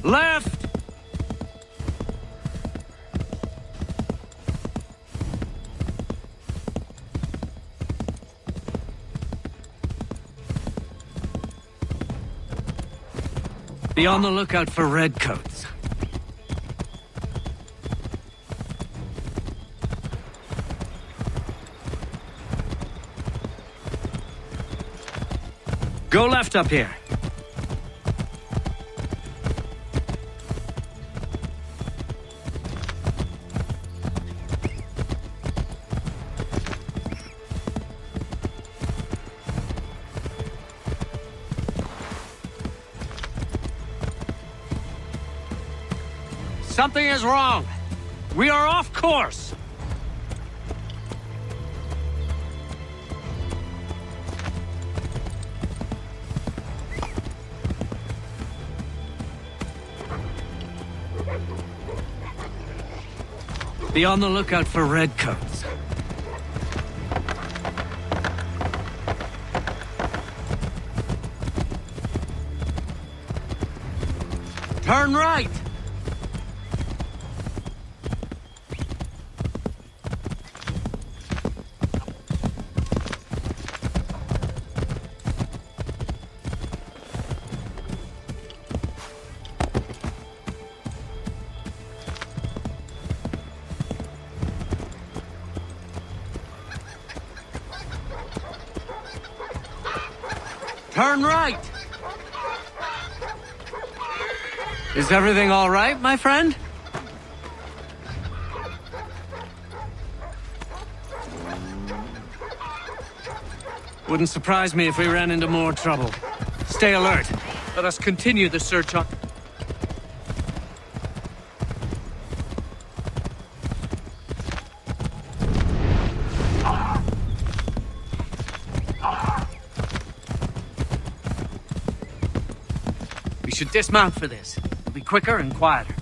Left! Be on the lookout for redcoats. Go left up here. Something is wrong. We are off course. Be on the lookout for redcoats. Turn right. Turn right! Is everything all right, my friend? Wouldn't surprise me if we ran into more trouble. Stay alert. Let us continue the search on... We should dismount for this. It'll be quicker and quieter.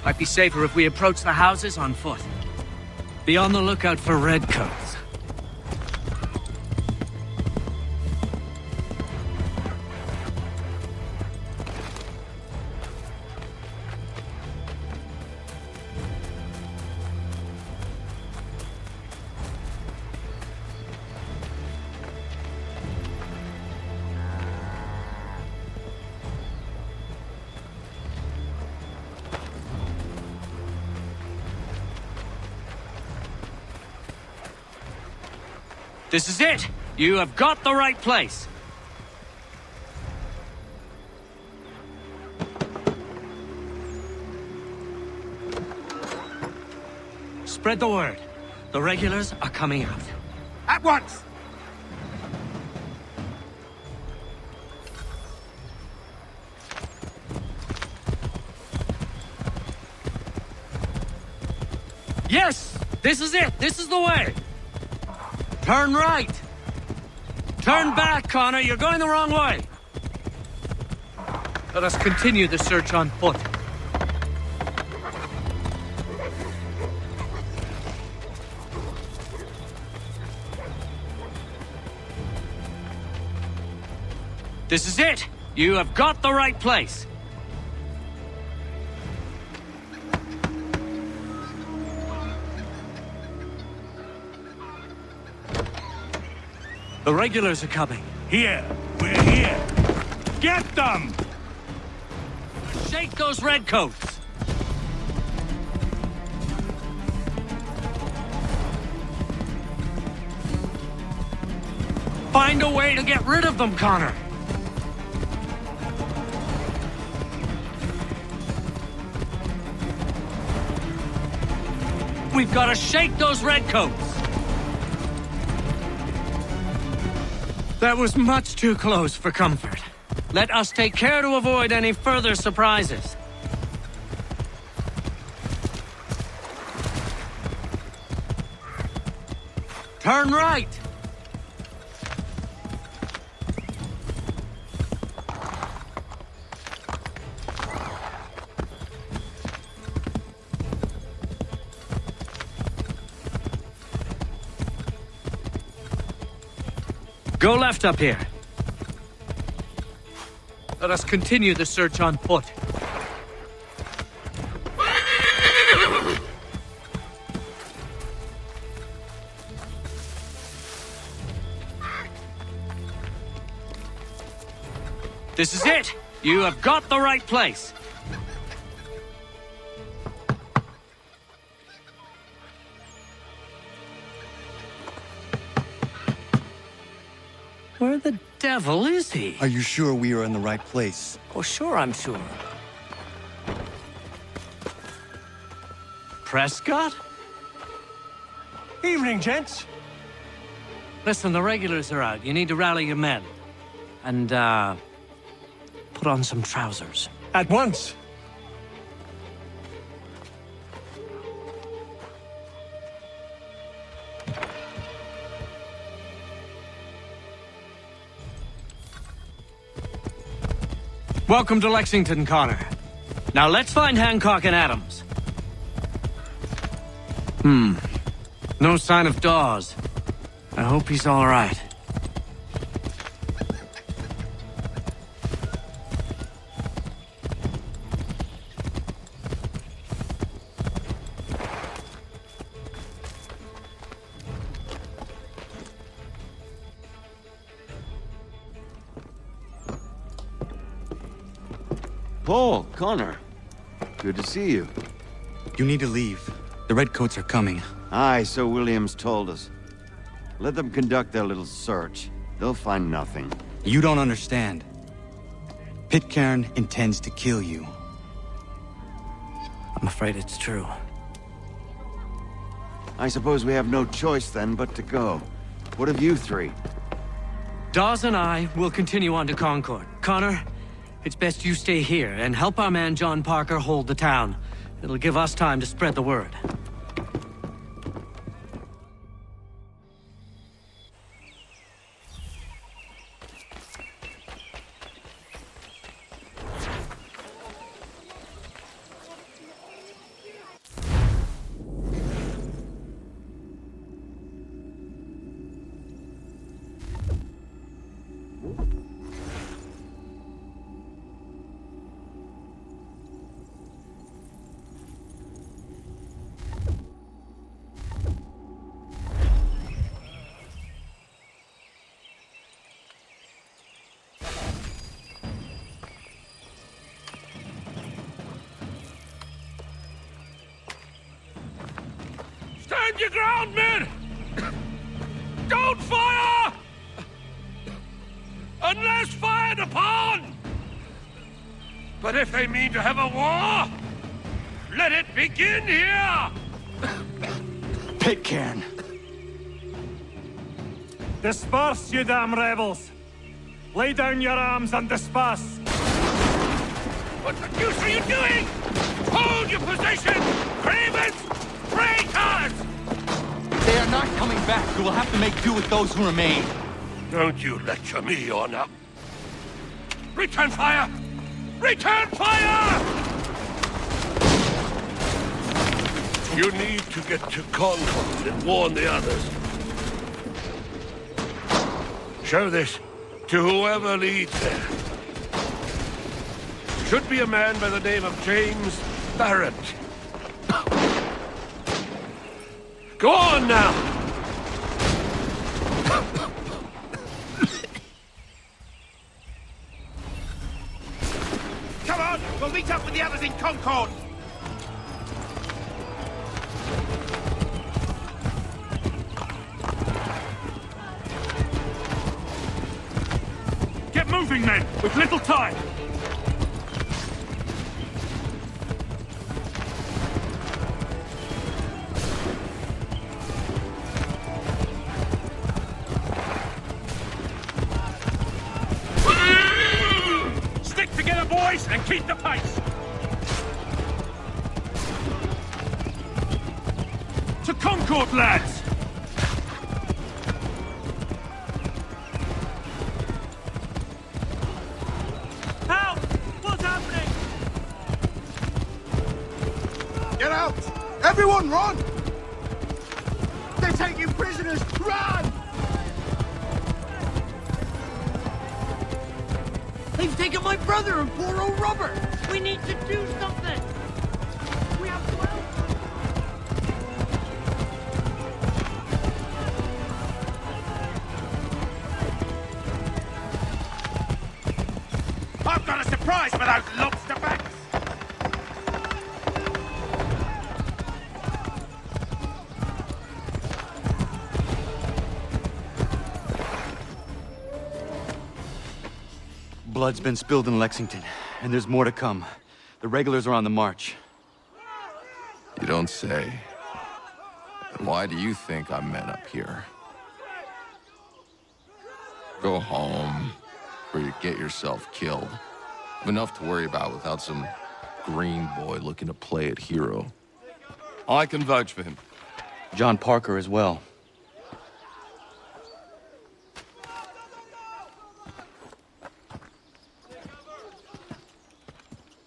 Might be safer if we approach the houses on foot. Be on the lookout for redcoats. This is it! You have got the right place! Spread the word. The regulars are coming out. At once! Yes! This is it! This is the way! Turn right! Turn back, Connor! You're going the wrong way! Let us continue the search on foot. This is it! You have got the right place! The regulars are coming. Here! We're here! Get them! shake those redcoats! Find a way to get rid of them, Connor! We've got to shake those redcoats! That was much too close for comfort. Let us take care to avoid any further surprises. Turn right! Go left up here. Let us continue the search on foot. This is it! You have got the right place. Where the devil is he? Are you sure we are in the right place? Oh, sure, I'm sure. Prescott? Evening, gents. Listen, the regulars are out. You need to rally your men. And, put on some trousers. At once. Welcome to Lexington, Connor. Now let's find Hancock and Adams. No sign of Dawes. I hope he's all right. Paul, Connor. Good to see you. You need to leave. The redcoats are coming. Aye, so Williams told us. Let them conduct their little search. They'll find nothing. You don't understand. Pitcairn intends to kill you. I'm afraid it's true. I suppose we have no choice then but to go. What of you three? Dawes and I will continue on to Concord. Connor, it's best you stay here and help our man John Parker hold the town. It'll give us time to spread the word. Stand your ground, men! Don't fire! Unless fired upon! But if they mean to have a war, let it begin here! Pitcairn. Disperse, you damn rebels! Lay down your arms and disperse! What the deuce are you doing? Hold your position! Cravens! Traitors! They are not coming back. We will have to make do with those who remain. Don't you lecture me on up. Return fire! Return fire! You need to get to Concord and warn the others. Show this to whoever leads there. Should be a man by the name of James Barrett. Go on now! Come on! We'll meet up with the others in Concord! Get moving, men! With little time! Stick together, boys, and keep the pace! To Concord, lads! Help! What's happening? Get out! Everyone run! They're taking prisoners! Run! They've taken my brother and poor old Robert! We need to do something! We have to help! I've got a surprise for those lobster backs! Blood's been spilled in Lexington, and there's more to come. The regulars are on the march. You don't say. And why do you think I'm men up here? Go home, or you get yourself killed. I've enough to worry about without some green boy looking to play it hero. I can vouch for him. John Parker as well.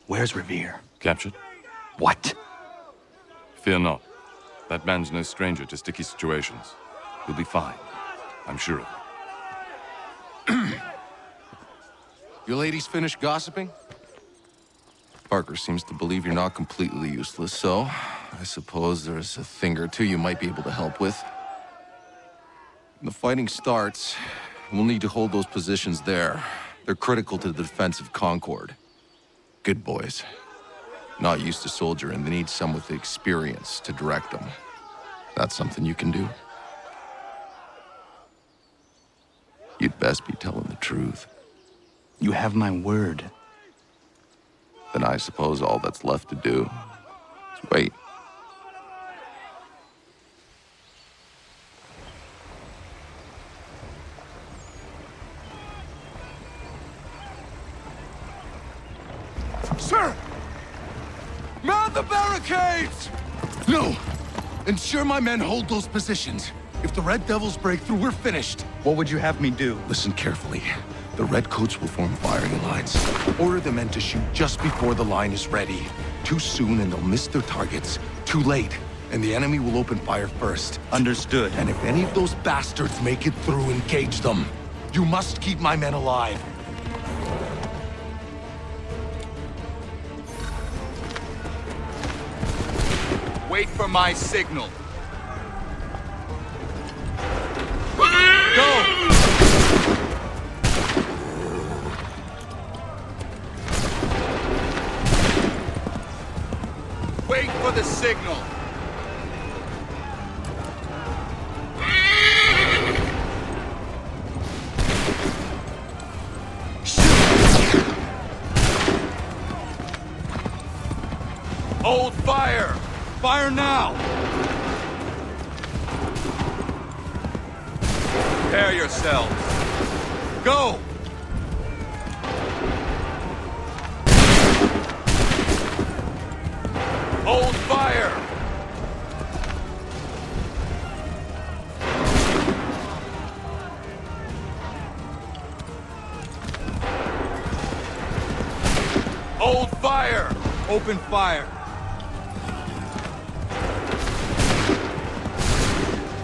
Where's Revere? Captured? What? Fear not. That man's no stranger to sticky situations. He'll be fine. I'm sure of it. You ladies finished gossiping? Parker seems to believe you're not completely useless, so I suppose there's a thing or two you might be able to help with. When the fighting starts, we'll need to hold those positions there. They're critical to the defense of Concord. Good boys. Not used to soldiering, they need some with the experience to direct them. That's something you can do. You'd best be telling the truth. You have my word. Then I suppose all that's left to do is wait. Sir! Man the barricades! No! Ensure my men hold those positions. If the Red Devils break through, we're finished. What would you have me do? Listen carefully. The Redcoats will form firing lines. Order the men to shoot just before the line is ready. Too soon and they'll miss their targets. Too late, and the enemy will open fire first. Understood. And if any of those bastards make it through, engage them. You must keep my men alive. Wait for my signal. Go! Wait for the signal. Hold fire! Fire now! Prepare yourselves. Go! Hold fire! Hold fire! Open fire!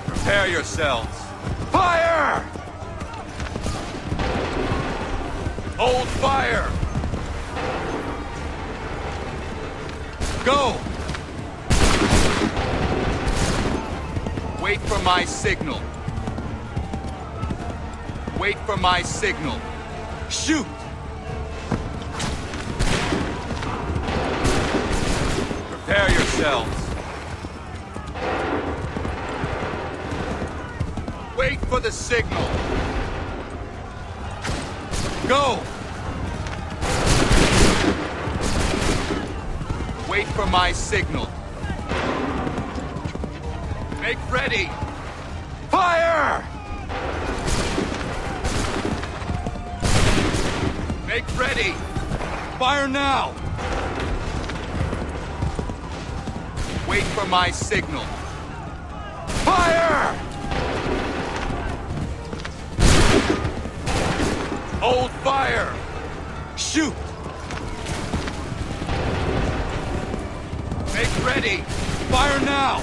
Prepare yourselves. Fire! Hold fire! Go! Wait for my signal. Wait for my signal. Shoot! yourselves. Wait for the signal. Go! Wait for my signal. Make ready! Fire! Make ready! Fire now! Wait for my signal. Fire! Hold fire! Shoot! Make ready! Fire now!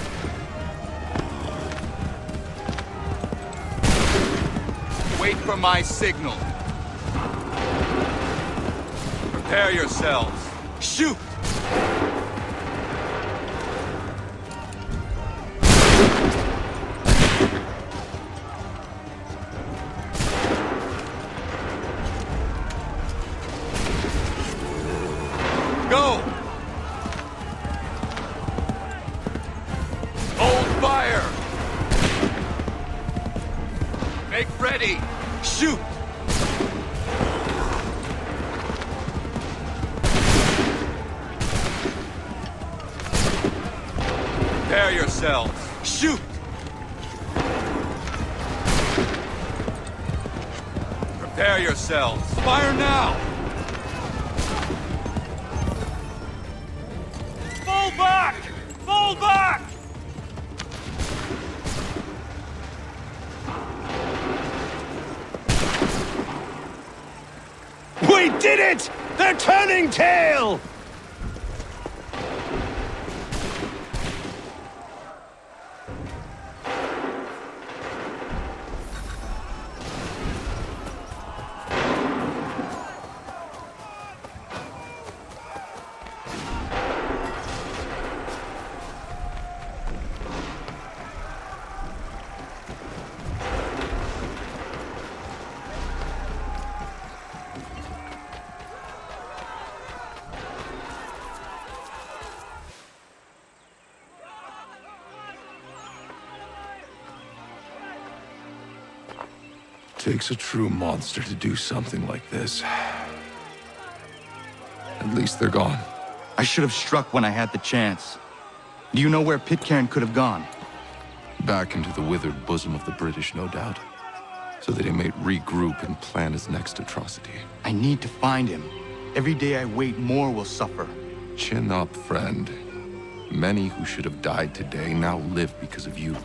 Wait for my signal. Prepare yourselves. Shoot! Go! Hold fire! Make ready! Shoot! Prepare yourselves! Shoot! Prepare yourselves! Fire now! Fall back! Fall back! We did it! They're turning tail! Takes a true monster to do something like this. At least they're gone. I should have struck when I had the chance. Do you know where Pitcairn could have gone? Back into the withered bosom of the British, no doubt. So that he may regroup and plan his next atrocity. I need to find him. Every day I wait, more will suffer. Chin up, friend. Many who should have died today now live because of you.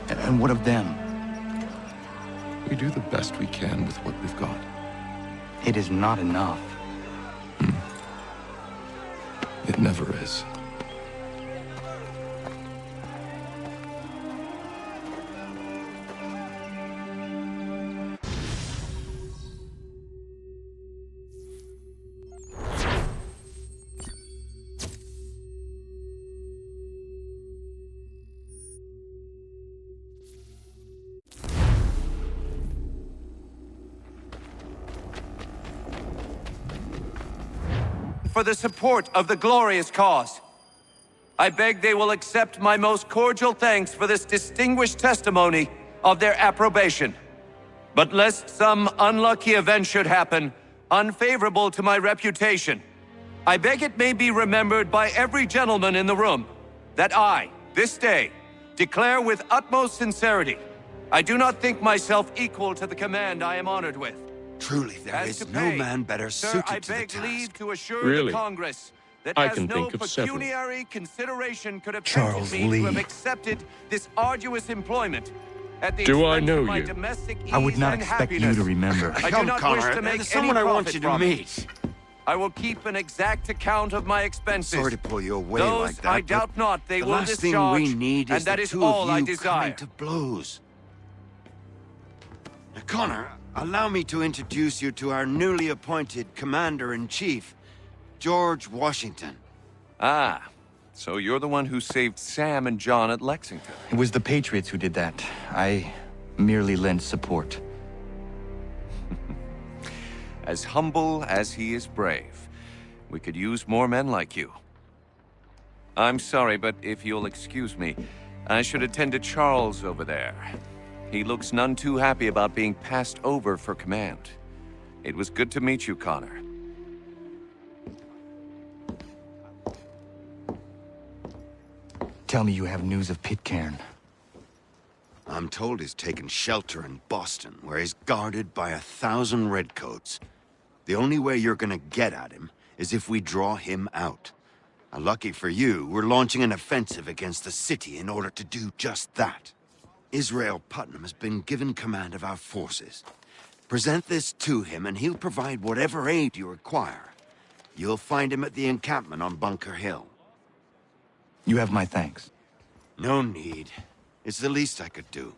And what of them? We do the best we can with what we've got. It is not enough. It never is. For the support of the glorious cause. I beg they will accept my most cordial thanks for this distinguished testimony of their approbation. But lest some unlucky event should happen, unfavorable to my reputation, I beg it may be remembered by every gentleman in the room that I, this day, declare with utmost sincerity, I do not think myself equal to the command I am honored with. Truly, there is no man better suited to the task. Leave to assure Really? the Congress that I as can no think of several. pecuniary consideration could have Charles tempted me Lee. to have accepted this arduous employment at the Do I expense know of my you? domestic I would ease not and expect you happiness. to remember. I do Come, not Connor, wish to make there's someone any I want profit you to from it. meet. I will keep an exact account of my expenses. Sorry to pull you away Those like that, I but doubt not they the will last discharge, thing we need is and that the is two all of I you desire. coming to blows. Now, Connor, allow me to introduce you to our newly appointed Commander-in-Chief, George Washington. Ah, so you're the one who saved Sam and John at Lexington. It was the Patriots who did that. I merely lent support. As humble as he is brave. We could use more men like you. I'm sorry, but if you'll excuse me, I should attend to Charles over there. He looks none too happy about being passed over for command. It was good to meet you, Connor. Tell me you have news of Pitcairn. I'm told he's taken shelter in Boston, where he's guarded by 1,000 redcoats. The only way you're gonna get at him is if we draw him out. Lucky for you, we're launching an offensive against the city in order to do just that. Israel Putnam has been given command of our forces. Present this to him and he'll provide whatever aid you require. You'll find him at the encampment on Bunker Hill. You have my thanks. No need. It's the least I could do.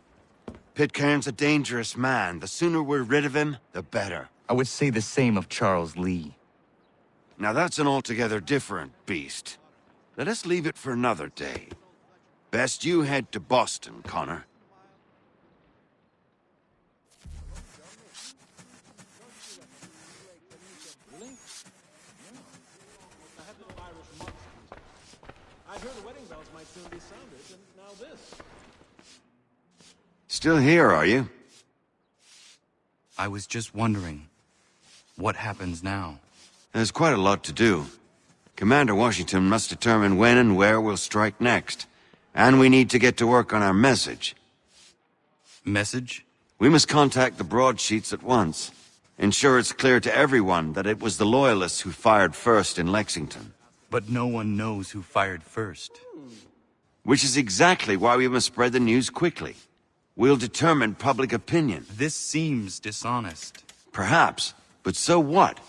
Pitcairn's a dangerous man. The sooner we're rid of him, the better. I would say the same of Charles Lee. Now that's an altogether different beast. Let us leave it for another day. Best you head to Boston, Connor. I heard the wedding bells might soon be sounded, and now this. Still here, are you? I was just wondering, what happens now? There's quite a lot to do. Commander Washington must determine when and where we'll strike next. And we need to get to work on our message. Message? We must contact the broadsheets at once. Ensure it's clear to everyone that it was the Loyalists who fired first in Lexington. But no one knows who fired first. Which is exactly why we must spread the news quickly. We'll determine public opinion. This seems dishonest. Perhaps, but so what?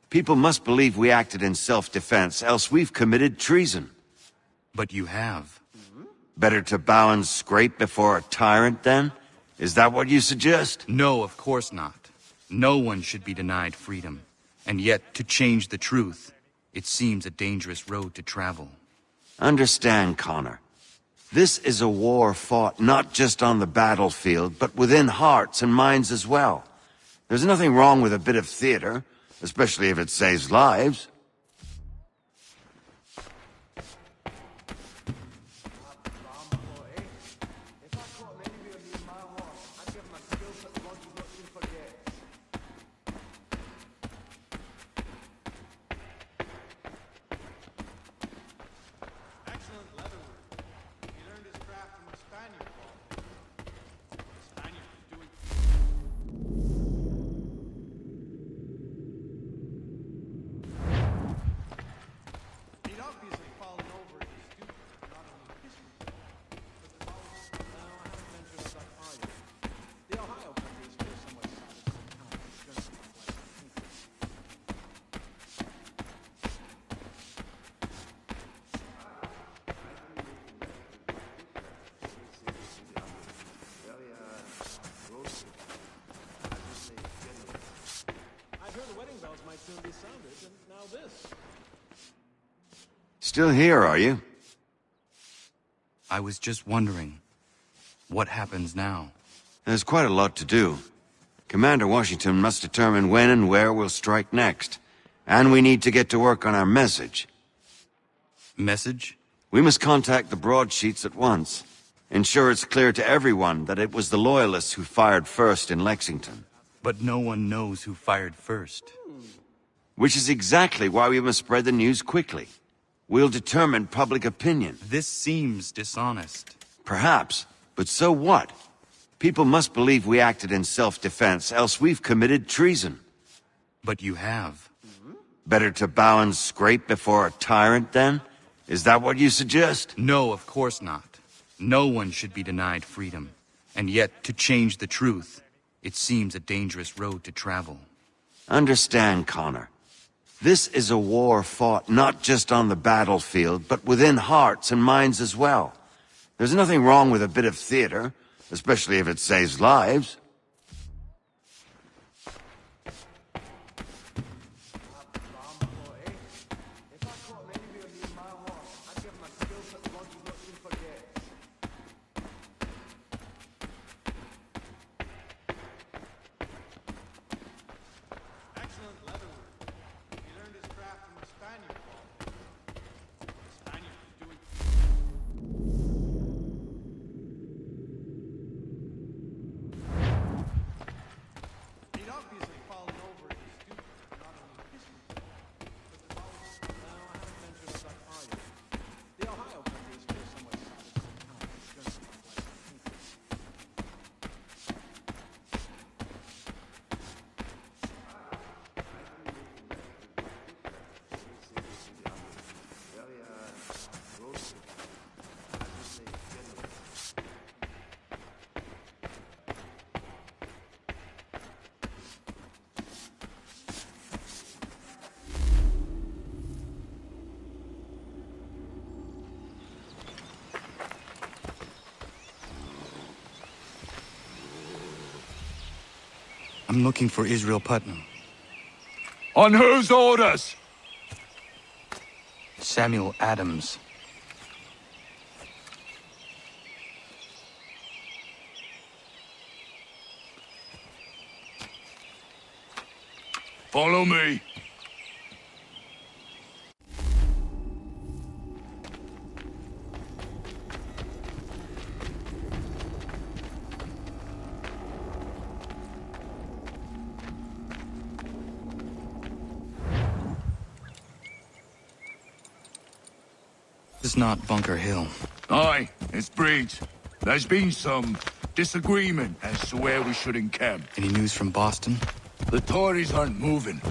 People must believe we acted in self-defense, else we've committed treason. But you have. Better to bow and scrape before a tyrant, then? Is that what you suggest? No, of course not. No one should be denied freedom. And yet, to change the truth, it seems a dangerous road to travel. Understand, Connor. This is a war fought not just on the battlefield, but within hearts and minds as well. There's nothing wrong with a bit of theater, especially if it saves lives. Still here, are you? I was just wondering, what happens now? There's quite a lot to do. Commander Washington must determine when and where we'll strike next. And we need to get to work on our message. Message? We must contact the broadsheets at once. Ensure it's clear to everyone that it was the Loyalists who fired first in Lexington. But no one knows who fired first. Which is exactly why we must spread the news quickly. We'll determine public opinion. This seems dishonest. Perhaps, but so what? People must believe we acted in self-defense, else we've committed treason. But you have. Better to bow and scrape before a tyrant, then? Is that what you suggest? No, of course not. No one should be denied freedom. And yet, to change the truth, it seems a dangerous road to travel. Understand, Connor. This is a war fought not just on the battlefield, but within hearts and minds as well. There's nothing wrong with a bit of theater, especially if it saves lives. I'm looking for Israel Putnam. On whose orders? Samuel Adams. Follow me. This is not Bunker Hill. Aye, it's Breach. There's been some disagreement as to where we should encamp. Any news from Boston? The Tories aren't moving,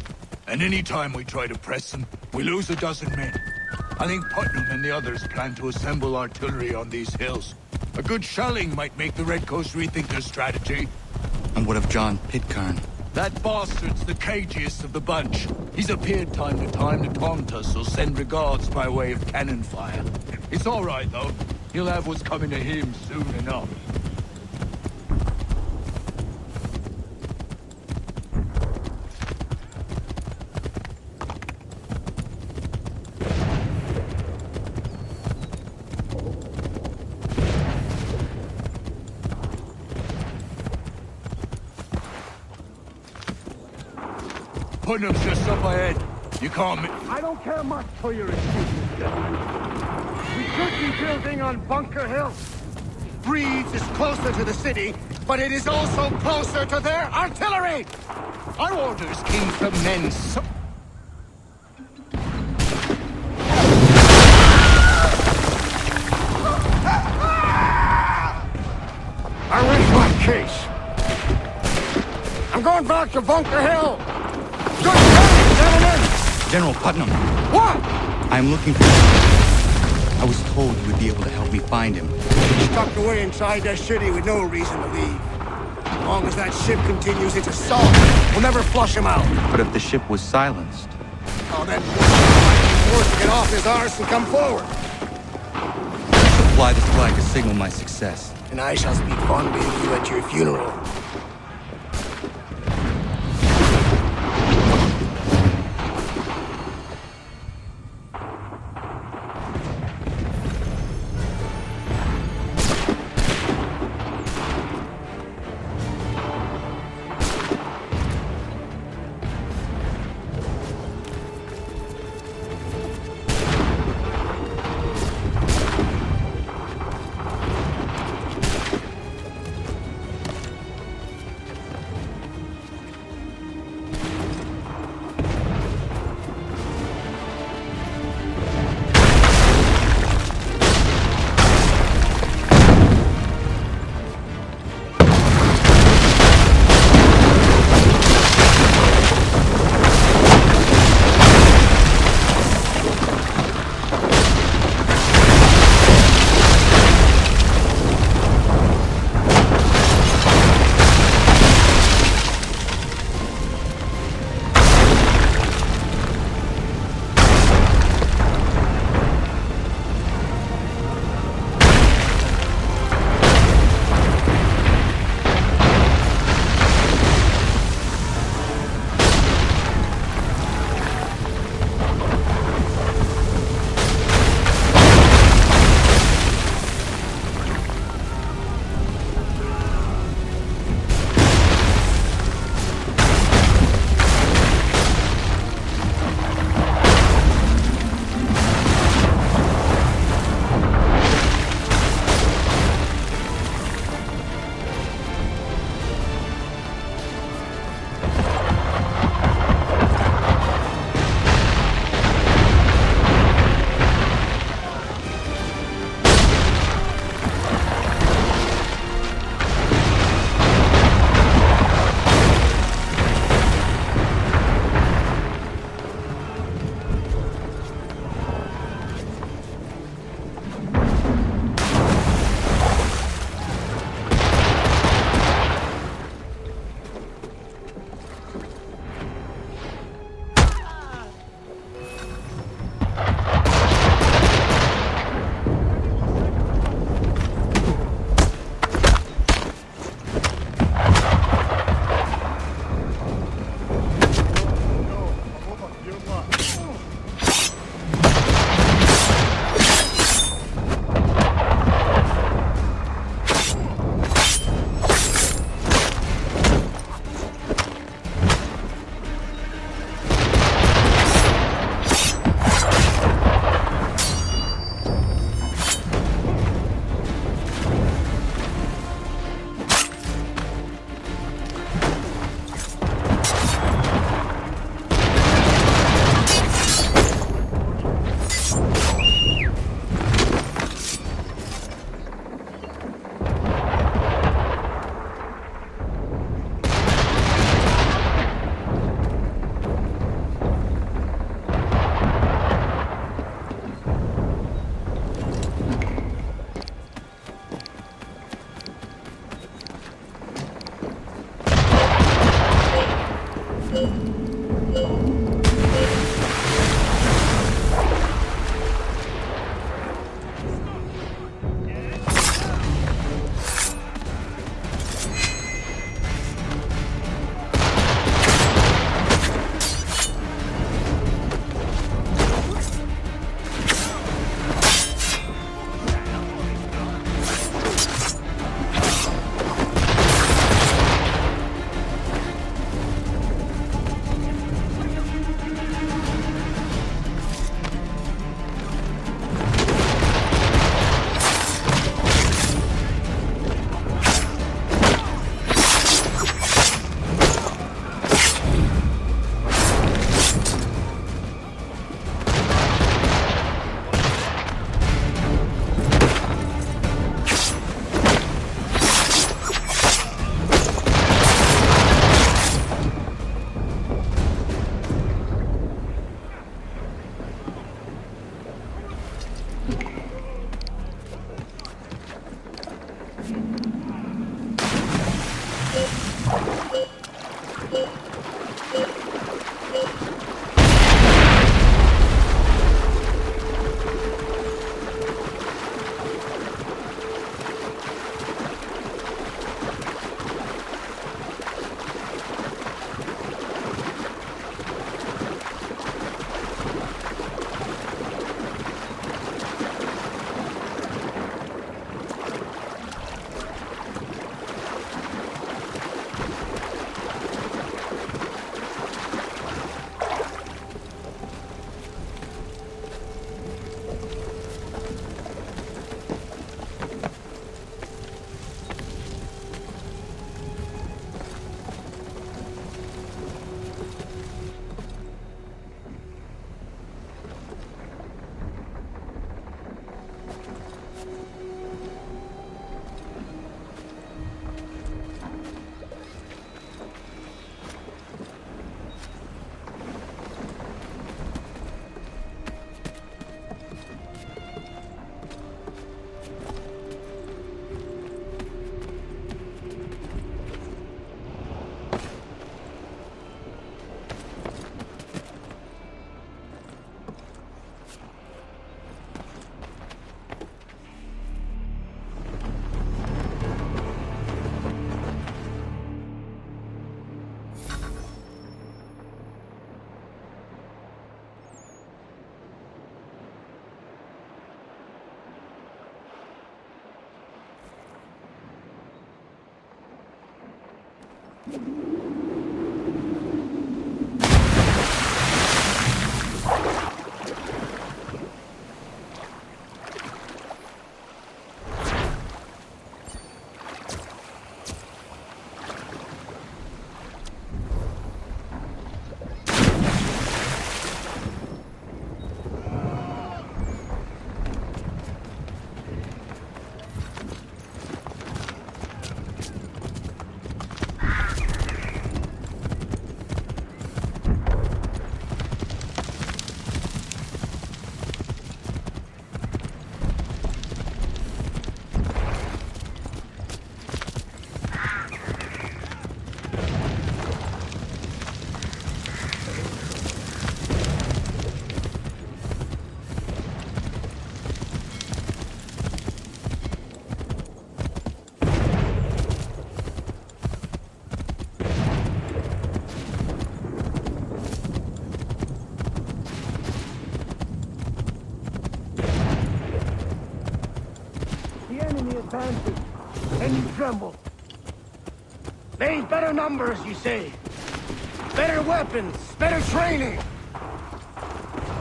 and any time we try to press them, we lose a dozen men. I think Putnam and the others plan to assemble artillery on these hills. A good shelling might make the Redcoats rethink their strategy. And what of John Pitcairn? That bastard's the cagiest of the bunch. He's appeared time to time to taunt us or send regards by way of cannon fire. It's all right, though. He'll have what's coming to him soon enough. Putnam's just up ahead. You can't... I don't care much for your excuses, gentlemen. We could be building on Bunker Hill. Breeds is closer to the city, but it is also closer to their artillery! Our orders came from men so... I rest my case. I'm going back to Bunker Hill. Good morning, gentlemen! General Putnam. What? I'm looking for him. I was told you would be able to help me find him. He's tucked away inside that city with no reason to leave. As long as that ship continues its assault, we'll never flush him out. But if the ship was silenced... Oh, then might be forced to get off his arse and come forward. Fly this flag to signal my success. And I shall speak fondly of you at your funeral. Advances, and you tremble. They's better numbers, you say. Better weapons, better training.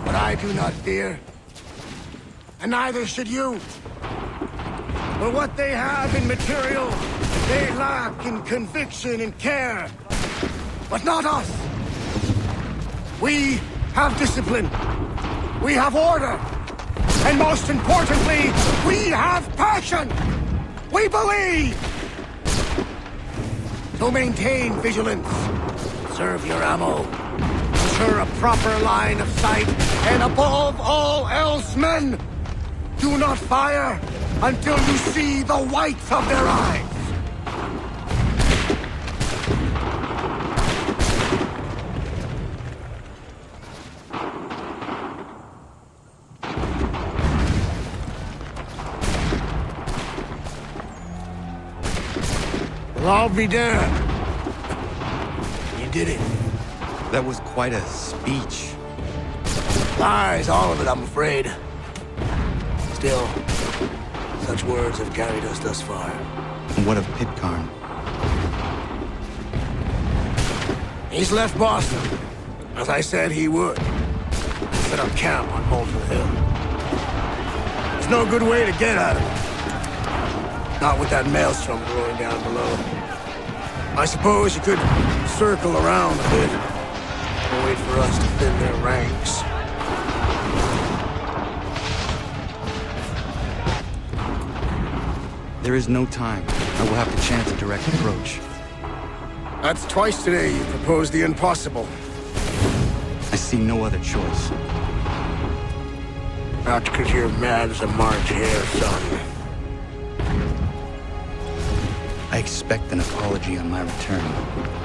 But I do not fear. And neither should you. For what they have in material, they lack in conviction and care. But not us. We have discipline. We have order. And most importantly, we have passion! We believe! To maintain vigilance, serve your ammo, ensure a proper line of sight, and above all else, men, do not fire until you see the whites of their eyes! Well, I'll be damned. You did it. That was quite a speech. Lies, all of it, I'm afraid. Still, such words have carried us thus far. And what of Pitcairn? He's left Boston, as I said he would. Set up camp on Molten Hill. There's no good way to get at him. Not with that maelstrom brewing down below. I suppose you could circle around a bit and wait for us to thin their ranks. There is no time. I will have to chance a direct approach. That's twice today you proposed the impossible. I see no other choice. Not because you're mad as a March hare, son. I expect an apology on my return.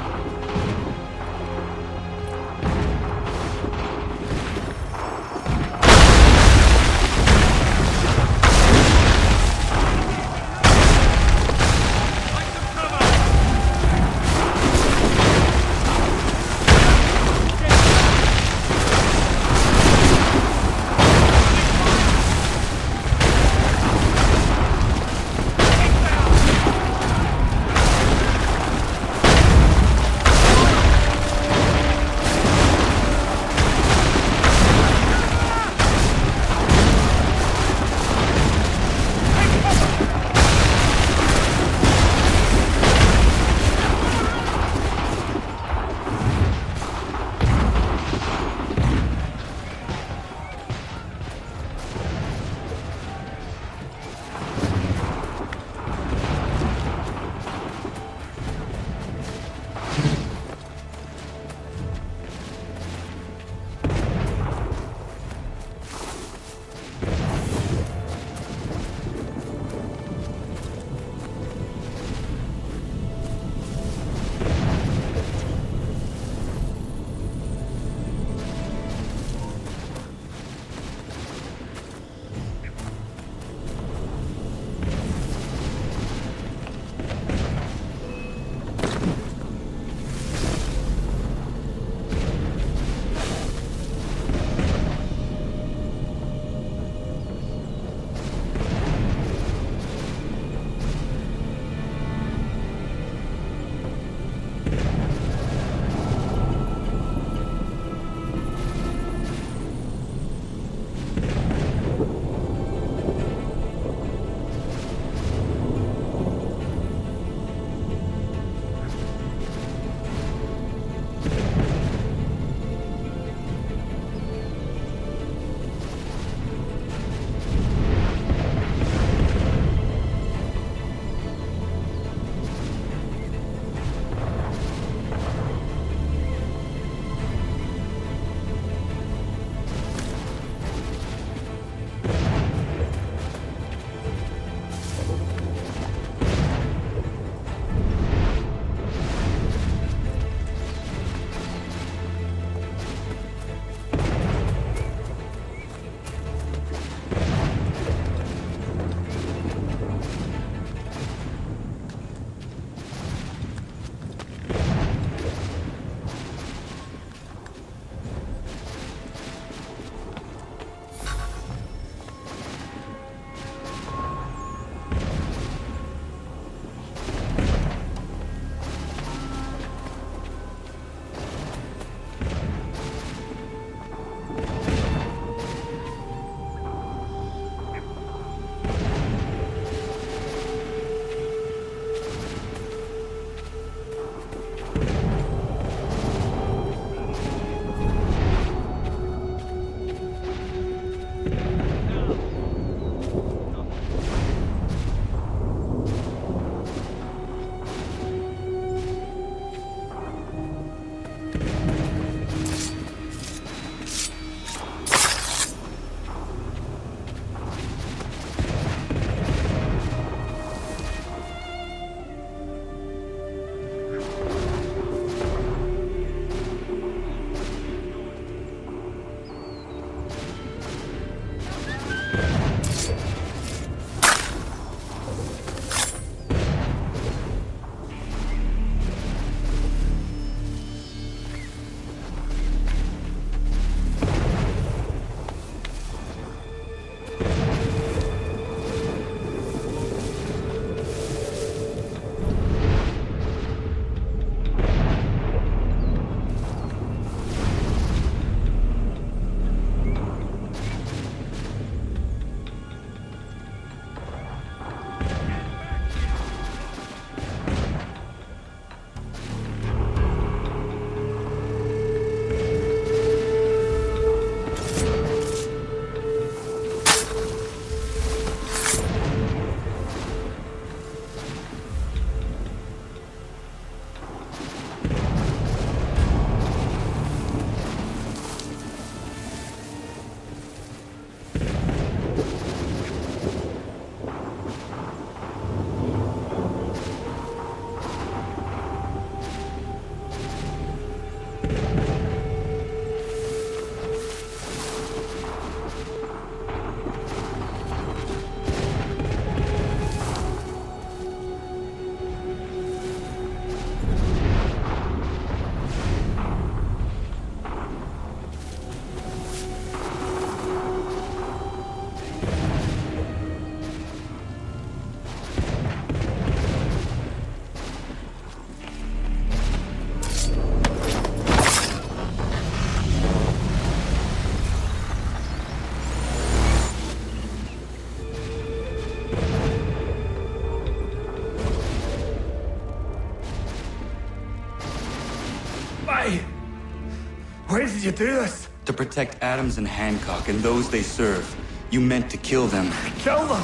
did you do this? To protect Adams and Hancock and those they serve, you meant to kill them. Kill them?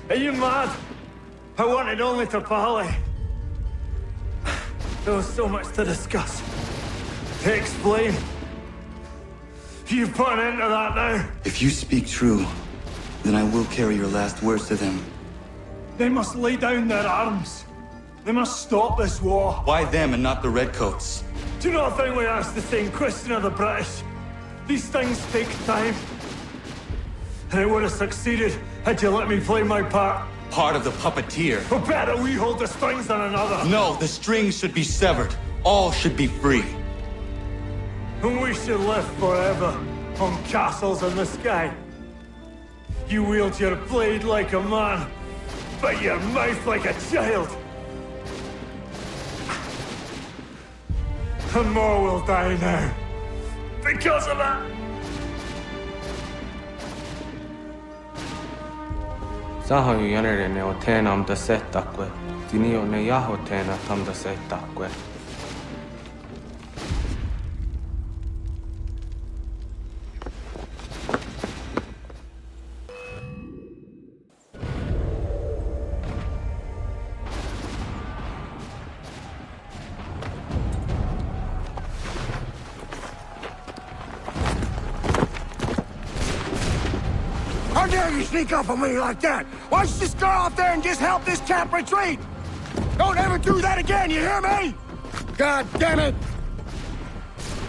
Are you mad? I wanted only to parley. There was so much to discuss, to explain. You put an end to that now. If you speak true, then I will carry your last words to them. They must lay down their arms. They must stop this war. Why them and not the Redcoats? Do you not think we asked the same question of the British? These things take time. And it would have succeeded had you let me play my part. Part of the puppeteer. Or better, we hold the strings on another. No, the strings should be severed. All should be free. And we should live forever on castles in the sky. You wield your blade like a man, but your mouth like a child. And more will die now. Because of that. Sahoin jänerene o tena am da setakwe. Tinio ne yaho tena tam da setakwe. How dare you sneak up on me like that? Why don't you just go out there and just help this camp retreat? Don't ever do that again, you hear me? God damn it!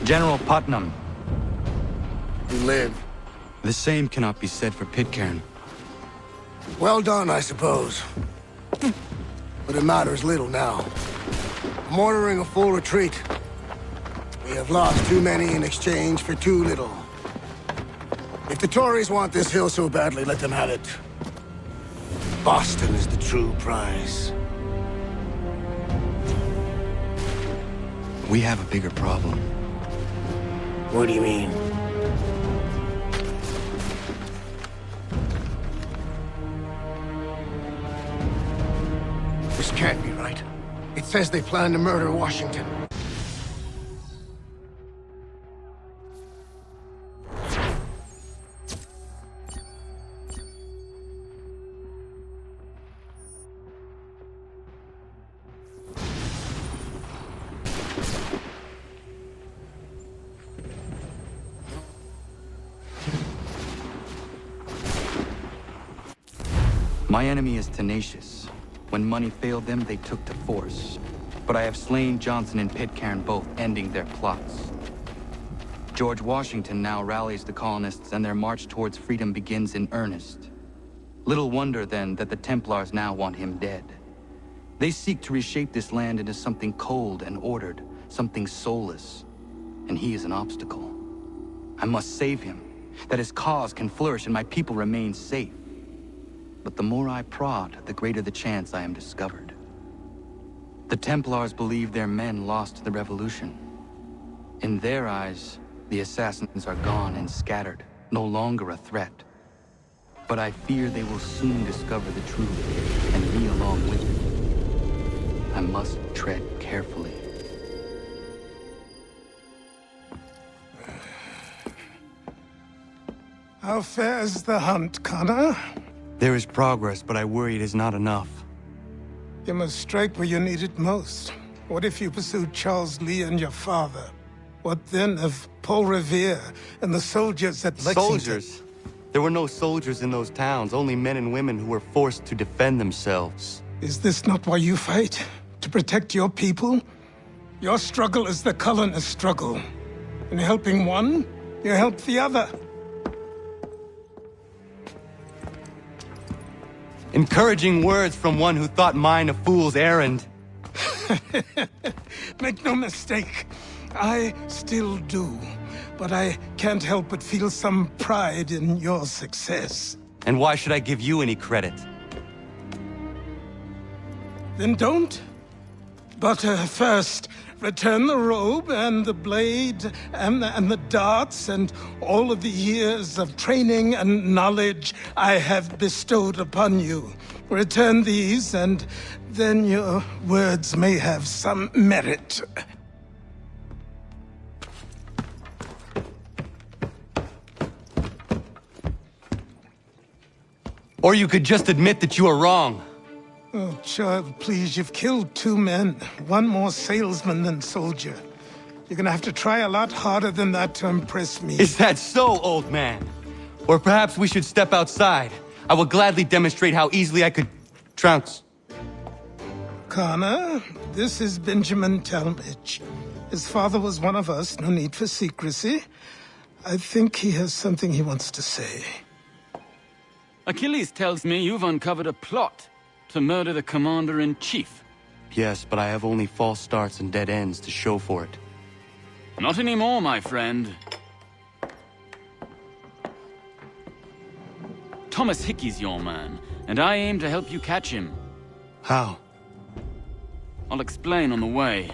General Putnam. You live. The same cannot be said for Pitcairn. Well done, I suppose. But it matters little now. I'm ordering a full retreat. We have lost too many in exchange for too little. If the Tories want this hill so badly, let them have it. Boston is the true prize. We have a bigger problem. What do you mean? This can't be right. It says they plan to murder Washington. My enemy is tenacious. When money failed them, they took to force. But I have slain Johnson and Pitcairn both, ending their plots. George Washington now rallies the colonists and their march towards freedom begins in earnest. Little wonder, then, that the Templars now want him dead. They seek to reshape this land into something cold and ordered, something soulless. And he is an obstacle. I must save him, that his cause can flourish and my people remain safe. But the more I prod, the greater the chance I am discovered. The Templars believe their men lost the revolution. In their eyes, the assassins are gone and scattered, no longer a threat. But I fear they will soon discover the truth, and me along with it. I must tread carefully. How fares the hunt, Connor? There is progress, but I worry it is not enough. You must strike where you need it most. What if you pursued Charles Lee and your father? What then of Paul Revere and the soldiers at Lexington? Soldiers? There were no soldiers in those towns, only men and women who were forced to defend themselves. Is this not why you fight? To protect your people? Your struggle is the colonist struggle. In helping one, you help the other. Encouraging words from one who thought mine a fool's errand. Make no mistake, I still do. But I can't help but feel some pride in your success. And why should I give you any credit? Then don't. But first, return the robe and the blade and the darts and all of the years of training and knowledge I have bestowed upon you. Return these, and then your words may have some merit. Or you could just admit that you are wrong. Oh, child, please, you've killed 2 men. One more salesman than soldier. You're gonna have to try a lot harder than that to impress me. Is that so, old man? Or perhaps we should step outside. I will gladly demonstrate how easily I could trounce. Connor, this is Benjamin Talmadge. His father was one of us, no need for secrecy. I think he has something he wants to say. Achilles tells me you've uncovered a plot to murder the commander-in-chief. Yes, but I have only false starts and dead ends to show for it. Not anymore, my friend. Thomas Hickey's your man, and I aim to help you catch him. How? I'll explain on the way.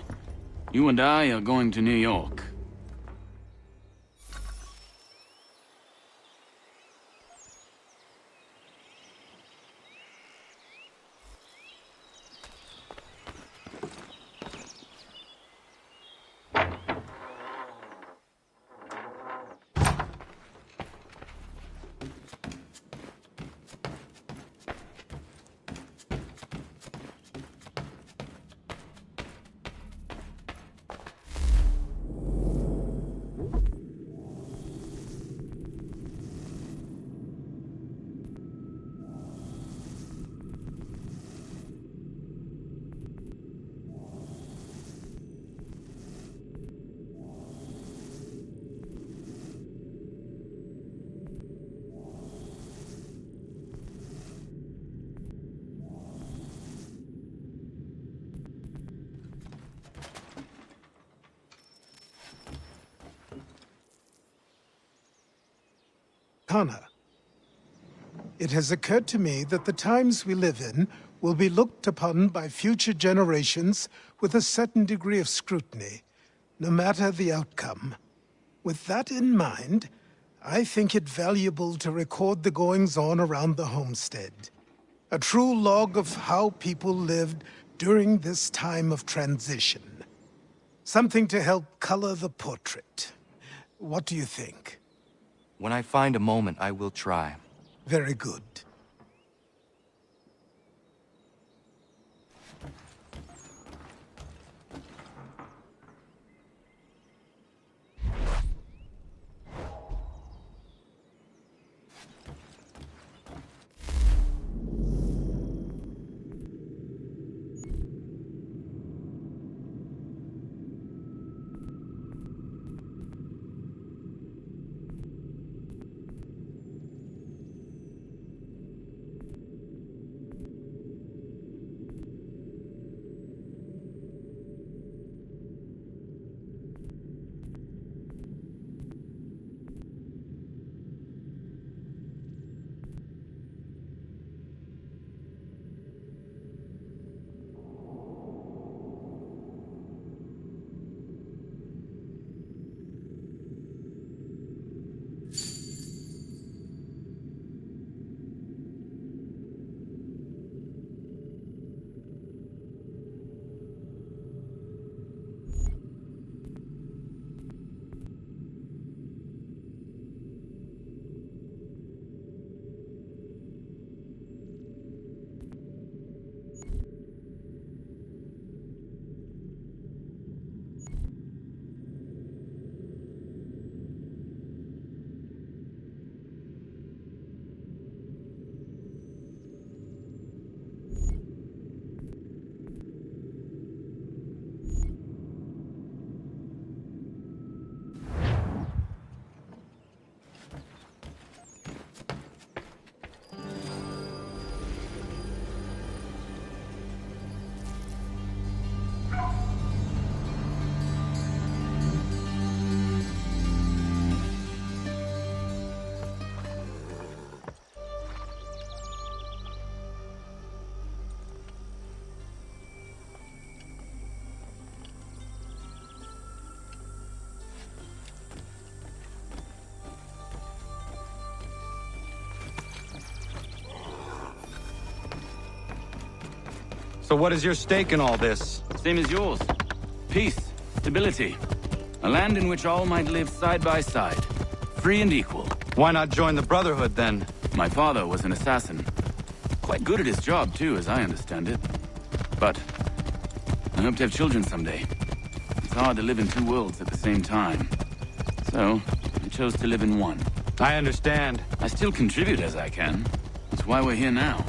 You and I are going to New York. Connor, it has occurred to me that the times we live in will be looked upon by future generations with a certain degree of scrutiny, no matter the outcome. With that in mind, I think it valuable to record the goings-on around the homestead. A true log of how people lived during this time of transition. Something to help color the portrait. What do you think? When I find a moment, I will try. Very good. So what is your stake in all this? Same as yours. Peace, stability. A land in which all might live side by side. Free and equal. Why not join the Brotherhood, then? My father was an assassin. Quite good at his job, too, as I understand it. But I hope to have children someday. It's hard to live in two worlds at the same time. So, I chose to live in one. I understand. I still contribute as I can. That's why we're here now.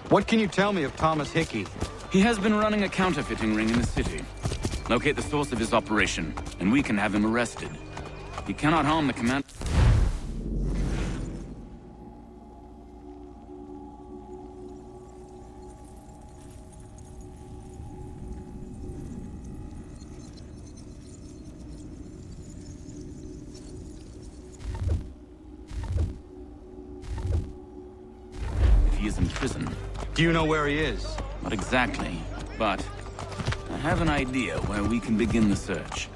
What can you tell me of Thomas Hickey? He has been running a counterfeiting ring in the city. Locate the source of his operation, and we can have him arrested. He cannot harm the command... If he is in prison... Do you know where he is? Not exactly, but I have an idea where we can begin the search.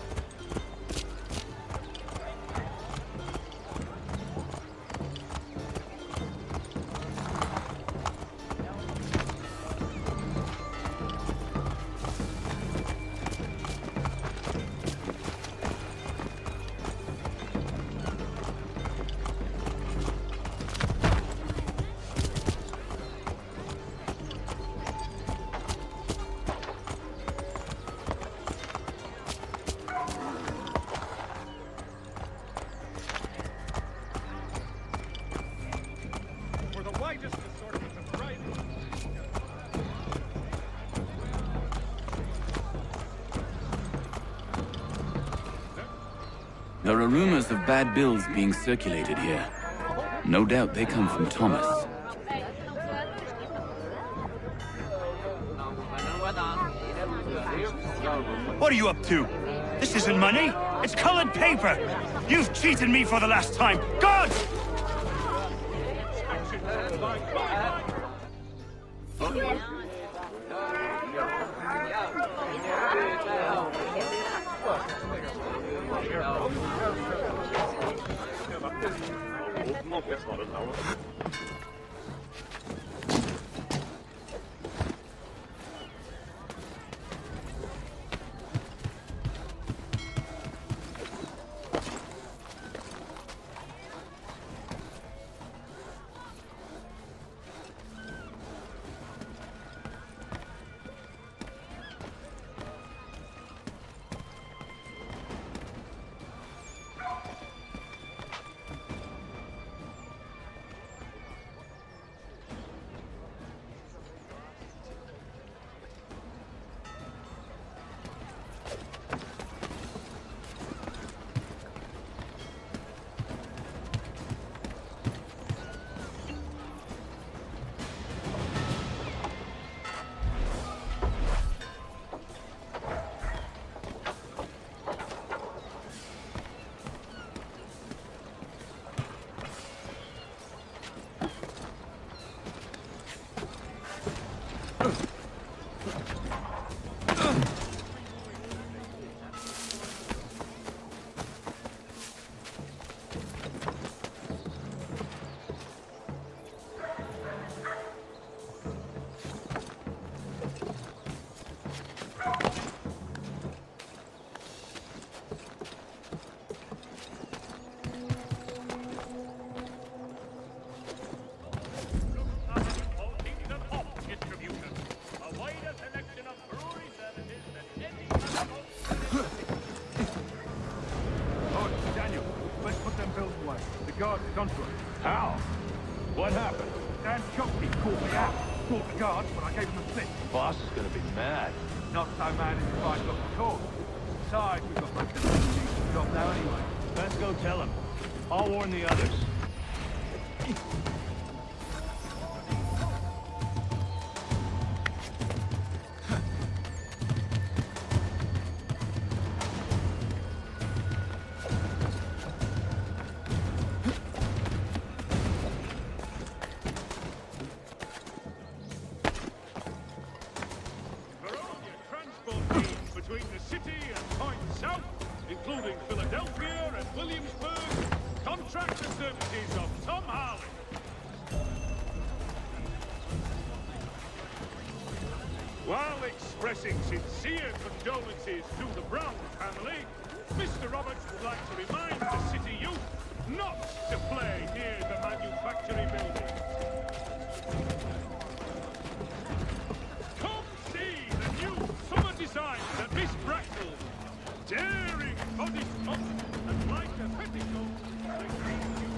There are rumors of bad bills being circulated here. No doubt they come from Thomas. What are you up to? This isn't money. It's colored paper. You've cheated me for the last time. God! How? What happened? Dan Chopsky caught me out. Caught the guards, but I gave him a slip. Boss is gonna be mad. Not so mad if I got caught. Besides, we've got most of the decent job now anyway. Let's go tell him. I'll warn the others. absurdities of Tom Harley. While expressing sincere condolences to the Brown family, Mr. Roberts would like to remind the city youth not to play near the manufacturing buildings. Come see the new summer designs at Miss Bracknell's. Daring body top and like a petticoat, the green new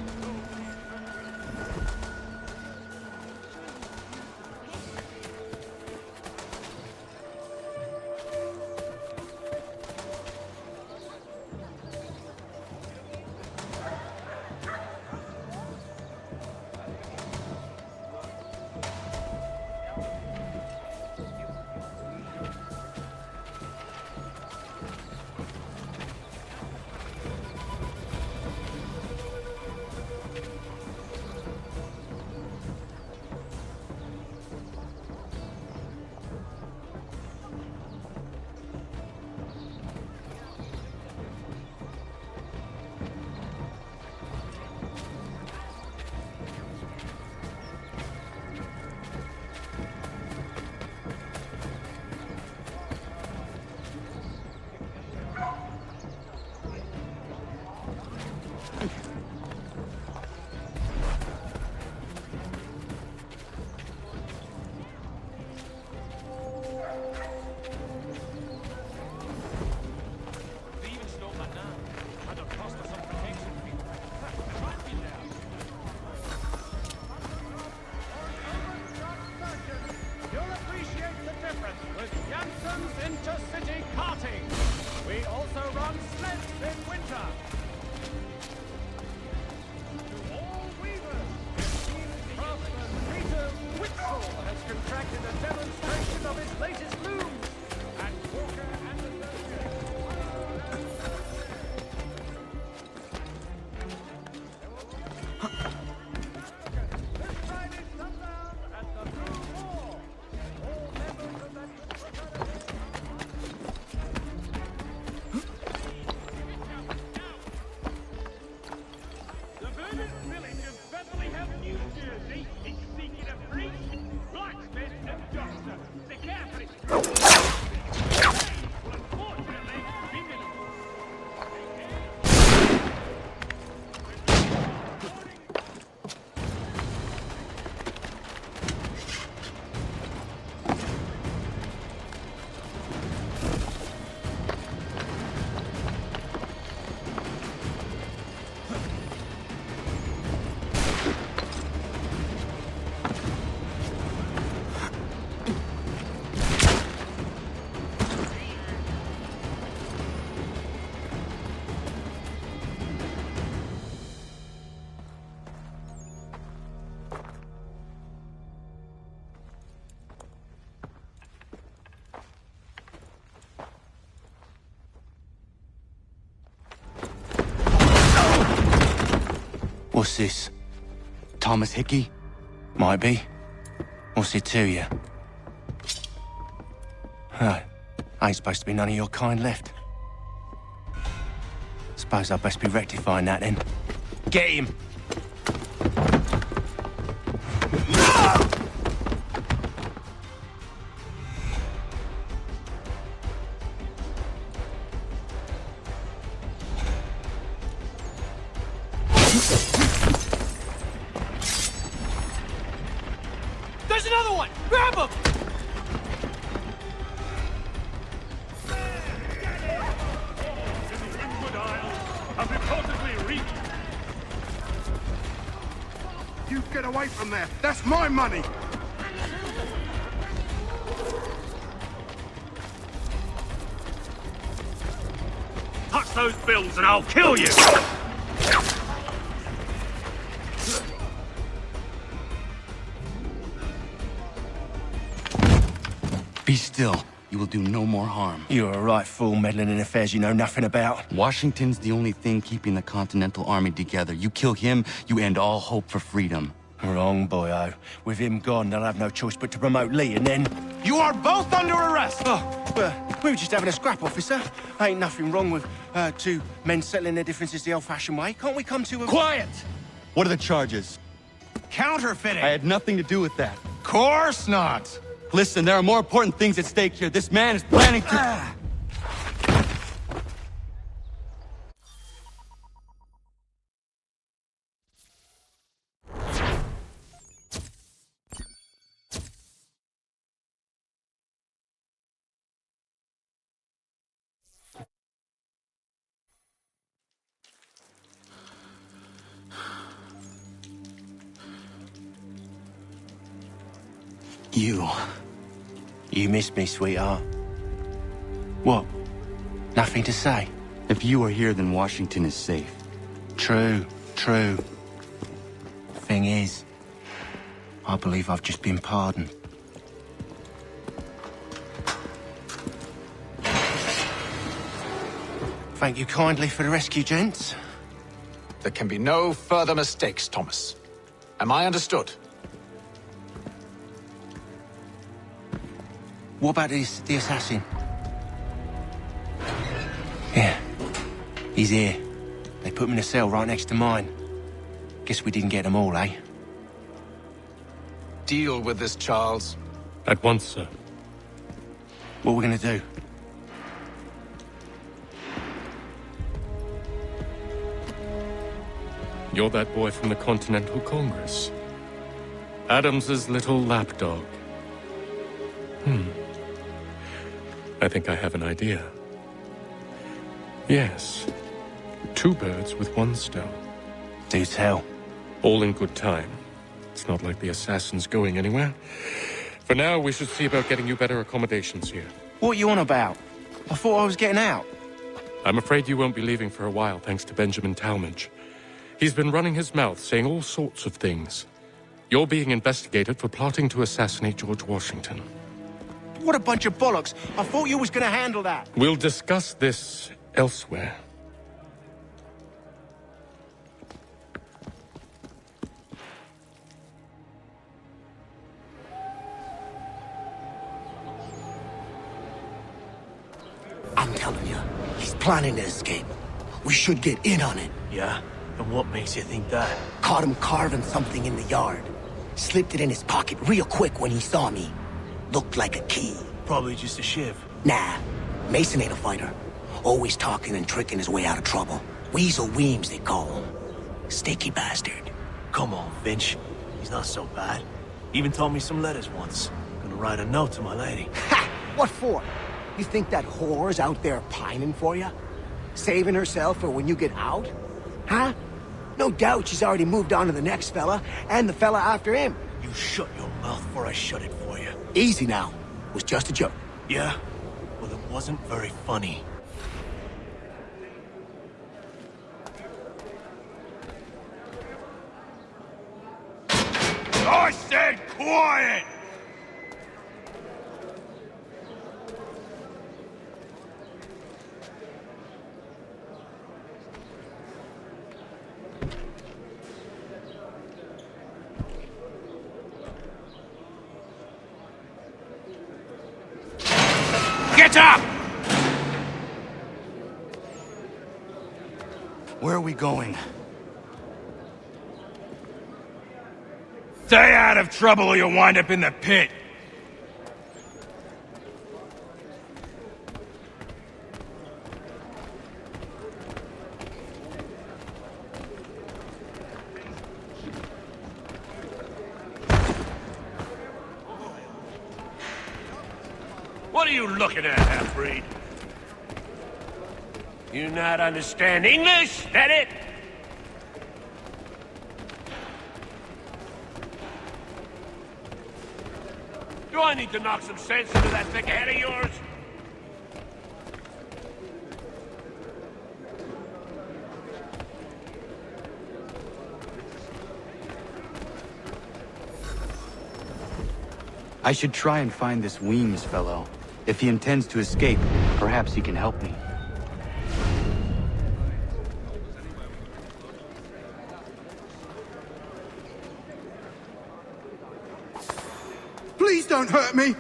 intercity karting. We also run sleds in winter. To all weavers, esteemed craftsman Peter Witzel has contracted a demonstration of his latest looms. And Walker and This Friday sundown at the Blue Wall. All members of that The Vernon village of Bethlehem, New Jersey is seeking a priest, blacksmith, and doctor. The care for its will unfortunately be minimal. What's this? Thomas Hickey? Might be. What's it to you? Oh, ain't supposed to be none of your kind left. Suppose I'd best be rectifying that then. Get him! There's another one! Grab him! Have reportedly reached. You get away from there. That's my money. Touch those bills and I'll kill you! Be still. You will do no more harm. You're a right fool meddling in affairs you know nothing about. Washington's the only thing keeping the Continental Army together. You kill him, you end all hope for freedom. Wrong, boyo. With him gone, they'll have no choice but to promote Lee, and then... You are both under arrest! Oh, well, we were just having a scrap, officer. Ain't nothing wrong with two men settling their differences the old-fashioned way. Can't we come to a... Quiet! What are the charges? Counterfeiting! I had nothing to do with that. Course not! Listen, there are more important things at stake here. This man is planning to... You missed me, sweetheart. What? Nothing to say? If you are here, then Washington is safe. True. Thing is, I believe I've just been pardoned. Thank you kindly for the rescue, gents. There can be no further mistakes, Thomas. Am I understood? What about the assassin? Yeah, he's here. They put him in a cell right next to mine. Guess we didn't get them all, eh? Deal with this, Charles. At once, sir. What are we gonna do? You're that boy from the Continental Congress. Adams's little lapdog. I think I have an idea. Yes. 2 birds with 1 stone. Do tell. All in good time. It's not like the assassin's going anywhere. For now, we should see about getting you better accommodations here. What are you on about? I thought I was getting out. I'm afraid you won't be leaving for a while, thanks to Benjamin Talmadge. He's been running his mouth, saying all sorts of things. You're being investigated for plotting to assassinate George Washington. What a bunch of bollocks. I thought you was gonna handle that. We'll discuss this elsewhere. I'm telling you, he's planning to escape. We should get in on it. Yeah? And what makes you think that? Caught him carving something in the yard. Slipped it in his pocket real quick when he saw me. Looked like a key. Probably just a shiv. Nah, Mason ain't a fighter. Always talking and tricking his way out of trouble. Weasel Weems, they call him. Sticky bastard. Come on, Finch. He's not so bad. Even told me some letters once. Gonna write a note to my lady. Ha! What for? You think that whore's out there pining for you? Saving herself for when you get out? Huh? No doubt she's already moved on to the next fella, and the fella after him. You shut your mouth before I shut it for you. Easy now. It was just a joke. Yeah? Well, it wasn't very funny. I said quiet! Get up! Where are we going? Stay out of trouble or you'll wind up in the pit. What are you looking at, half-breed? You not understand English? That it? Do I need to knock some sense into that thick head of yours? I should try and find this Weems fellow. If he intends to escape, perhaps he can help me. Please don't hurt me!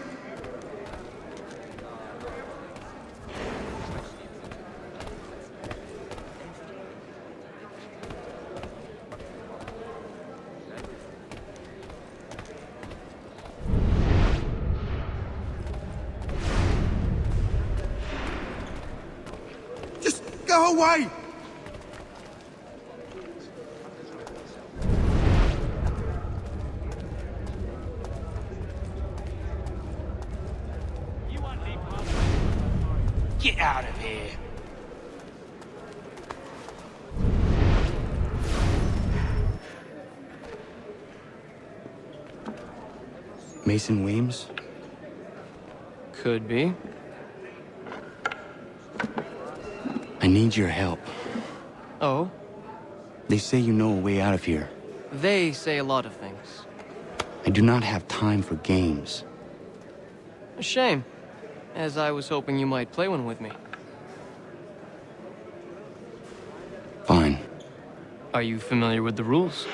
No way! Get out of here. Mason Weems? Could be. I need your help. Oh? They say you know a way out of here. They say a lot of things. I do not have time for games. A shame, as I was hoping you might play one with me. Fine. Are you familiar with the rules?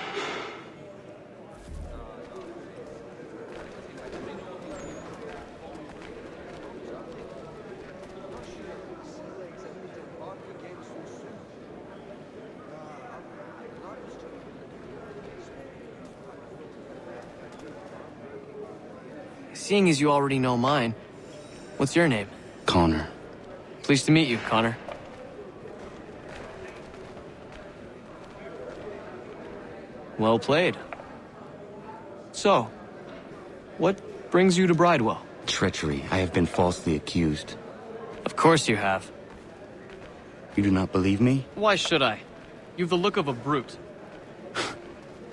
Seeing as you already know mine, what's your name? Connor. Pleased to meet you, Connor. Well played. So, what brings you to Bridewell? Treachery. I have been falsely accused. Of course you have. You do not believe me? Why should I? You've the look of a brute.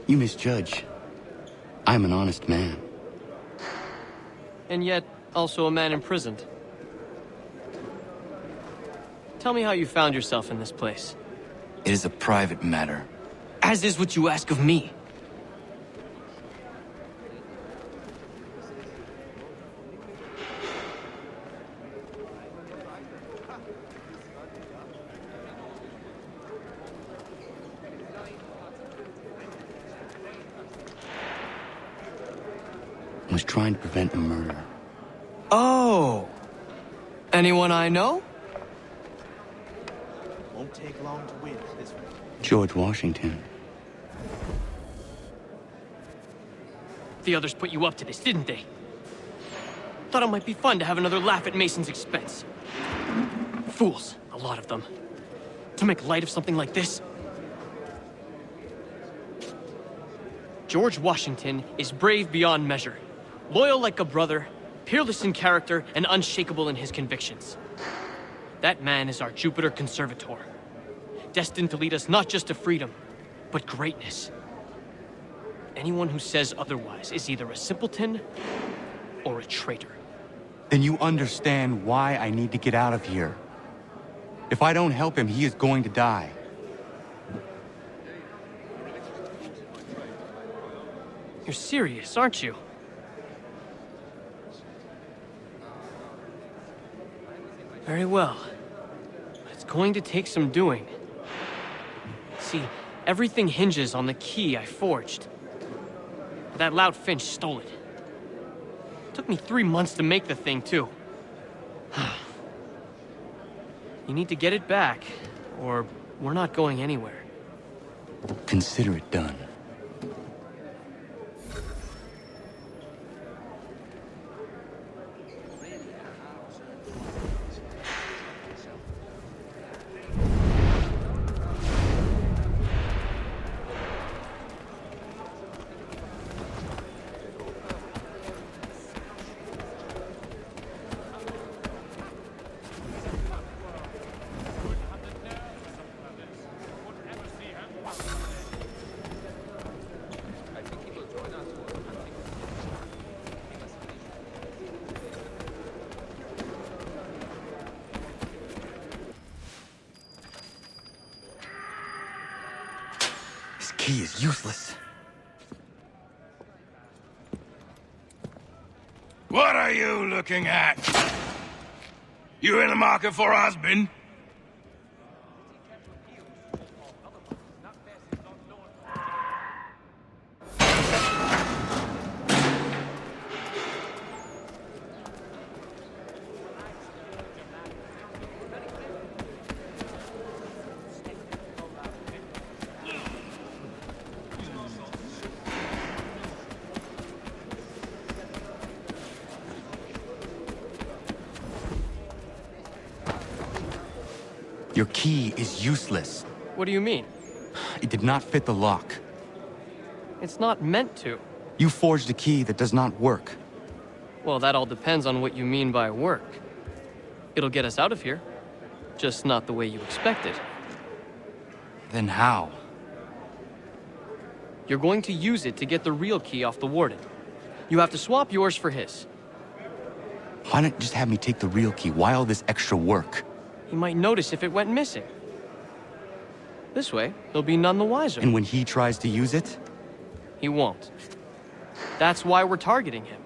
You misjudge. I'm an honest man. And yet, also a man imprisoned. Tell me how you found yourself in this place. It is a private matter. As is what you ask of me. I was trying to prevent a murder. Oh! Anyone I know? Won't take long to win this one. George Washington. The others put you up to this, didn't they? Thought it might be fun to have another laugh at Mason's expense. Fools, a lot of them. To make light of something like this. George Washington is brave beyond measure. Loyal like a brother, peerless in character, and unshakable in his convictions. That man is our Jupiter Conservator, destined to lead us not just to freedom, but greatness. Anyone who says otherwise is either a simpleton or a traitor. Then you understand why I need to get out of here. If I don't help him, he is going to die. You're serious, aren't you? Very well. But it's going to take some doing. See, everything hinges on the key I forged. That lout Finch stole it. Took me 3 months to make the thing, too. You need to get it back, or we're not going anywhere. Consider it done. He is useless. What are you looking at? You in the market for a husband? Your key is useless. What do you mean? It did not fit the lock. It's not meant to. You forged a key that does not work. Well, that all depends on what you mean by work. It'll get us out of here. Just not the way you expected. Then how? You're going to use it to get the real key off the warden. You have to swap yours for his. Why not just have me take the real key? Why all this extra work? He might notice if it went missing. This way, he'll be none the wiser. And when he tries to use it? He won't. That's why we're targeting him.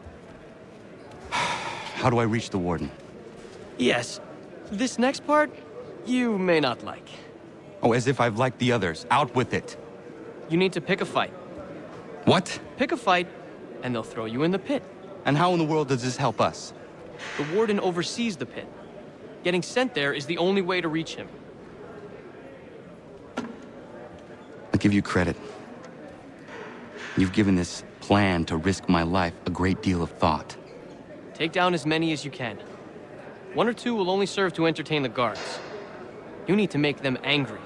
How do I reach the warden? Yes. This next part, you may not like. Oh, as if I've liked the others. Out with it. You need to pick a fight. What? Pick a fight, and they'll throw you in the pit. And how in the world does this help us? The warden oversees the pit. Getting sent there is the only way to reach him. I'll give you credit. You've given this plan to risk my life a great deal of thought. Take down as many as you can. 1 or 2 will only serve to entertain the guards. You need to make them angry.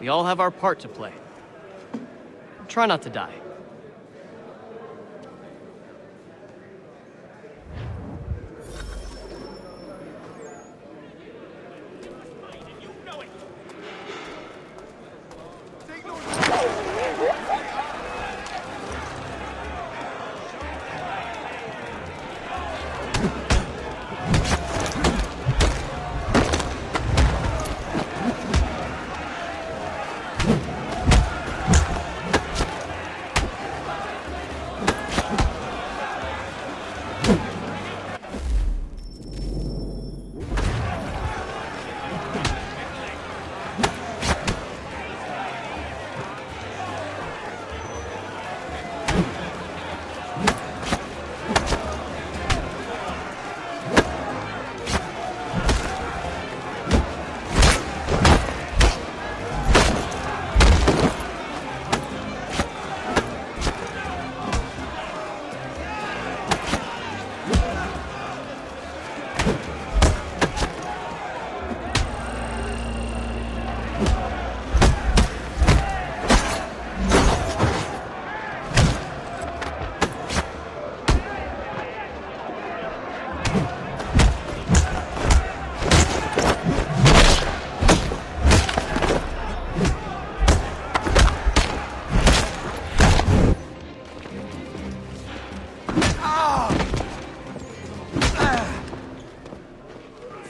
We all have our part to play. Try not to die.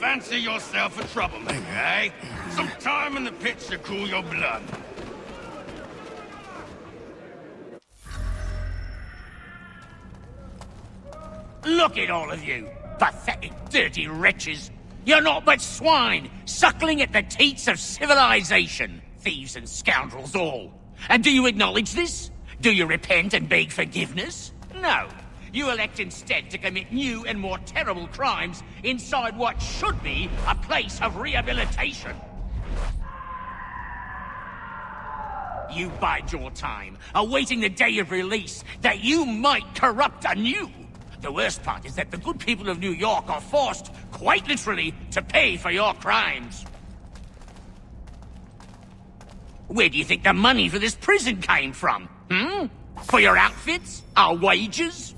Fancy yourself a troublemaker, eh? Some time in the pits to cool your blood. Look at all of you, pathetic, dirty wretches. You're not but swine, suckling at the teats of civilization. Thieves and scoundrels all. And do you acknowledge this? Do you repent and beg forgiveness? No. You elect instead to commit new and more terrible crimes inside what should be a place of rehabilitation. You bide your time, awaiting the day of release, that you might corrupt anew. The worst part is that the good people of New York are forced, quite literally, to pay for your crimes. Where do you think the money for this prison came from? For your outfits? Our wages?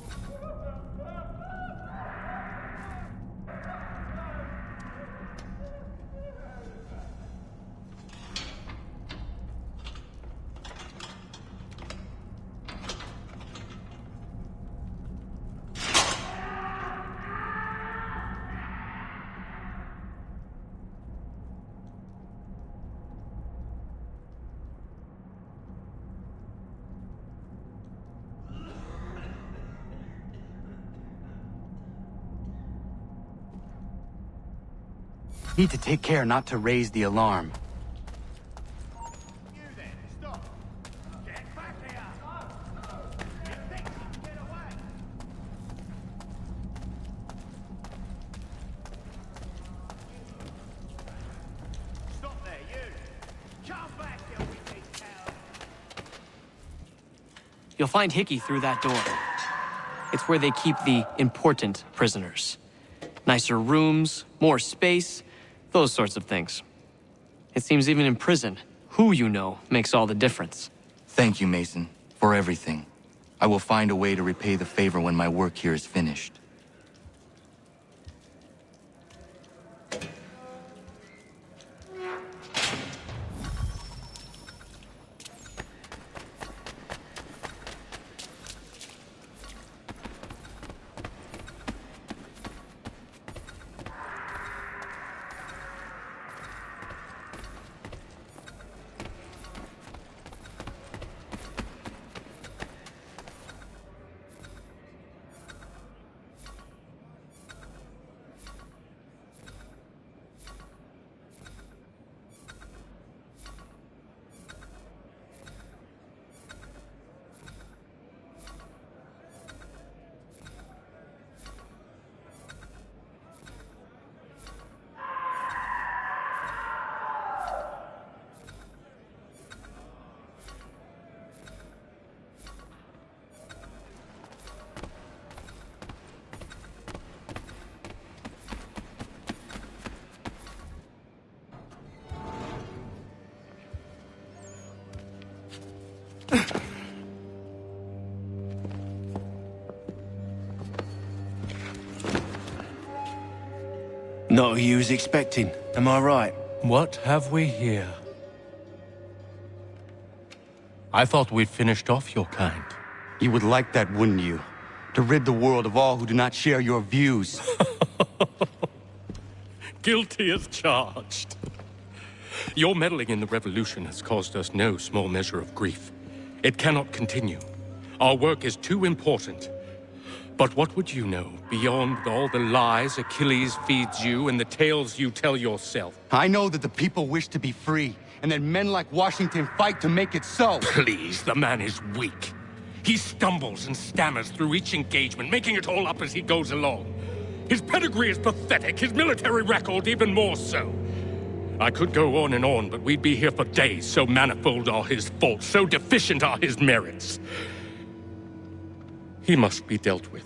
Need to take care not to raise the alarm. You'll find Hickey through that door. It's where they keep the important prisoners. Nicer rooms, more space, Those sorts of things. It seems even in prison, who you know makes all the difference. Thank you, Mason, for everything. I will find a way to repay the favor when my work here is finished. Not who you was expecting, am I right? What have we here? I thought we'd finished off your kind. You would like that, wouldn't you? To rid the world of all who do not share your views. Guilty as charged. Your meddling in the revolution has caused us no small measure of grief. It cannot continue. Our work is too important. But what would you know beyond all the lies Achilles feeds you and the tales you tell yourself? I know that the people wish to be free, and that men like Washington fight to make it so. Please, the man is weak. He stumbles and stammers through each engagement, making it all up as he goes along. His pedigree is pathetic, his military record even more so. I could go on, but we'd be here for days, so manifold are his faults, so deficient are his merits. He must be dealt with.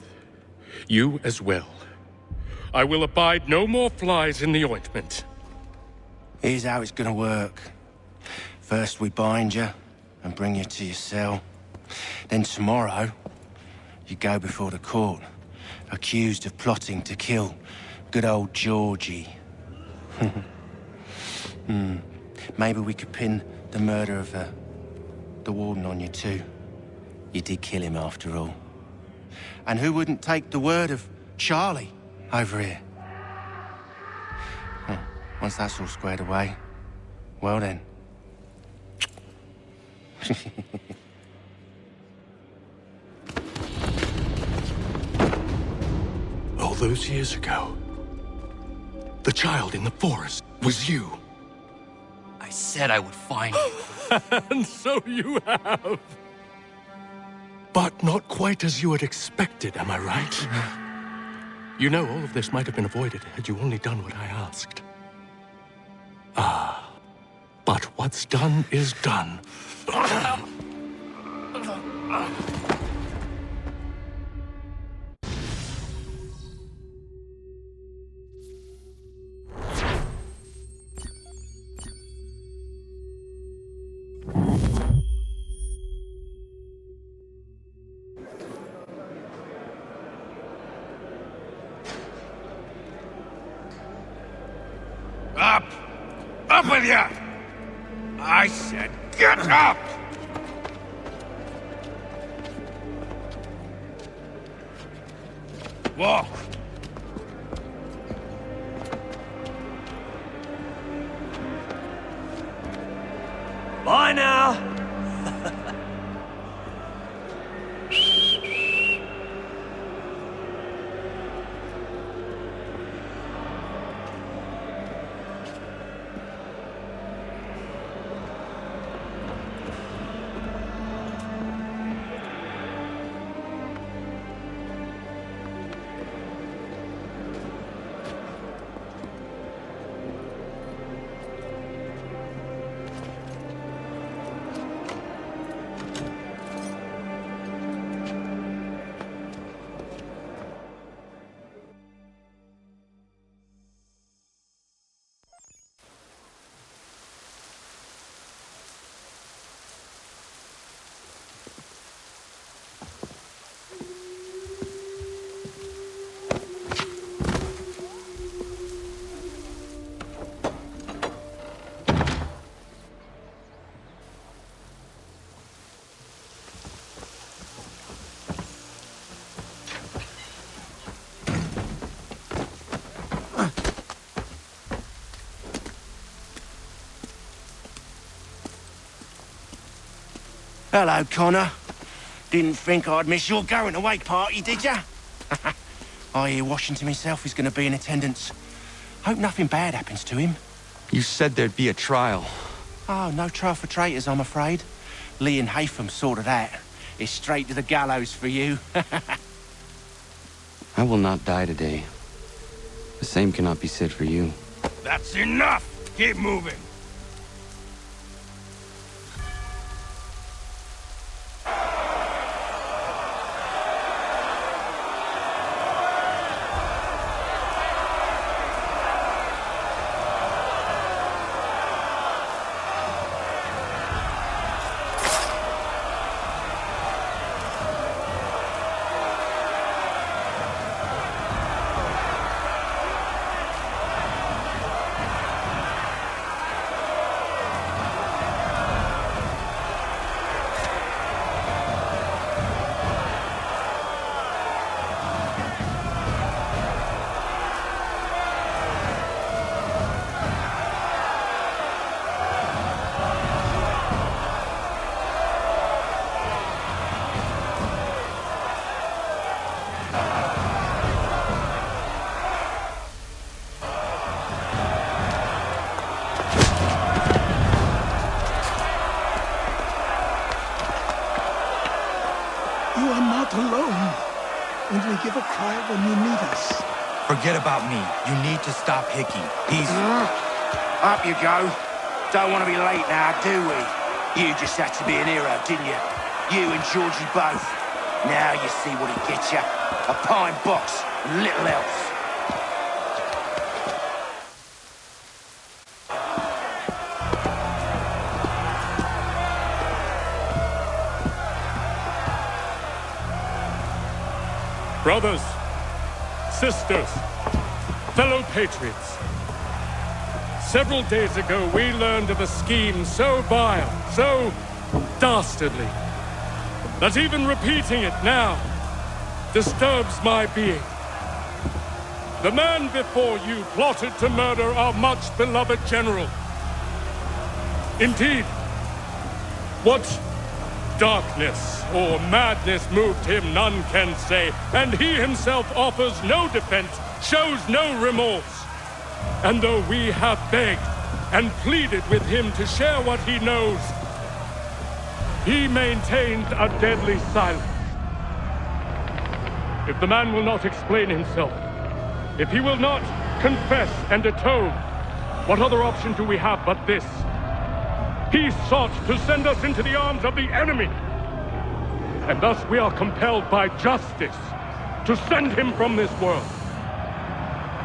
You as well. I will abide no more flies in the ointment. Here's how it's gonna work. First we bind you and bring you to your cell. Then tomorrow, you go before the court, accused of plotting to kill good old Georgie. Maybe we could pin the murder of the warden on you too. You did kill him after all. And who wouldn't take the word of Charlie over here? Once that's all squared away, well then. All those years ago, the child in the forest was you. I said I would find you. And so you have. But not quite as you had expected, am I right? You know, all of this might have been avoided had you only done what I asked. Ah, but what's done is done. Up! Up with you! I said get up! Walk! Bye now! Hello, Connor. Didn't think I'd miss your going-away party, did ya? I hear Washington himself is going to be in attendance. Hope nothing bad happens to him. You said there'd be a trial. Oh, no trial for traitors, I'm afraid. Lee and Haytham sorted that. It's straight to the gallows for you. I will not die today. The same cannot be said for you. That's enough! Keep moving! You are not alone. Only give a cry when you need us. Forget about me. You need to stop Hickey. He's... Up you go. Don't want to be late now, do we? You just had to be an hero, didn't you? You and Georgie both. Now you see what he gets you. A pine box and little else. Brothers, sisters, fellow patriots. Several days ago, we learned of a scheme so vile, so dastardly, that even repeating it now disturbs my being. The man before you plotted to murder our much-beloved general. Indeed, what darkness or madness moved him, none can say, and he himself offers no defense, shows no remorse. And though we have begged and pleaded with him to share what he knows, he maintained a deadly silence. If the man will not explain himself, if he will not confess and atone, what other option do we have but this? He sought to send us into the arms of the enemy. And thus we are compelled by justice to send him from this world.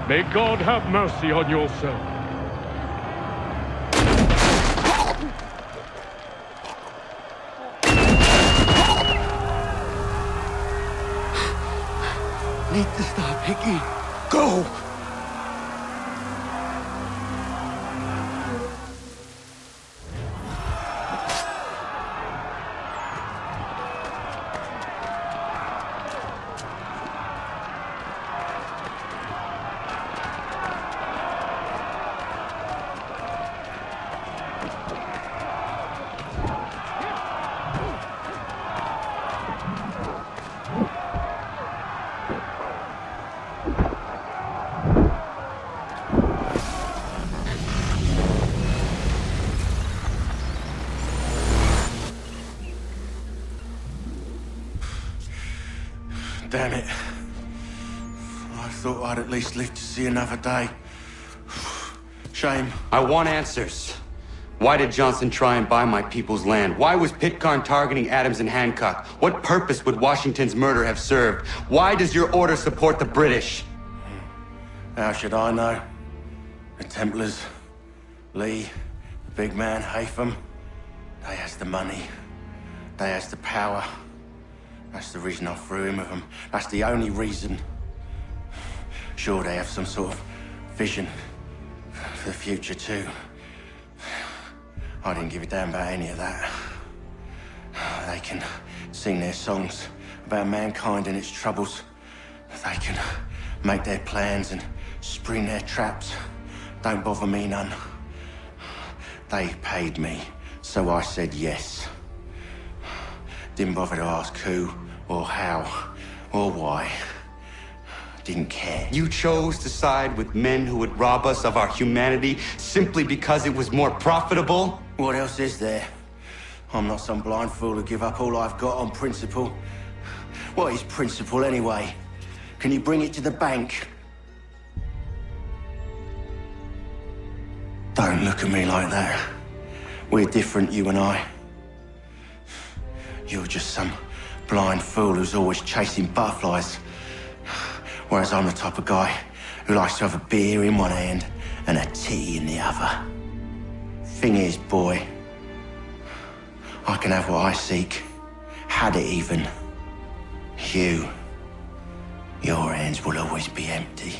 May God have mercy on your soul. Need to stop Hickey. Go! Damn it. I thought I'd at least live to see another day. Shame. I want answers. Why did Johnson try and buy my people's land? Why was Pitcairn targeting Adams and Hancock? What purpose would Washington's murder have served? Why does your order support the British? How should I know? The Templars, Lee, the big man, Haytham, they has the money. They has the power. That's the reason I threw in with them. That's the only reason. Sure, they have some sort of vision for the future, too. I didn't give a damn about any of that. They can sing their songs about mankind and its troubles. They can make their plans and spring their traps. Don't bother me none. They paid me, so I said yes. Didn't bother to ask who, or how, or why. Didn't care. You chose to side with men who would rob us of our humanity simply because it was more profitable? What else is there? I'm not some blind fool who give up all I've got on principle. What is principle anyway? Can you bring it to the bank? Don't look at me like that. We're different, you and I. You're just some blind fool who's always chasing butterflies. Whereas I'm the type of guy who likes to have a beer in one hand and a tea in the other. Thing is, boy, I can have what I seek. Had it even. Your hands will always be empty.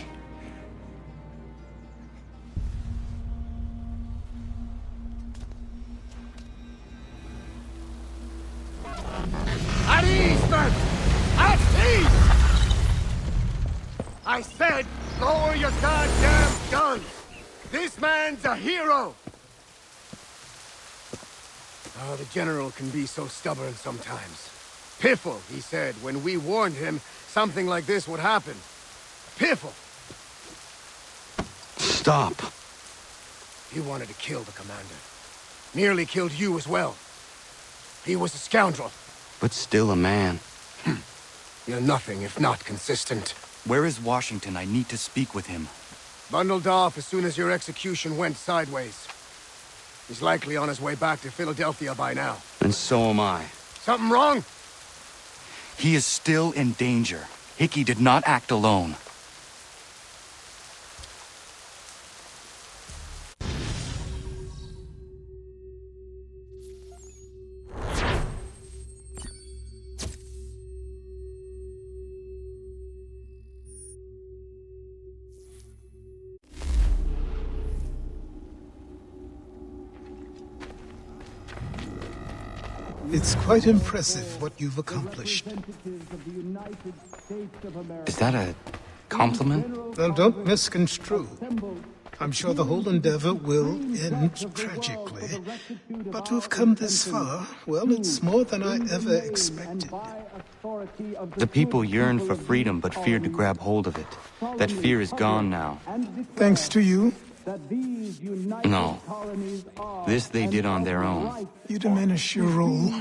At ease, men! At ease! I said, lower your goddamn guns! This man's a hero! Oh, the General can be so stubborn sometimes. Piffle, he said, when we warned him something like this would happen. Piffle! Stop. He wanted to kill the commander. Nearly killed you as well. He was a scoundrel. But still a man. You're nothing if not consistent. Where is Washington? I need to speak with him. Bundled off as soon as your execution went sideways. He's likely on his way back to Philadelphia by now. And so am I. Something wrong? He is still in danger. Hickey did not act alone. It's quite impressive what you've accomplished. Is that a compliment? Well, don't misconstrue. I'm sure the whole endeavor will end tragically. But to have come this far, well, it's more than I ever expected. The people yearned for freedom but feared to grab hold of it. That fear is gone now. Thanks to you? No. This they did on their own. You diminish your role.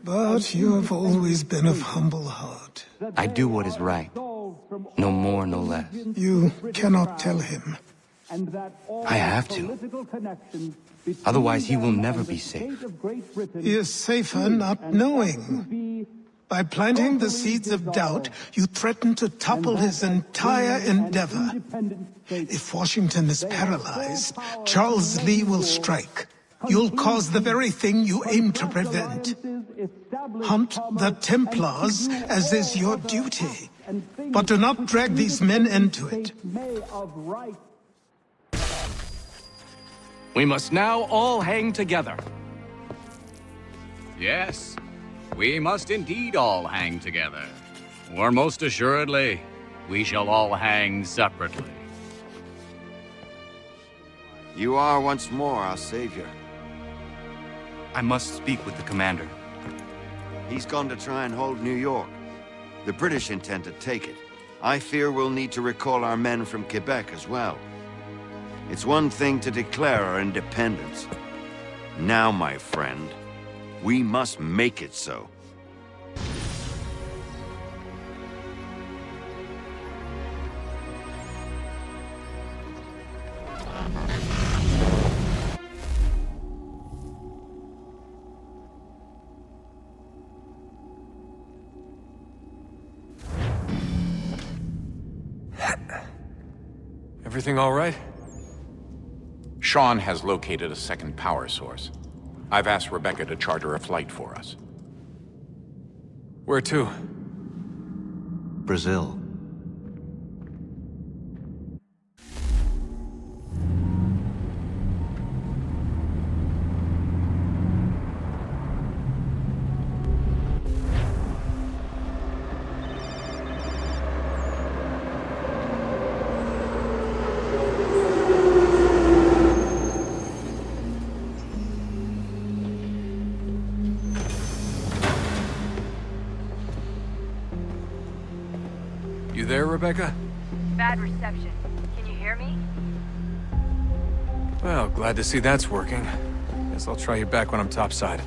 But you have always been of humble heart. I do what is right. No more, no less. You cannot tell him. I have to. Otherwise, he will never be safe. He is safer not knowing. By planting the seeds of doubt, you threaten to topple his entire endeavor. If Washington is paralyzed, Charles Lee will strike. You'll cause the very thing you aim to prevent. Hunt the Templars, as is your duty. But do not drag these men into it. We must now all hang together. Yes, we must indeed all hang together. Or most assuredly, we shall all hang separately. You are once more our savior. I must speak with the commander. He's gone to try and hold New York. The British intend to take it. I fear we'll need to recall our men from Quebec as well. It's one thing to declare our independence. Now, my friend, we must make it so. Everything all right? Sean has located a second power source. I've asked Rebecca to charter a flight for us. Where to? Brazil. You there, Rebecca? Bad reception. Can you hear me? Well, glad to see that's working. Guess I'll try you back when I'm topside.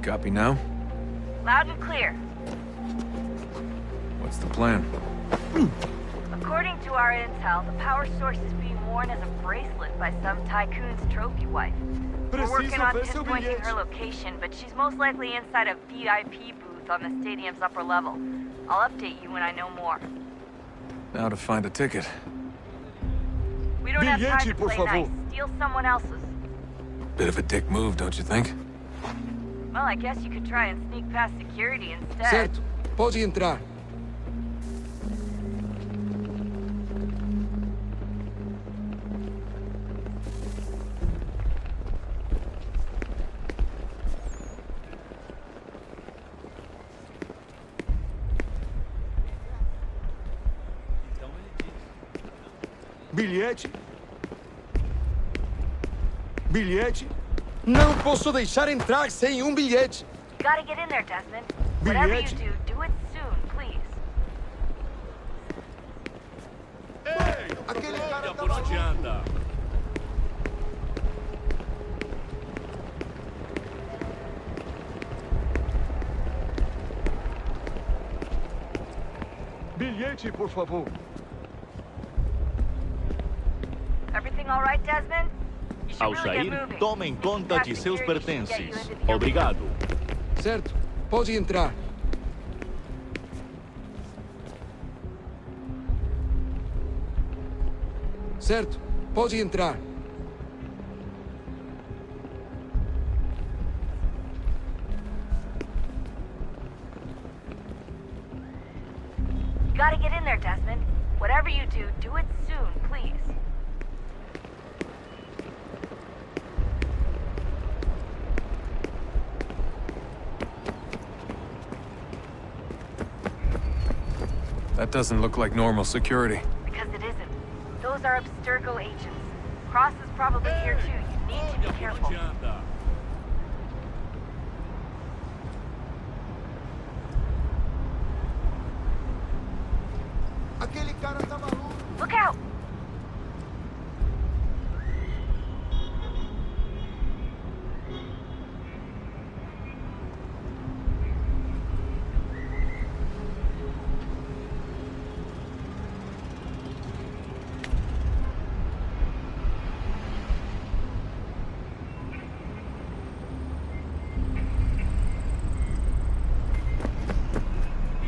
Copy now? Loud and clear. What's the plan? According to our intel, the power source is being worn as a bracelet by some tycoon's trophy wife. We're working on pinpointing her location, but she's most likely inside a VIP booth on the stadium's upper level. I'll update you when I know more. Now to find a ticket. We don't have time to play nice. Steal someone else's. Bit of a dick move, don't you think? Well, I guess you could try and sneak past security instead. Certo. Pode entrar. Bilhete? Bilhete? Não posso deixar entrar sem bilhete. You gotta get in there, Desmond. Whatever you Bilhete? do it soon, please. Aquele cara Por onde anda? Bilhete, por favor. Everything all right, Desmond? You should Ao really sair, get moving. tomem conta de seus pertences. Obrigado. Certo. Pode entrar. Certo. Pode entrar. You gotta get in there, Desmond. Whatever you do it soon, please. That doesn't look like normal security. Because it isn't. Those are Abstergo agents. Cross is probably here too. You need to be careful. Aquele cara tá maluco. Look out!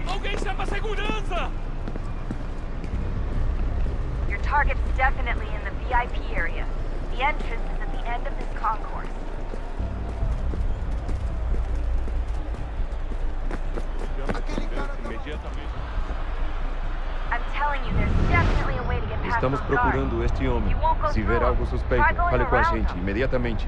Alguém chama a segurança! Your target's definitely in the VIP area. The entrance is at the end of this concourse. I'm telling you, there's definitely a way to get past Estamos those guards. procurando este homem. You won't go Se ver through algo them. suspeito, Try going fale com a around gente them. imediatamente.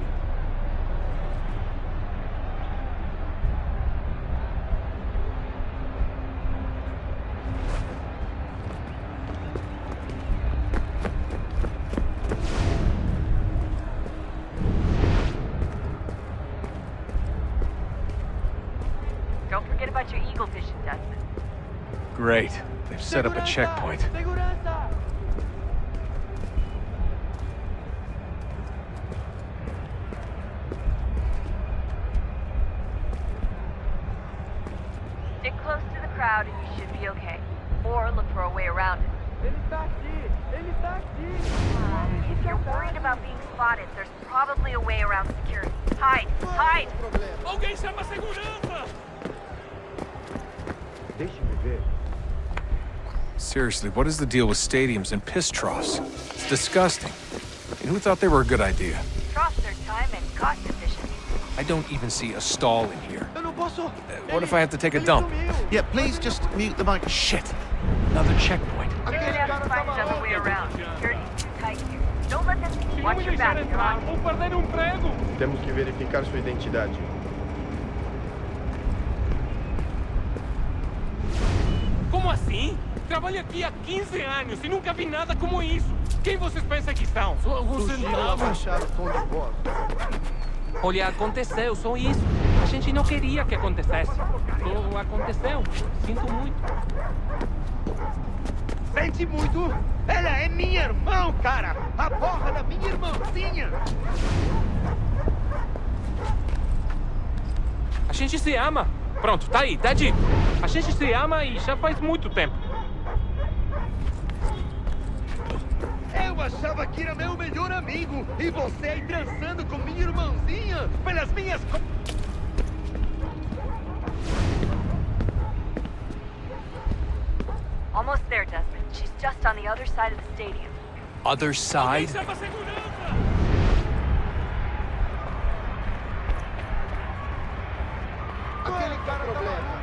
Don't forget about your eagle vision, Desmond. Great. They've set up a checkpoint. Stick close to the crowd and you should be okay. Or look for a way around it. If you're worried about being spotted, there's probably a way around security. Hide! Hide! Alguém chama a segurança! Deixe-me ver. Seriously, what is the deal with stadiums and piss troughs? It's disgusting. And who thought they were a good idea? Troughs are time and cost efficient. I don't even see a stall in here. Eu não posso. What if I have to take a dump? Yeah, please just mute the mic. Shit! Another checkpoint. You're gonna have to find another way around. Security's too tight here. Don't let them see. Watch your back, you're on. Vou perder emprego. Temos que verificar sua identidade. Como assim? Trabalho aqui há 15 anos e nunca vi nada como isso. Quem vocês pensam que estão? Só alguns centavos. Olha, aconteceu, só isso. A gente não queria que acontecesse. Só aconteceu. Sinto muito. Sente muito? Ela é minha irmã, cara! A porra da minha irmãzinha! A gente se ama. Pronto, tá aí, tá dito. A gente se ama e já faz muito tempo. Eu achava que era meu melhor amigo e você aí dançando com minha irmãzinha pelas minhas... Almost there, Desmond. She's just on the other side of the stadium. Other side? Aquele cara problema.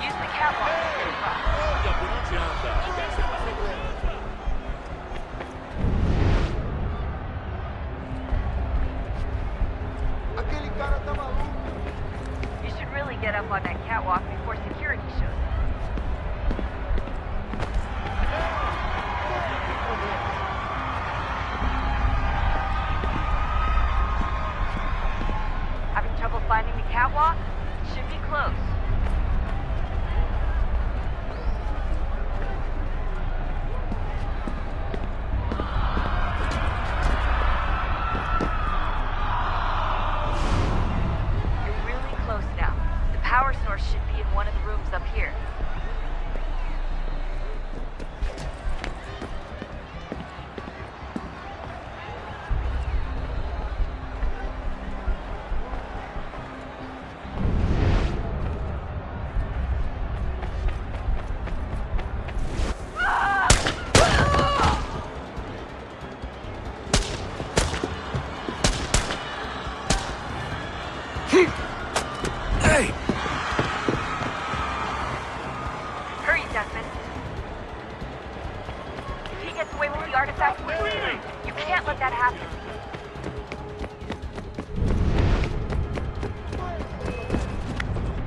Use the catwalk. Olha, por onde anda? Aquele cara tá maluco. You should really get up on that catwalk before security shows up. Having trouble finding the catwalk? Should be close. You're really close now. The power source should be in one of the rooms up here. Hey! Hurry, Desmond. If he gets away with the artifact, we're screwed. You can't let that happen.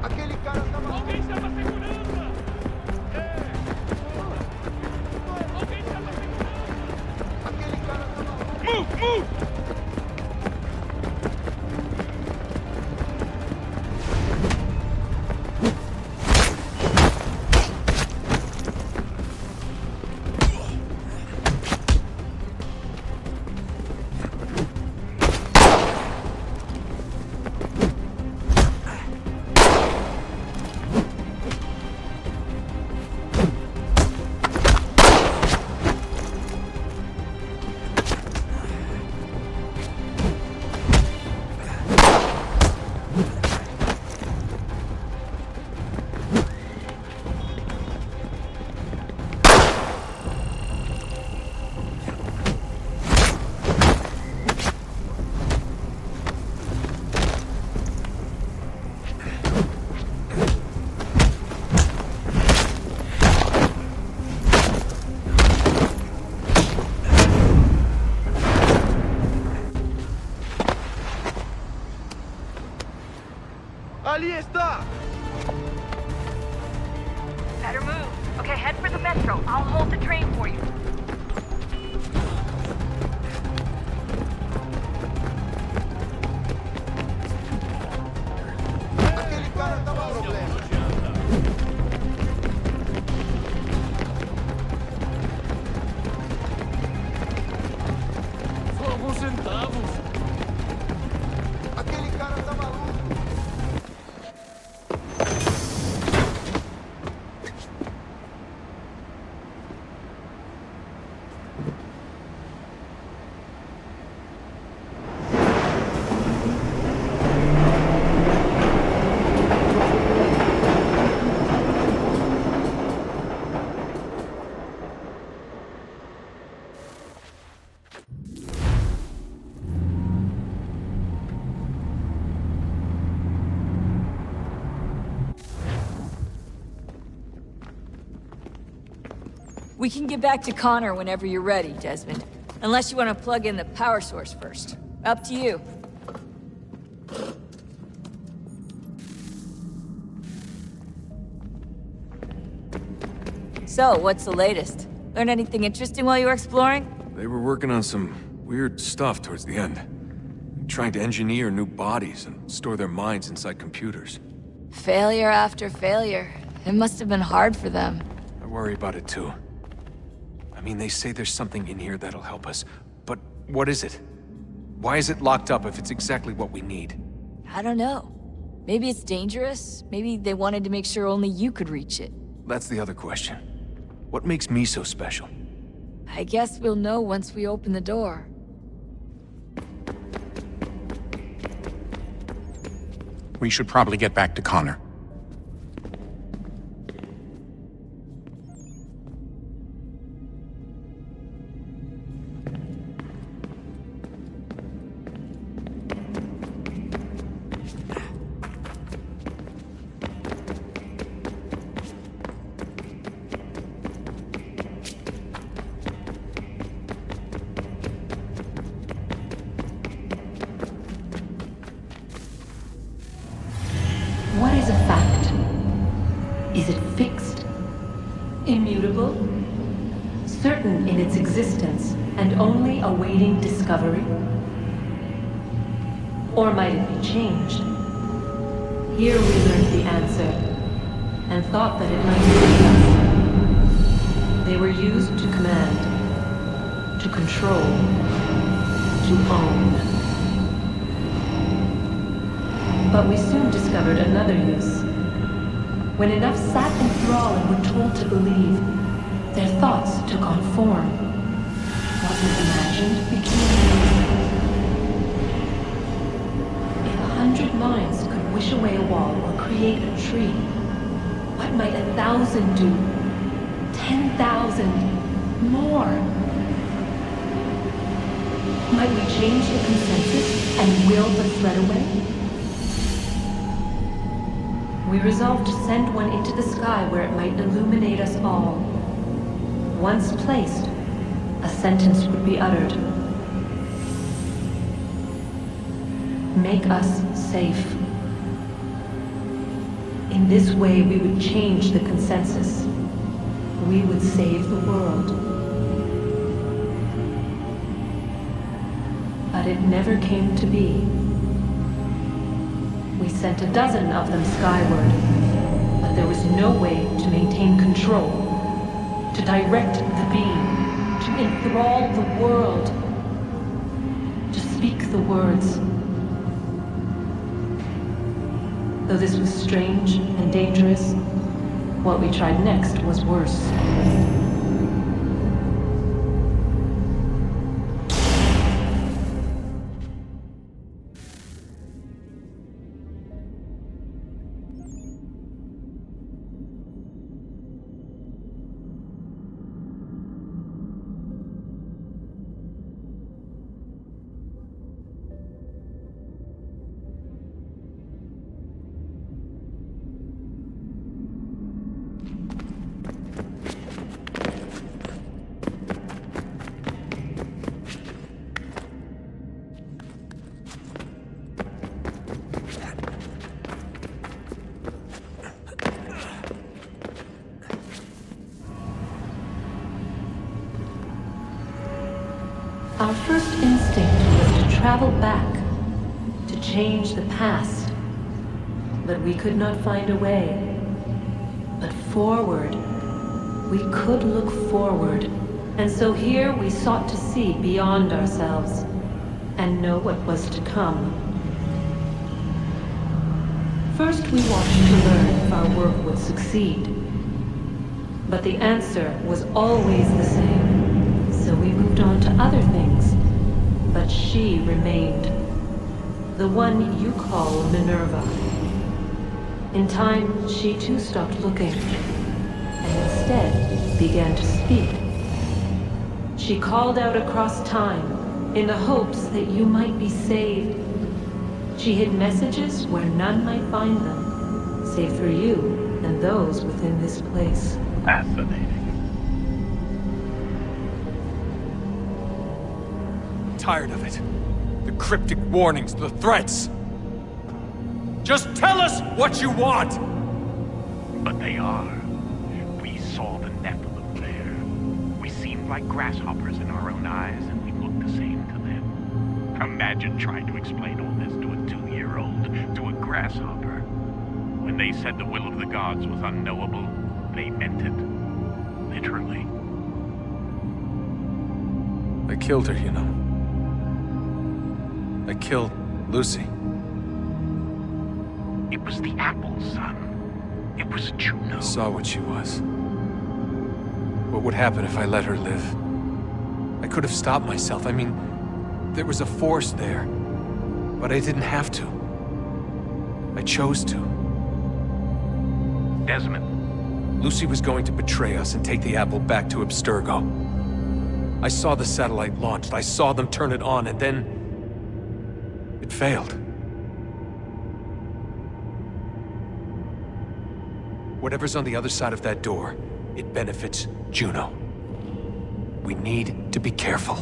Aquele cara tá maluco. Alguém chama a segurança! Alguém chama a segurança! Aquele cara tá maluco. Move, move! Ali está! Better move. Okay, head for the metro. I'll hold the train for you. Aquele cara tá maluco. Só alguns centavos. Aquele cara tá maluco. We can get back to Connor whenever you're ready, Desmond. Unless you want to plug in the power source first. Up to you. So, what's the latest? Learn anything interesting while you were exploring? They were working on some weird stuff towards the end. Trying to engineer new bodies and store their minds inside computers. Failure after failure. It must have been hard for them. I worry about it too. I mean, they say there's something in here that'll help us, but what is it? Why is it locked up if it's exactly what we need? I don't know. Maybe it's dangerous. Maybe they wanted to make sure only you could reach it. That's the other question. What makes me so special? I guess we'll know once we open the door. We should probably get back to Connor. What is a fact? Is it fixed? Immutable? Certain in its existence and only awaiting discovery? Or might it be changed? Here we learned the answer, and thought that it might save us. They were used to command, to control, to own. But we soon discovered another use. When enough sat enthralled and were told to believe, their thoughts took on form. What was imagined became real. If 100 minds could wish away a wall or create a tree, what might 1,000 do? 10,000? More? Might we change the consensus and will the threat away? We resolved to send one into the sky where it might illuminate us all. Once placed, a sentence would be uttered. Make us safe. In this way, we would change the consensus. We would save the world. But it never came to be. We sent a dozen of them skyward, but there was no way to maintain control, to direct the beam, to enthrall the world, to speak the words. Though this was strange and dangerous, what we tried next was worse. Our first instinct was to travel back, to change the past. But we could not find a way. But forward, we could look forward. And so here we sought to see beyond ourselves, and know what was to come. First we watched to learn if our work would succeed. But the answer was always the same. So we moved on to other things, but she remained. The one you call Minerva. In time, she too stopped looking, and instead began to speak. She called out across time, in the hopes that you might be saved. She hid messages where none might find them, save for you and those within this place. Fascinating. tired of it. The cryptic warnings, the threats. Just tell us what you want! But they are. We saw the Nephilim there. We seemed like grasshoppers in our own eyes, and we looked the same to them. Imagine trying to explain all this to a 2-year-old, to a grasshopper. When they said the will of the gods was unknowable, they meant it. Literally. I killed her, you know. I killed Lucy. It was the apple, son. It was Juno. I saw what she was. What would happen if I let her live? I could have stopped myself. I mean, there was a force there. But I didn't have to. I chose to. Desmond. Lucy was going to betray us and take the apple back to Abstergo. I saw the satellite launched. I saw them turn it on, and then... it failed. Whatever's on the other side of that door, it benefits Juno. We need to be careful.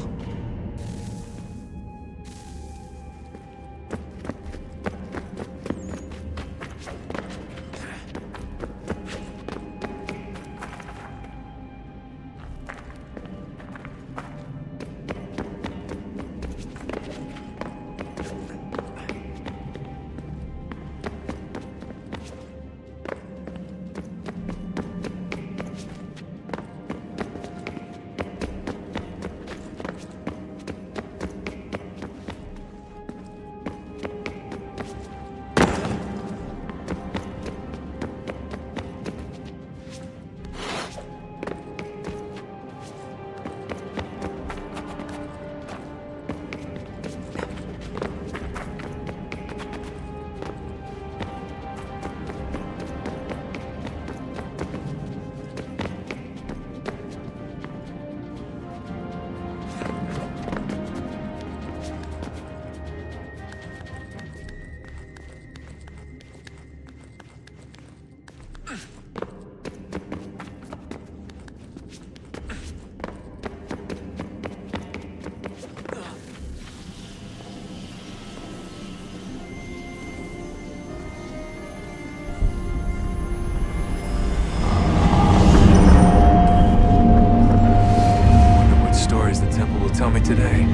Tell me today.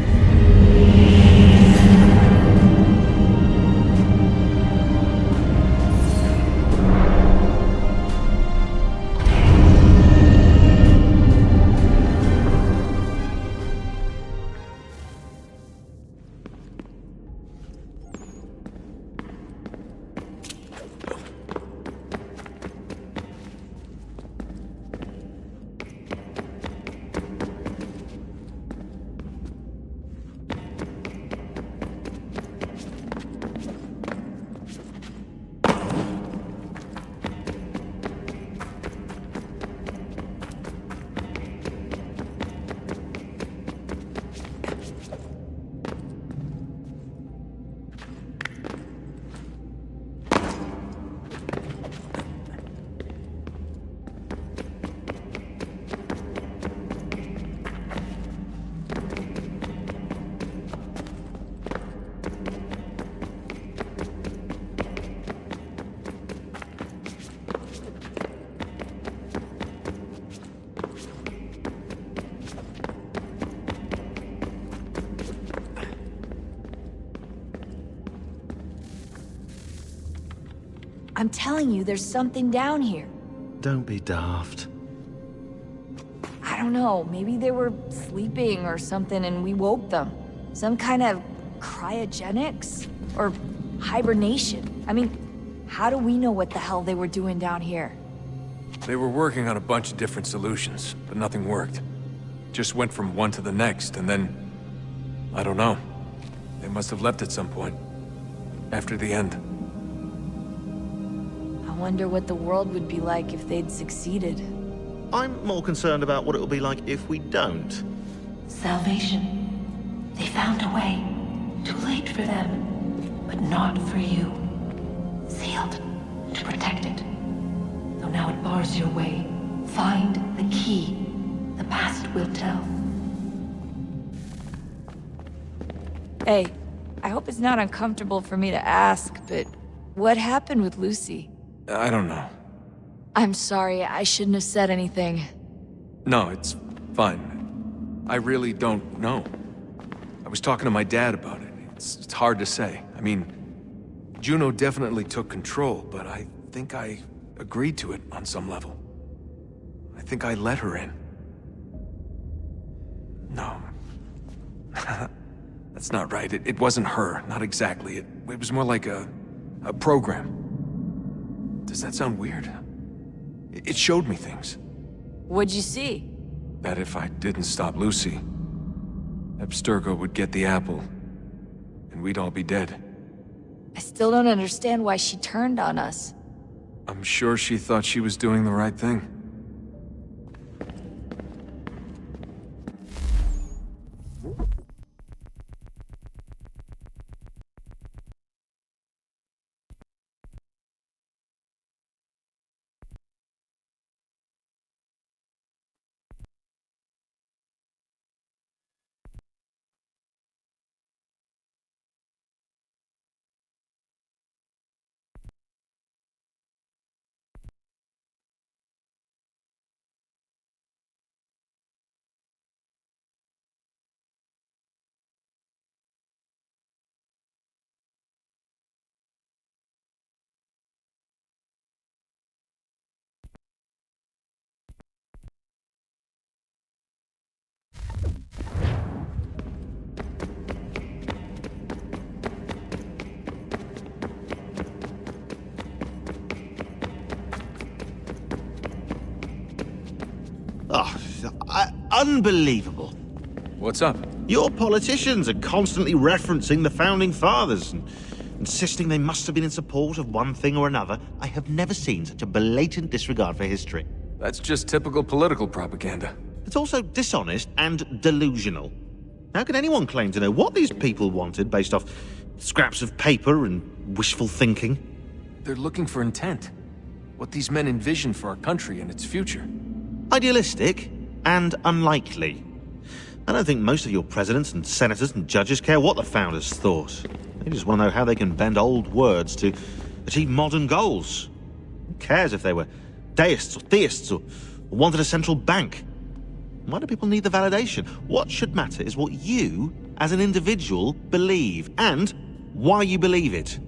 I'm telling you, there's something down here. Don't be daft. I don't know, maybe they were sleeping or something and we woke them. Some kind of cryogenics? Or hibernation? I mean, how do we know what the hell they were doing down here? They were working on a bunch of different solutions, but nothing worked. Just went from one to the next, and then... I don't know. They must have left at some point. After the end. I wonder what the world would be like if they'd succeeded. I'm more concerned about what it'll be like if we don't. Salvation. They found a way. Too late for them, but not for you. Sealed to protect it. Though now it bars your way. Find the key. The past will tell. Hey, I hope it's not uncomfortable for me to ask, but what happened with Lucy? I don't know. I'm sorry, I shouldn't have said anything. No, it's fine. I really don't know. I was talking to my dad about it. It's hard to say. I mean, Juno definitely took control, but I think I agreed to it on some level. I think I let her in. No. That's not right. It wasn't her. Not exactly. It was more like a program. Does that sound weird? It showed me things. What'd you see? That if I didn't stop Lucy, Abstergo would get the apple, and we'd all be dead. I still don't understand why she turned on us. I'm sure she thought she was doing the right thing. Unbelievable. What's up? Your politicians are constantly referencing the Founding Fathers and insisting they must have been in support of one thing or another. I have never seen such a blatant disregard for history. That's just typical political propaganda. It's also dishonest and delusional. How can anyone claim to know what these people wanted based off scraps of paper and wishful thinking? They're looking for intent. What these men envision for our country and its future. Idealistic and unlikely. I don't think most of your presidents and senators and judges care what the founders thought. They just want to know how they can bend old words to achieve modern goals. Who cares if they were deists or theists or wanted a central bank? Why do people need the validation? What should matter is what you, as an individual, believe, and why you believe it.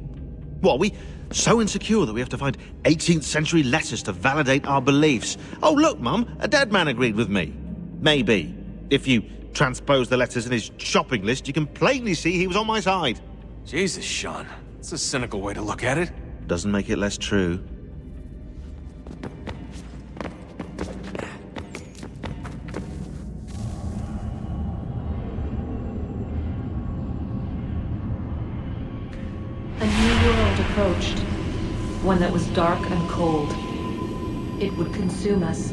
What, are we so insecure that we have to find 18th century letters to validate our beliefs? Oh, look, Mum, a dead man agreed with me. Maybe. If you transpose the letters in his shopping list, you can plainly see he was on my side. Jesus, Sean. That's a cynical way to look at it. Doesn't make it less true. A new world approached, one that was dark and cold. It would consume us,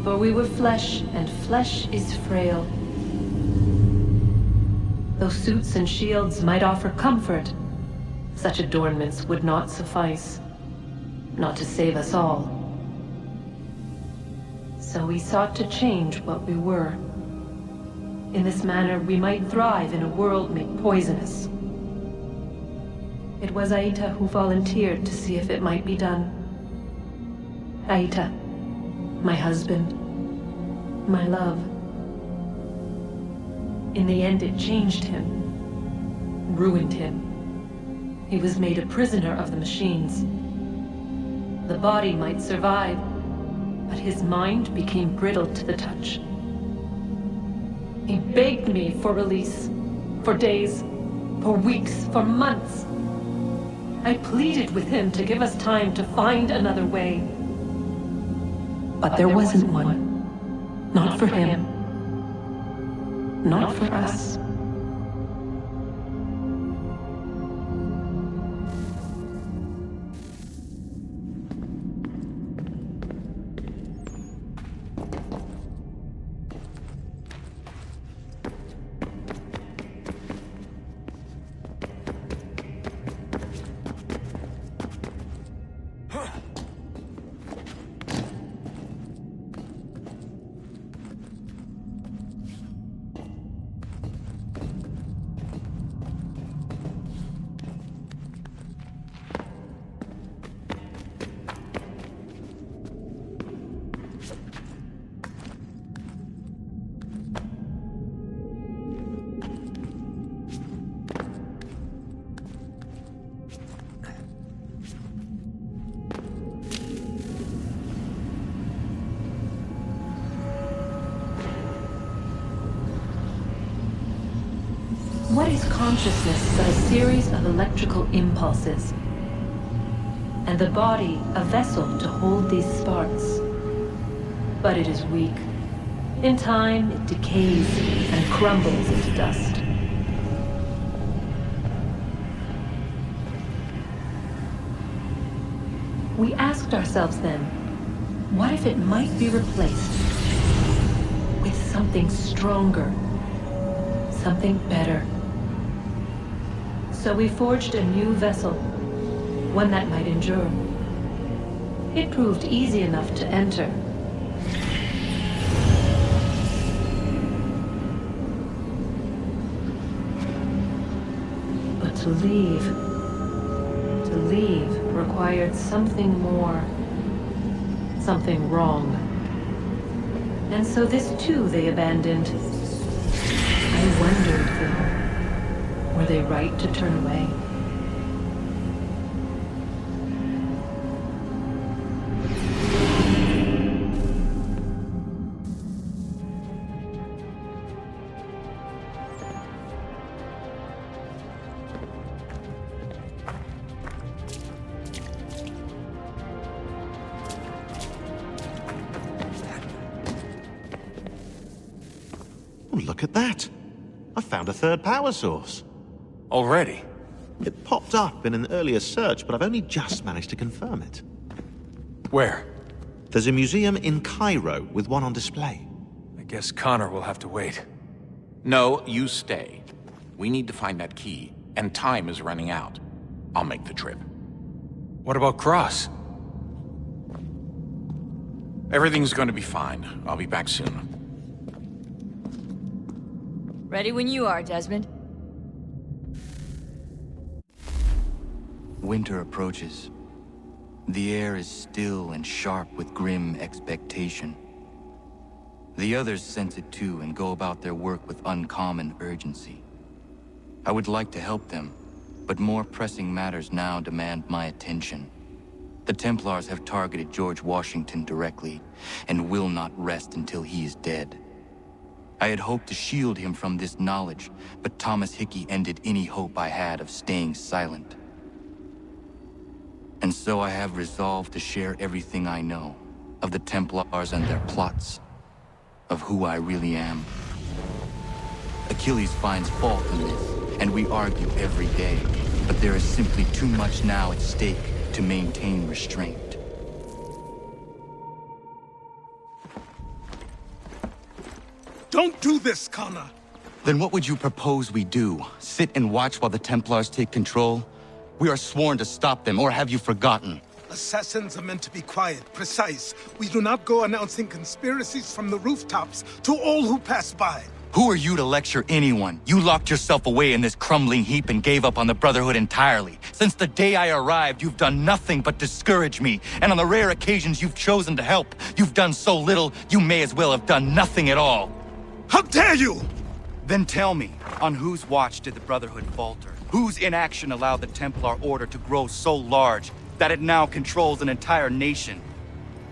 for we were flesh, and flesh is frail. Though suits and shields might offer comfort, such adornments would not suffice, not to save us all. So we sought to change what we were. In this manner, we might thrive in a world made poisonous. It was Aita who volunteered to see if it might be done. Aita, my husband, my love. In the end, it changed him, ruined him. He was made a prisoner of the machines. The body might survive, but his mind became brittle to the touch. He begged me for release, for days, for weeks, for months. I pleaded with him to give us time to find another way. But there wasn't one. Not for him. Not for us. consciousness but a series of electrical impulses, and the body a vessel to hold these sparks. But it is weak. In time, it decays and crumbles into dust. We asked ourselves then, what if it might be replaced with something stronger, something better? So we forged a new vessel, one that might endure. It proved easy enough to enter. But to leave required something more, something wrong. And so this too they abandoned. I wondered, though, were they right to turn away? Oh, look at that. I found a third power source. Already? It popped up in an earlier search, but I've only just managed to confirm it. Where? There's a museum in Cairo with one on display. I guess Connor will have to wait. No, you stay. We need to find that key, and time is running out. I'll make the trip. What about Cross? Everything's going to be fine. I'll be back soon. Ready when you are, Desmond. Winter approaches. The air is still and sharp with grim expectation. The others sense it too and go about their work with uncommon urgency. I would like to help them, but more pressing matters now demand my attention. The Templars have targeted George Washington directly, and will not rest until he is dead. I had hoped to shield him from this knowledge, but Thomas Hickey ended any hope I had of staying silent. And so I have resolved to share everything I know of the Templars and their plots, of who I really am. Achilles finds fault in this, and we argue every day, but there is simply too much now at stake to maintain restraint. Don't do this, Connor! Then what would you propose we do? Sit and watch while the Templars take control? We are sworn to stop them, or have you forgotten? Assassins are meant to be quiet, precise. We do not go announcing conspiracies from the rooftops to all who pass by. Who are you to lecture anyone? You locked yourself away in this crumbling heap and gave up on the Brotherhood entirely. Since the day I arrived, you've done nothing but discourage me. And on the rare occasions you've chosen to help, you've done so little, you may as well have done nothing at all. How dare you! Then tell me, on whose watch did the Brotherhood falter? Whose inaction allowed the Templar Order to grow so large that it now controls an entire nation?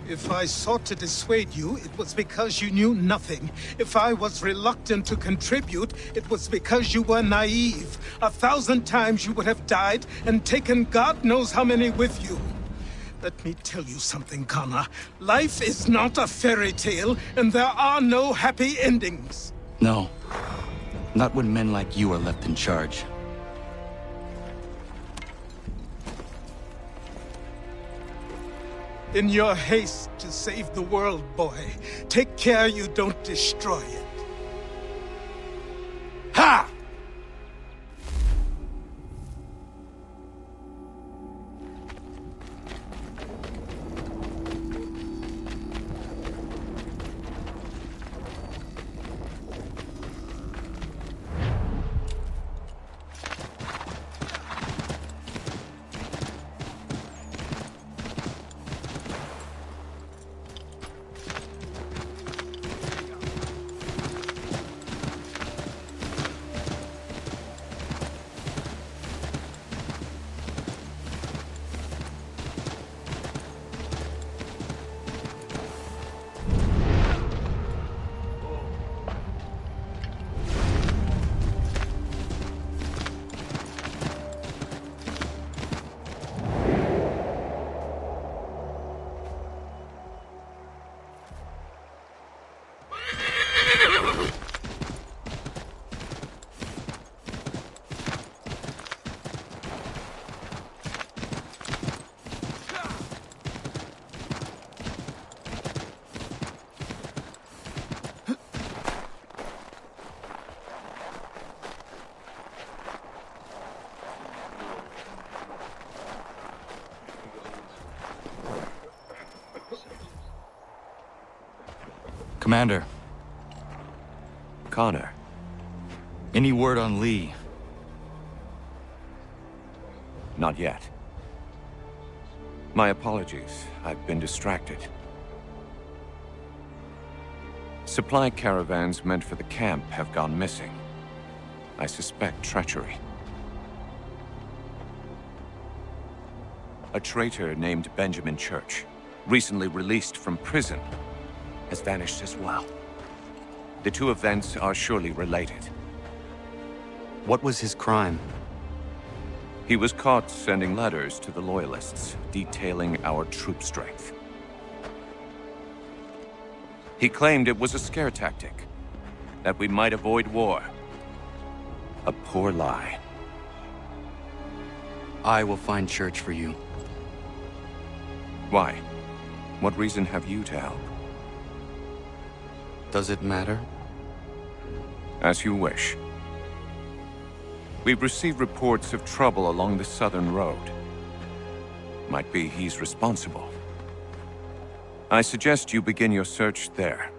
If I sought to dissuade you, it was because you knew nothing. If I was reluctant to contribute, it was because you were naive. 1,000 times you would have died and taken God knows how many with you. Let me tell you something, Connor. Life is not a fairy tale, and there are no happy endings. No. Not when men like you are left in charge. In your haste to save the world, boy, take care you don't destroy it. Ha! Commander. Connor. Any word on Lee? Not yet. My apologies. I've been distracted. Supply caravans meant for the camp have gone missing. I suspect treachery. A traitor named Benjamin Church, recently released from prison, has vanished as well. The two events are surely related. What was his crime? He was caught sending letters to the Loyalists, detailing our troop strength. He claimed it was a scare tactic, that we might avoid war. A poor lie. I will find Church for you. Why? What reason have you to help? Does it matter? As you wish. We've received reports of trouble along the southern road. Might be he's responsible. I suggest you begin your search there.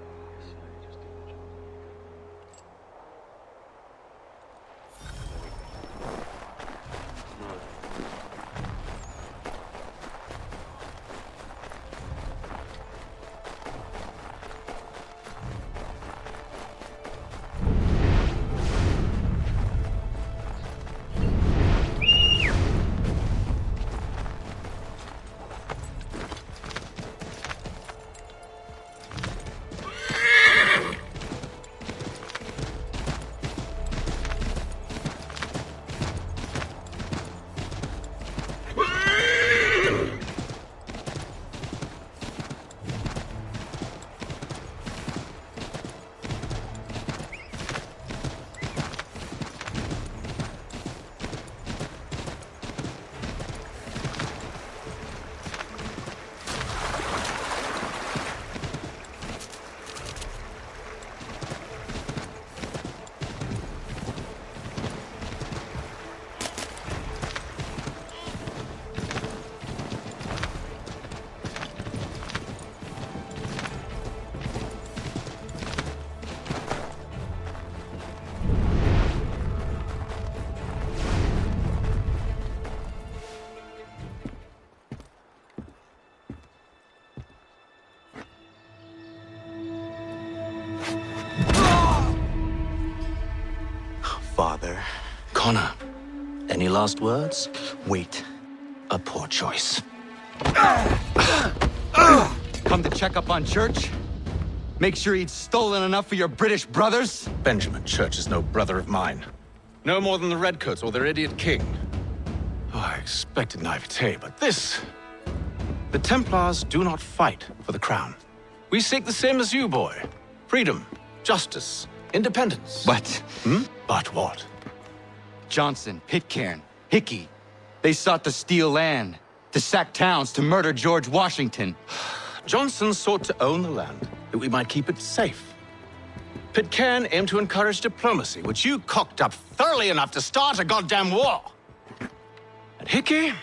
Father. Connor, any last words? Wait. A poor choice. Come to check up on Church? Make sure he'd stolen enough for your British brothers? Benjamin Church is no brother of mine. No more than the Redcoats or their idiot king. Oh, I expected naivete, but this... The Templars do not fight for the crown. We seek the same as you, boy. Freedom, justice, independence. But... But what? Johnson, Pitcairn, Hickey. They sought to steal land, to sack towns, to murder George Washington. Johnson sought to own the land, that we might keep it safe. Pitcairn aimed to encourage diplomacy, which you cocked up thoroughly enough to start a goddamn war. And Hickey?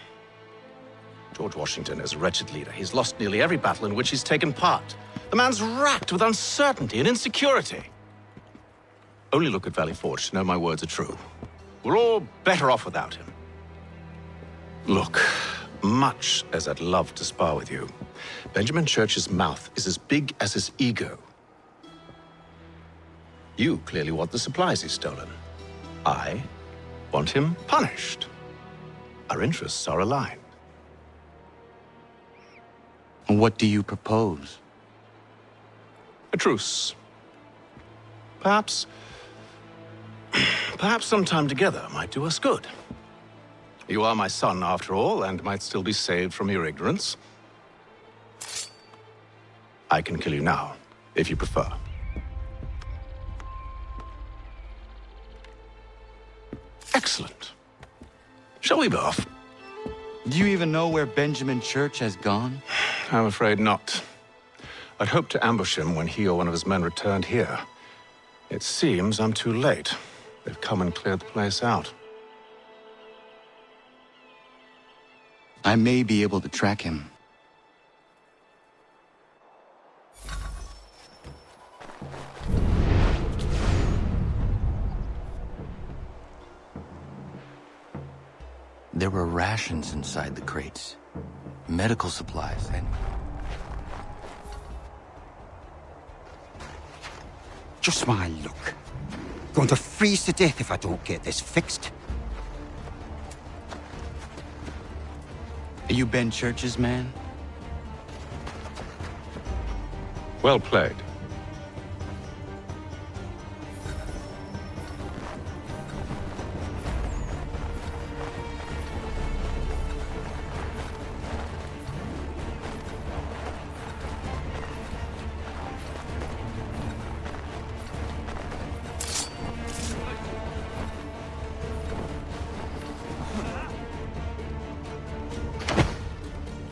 George Washington is a wretched leader. He's lost nearly every battle in which he's taken part. The man's racked with uncertainty and insecurity. Only look at Valley Forge to know my words are true. We're all better off without him. Look, much as I'd love to spar with you, Benjamin Church's mouth is as big as his ego. You clearly want the supplies he's stolen. I want him punished. Our interests are aligned. What do you propose? A truce. Perhaps some time together might do us good. You are my son, after all, and might still be saved from your ignorance. I can kill you now, if you prefer. Excellent. Shall we be off? Do you even know where Benjamin Church has gone? I'm afraid not. I'd hoped to ambush him when he or one of his men returned here. It seems I'm too late. They've come and cleared the place out. I may be able to track him. There were rations inside the crates. Medical supplies, and... Just my luck. Going to freeze to death if I don't get this fixed. Are you Ben Church's man? Well played.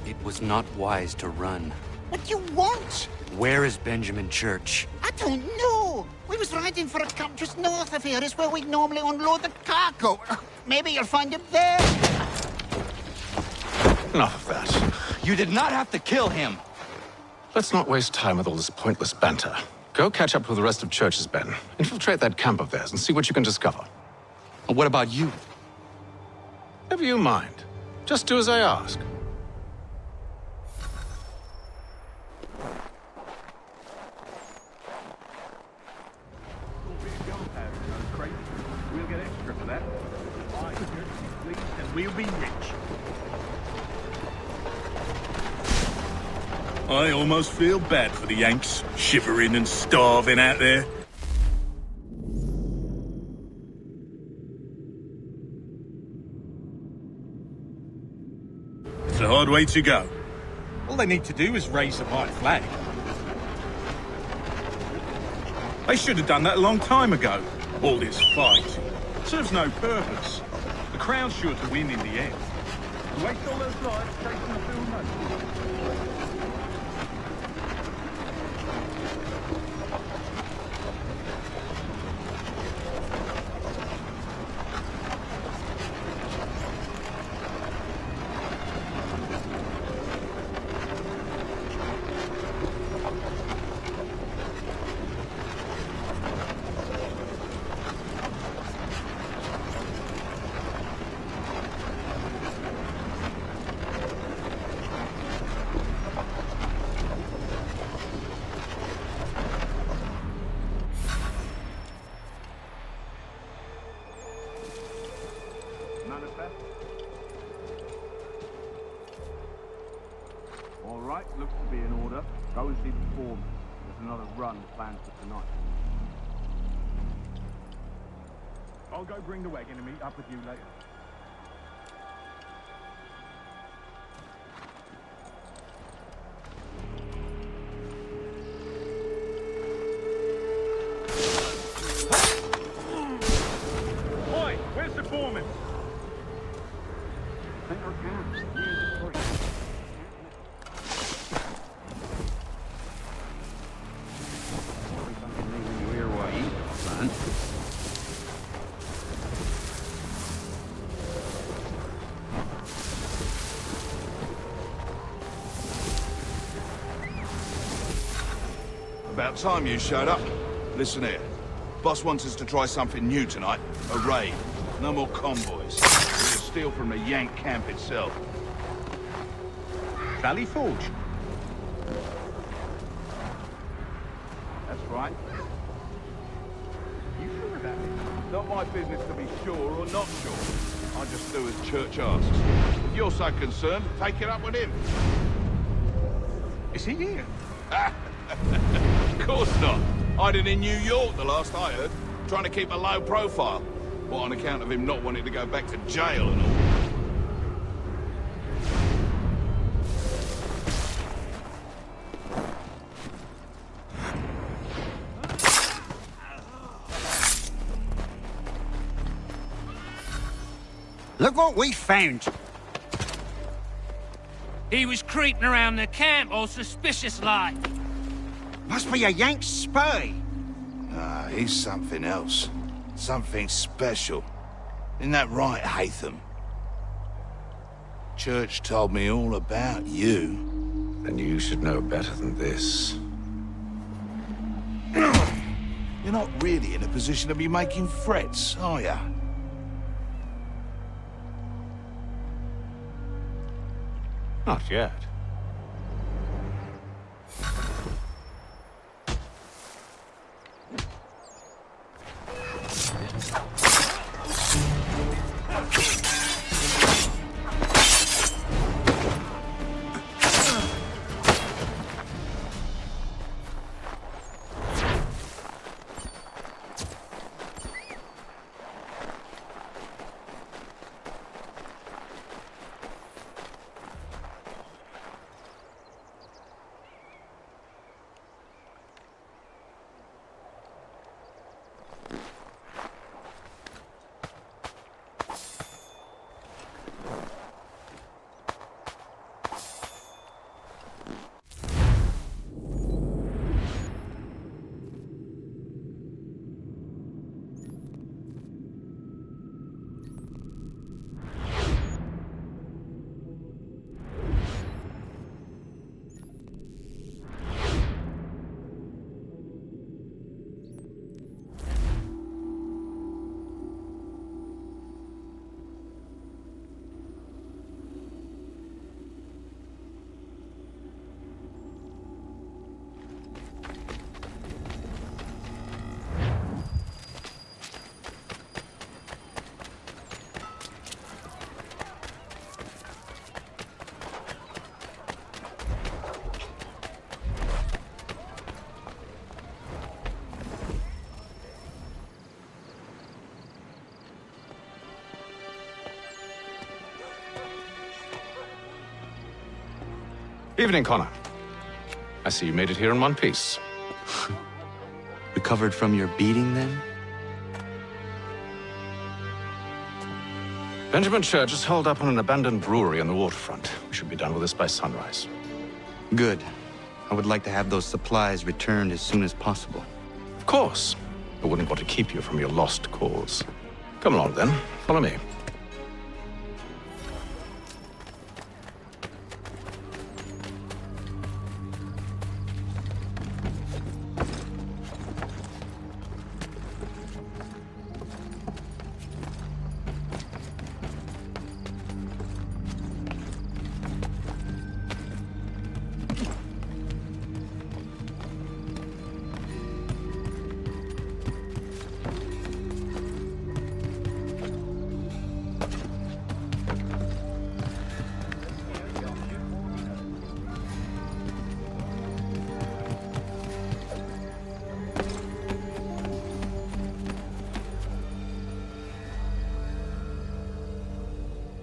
It was not wise to run. What do you want? Where is Benjamin Church? I don't know. We was riding for a camp just north of here. Is where we normally unload the cargo. Maybe you'll find him there. Enough of that. You did not have to kill him. Let's not waste time with all this pointless banter. Go catch up with the rest of Church's men. Infiltrate that camp of theirs and see what you can discover. And what about you? Never you mind. Just do as I ask. We'll get extra for that. Buy please, and we'll be rich. I almost feel bad for the Yanks, shivering and starving out there. It's a hard way to go. All they need to do is raise the white flag. They should have done that a long time ago. All this fight serves no purpose. The Crown's sure to win in the end. Waste all those lives chasing the field note. All right, looks to be in order. Go and see the foreman. There's another run planned for tonight. I'll go bring the wagon and meet up with you later. Oi, where's the foreman? About time you showed up. Listen here. Boss wants us to try something new tonight. A raid. No more convoys. We'll steal from the Yank camp itself. Valley Forge. That's right. You sure about it? Not my business to be sure or not sure. I just do as Church asks. If you're so concerned, take it up with him. Is he here? Of course not. Hiding in New York, the last I heard. Trying to keep a low profile. What, on account of him not wanting to go back to jail and all? Look what we found. He was creeping around the camp all suspicious-like. Must be a Yank spy. Ah, he's something else. Something special. Isn't that right, Hatham? Church told me all about you. Then you should know better than this. You're not really in a position to be making threats, are ya? Not yet. Evening, Connor. I see you made it here in one piece. Recovered from your beating, then? Benjamin Church is holed up on an abandoned brewery on the waterfront. We should be done with this by sunrise. Good. I would like to have those supplies returned as soon as possible. Of course. I wouldn't want to keep you from your lost cause. Come along, then. Follow me.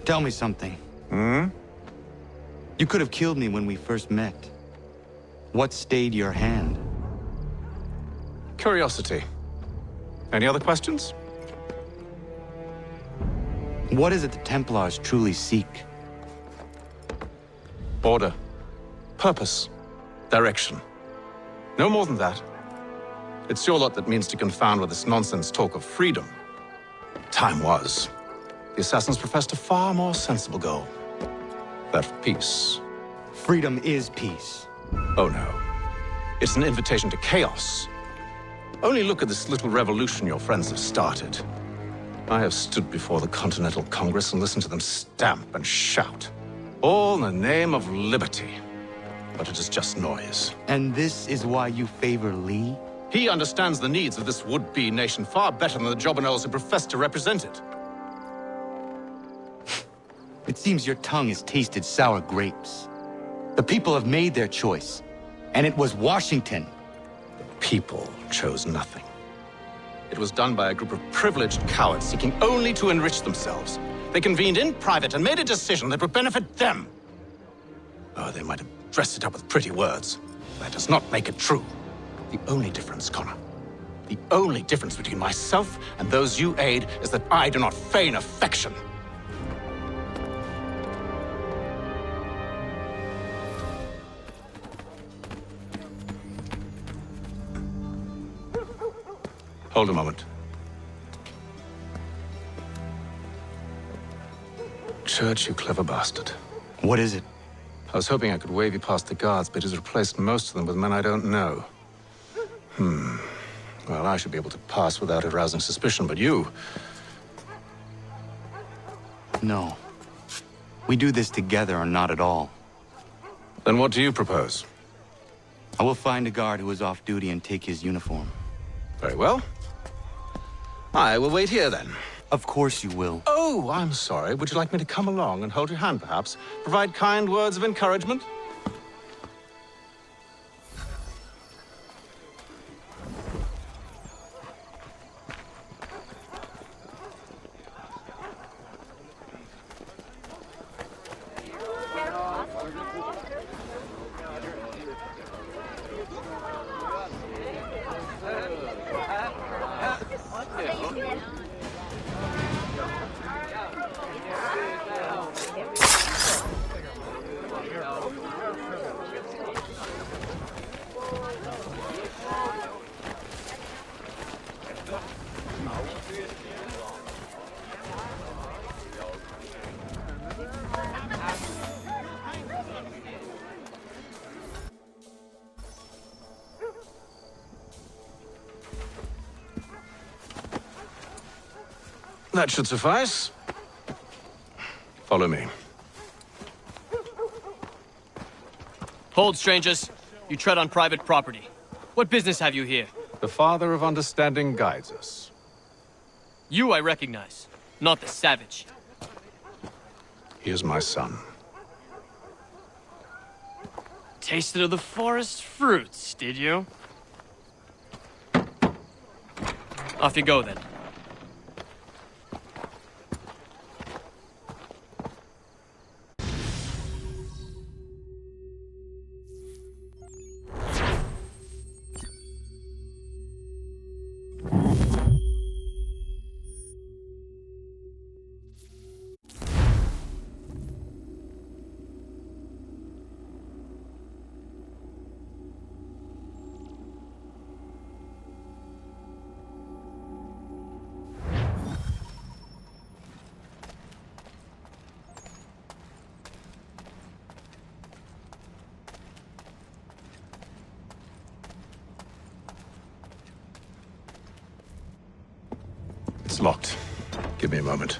Tell me something. You could have killed me when we first met. What stayed your hand? Curiosity. Any other questions? What is it the Templars truly seek? Order. Purpose. Direction. No more than that. It's your lot that means to confound with this nonsense talk of freedom. Time was. The assassins professed a far more sensible goal. That of peace. Freedom is peace. Oh no. It's an invitation to chaos. Only look at this little revolution your friends have started. I have stood before the Continental Congress and listened to them stamp and shout. All in the name of liberty. But it is just noise. And this is why you favor Lee? He understands the needs of this would-be nation far better than the jobberknolls who profess to represent it. It seems your tongue has tasted sour grapes. The people have made their choice, and it was Washington. The people chose nothing. It was done by a group of privileged cowards seeking only to enrich themselves. They convened in private and made a decision that would benefit them. Oh, they might have dressed it up with pretty words. That does not make it true. The only difference, Connor, the only difference between myself and those you aid is that I do not feign affection. Hold a moment. Church, you clever bastard. What is it? I was hoping I could wave you past the guards, but he's replaced most of them with men I don't know. Well, I should be able to pass without arousing suspicion, but you... No. We do this together or not at all. Then what do you propose? I will find a guard who is off duty and take his uniform. Very well. I will wait here then. Of course you will. Oh, I'm sorry. Would you like me to come along and hold your hand, perhaps? Provide kind words of encouragement? That should suffice. Follow me. Hold, strangers. You tread on private property. What business have you here? The Father of Understanding guides us. You I recognize, not the savage. He is my son. Tasted of the forest fruits, did you? Off you go, then. It's locked. Give me a moment.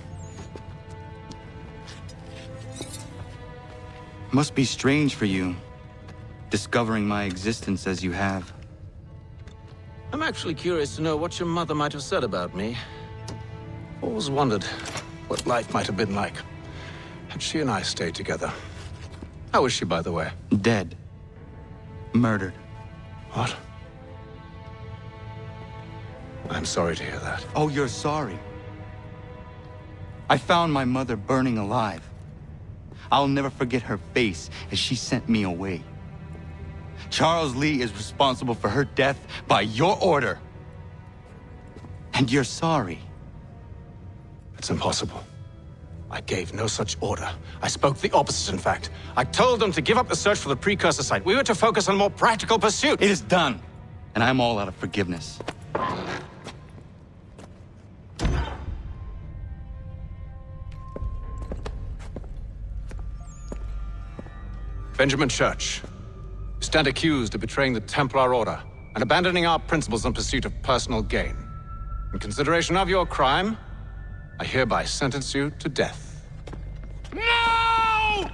Must be strange for you, discovering my existence as you have. I'm actually curious to know what your mother might have said about me. Always wondered what life might have been like had she and I stayed together. How is she, by the way? Dead. Murdered. What? I'm sorry to hear that. Oh, you're sorry? I found my mother burning alive. I'll never forget her face as she sent me away. Charles Lee is responsible for her death by your order. And you're sorry. It's impossible. I gave no such order. I spoke the opposite, in fact. I told them to give up the search for the precursor site. We were to focus on more practical pursuit. It is done, and I'm all out of forgiveness. Benjamin Church, you stand accused of betraying the Templar Order and abandoning our principles in pursuit of personal gain. In consideration of your crime, I hereby sentence you to death. No!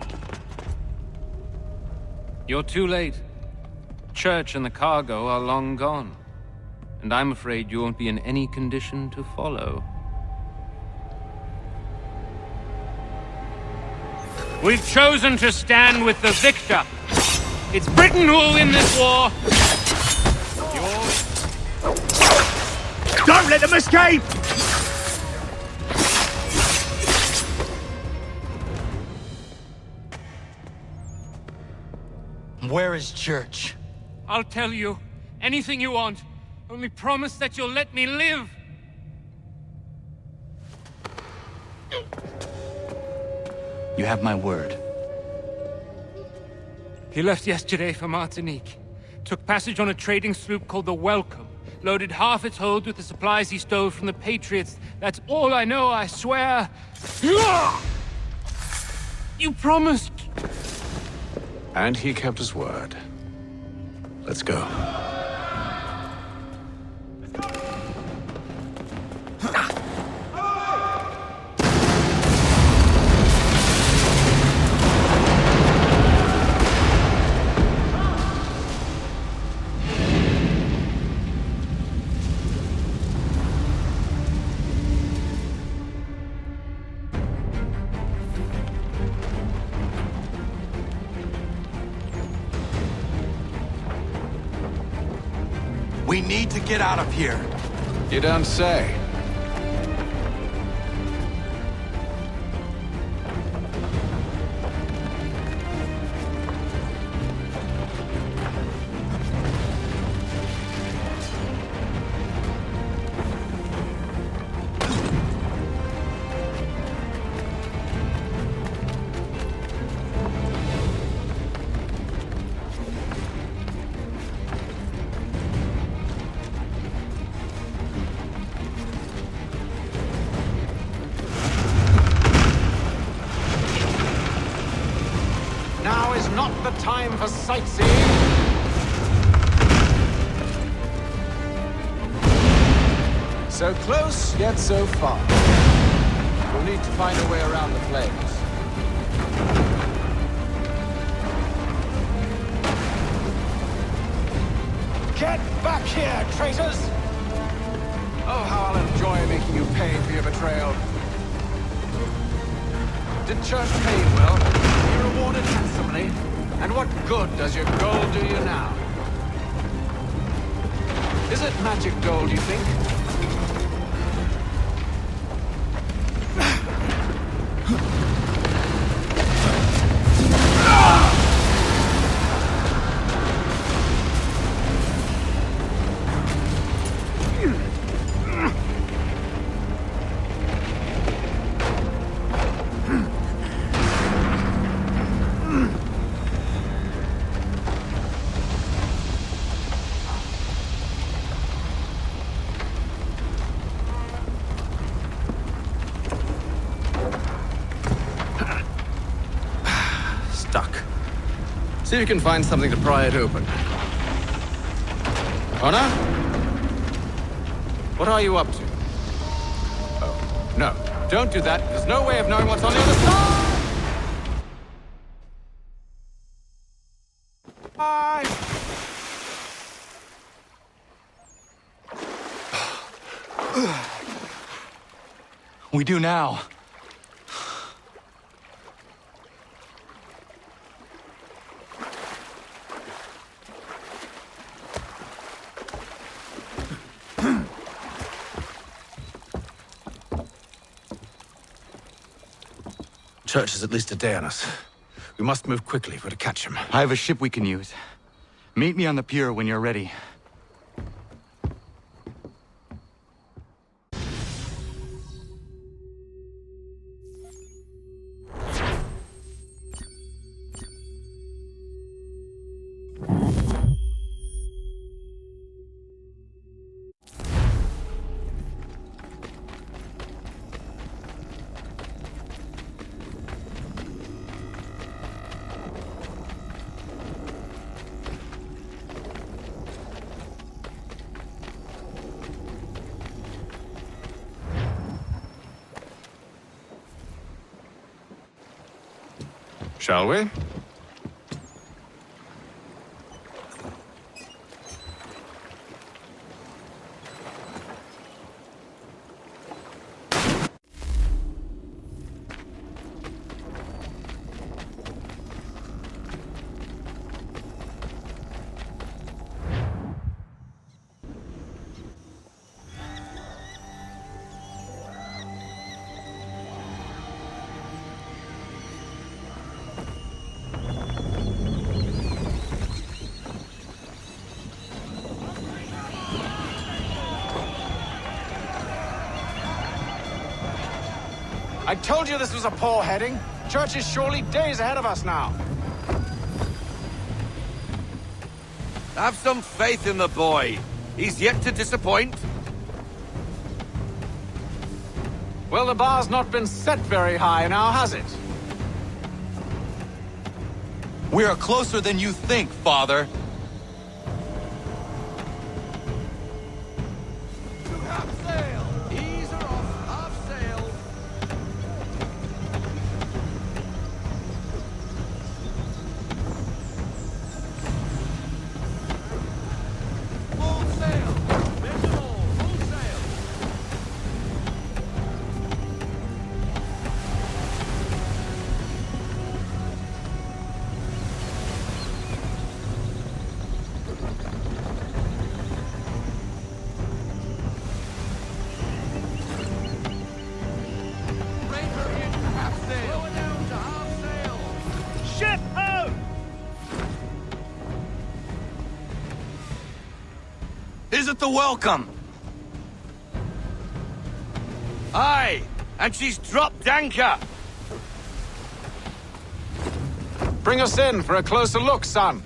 You're too late. Church and the cargo are long gone. And I'm afraid you won't be in any condition to follow. We've chosen to stand with the victor. It's Britain who will win this war. Don't let them escape! Where is Church? I'll tell you anything you want. Only promise that you'll let me live. You have my word. He left yesterday for Martinique. Took passage on a trading sloop called the Welcome. Loaded half its hold with the supplies he stole from the Patriots. That's all I know, I swear. You promised. And he kept his word. Let's go. We need to get out of here. You don't say. Now is not the time for sightseeing. So close, yet so far. We'll need to find a way around the flames. Get back here, traitors! Oh, how I'll enjoy making you pay for your betrayal. Did Church pay you well? You rewarded handsomely. And what good does your gold do you now? Is it magic gold, you think? Stuck. See if you can find something to pry it open. Connor? What are you up to? Oh, no. Don't do that. There's no way of knowing what's on the other side! Bye! We do now. Church is at least a day on us. We must move quickly if we're to catch him. I have a ship we can use. Meet me on the pier when you're ready. Shall we? I told you this was a poor heading. Church is surely days ahead of us now. Have some faith in the boy. He's yet to disappoint. Well, the bar's not been set very high now, has it? We are closer than you think, Father. Is it the Welcome? Aye, and she's dropped anchor. Bring us in for a closer look, son.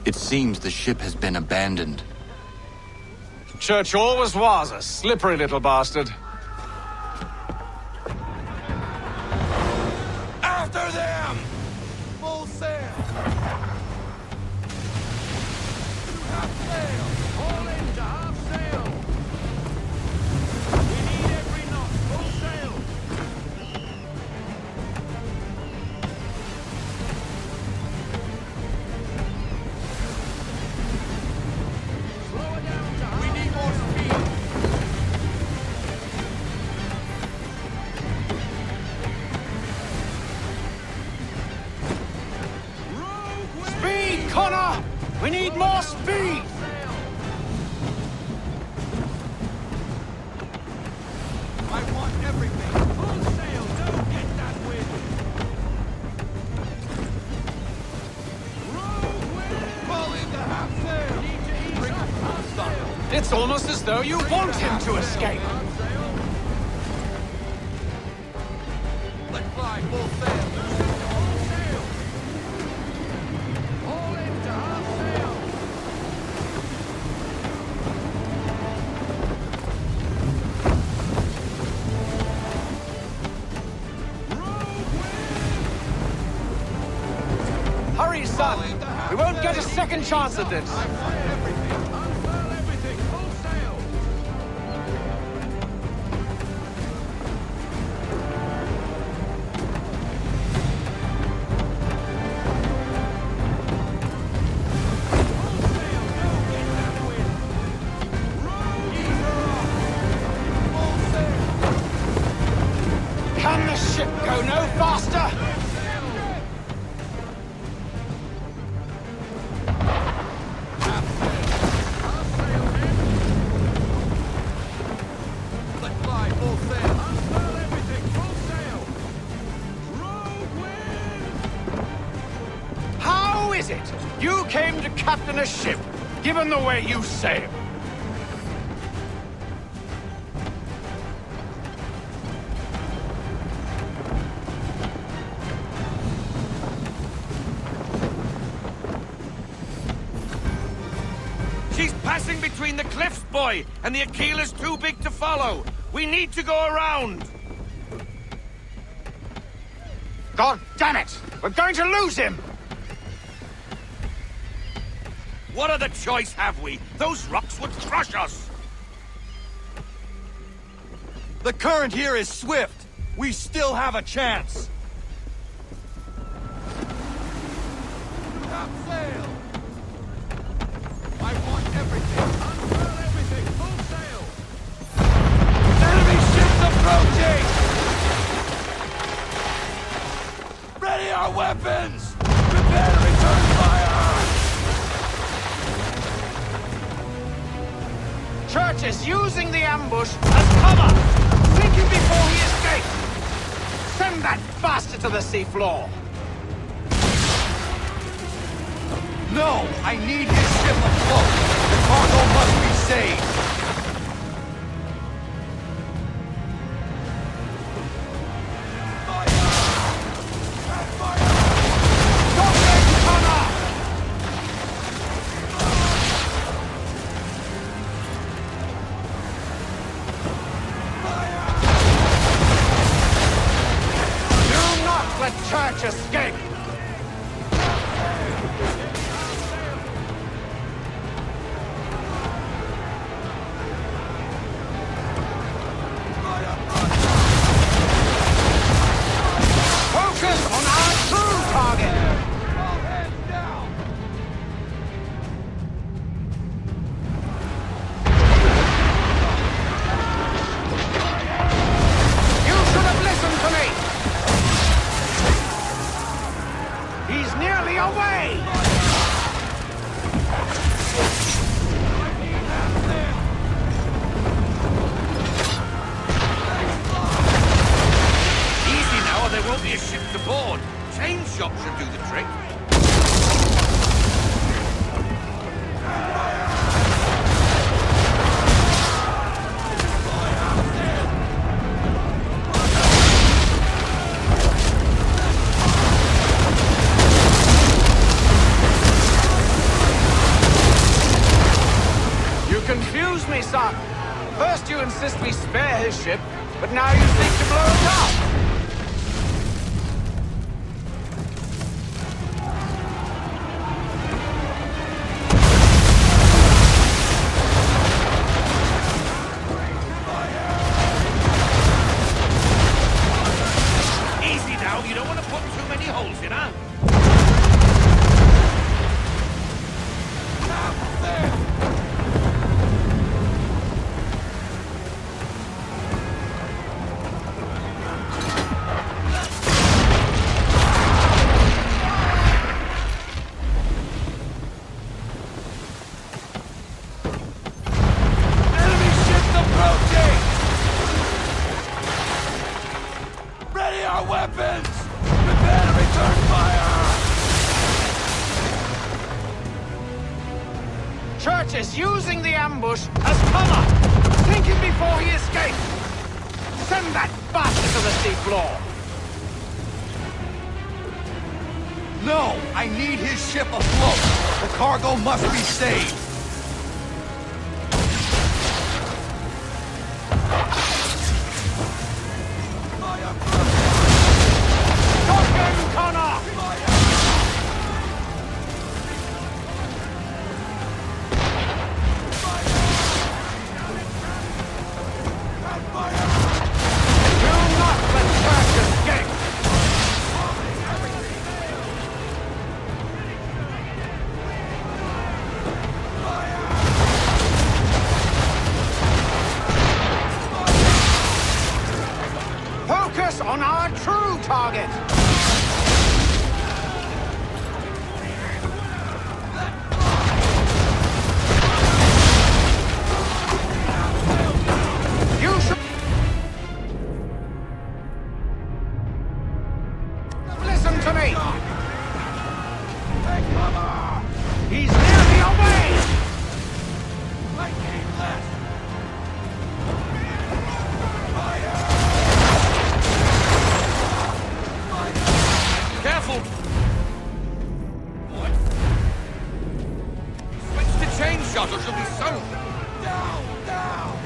It seems the ship has been abandoned. Church always was a slippery little bastard. After them! Full sail! Half sail! All in to half sail! We need every knot! Full sail! Slow it down to half. We need more speed! Speed, Connor! We need more speed! I want everything! Full sail! Don't get that wind! Rogue wind! Fall into half sail! Need to ease up half sail! It's almost as though you want him to escape. Let fly full sail! Loosen to full sail! All into half sail! Hurry, son! We won't get a second chance at this. Unfurl everything! Full sail! Can the ship go no faster? Let fly full sail! Unfurl everything! Full sail! Rogue wind! How is it you came to captain a ship, given the way you sail? She's passing between the cliffs, boy, and the Aquila's too big to follow. We need to go around. God damn it! We're going to lose him! What other choice have we? Those rocks would crush us. The current here is swift. We still have a chance. Half sail! I want everything! Unfurl everything! Full sail! Enemy ships approaching! Ready our weapons! Prepare to return fire! Church is using the ambush as cover! Sink him before he escapes! Send that bastard to the seafloor! No! I need his ship afloat! The cargo must be saved! Do not let Church escape! Focus on our true target! All hands down! You should have listened to me! First you insist we spare his ship, but now you seek to blow it up! Easy now, you don't want to put too many holes in, huh? Ready our weapons! Prepare to return fire! Church is using the ambush as cover! Sink him before he escapes! Send that bastard to the seafloor! No! I need his ship afloat! The cargo must be saved! Focus on our true target! You should... Listen to me! He's nearly away! Careful! Switch to chain shot or she'll be sunk! Down! Down!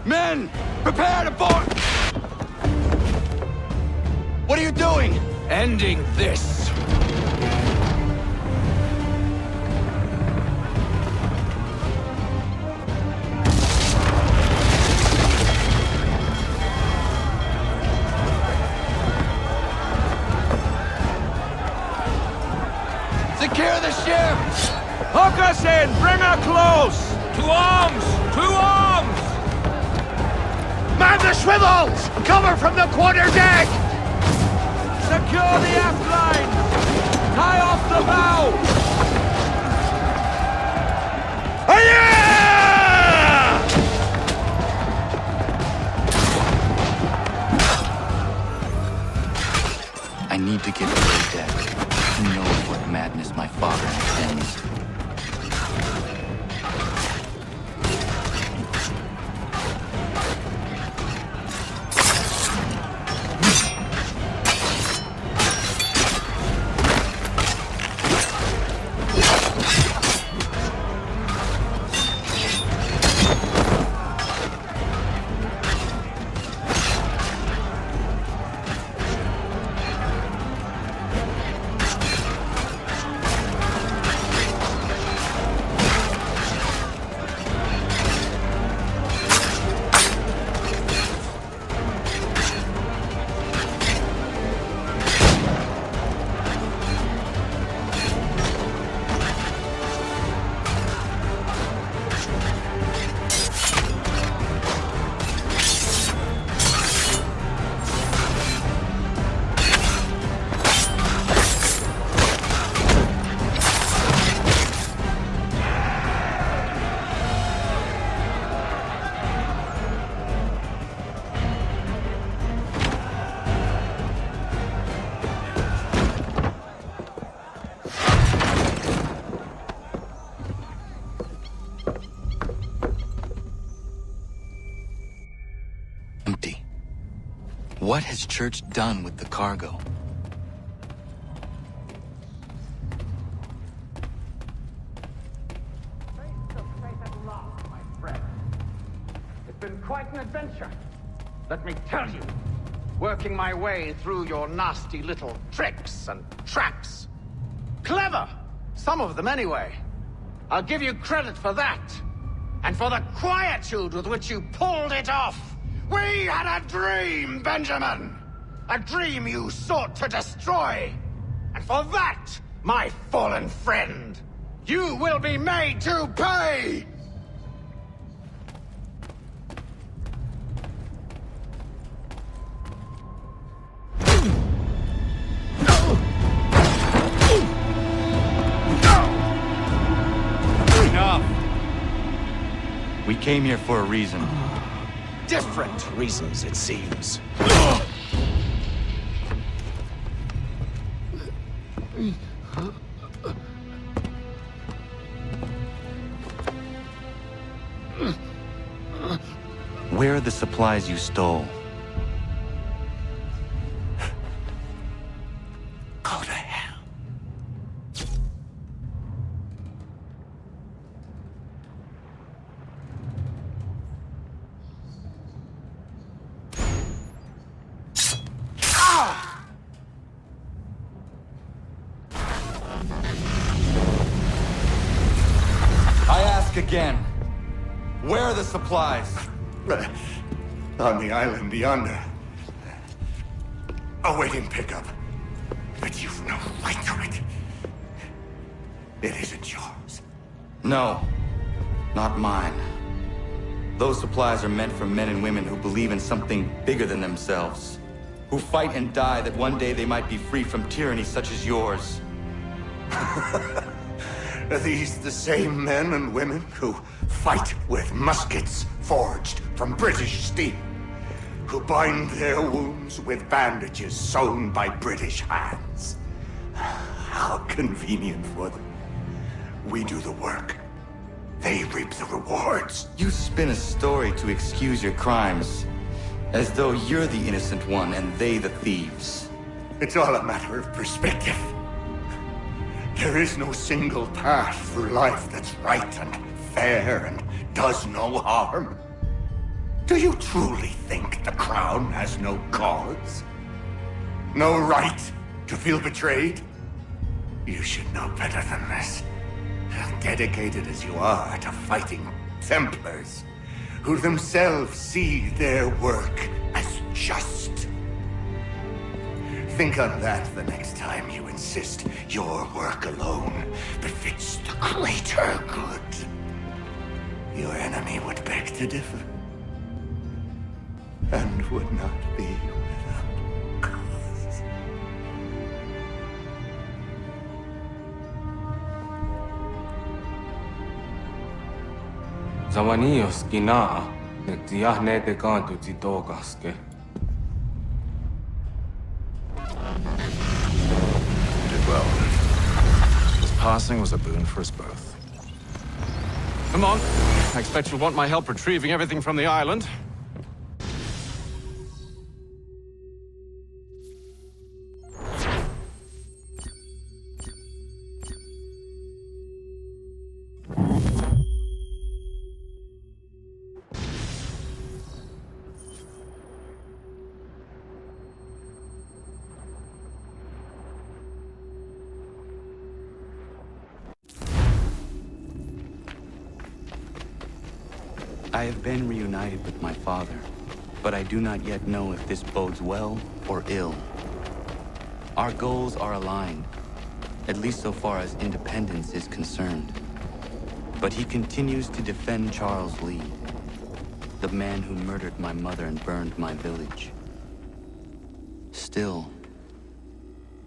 Men! Prepare to board! What are you doing? Ending this! Secure the ship! Hook us in! Bring her close! To arms! To arms! Man the swivels! Cover from the quarterdeck! Secure the aft line! Tie off the bow! I need to get to the deck. Who knows what madness my father intends? What has Church done with the cargo? It's been quite an adventure, let me tell you. Working my way through your nasty little tricks and traps. Clever! Some of them anyway. I'll give you credit for that. And for the quietude with which you pulled it off. We had a dream, Benjamin! A dream you sought to destroy. And for that, my fallen friend, you will be made to pay! We came here for a reason. Different reasons, it seems. Where are the supplies you stole? Go to hell. I ask again. Where are the supplies? On the island yonder. Awaiting pickup. But you've no right to it. It isn't yours. No, not mine. Those supplies are meant for men and women who believe in something bigger than themselves. Who fight and die that one day they might be free from tyranny such as yours. Are these the same men and women who fight with muskets forged from British steel? Who bind their wounds with bandages sewn by British hands? How convenient for them. We do the work. They reap the rewards. You spin a story to excuse your crimes, as though you're the innocent one and they the thieves. It's all a matter of perspective. There is no single path through life that's right and fair and does no harm. Do you truly think the Crown has no cause? No right to feel betrayed? You should know better than this. Dedicated as you are to fighting Templars, who themselves see their work as just. Think on that the next time you insist your work alone befits the greater good. Your enemy would beg to differ, and would not be without cause. Zawanios gina, netiahne de canto titogaske. You did well. This passing was a boon for us both. Come on. I expect you'll want my help retrieving everything from the island. I have been reunited with my father, but I do not yet know if this bodes well or ill. Our goals are aligned, at least so far as independence is concerned. But he continues to defend Charles Lee, the man who murdered my mother and burned my village. Still,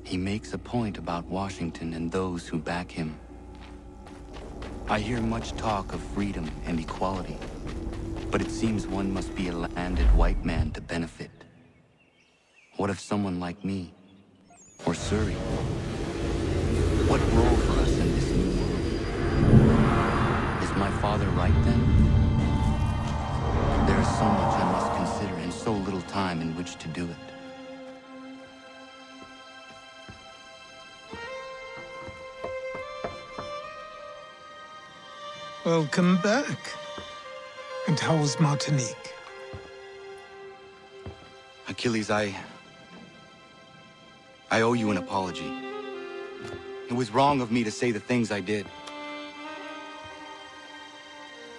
he makes a point about Washington and those who back him. I hear much talk of freedom and equality, but it seems one must be a landed white man to benefit. What if someone like me, or Surrey? What role for us in this new world? Is my father right then? There is so much I must consider and so so little time in which to do it. Welcome back. And how was Martinique? Achilles, I owe you an apology. It was wrong of me to say the things I did.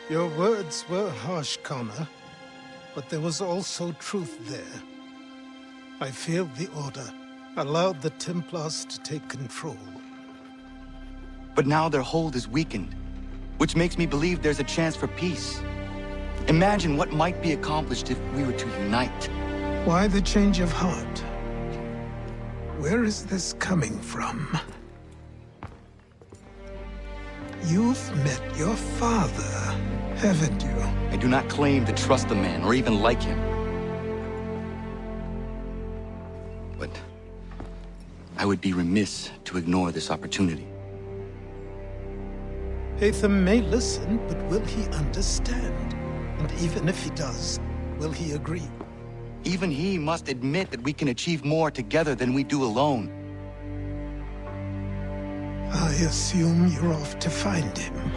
Your words were harsh, Connor, but there was also truth there. I failed the Order, allowed the Templars to take control. But now their hold is weakened, which makes me believe there's a chance for peace. Imagine what might be accomplished if we were to unite. Why the change of heart? Where is this coming from? You've met your father, haven't you? I do not claim to trust the man or even like him. But I would be remiss to ignore this opportunity. Hatham may listen, but will he understand? And even if he does, will he agree? Even he must admit that we can achieve more together than we do alone. I assume you're off to find him.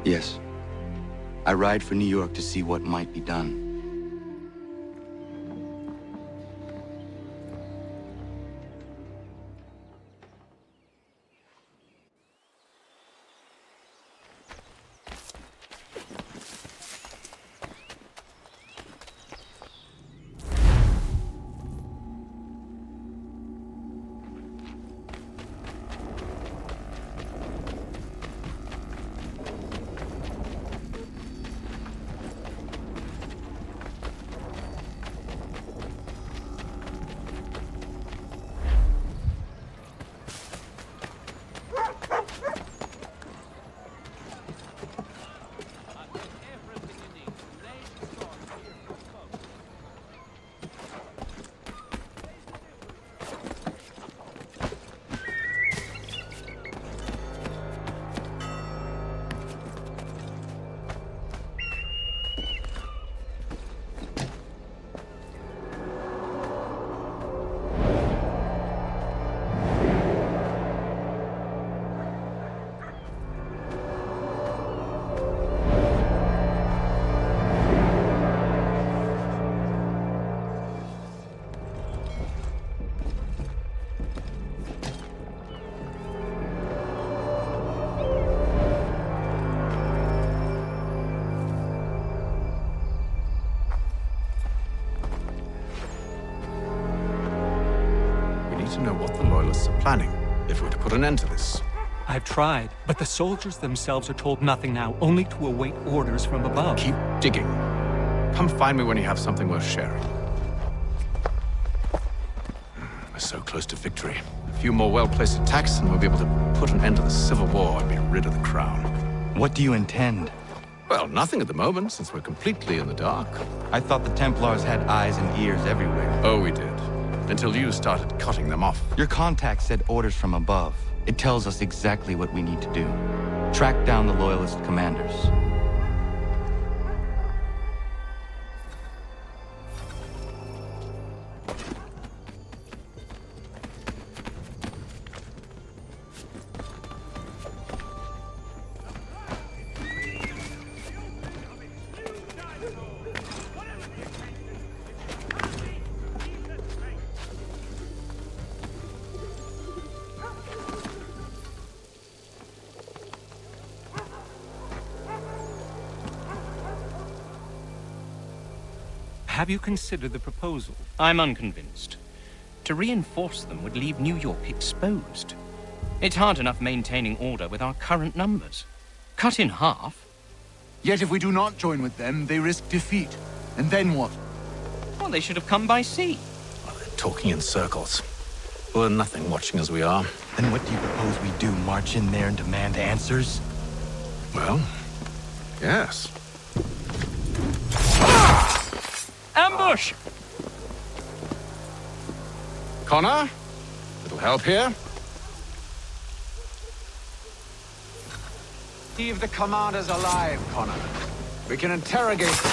Yes. I ride for New York to see what might be done. To know what the Loyalists are planning, if we're to put an end to this. I've tried, but the soldiers themselves are told nothing now, only to await orders from above. Keep digging. Come find me when you have something worth sharing. We're so close to victory. A few more well-placed attacks and we'll be able to put an end to the Civil War and be rid of the Crown. What do you intend? Well, nothing at the moment, since we're completely in the dark. I thought the Templars had eyes and ears everywhere. Oh, we did. Until you started cutting them off. Your contact said orders from above. It tells us exactly what we need to do. Track down the Loyalist commanders. Have you considered the proposal? I'm unconvinced. To reinforce them would leave New York exposed. It's hard enough maintaining order with our current numbers. Cut in half. Yet if we do not join with them, they risk defeat. And then what? Well, they should have come by sea. Well, they're talking in circles. We're nothing watching as we are. Then what do you propose we do? March in there and demand answers? Well, yes. Ambush! Connor? Little help here? Leave the commanders alive, Connor. We can interrogate them.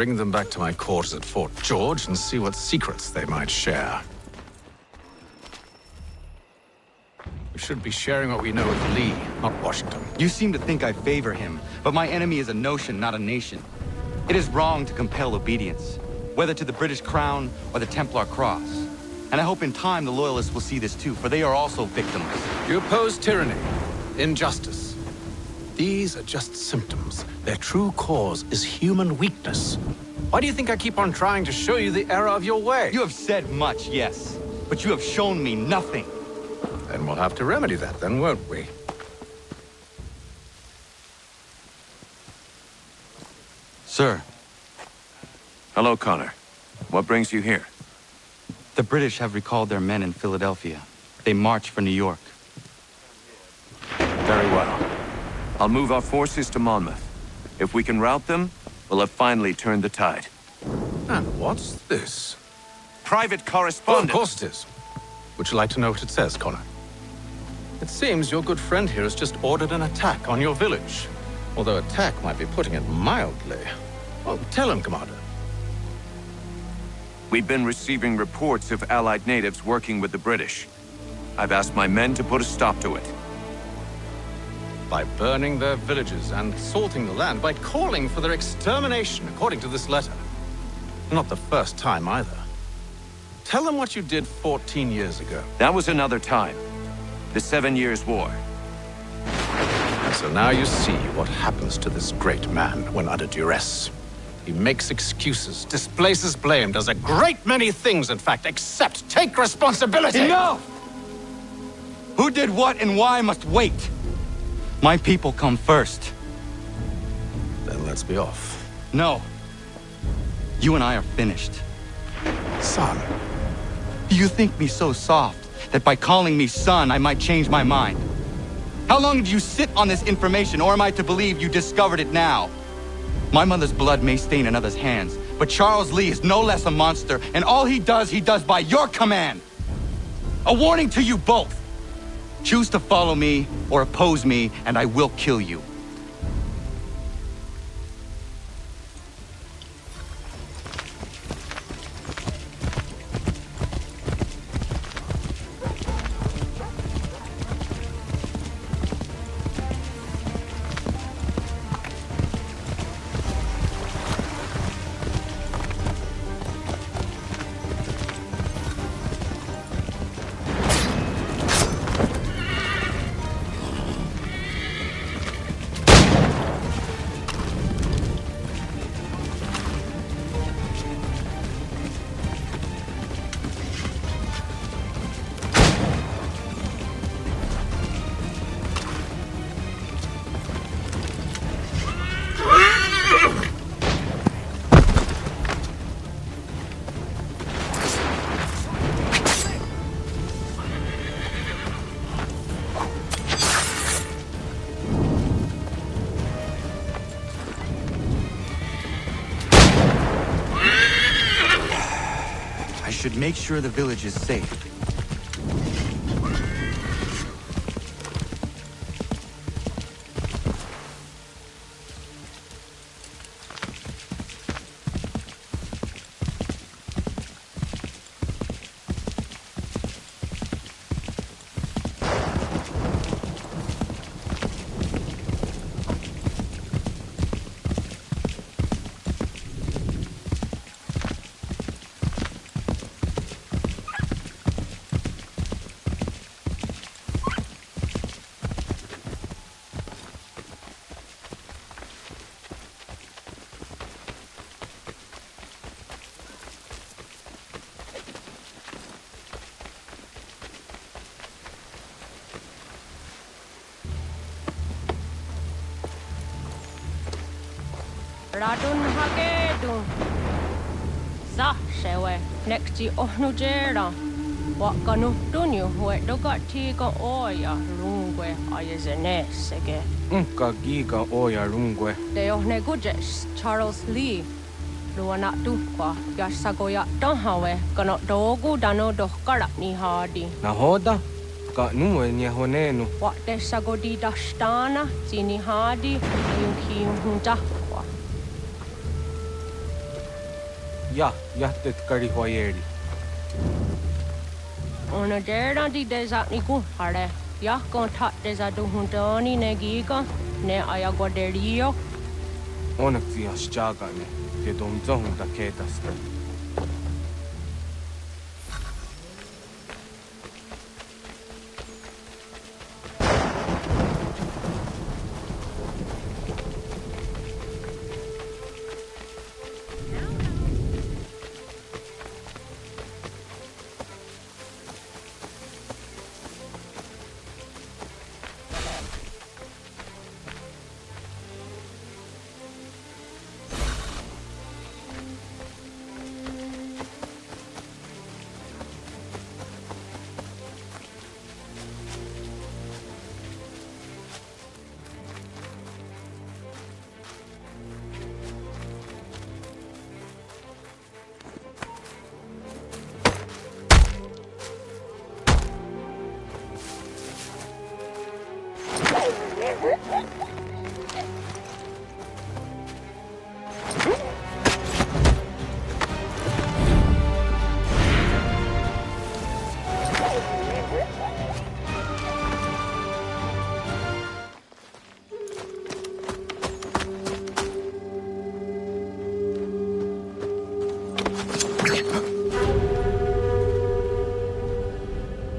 bring them back to my quarters at Fort George and see what secrets they might share. We should be sharing what we know with Lee, not Washington. You seem to think I favor him, but my enemy is a notion, not a nation. It is wrong to compel obedience, whether to the British Crown or the Templar Cross. And I hope in time the Loyalists will see this too, for they are also victims. You oppose tyranny, injustice. These are just symptoms. Their true cause is human weakness. Why do you think I keep on trying to show you the error of your way? You have said much, yes, but you have shown me nothing. Then we'll have to remedy that then, won't we? Sir. Hello, Connor. What brings you here? The British have recalled their men in Philadelphia. They march for New York. Very well. I'll move our forces to Monmouth. If we can rout them, we'll have finally turned the tide. And what's this? Private Oh, correspondence. of course it is. Would you like to know what it says, Connor? It seems your good friend here has just ordered an attack on your village. Although attack might be putting it mildly. Well, tell him, Commander. We've been receiving reports of Allied natives working with the British. I've asked my men to put a stop to it. By burning their villages and salting the land, by calling for their extermination, according to this letter. Not the first time either. Tell them what you did 14 years ago. That was another time. The 7 Years' War. And so now you see what happens to this great man when under duress. He makes excuses, displaces blame, does a great many things, in fact, except take responsibility! Enough! Who did what and why must wait. My people come first. Then let's be off. No. You and I are finished. Son. Do you think me so soft that by calling me son, I might change my mind? How long did you sit on this information, or am I to believe you discovered it now? My mother's blood may stain another's hands, but Charles Lee is no less a monster, and all he does by your command. A warning to you both. Choose to follow me or oppose me, and I will kill you. I should make sure the village is safe. Radun hagedun. Sa shewe nekti ohnujera. Wakanu dunyu hue dogati ga oya rungwe ayezenesege. Unka giga oya rungwe. De ohne gujes Charles Lee. Luana tukwa yasagoya donhawe kano dogu dano dohkara ni hadi. Nahoda? Ka nuwe ni honenu. Wa de sagodi dashtana zini hadi yuki hunta. Ja, jättet kari hoieri. On a dera di desatniku hare. Ja kon tat desaduhuntoni negiga ne ayaguaderio. Onak tias jagane. Te dom zohunta ketasta.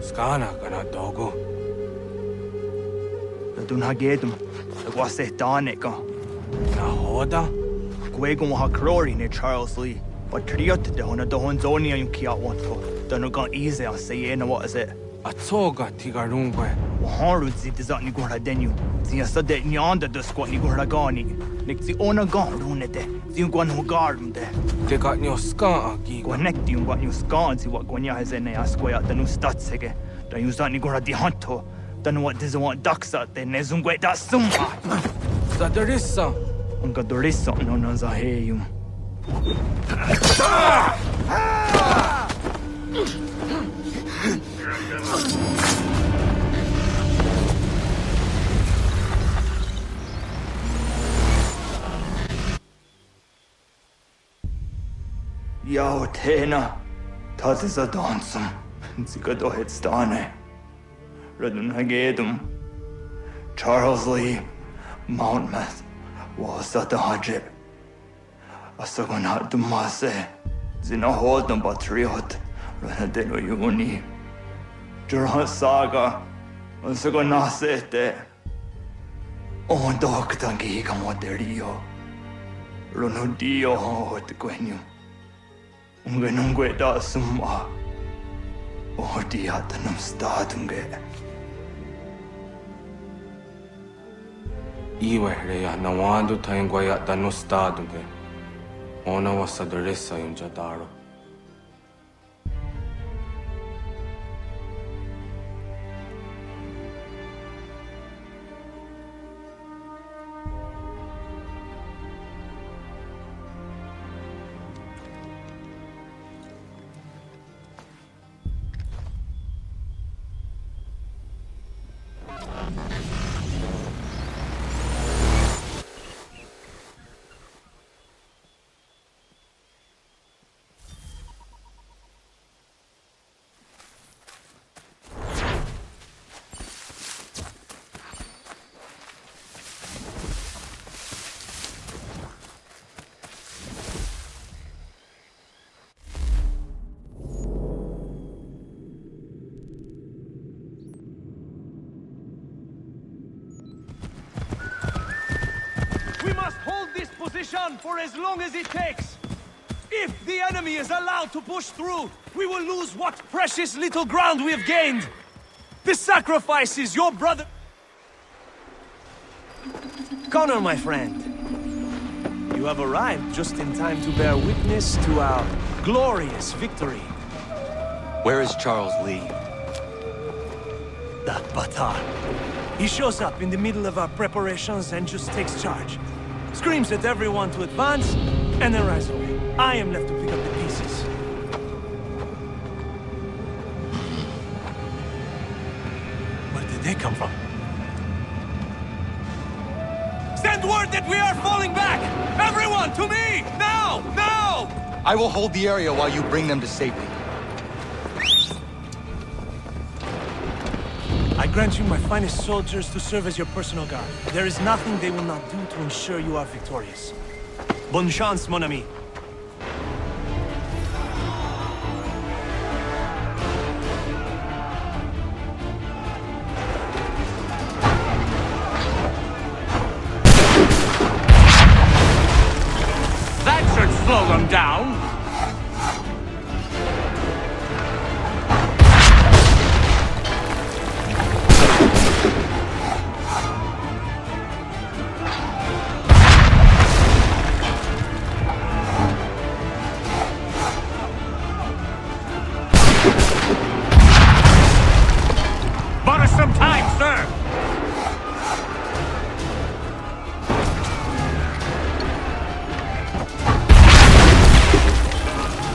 Skana kana dogo. Dun hagedum. Wase danika. Na hoda. Gwegum ha crori ne Charles Lee. But triot de hona do honzonia yung kia wanto. Dun gan easy I say na what is it? Atoga tigarungwe. Haru zi dizat ni gora denu. Zi asade nyanda de squat ni gora gani. Nik zi ona gan runete. Zi gwan ho garm de. Te got nyo ska agi. Gwanek di yung gwan yung ska zi wat gwanya hezene asquaya danu statsege. Dan yung zat ni gora di hanto. Dan what diz want daksa de nezungwe da summa. Zadarissa. Unga dorissa no na za heyum. Yao tena, dat is a dansum. Zika dohet stane. Redun hagedum. Charles Lee, Mountmouth, was at the hajib. Asagonat dumase. Zina hodum patriot. Renadelo yuni. Jurhan saga. Asagonasete. On doktangi kamoderio. Runudio hot gwenyu. Ungenungwe da summa. Odiatanum stadunge. Iwe reya nawando taingwaya dano stadunge. Ona wasadarissa yung jadaro. We must hold this position for as long as it takes. If the enemy is allowed to push through, we will lose what precious little ground we have gained. The sacrifices your brother... Connor, my friend. You have arrived just in time to bear witness to our glorious victory. Where is Charles Lee? That Batar. He shows up in the middle of our preparations and just takes charge. Screams at everyone to advance, and then rides away. I am left to pick up the pieces. Where did they come from? Send word that we are falling back! Everyone, to me! Now! Now! I will hold the area while you bring them to safety. I grant you my finest soldiers to serve as your personal guard. There is nothing they will not do to ensure you are victorious. Bonne chance, mon ami. That should slow them down. Bought us some time, sir.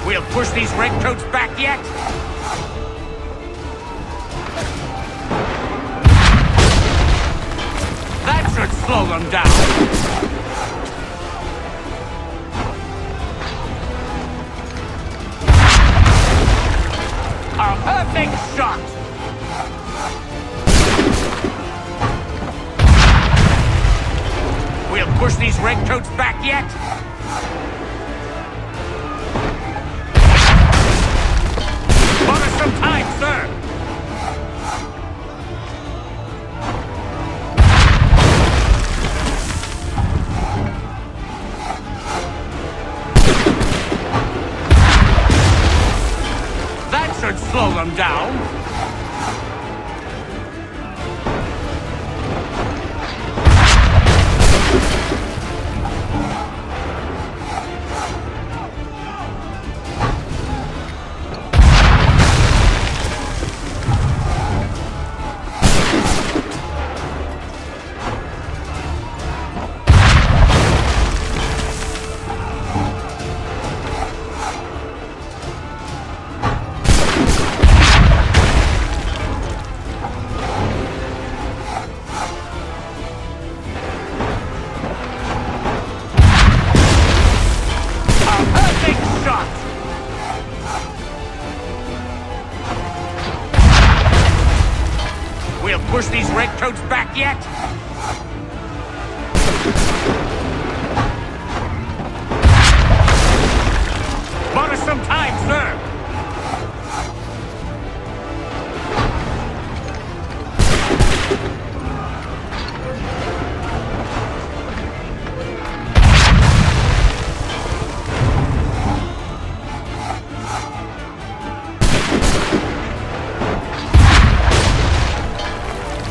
We'll push these redcoats back yet? That should slow them down. A perfect shot! We'll push these redcoats back yet? Bought us some time, sir! That should slow them down. We'll push these redcoats back yet? Bought us some time, sir!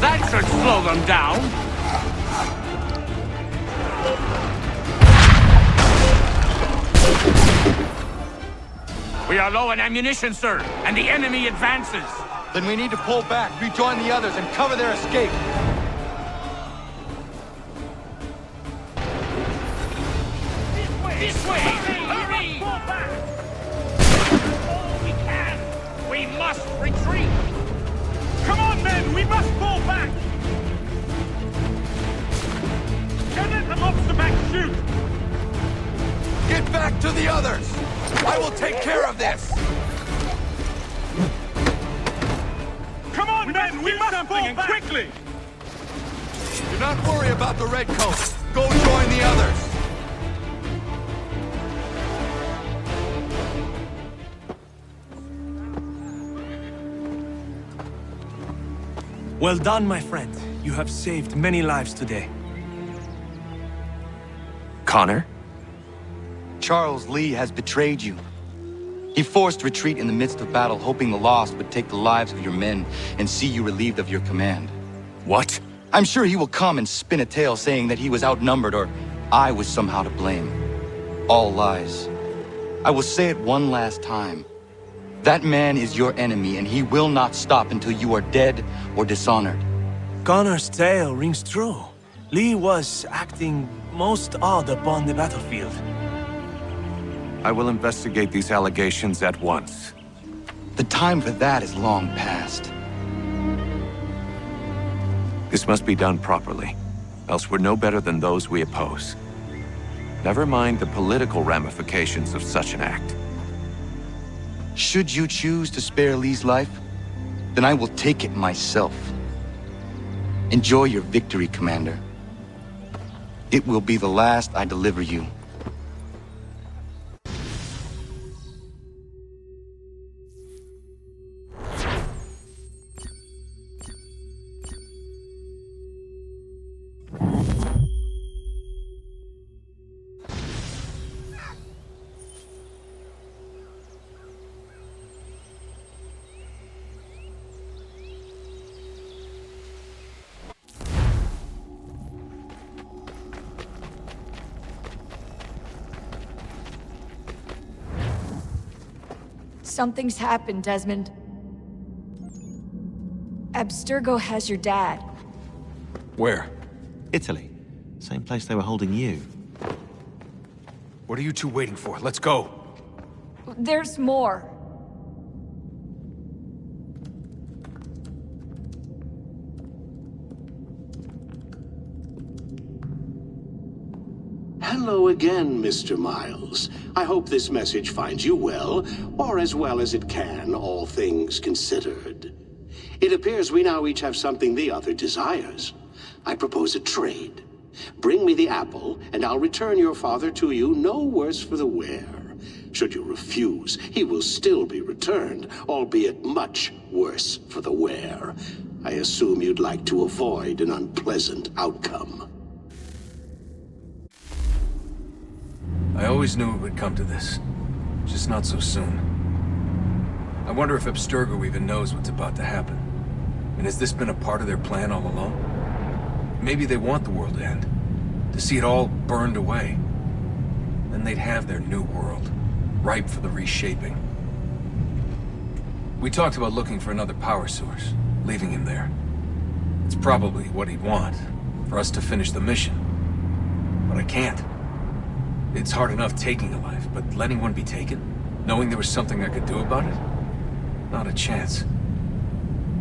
That should slow them down. We are low on ammunition, sir, and the enemy advances. Then we need to pull back, rejoin the others, and cover their escape. This way! Hurry! Fall back! Oh, we can! We must retreat! Come on, men! We must fall back! Don't let the mobster back shoot! Get back to the others! I will take care of this! Come on, men! We must fall back! Quickly! Do not worry about the redcoats. Go join the others! Well done, my friend. You have saved many lives today. Connor? Charles Lee has betrayed you. He forced retreat in the midst of battle, hoping the loss would take the lives of your men and see you relieved of your command. What? I'm sure he will come and spin a tale saying that he was outnumbered or I was somehow to blame. All lies. I will say it one last time. That man is your enemy, and he will not stop until you are dead or dishonored. Connor's tale rings true. Lee was acting most odd upon the battlefield. I will investigate these allegations at once. The time for that is long past. This must be done properly, else we're no better than those we oppose. Never mind the political ramifications of such an act. Should you choose to spare Lee's life, then I will take it myself. Enjoy your victory, Commander. It will be the last I deliver you. Something's happened, Desmond. Abstergo has your dad. Where? Italy. Same place they were holding you. What are you two waiting for? Let's go. There's more. Hello again, Mr. Miles. I hope this message finds you well, or as well as it can, all things considered. It appears we now each have something the other desires. I propose a trade. Bring me the apple, and I'll return your father to you no worse for the wear. Should you refuse, he will still be returned, albeit much worse for the wear. I assume you'd like to avoid an unpleasant outcome. I always knew it would come to this. Just not so soon. I wonder if Abstergo even knows what's about to happen. And has this been a part of their plan all along? Maybe they want the world to end. To see it all burned away. Then they'd have their new world, ripe for the reshaping. We talked about looking for another power source, leaving him there. It's probably what he'd want, for us to finish the mission. But I can't. It's hard enough taking a life, but letting one be taken? Knowing there was something I could do about it? Not a chance.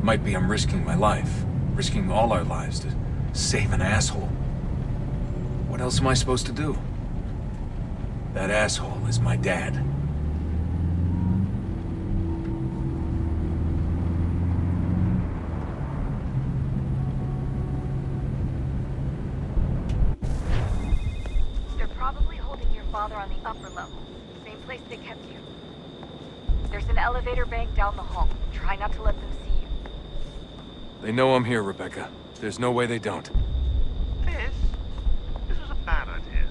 Might be I'm risking my life, risking all our lives to save an asshole. What else am I supposed to do? That asshole is my dad. Father on the upper level. Same place they kept you. There's an elevator bank down the hall. Try not to let them see you. They know I'm here, Rebecca. There's no way they don't. This was a bad idea.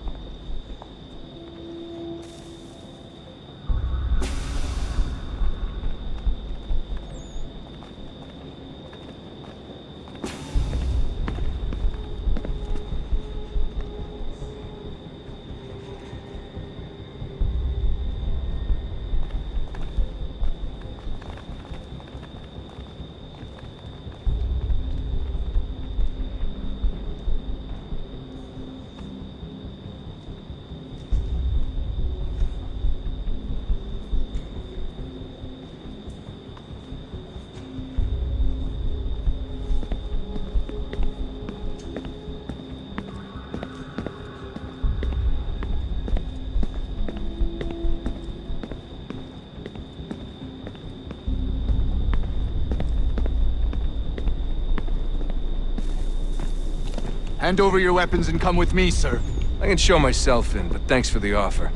Hand over your weapons and come with me, sir. I can show myself in, but thanks for the offer.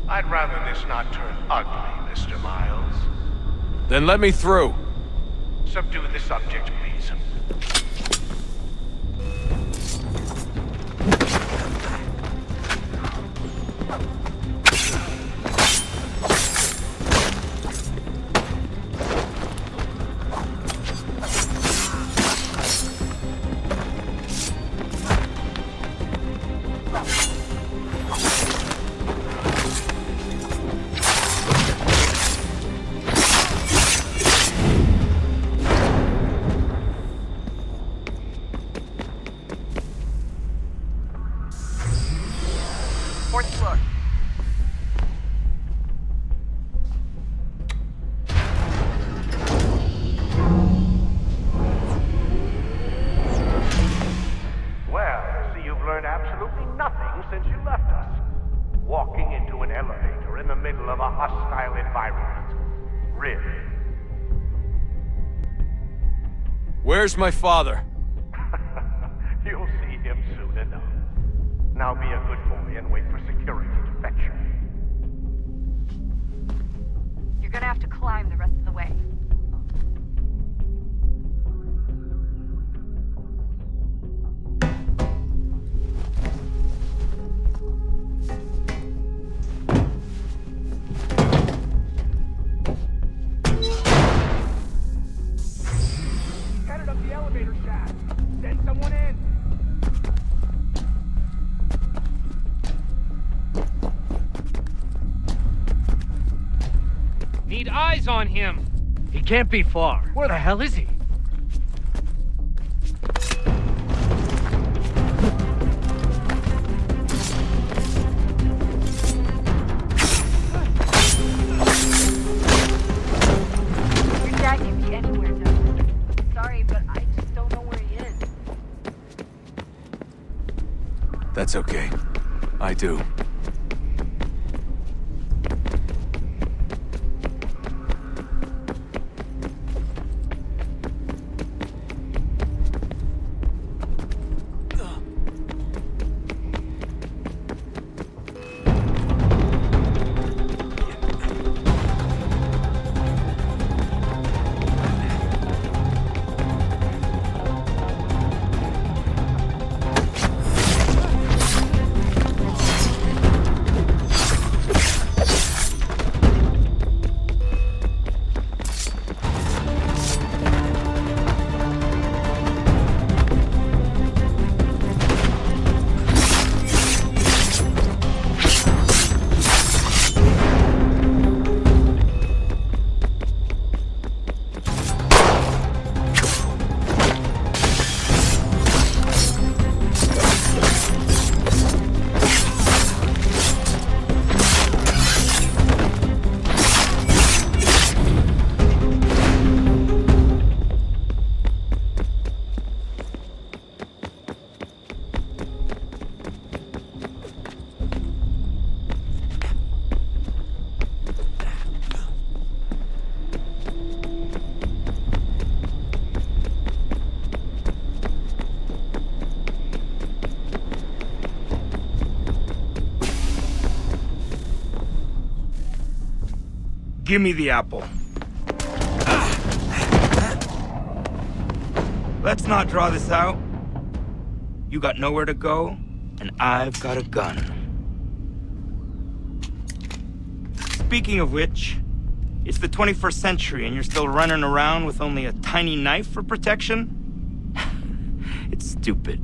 I'd rather this not turn ugly, Mr. Miles. Then let me through. Subdue the subject, please. Since you left us. Where's my father? You'll see him soon enough. Now be a good boy and wait for security to fetch you. You're gonna have to climb the rest of the way. Headed up the elevator shaft. Send someone in. Need eyes on him. He can't be far. Where the hell is he? Your dad can be anywhere, though. Sorry, but I just don't know where he is. That's okay. I do. Give me the apple. Let's not draw this out. You got nowhere to go, and I've got a gun. Speaking of which, it's the 21st century and you're still running around with only a tiny knife for protection? It's stupid.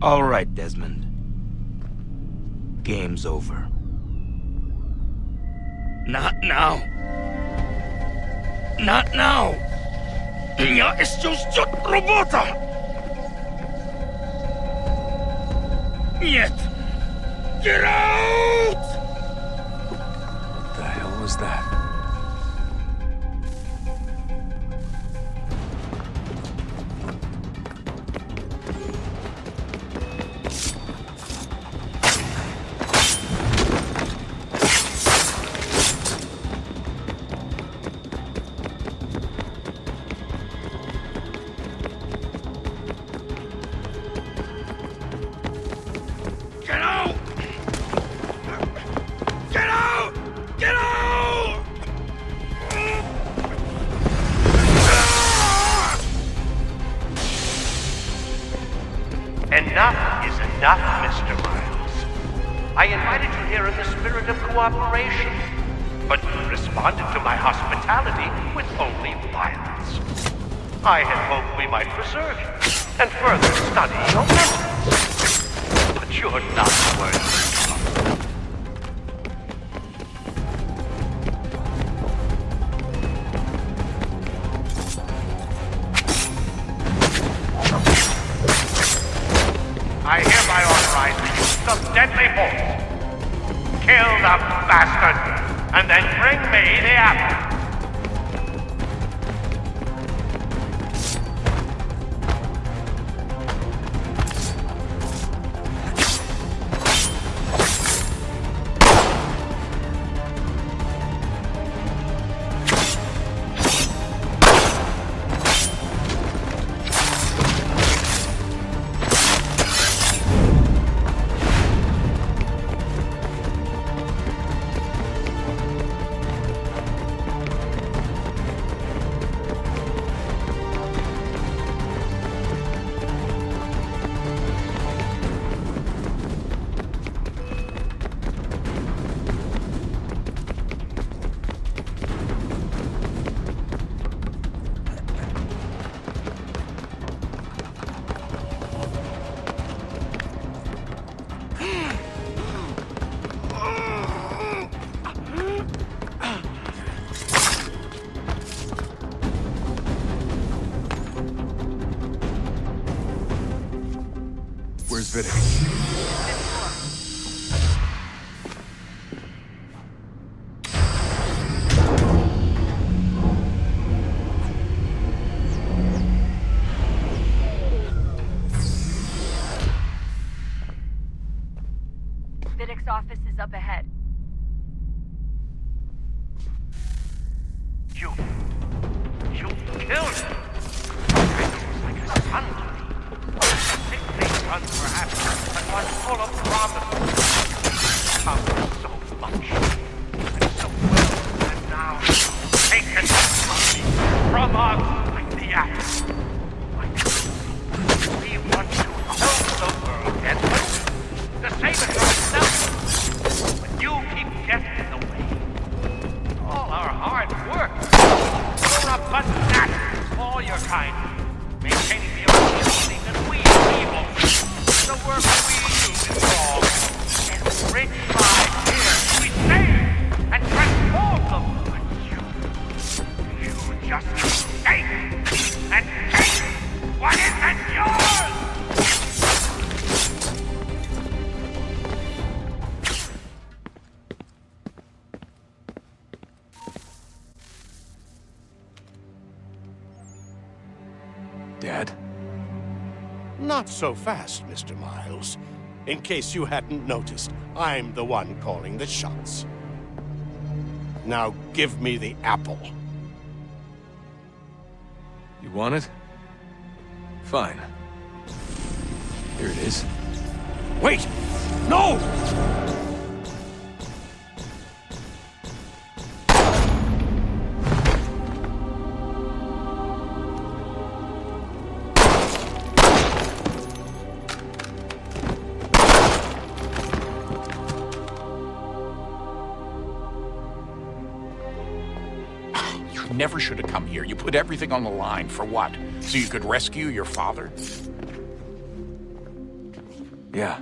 All right, Desmond. Game's over. Not now. Not now. Я еще ждет работа. Нет. Get out! What the hell was that? Get out! Get out! Get out! Enough is enough, Mr. Miles. I invited you here in the spirit of cooperation, but you responded to my hospitality with only violence. I had hoped we might preserve you and further study your methods, but you're not worthy. I hereby authorize the use of deadly force. Kill the bastard, and then bring me the apple. Where's Vidic? Vidic's office is up ahead. You killed him! He was like a son to me. A sickly son, perhaps, but one full of promise. Covered so much, and so well, and now taken from us like the axe. We want to help the world, Edward, to save it from itself, but you keep getting in the way. All our hard work, grown up but that, all your kind, maintaining the opportunity that we are evil. The work we do is wrong. Enrich lives here, we save and transform them. But you just take and take what isn't yours! Dad? Not so fast, Mr. Miles. In case you hadn't noticed, I'm the one calling the shots. Now give me the apple. You want it? Fine. Here it is. Wait! No! Never should have come here. You put everything on the line. For what? So you could rescue your father? Yeah.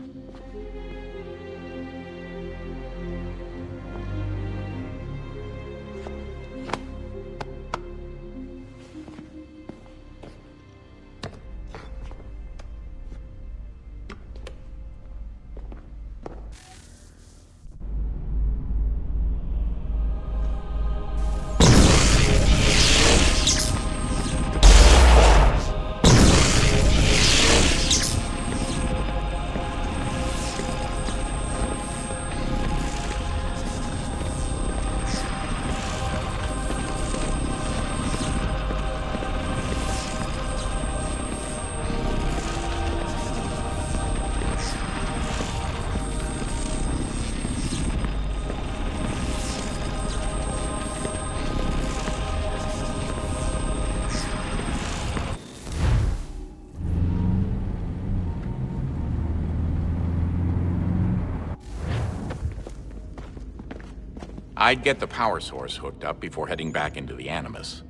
I'd get the power source hooked up before heading back into the Animus.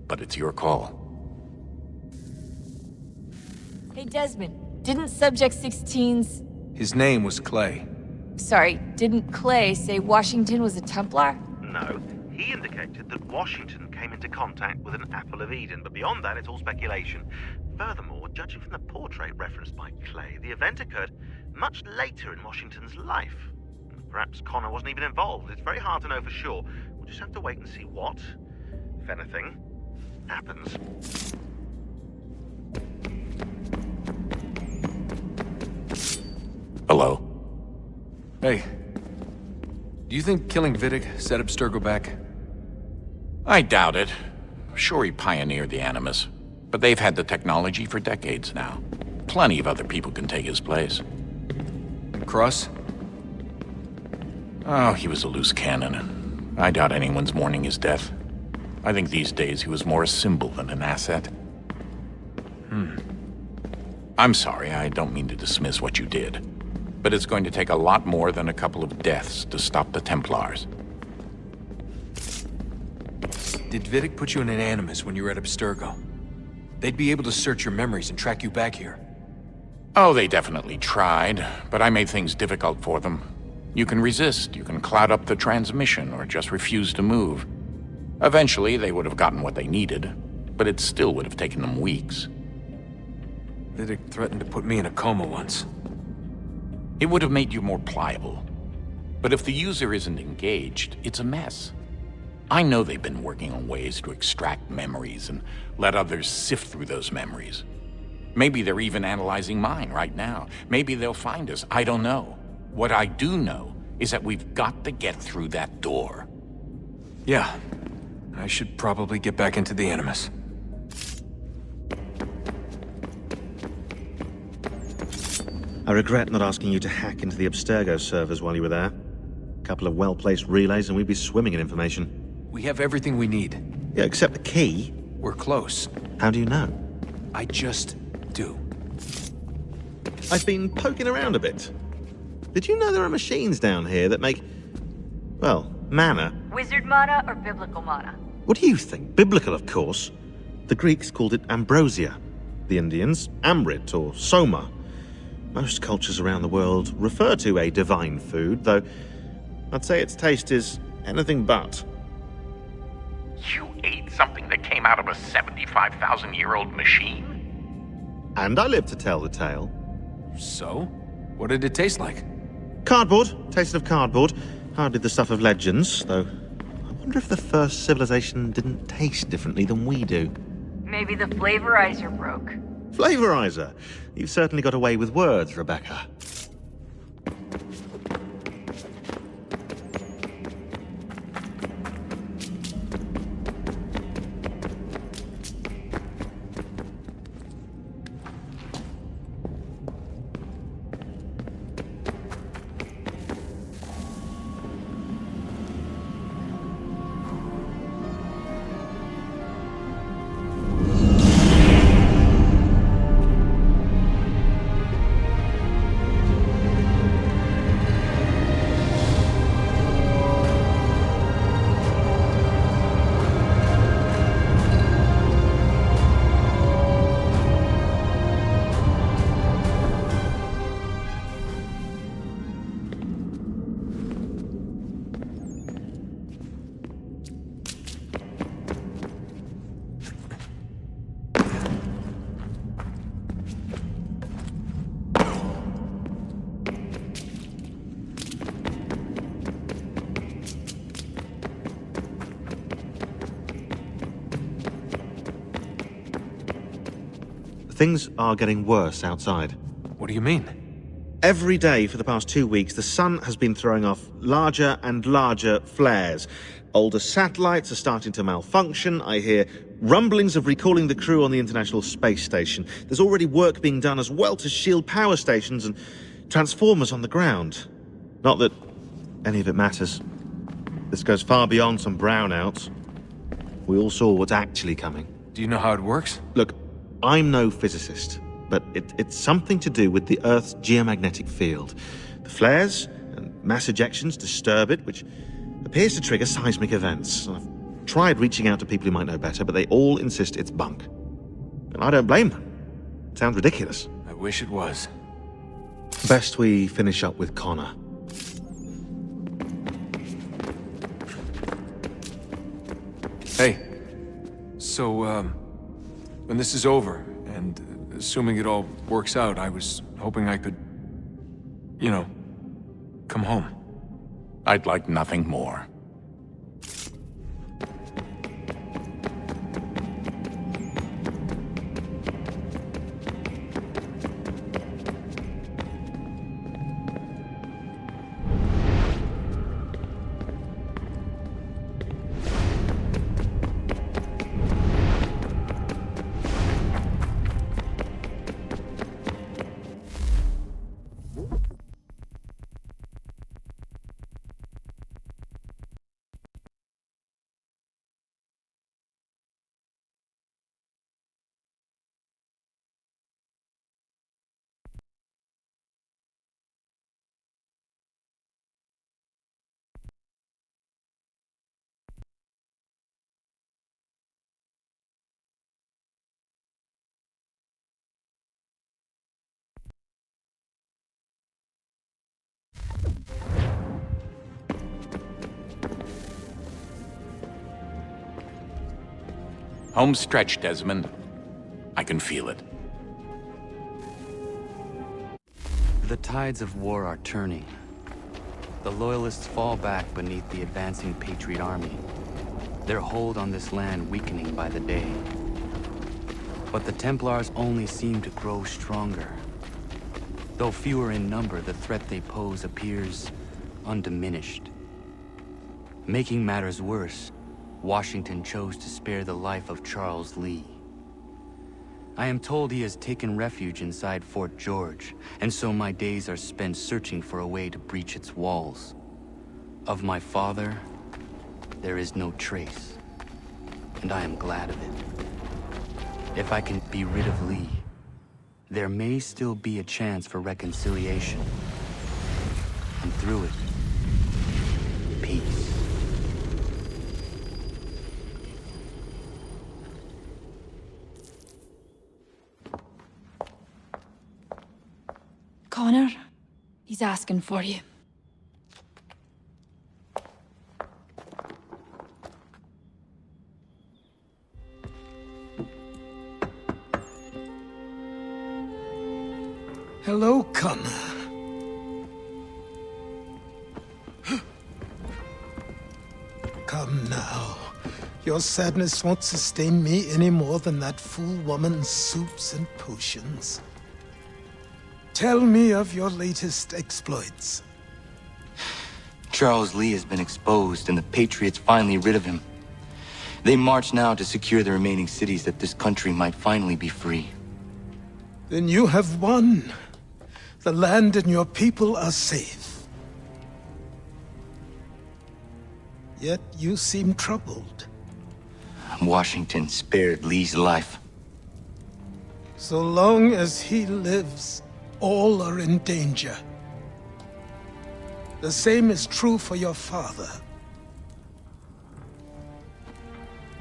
But it's your call. Hey, Desmond, didn't Subject 16's... His name was Clay. Sorry, didn't Clay say Washington was a Templar? No, he indicated that Washington came into contact with an Apple of Eden, but beyond that, it's all speculation. Furthermore, judging from the portrait referenced by Clay, the event occurred much later in Washington's life. Perhaps Connor wasn't even involved. It's very hard to know for sure. We'll just have to wait and see what, if anything, happens. Hello? Hey. Do you think killing Vidic set Abstergo back? I doubt it. Sure, he pioneered the Animus, but they've had the technology for decades now. Plenty of other people can take his place. Cross? Oh, he was a loose cannon. I doubt anyone's mourning his death. I think these days he was more a symbol than an asset. I'm sorry, I don't mean to dismiss what you did. But it's going to take a lot more than a couple of deaths to stop the Templars. Did Vidic put you in an Animus when you were at Abstergo? They'd be able to search your memories and track you back here. Oh, they definitely tried, but I made things difficult for them. You can resist, you can cloud up the transmission, or just refuse to move. Eventually, they would have gotten what they needed, but it still would have taken them weeks. Vidic threatened to put me in a coma once. It would have made you more pliable. But if the user isn't engaged, it's a mess. I know they've been working on ways to extract memories and let others sift through those memories. Maybe they're even analyzing mine right now. Maybe they'll find us. I don't know. What I do know is that we've got to get through that door. Yeah. I should probably get back into the Animus. I regret not asking you to hack into the Abstergo servers while you were there. A couple of well-placed relays and we'd be swimming in information. We have everything we need. Yeah, except the key. We're close. How do you know? I just do. I've been poking around a bit. Did you know there are machines down here that make, well, mana? Wizard mana or biblical mana? What do you think? Biblical, of course. The Greeks called it ambrosia. The Indians, amrit or soma. Most cultures around the world refer to a divine food, though I'd say its taste is anything but. You ate something that came out of a 75,000-year-old machine? And I live to tell the tale. So? What did it taste like? Cardboard. Tasted of cardboard. Hardly the stuff of legends, though. I wonder if the first civilization didn't taste differently than we do. Maybe the flavorizer broke. Flavorizer. You've certainly got away with words, Rebecca. Things are getting worse outside. What do you mean? Every day for the past 2 weeks, the sun has been throwing off larger and larger flares. Older satellites are starting to malfunction. I hear rumblings of recalling the crew on the International Space Station. There's already work being done as well to shield power stations and transformers on the ground. Not that any of it matters. This goes far beyond some brownouts. We all saw what's actually coming. Do you know how it works? Look, I'm no physicist, but it's something to do with the Earth's geomagnetic field. The flares and mass ejections disturb it, which appears to trigger seismic events. I've tried reaching out to people who might know better, but they all insist it's bunk. And I don't blame them. It sounds ridiculous. I wish it was. Best we finish up with Connor. Hey. So, when this is over, and assuming it all works out, I was hoping I could, you know, come home. I'd like nothing more. Home stretch, Desmond. I can feel it. The tides of war are turning. The Loyalists fall back beneath the advancing Patriot army, their hold on this land weakening by the day. But the Templars only seem to grow stronger. Though fewer in number, the threat they pose appears undiminished. Making matters worse, Washington chose to spare the life of Charles Lee. I am told he has taken refuge inside Fort George, and so my days are spent searching for a way to breach its walls. Of my father, there is no trace, and I am glad of it. If I can be rid of Lee, there may still be a chance for reconciliation. And through it, peace. Connor, he's asking for you. Hello, Connor. Come now. Your sadness won't sustain me any more than that fool woman's soups and potions. Tell me of your latest exploits. Charles Lee has been exposed, and the Patriots finally rid of him. They march now to secure the remaining cities that this country might finally be free. Then you have won. The land and your people are safe. Yet you seem troubled. Washington spared Lee's life. So long as he lives, all are in danger. The same is true for your father.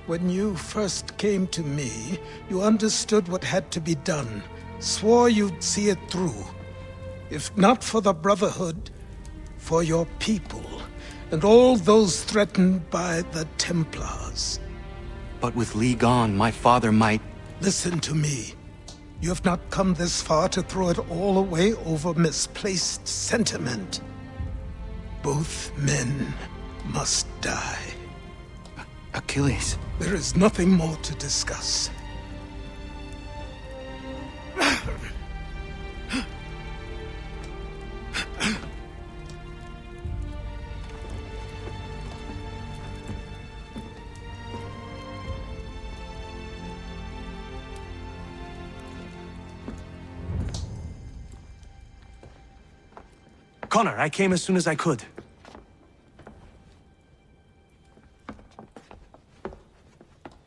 When you first came to me, you understood what had to be done, swore you'd see it through. If not for the Brotherhood, for your people, and all those threatened by the Templars. But with Lee gone, my father might... Listen to me. You have not come this far to throw it all away over misplaced sentiment. Both men must die. Achilles. There is nothing more to discuss. Connor, I came as soon as I could.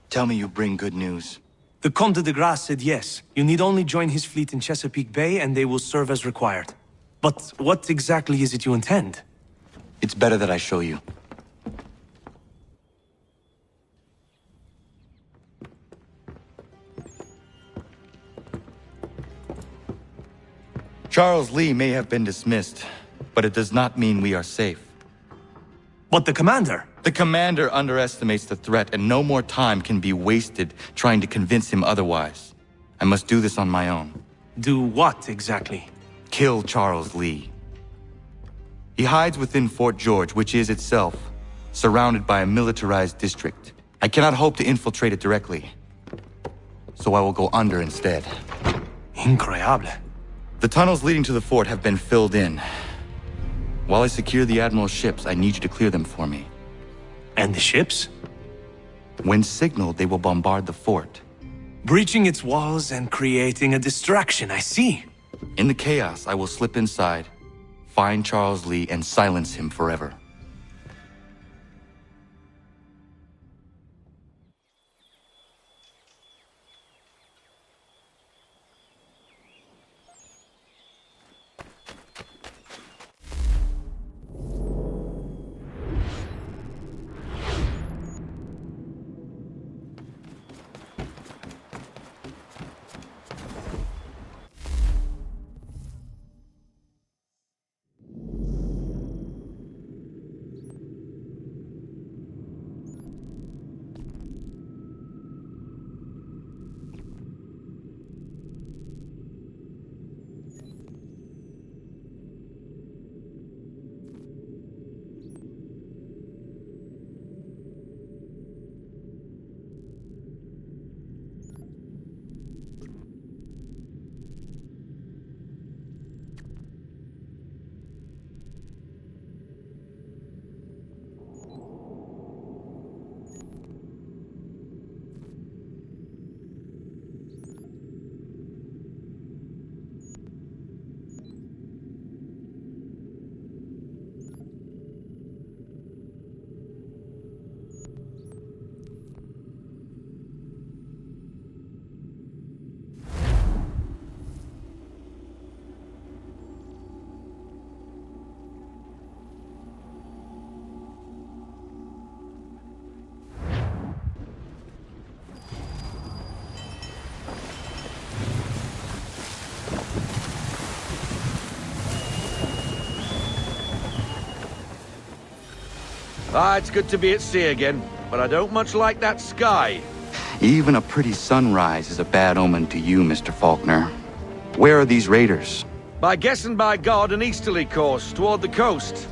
Tell me you bring good news. The Comte de Grasse said yes. You need only join his fleet in Chesapeake Bay and they will serve as required. But what exactly is it you intend? It's better that I show you. Charles Lee may have been dismissed, but it does not mean we are safe. But the commander? The commander underestimates the threat, and no more time can be wasted trying to convince him otherwise. I must do this on my own. Do what exactly? Kill Charles Lee. He hides within Fort George, which is itself surrounded by a militarized district. I cannot hope to infiltrate it directly, so I will go under instead. Incroyable. The tunnels leading to the fort have been filled in. While I secure the Admiral's ships, I need you to clear them for me. And the ships? When signaled, they will bombard the fort. Breaching its walls and creating a distraction, I see. In the chaos, I will slip inside, find Charles Lee, and silence him forever. Ah, it's good to be at sea again, but I don't much like that sky. Even a pretty sunrise is a bad omen to you, Mr. Faulkner. Where are these raiders? By guess and by God, an easterly course toward the coast.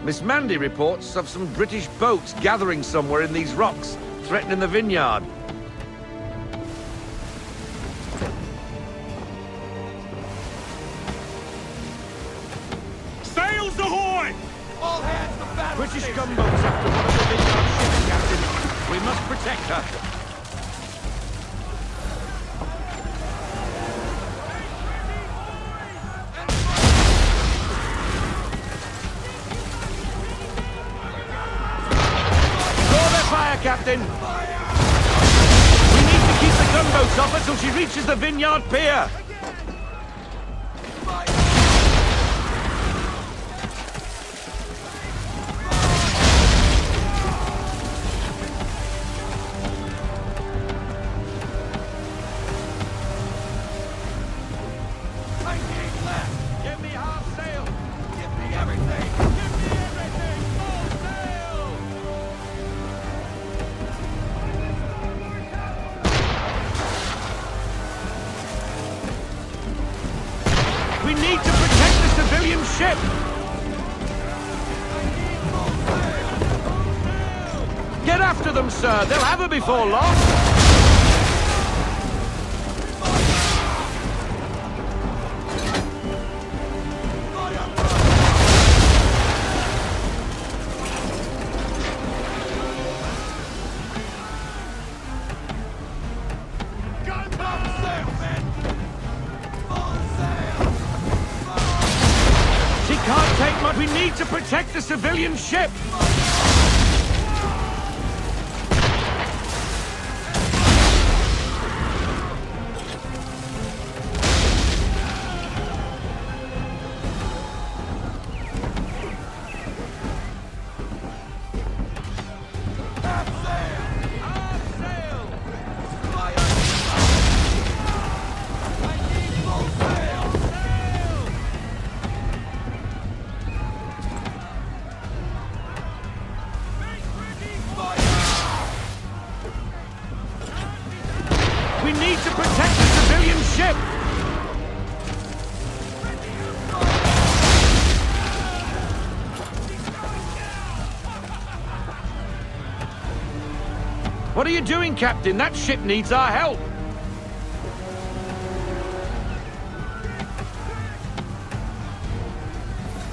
Miss Mandy reports of some British boats gathering somewhere in these rocks, threatening the vineyard. Sails ahoy! All hands to battle. British gunboats after one of the vineyard ships, Captain. We must protect her. Captain! We need to keep the gunboats off until she reaches the vineyard pier! Give me half sail! Give me everything! Give me everything! Full sail! We need to protect the civilian ship! Get after them, sir! They'll have her before long! Can't take much. We need to protect the civilian ship. We need to protect the civilian ship! What are you doing, Captain? That ship needs our help!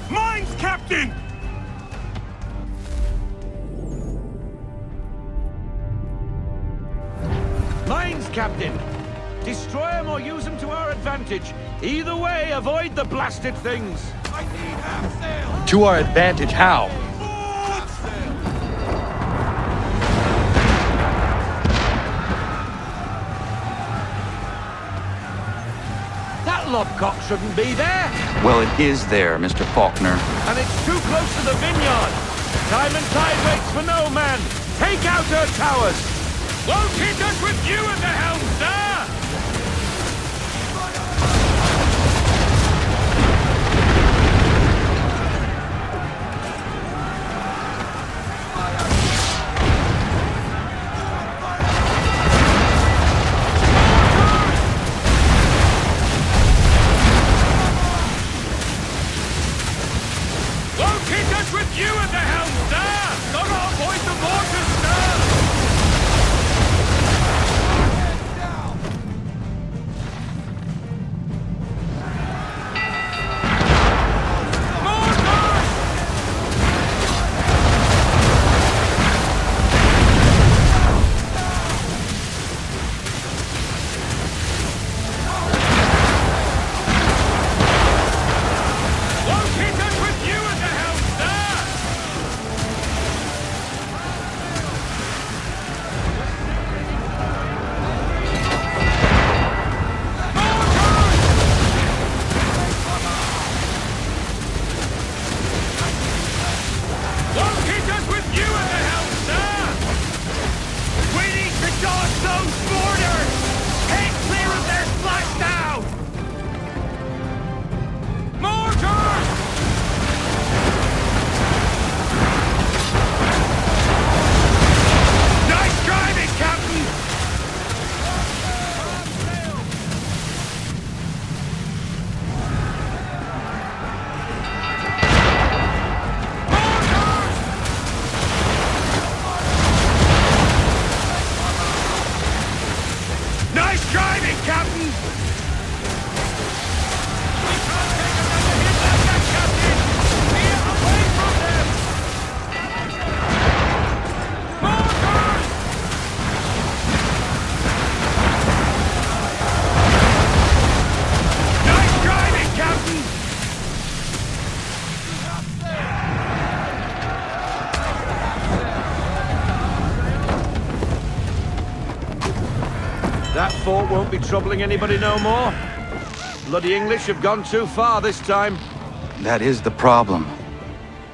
Mines, Captain! Mines, Captain! Destroy them or use them to our advantage. Either way, avoid the blasted things. I need half sail! To our advantage, how? That lobcock shouldn't be there! Well, it is there, Mr. Faulkner. And it's too close to the vineyard! Time and tide waits for no man! Take out her towers! Won't hit us with you at the helm, sir! Won't hit us with you at the helm, sir! Not avoid the mortars, sir! fort won't be troubling anybody no more. Bloody English have gone too far this time. That is the problem.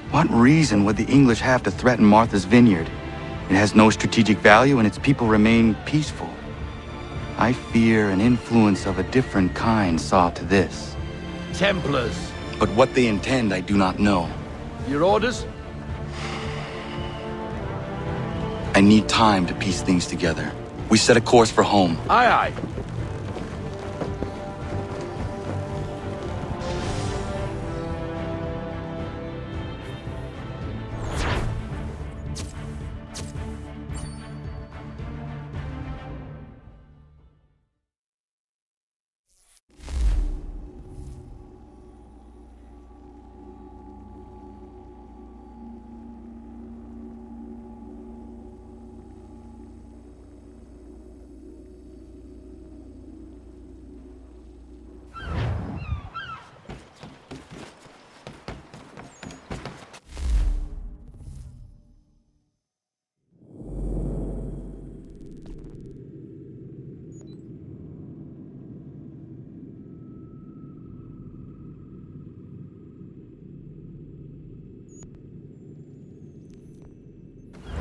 What reason would the English have to threaten Martha's Vineyard? It has no strategic value and its people remain peaceful. I fear an influence of a different kind saw to this. Templars. But what they intend, I do not know. Your orders? I need time to piece things together. We set a course for home. Aye, aye.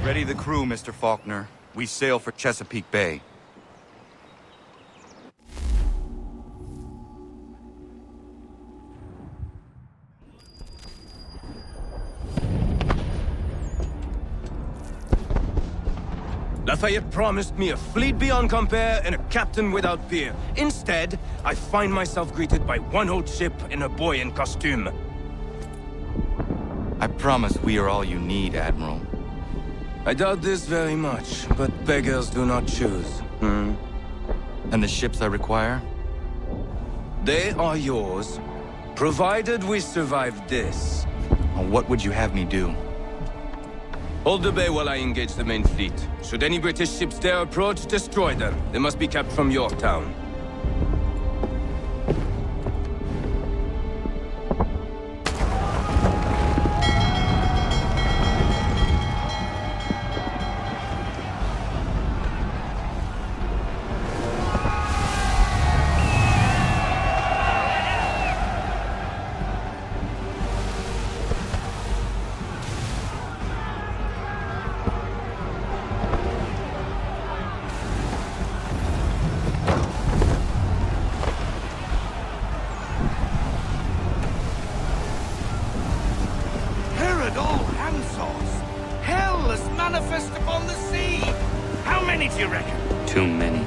Ready the crew, Mr. Faulkner. We sail for Chesapeake Bay. Lafayette promised me a fleet beyond compare and a captain without peer. Instead, I find myself greeted by one old ship and a boy in costume. I promise we are all you need, Admiral. I doubt this very much, but beggars do not choose. And the ships I require? They are yours, provided we survive this. What would you have me do? Hold the bay while I engage the main fleet. Should any British ships dare approach, destroy them. They must be kept from Yorktown. manifest upon the sea. How many do you reckon? Too many.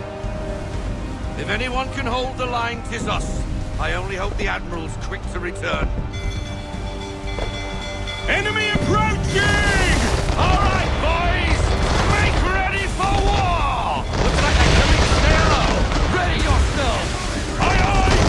If anyone can hold the line, 'tis us. I only hope the Admiral's quick to return. Enemy approaching! All right, boys! Make ready for war! Looks like they're coming from arrow! Ready yourselves! Aye, aye!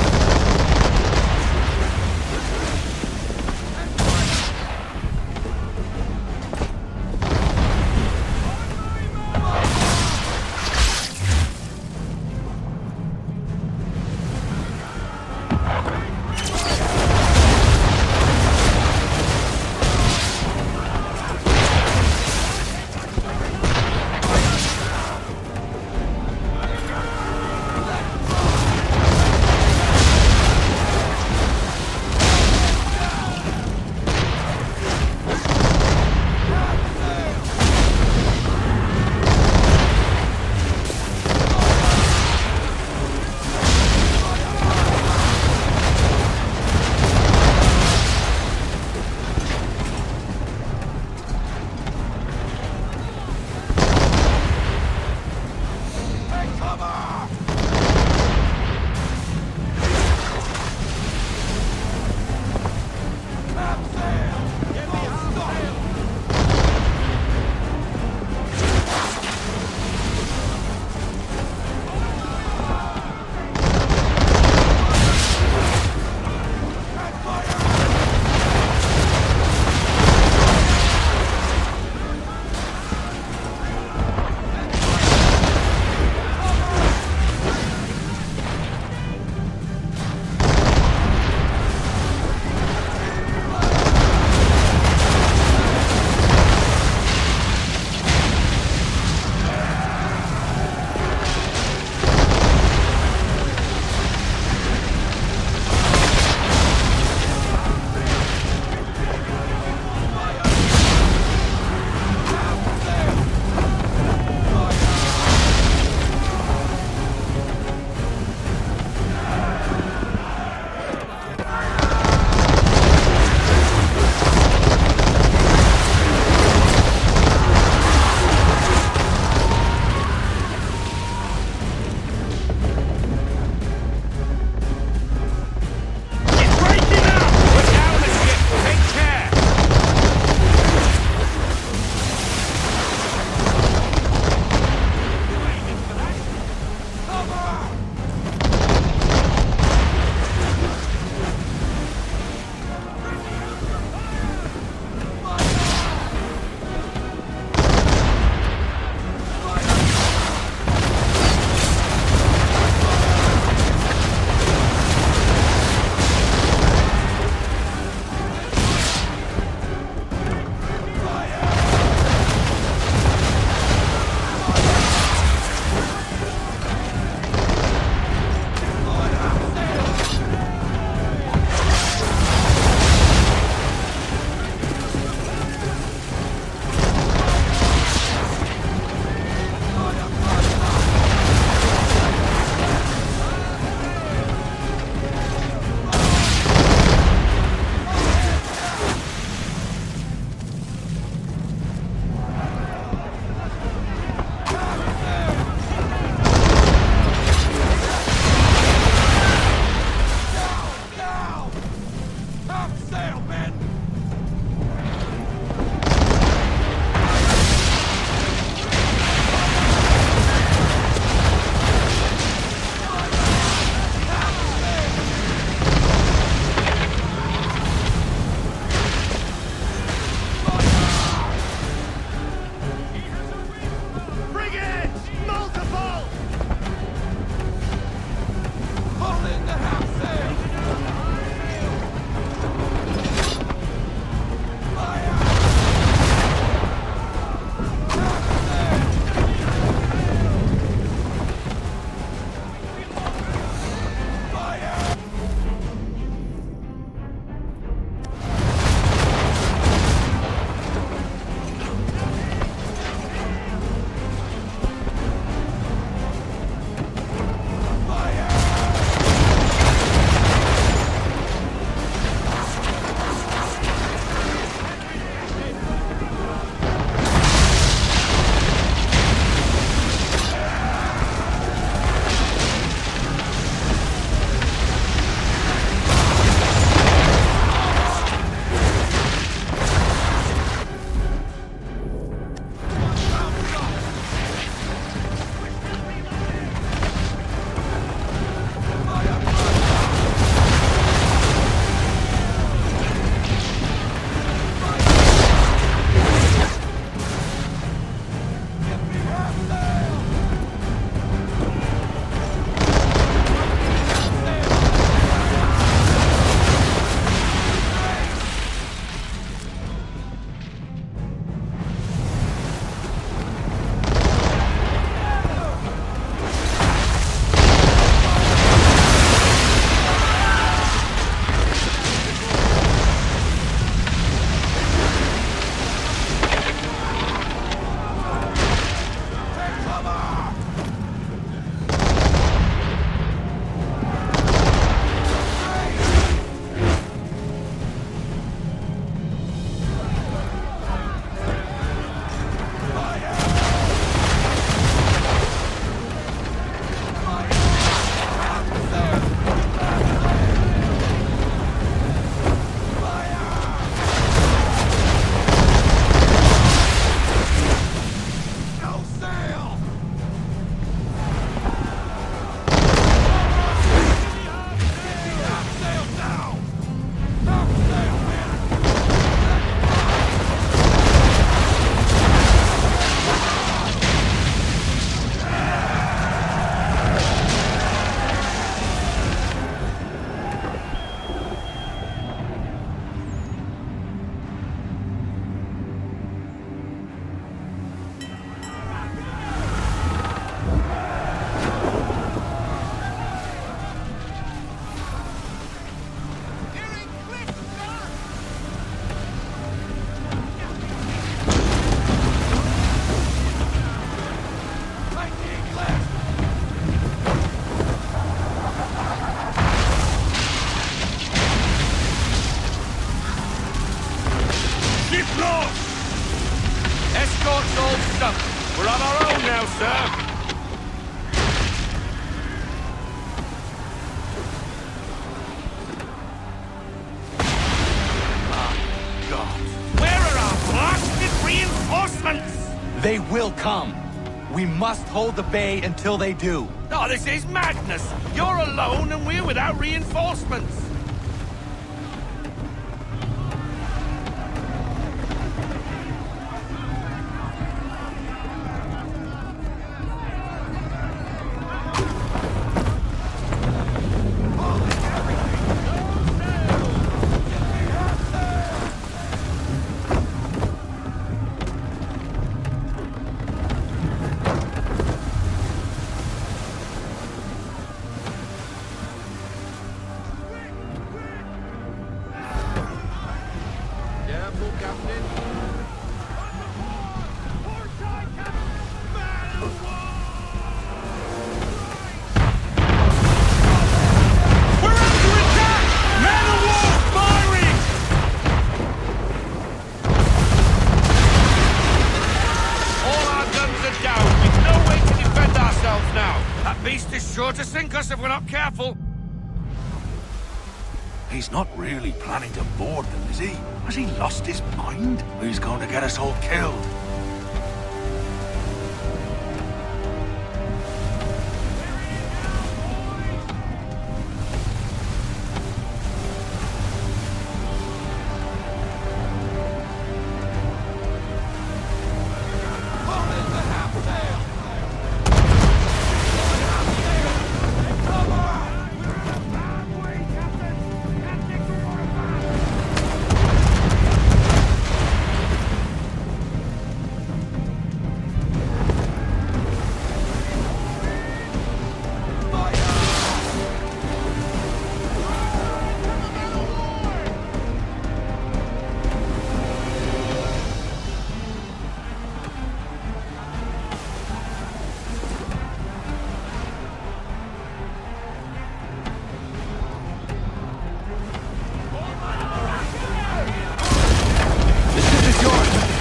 It's all stuck. We're on our own now, sir. Where are our blasted reinforcements? They will come. We must hold the bay until they do. Oh, this is madness! You're alone and we're without reinforcements! Sure to sink us if we're not careful. He's not really planning to board them, is he? Has he lost his mind? He's going to get us all killed.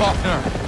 Faulkner!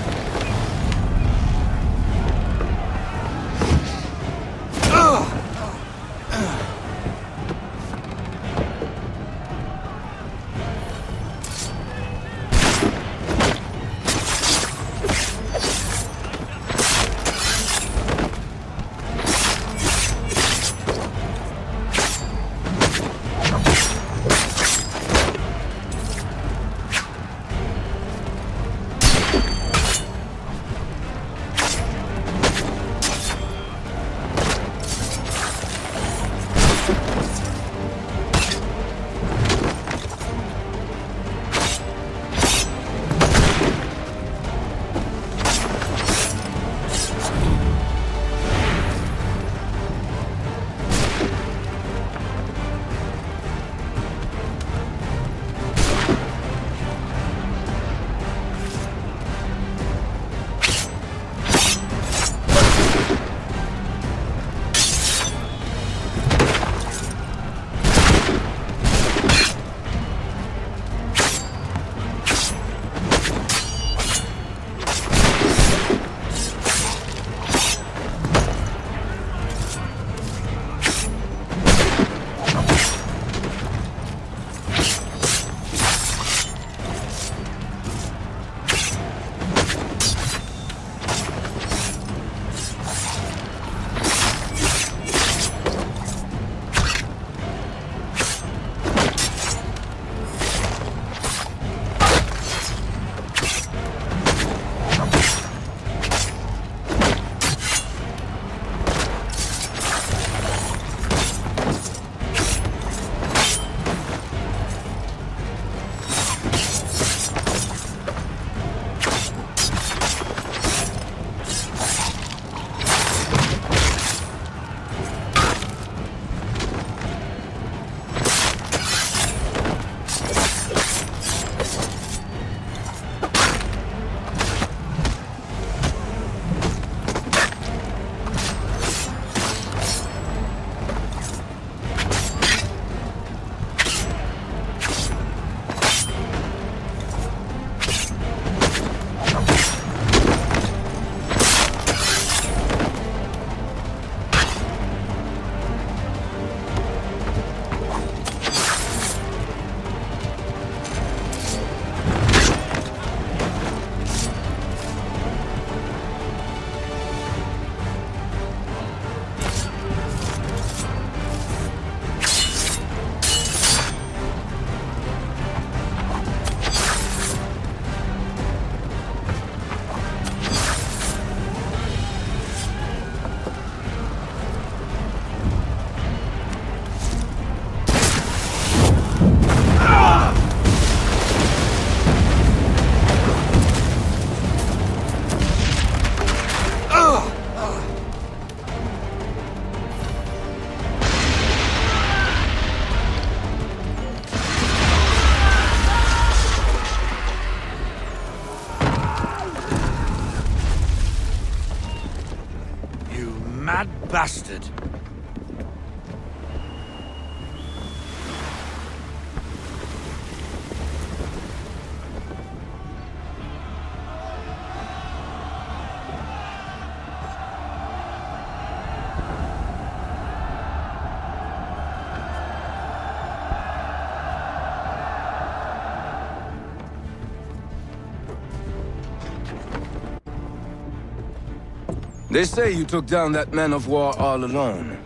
They say you took down that man of war all alone.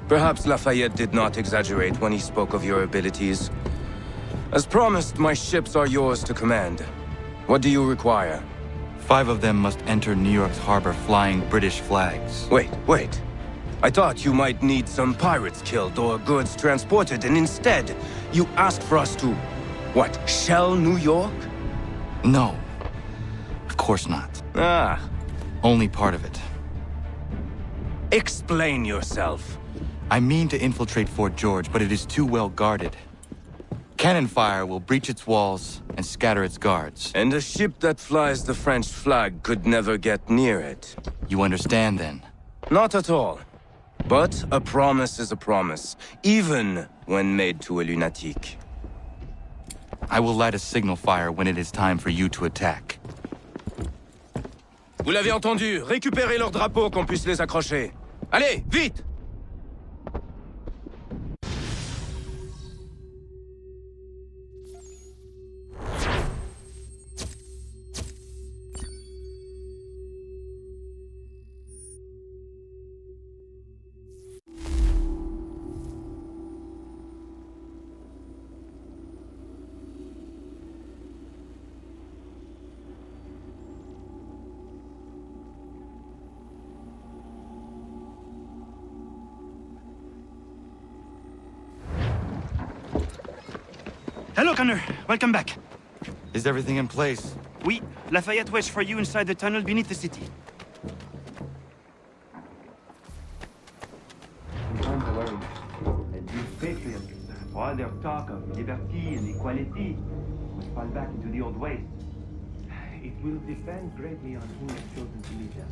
Perhaps Lafayette did not exaggerate when he spoke of your abilities. As promised, my ships are yours to command. What do you require? 5 of them must enter New York's harbor flying British flags. Wait. I thought you might need some pirates killed or goods transported, and instead, you asked for us to, what, shell New York? No. Of course not. Ah. Only part of it. Explain yourself. I mean to infiltrate Fort George, but it is too well guarded. Cannon fire will breach its walls and scatter its guards. And a ship that flies the French flag could never get near it. You understand, then? Not at all. But a promise is a promise, even when made to a lunatic. I will light a signal fire when it is time for you to attack. Vous l'avez entendu, récupérez leurs drapeaux qu'on puisse les accrocher. Allez, vite! Hello, Connor. Welcome back. Is everything in place? Oui. Lafayette waits for you inside the tunnel beneath the city. Patriots, for all their talk of liberty and equality, must fall back into the old ways. It will depend greatly on who is chosen to lead them.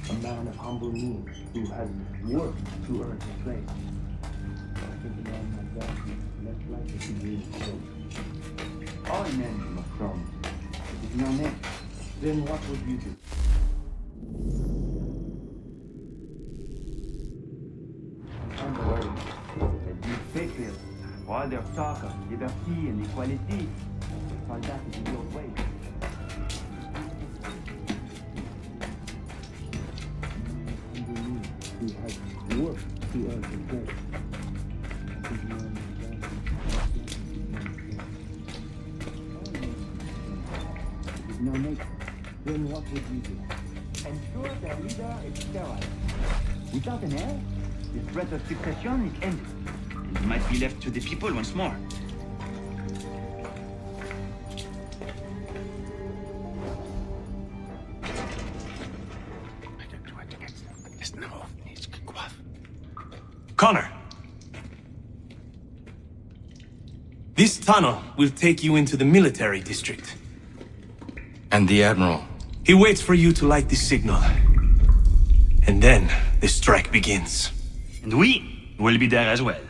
A man of humble means who has worked to earn his place. I think a man like that is less likely to be killed. All men must come. If no name, then what would you do? These patriots, for all their talk of liberty and equality, must fall back into the old ways. Who has worked to earn his place. If no nature, then what would you do? Ensure their leader is sterile. Without an heir, the threat of succession is ended, and it might be left to the people once more. Connor! This tunnel will take you into the military district. And the Admiral? He waits for you to light the signal. And then the strike begins. And we will be there as well.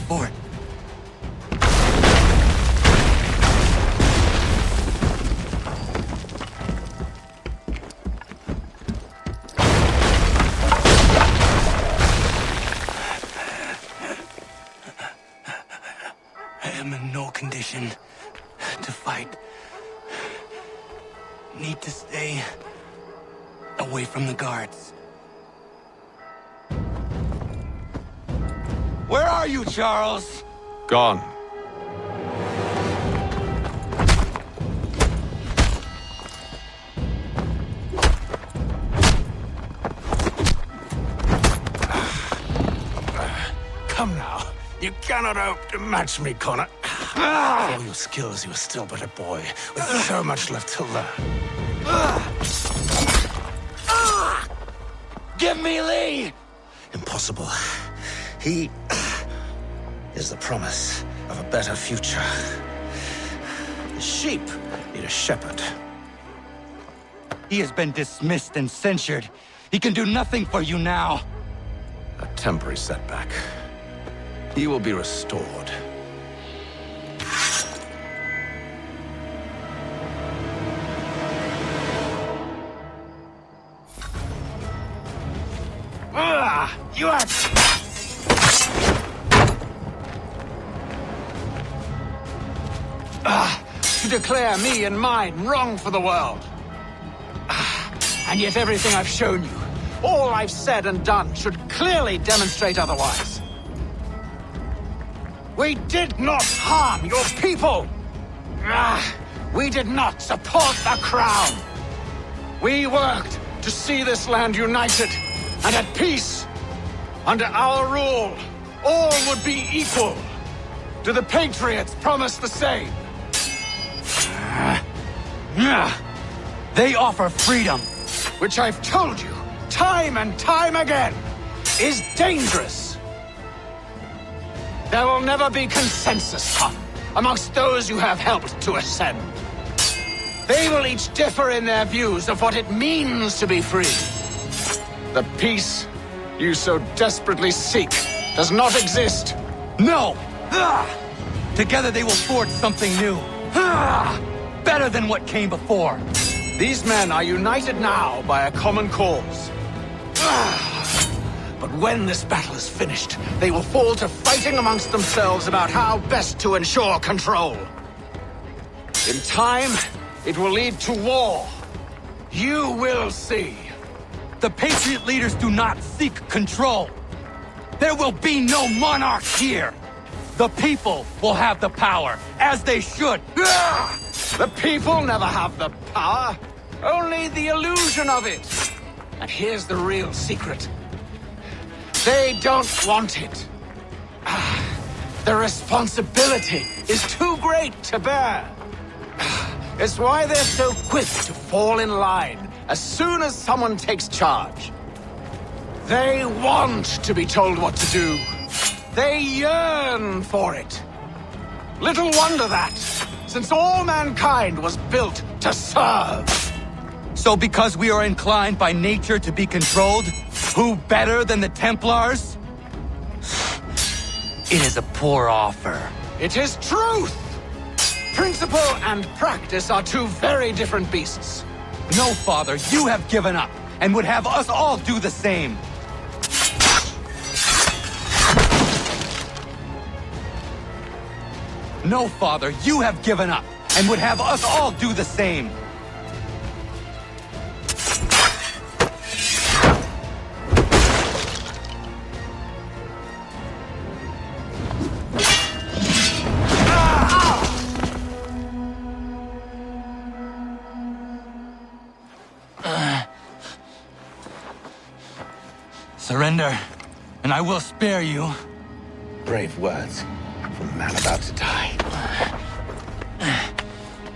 for it. I am in no condition to fight. Need to stay away from the guards. Where are you, Charles? Gone. Come now. You cannot hope to match me, Connor. For all your skills, you are still but a boy, with so much left to learn. Give me Lee! Impossible. He is the promise of a better future. The sheep need a shepherd. He has been dismissed and censured. He can do nothing for you now. A temporary setback. He will be restored. You are... To declare me and mine wrong for the world. And yet everything I've shown you, all I've said and done, should clearly demonstrate otherwise. We did not harm your people. We did not support the crown. We worked to see this land united and at peace. Under our rule, all would be equal. Do the Patriots promise the same? They offer freedom, which I've told you, time and time again, is dangerous. There will never be consensus, son, amongst those you have helped to ascend. They will each differ in their views of what it means to be free. The peace you so desperately seek does not exist. No! Together they will forge something new. Better than what came before. These men are united now by a common cause. But when this battle is finished, they will fall to fighting amongst themselves about how best to ensure control. In time, it will lead to war. You will see. The Patriot leaders do not seek control. There will be no monarch here. The people will have the power, as they should. The people never have the power, only the illusion of it. And here's the real secret. They don't want it. The responsibility is too great to bear. It's why they're so quick to fall in line as soon as someone takes charge. They want to be told what to do. They yearn for it. Little wonder that, since all mankind was built to serve. So because we are inclined by nature to be controlled, who better than the Templars? It is a poor offer. It is truth! Principle and practice are two very different beasts. No, Father, you have given up, and would have us all do the same. No, Father, you have given up, and would have us all do the same. Surrender, and I will spare you. Brave words from a man about to die.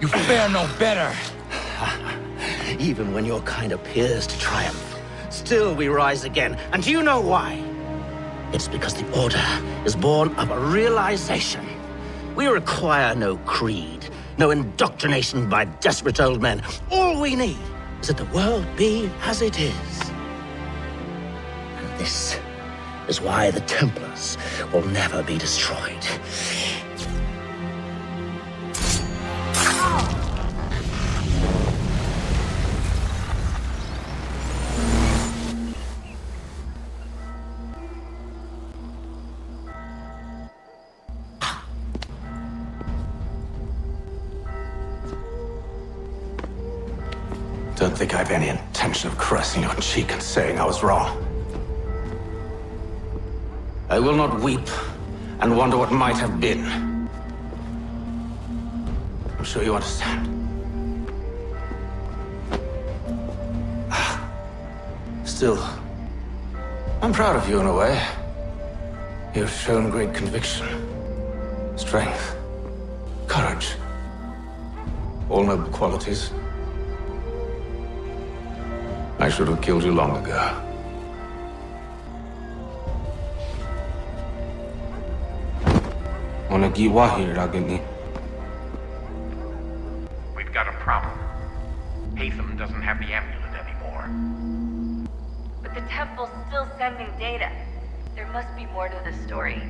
You fare no better. Even when your kind appears to triumph, still we rise again. And do you know why? It's because the Order is born of a realization. We require no creed, no indoctrination by desperate old men. All we need is that the world be as it is. And this is why the Templars will never be destroyed. Don't think I have any intention of caressing your cheek and saying I was wrong. I will not weep and wonder what might have been. I'm sure you understand. Still, I'm proud of you in a way. You've shown great conviction, strength, courage. All noble qualities. I should have killed you long ago. We've got a problem. Hatham doesn't have the amulet anymore. But the temple's still sending data. There must be more to this story.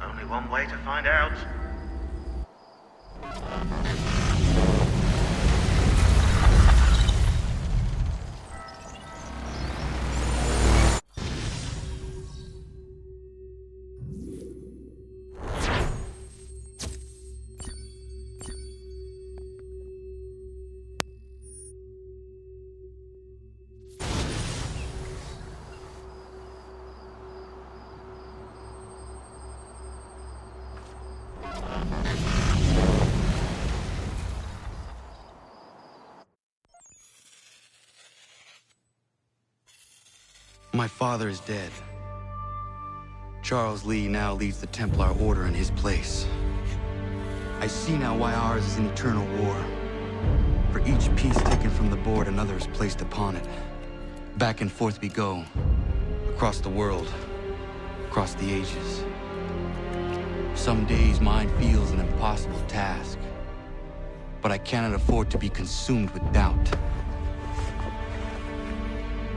Only one way to find out. My father is dead. Charles Lee now leads the Templar Order in his place. I see now why ours is an eternal war. For each piece taken from the board, another is placed upon it. Back and forth we go. Across the world. Across the ages. Some days mine feels an impossible task. But I cannot afford to be consumed with doubt.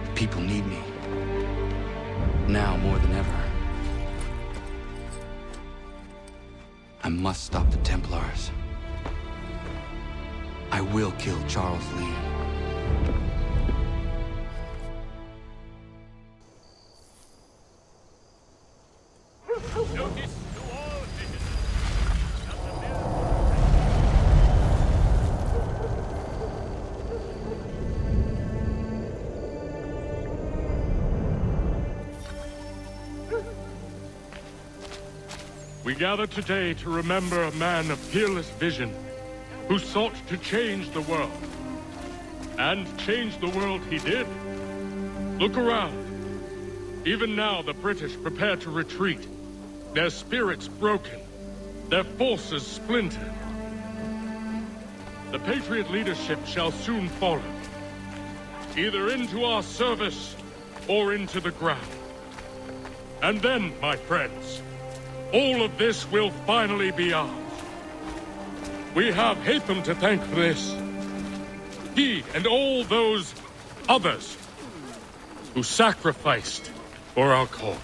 The people need me. Now more than ever. I must stop the Templars. I will kill Charles Lee. Notice to all citizens. We gather today to remember a man of fearless vision who sought to change the world. And change the world he did. Look around. Even now the British prepare to retreat. Their spirits broken. Their forces splintered. The Patriot leadership shall soon follow. Either into our service or into the ground. And then, my friends, all of this will finally be ours. We have Hatham to thank for this. He and all those others who sacrificed for our cause.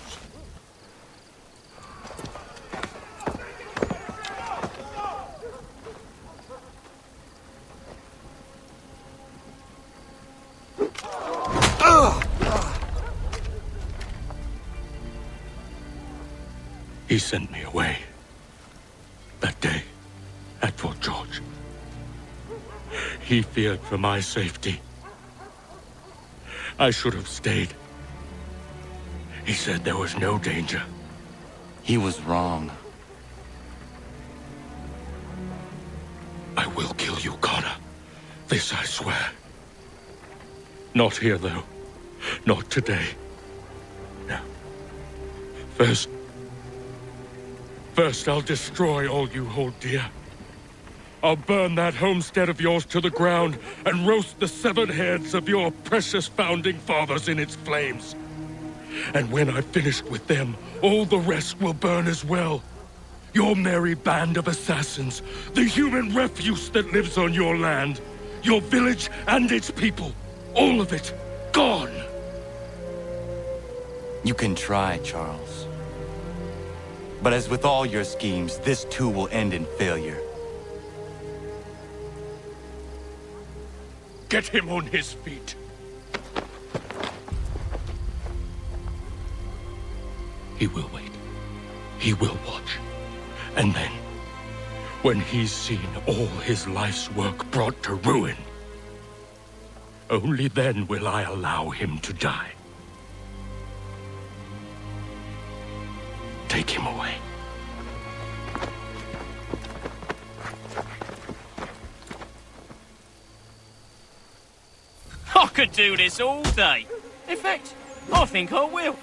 He sent me away. That day, at Fort George. He feared for my safety. I should have stayed. He said there was no danger. He was wrong. I will kill you, Connor. This I swear. Not here, though. Not today. No. First, I'll destroy all you hold dear. I'll burn that homestead of yours to the ground and roast the severed heads of your precious founding fathers in its flames. And when I've finished with them, all the rest will burn as well. Your merry band of assassins, the human refuse that lives on your land, your village and its people, all of it, gone. You can try, Charles. But as with all your schemes, this too will end in failure. Get him on his feet. He will wait. He will watch. And then, when he's seen all his life's work brought to ruin, only then will I allow him to die. Take him away. I could do this all day. In fact, I think I will.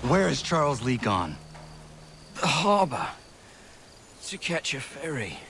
Where is Charles Lee gone? The harbor. To catch a ferry.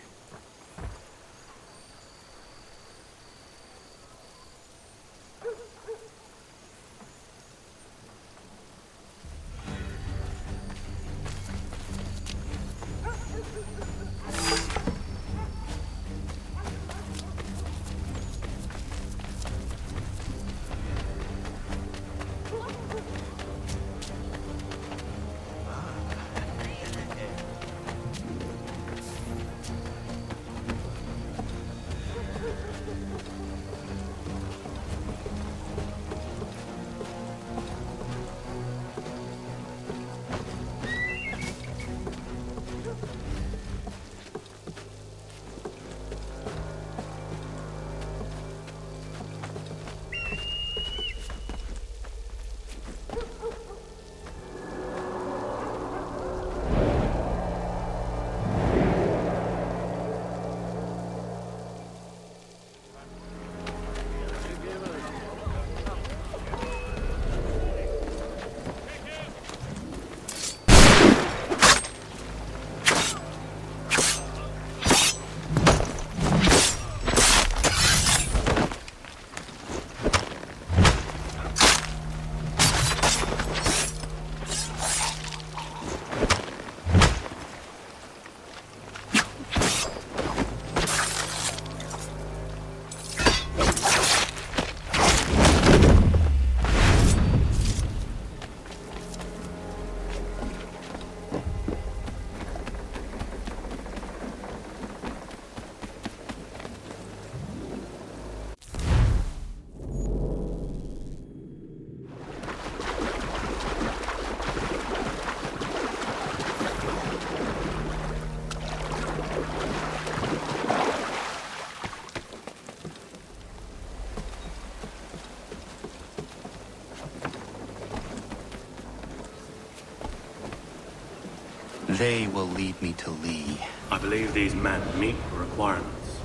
They will lead me to Lee. I believe these men meet the requirements.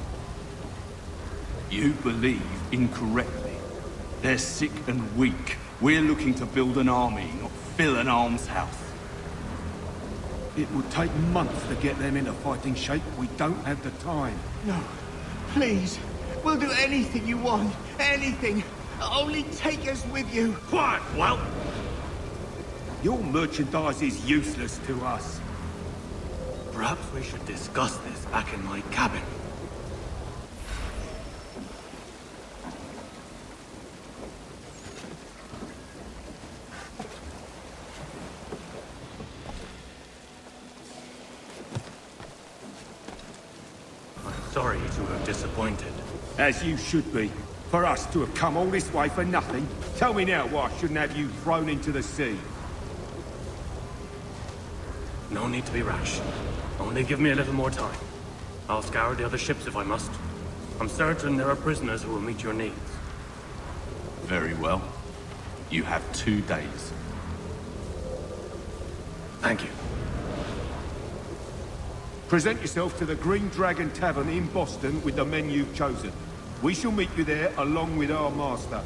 You believe incorrectly. They're sick and weak. We're looking to build an army, not fill an almshouse. It would take months to get them into fighting shape. We don't have the time. No. Please. We'll do anything you want. Anything. Only take us with you. Quiet, whelp! Your merchandise is useless to us. Perhaps we should discuss this back in my cabin. I'm sorry to have disappointed. As you should be. For us to have come all this way for nothing. Tell me now why I shouldn't have you thrown into the sea. No need to be rash. Only give me a little more time. I'll scour the other ships if I must. I'm certain there are prisoners who will meet your needs. Very well. You have 2 days. Thank you. Present yourself to the Green Dragon Tavern in Boston with the men you've chosen. We shall meet you there along with our master.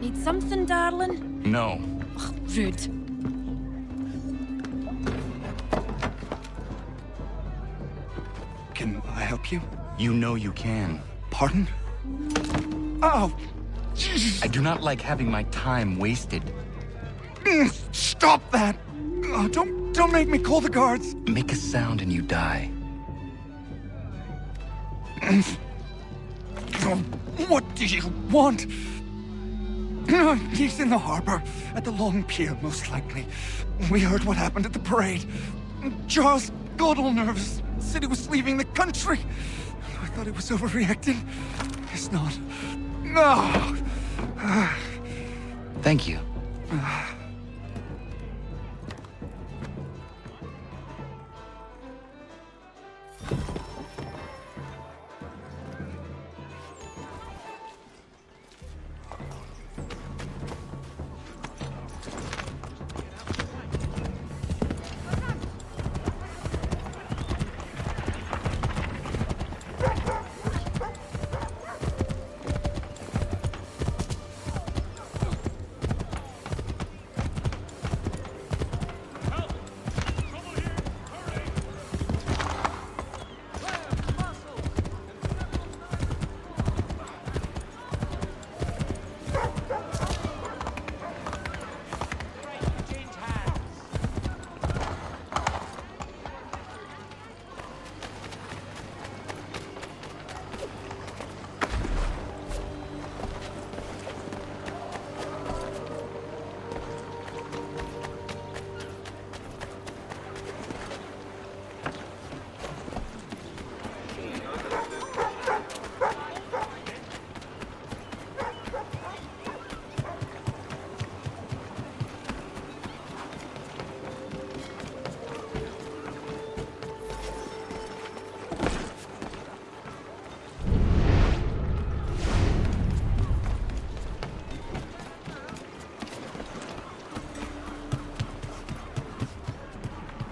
Need something, darling? No. Ugh, rude. Can I help you? You know you can. Pardon? Oh, I do not like having my time wasted. Stop that! Oh, don't make me call the guards. Make a sound and you die. What do you want? He's in the harbor, at the Long Pier, most likely. We heard what happened at the parade. Charles got all nervous, said he was leaving the country. I thought he was overreacting. It's not. No. Thank you.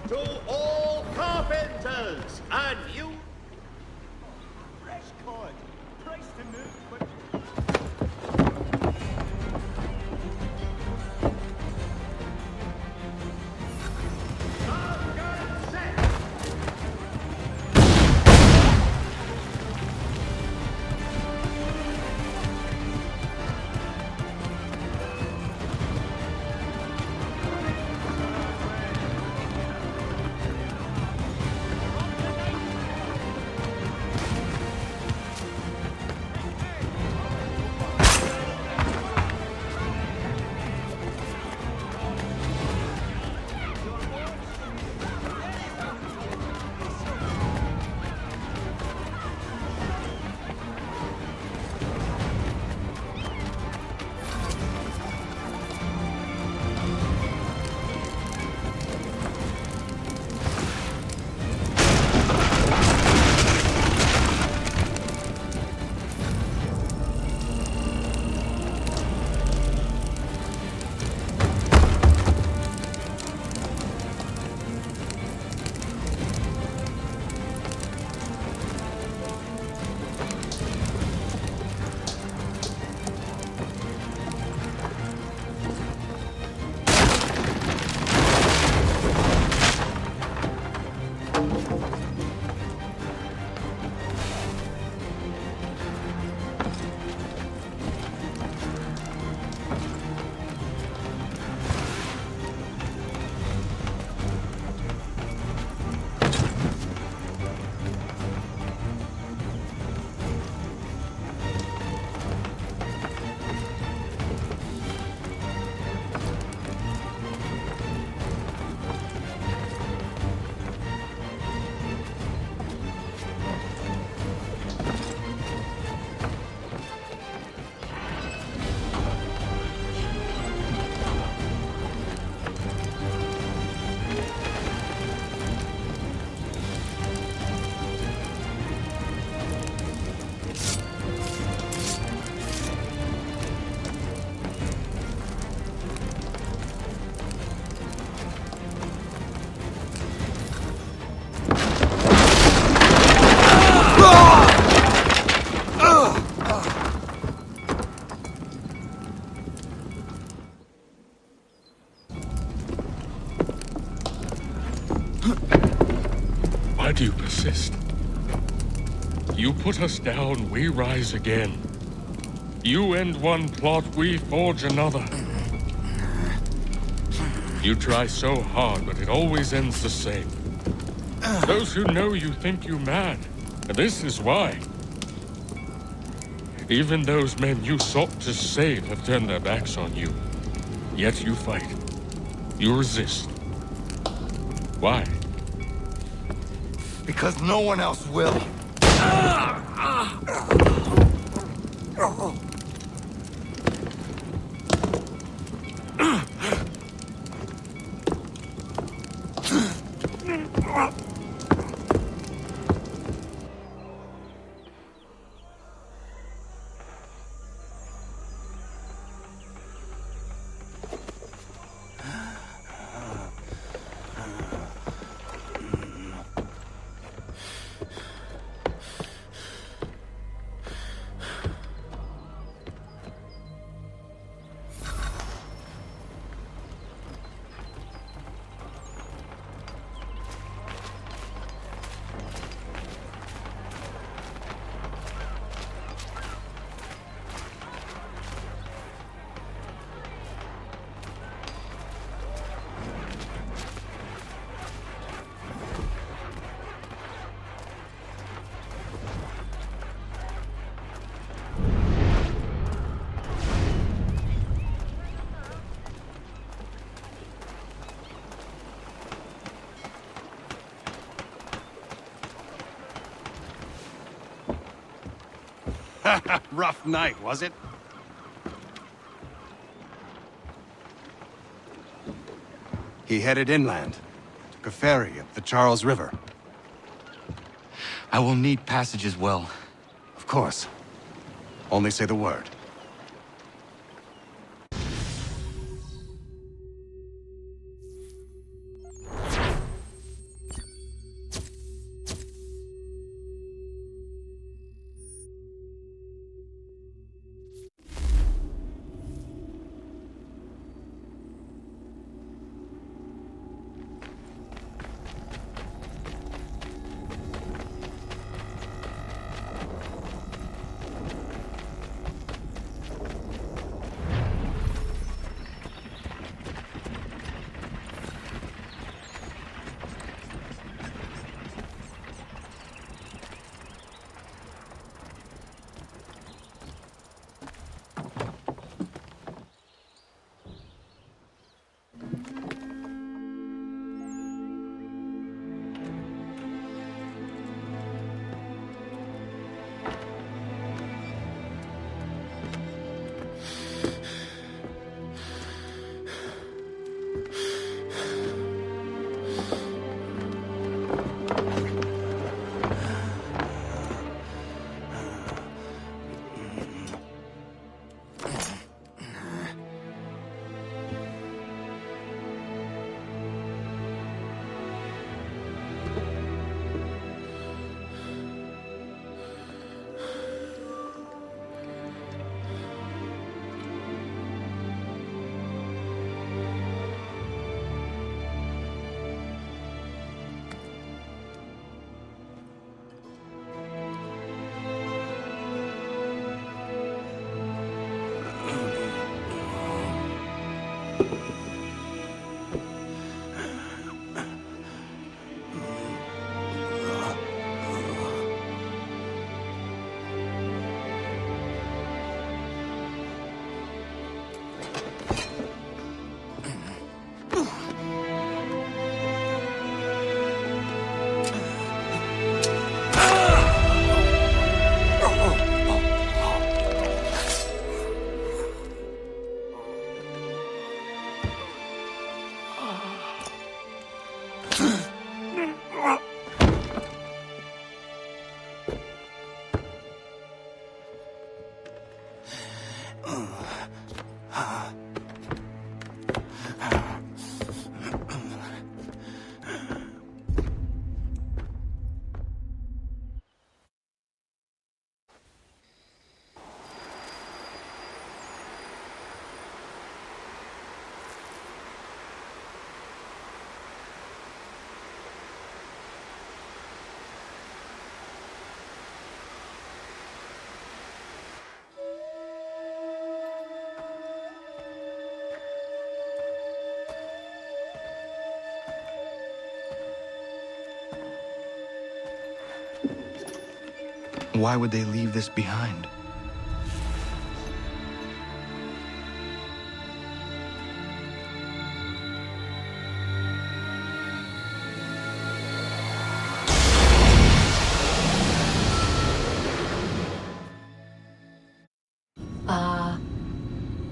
To all carpenters and you. Fresh cord. Price to move quick. You put us down, we rise again. You end one plot, we forge another. You try so hard, but it always ends the same. Those who know you think you mad, and this is why. Even those men you sought to save have turned their backs on you. Yet you fight. You resist. Why? Because no one else will. Rough night, was it? He headed inland, took a ferry up the Charles River. I will need passage as well. Of course. Only say the word. Why would they leave this behind?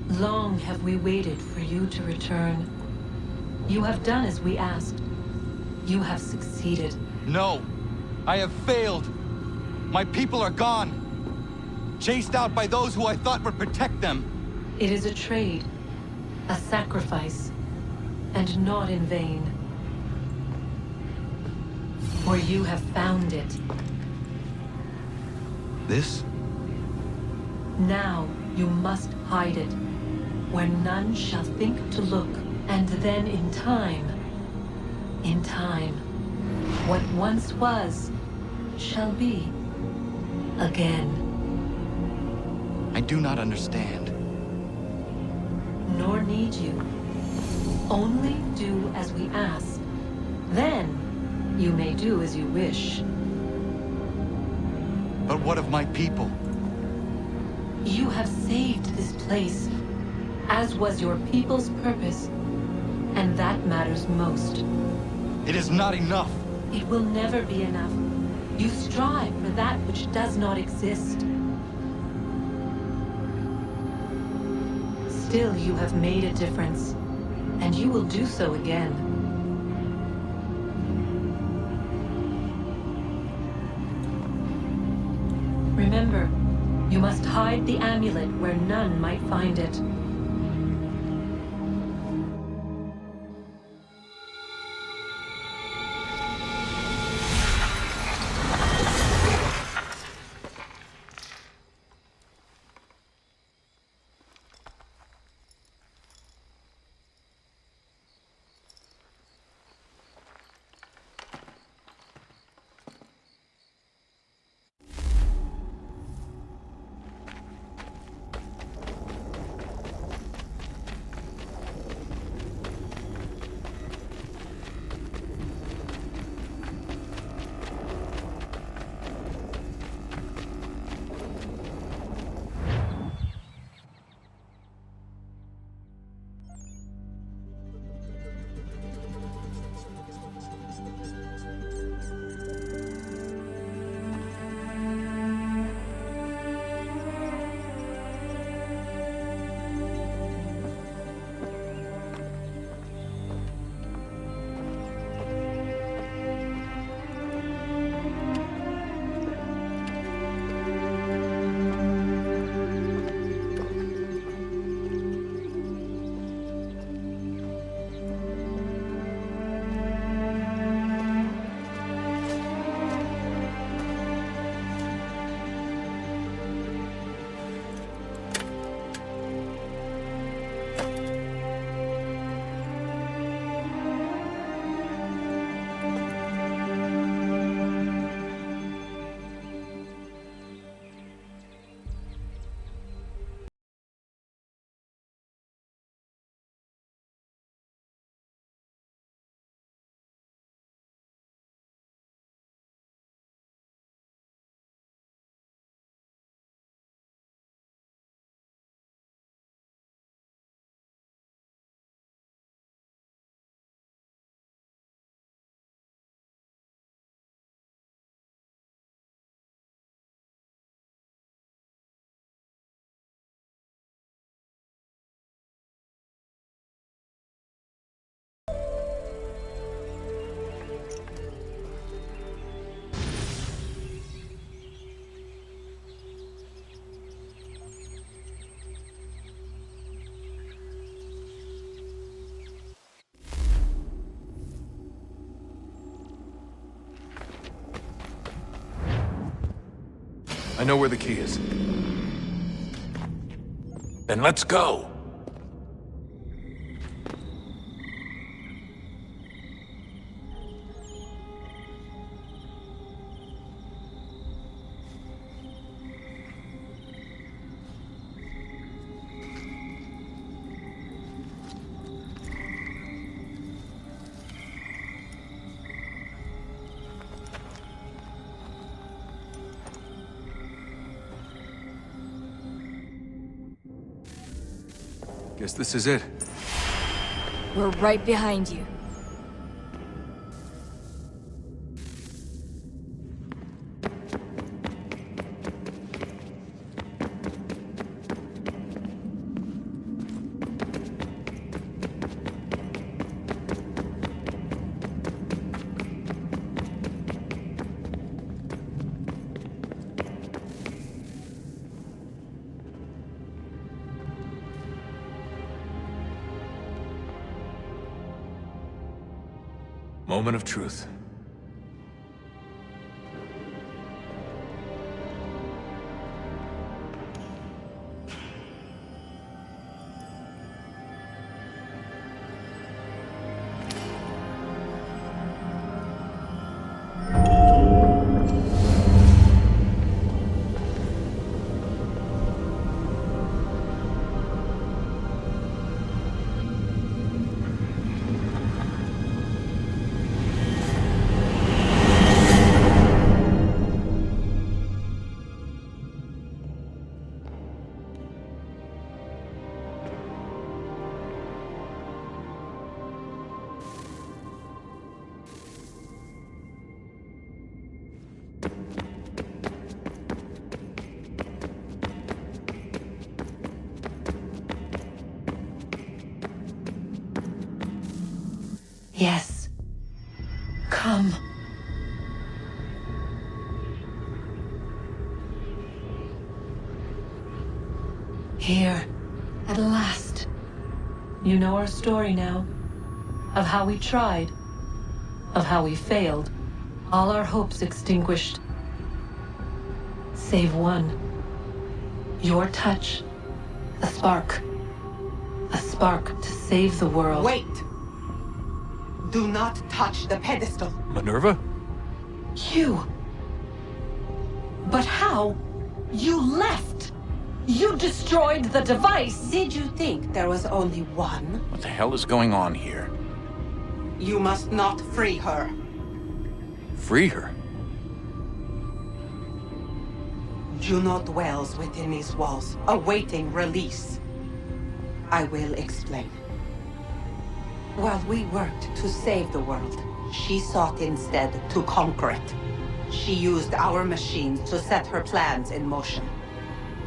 Long have we waited for you to return. You have done as we asked. You have succeeded. No! I have failed! My people are gone! Chased out by those who I thought would protect them! It is a trade, a sacrifice, and not in vain. For you have found it. This? Now you must hide it, where none shall think to look, and then in time, what once was, shall be again. I do not understand. Nor need you. Only do as we ask. Then, you may do as you wish. But what of my people? You have saved this place, as was your people's purpose, and that matters most. It is not enough. It will never be enough. You strive for that which does not exist. Still, you have made a difference, and you will do so again. Remember, you must hide the amulet where none might find it. I know where the key is. Then let's go! Guess this is it. We're right behind you. Moment of truth. Yes. Come. Here, at last. You know our story now. Of how we tried. Of how we failed. All our hopes extinguished. Save one. Your touch. A spark. A spark to save the world. Wait! Do not touch the pedestal. Minerva? You. But how? You left! You destroyed the device! Did you think there was only one? What the hell is going on here? You must not free her. Free her? Juno dwells within these walls, awaiting release. I will explain. While we worked to save the world, she sought instead to conquer it. She used our machines to set her plans in motion.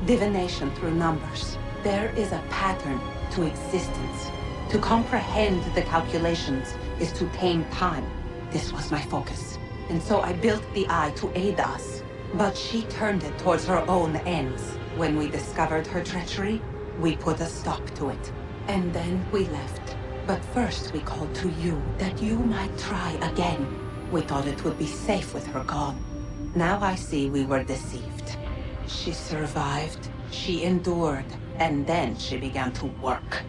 Divination through numbers. There is a pattern to existence. To comprehend the calculations is to tame time. This was my focus. And so I built the eye to aid us. But she turned it towards her own ends. When we discovered her treachery, we put a stop to it. And then we left. But first we called to you, that you might try again. We thought it would be safe with her gone. Now I see we were deceived. She survived, she endured, and then she began to work.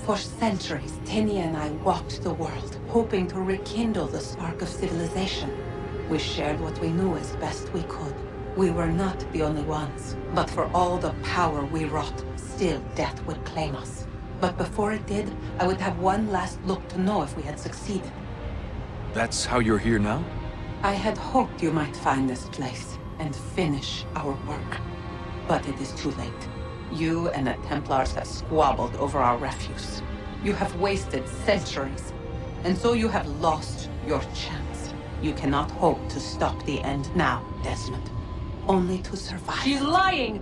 For centuries, Tinia and I walked the world, hoping to rekindle the spark of civilization. We shared what we knew as best we could. We were not the only ones, but for all the power we wrought, still death would claim us. But before it did, I would have one last look to know if we had succeeded. That's how you're here now? I had hoped you might find this place and finish our work. But it is too late. You and the Templars have squabbled over our refuse. You have wasted centuries, and so you have lost your chance. You cannot hope to stop the end now, Desmond. Only to survive. She's lying!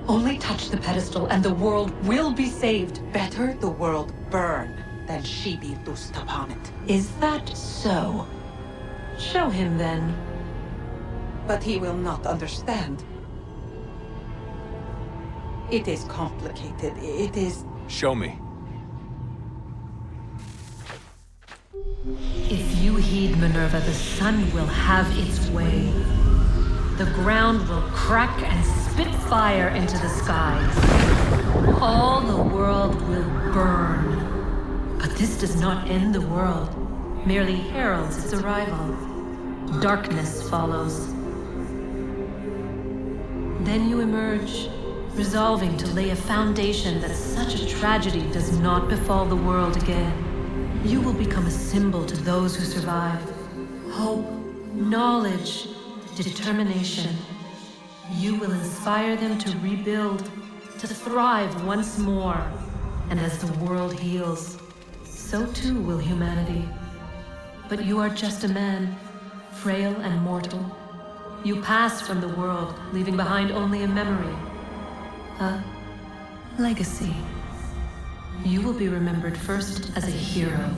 Only touch the pedestal and the world will be saved. Better the world burn than she be loosed upon it. Is that so? Show him then. But he will not understand. It is complicated. It is... Show me. If you heed Minerva, the sun will have its way. The ground will crack and spit fire into the skies. All the world will burn. But this does not end the world, merely heralds its arrival. Darkness follows. Then you emerge, resolving to lay a foundation that such a tragedy does not befall the world again. You will become a symbol to those who survive. Hope, knowledge, determination. You will inspire them to rebuild, to thrive once more. And as the world heals, so too will humanity. But you are just a man, frail and mortal. You pass from the world, leaving behind only a memory. A legacy. You will be remembered first as a hero,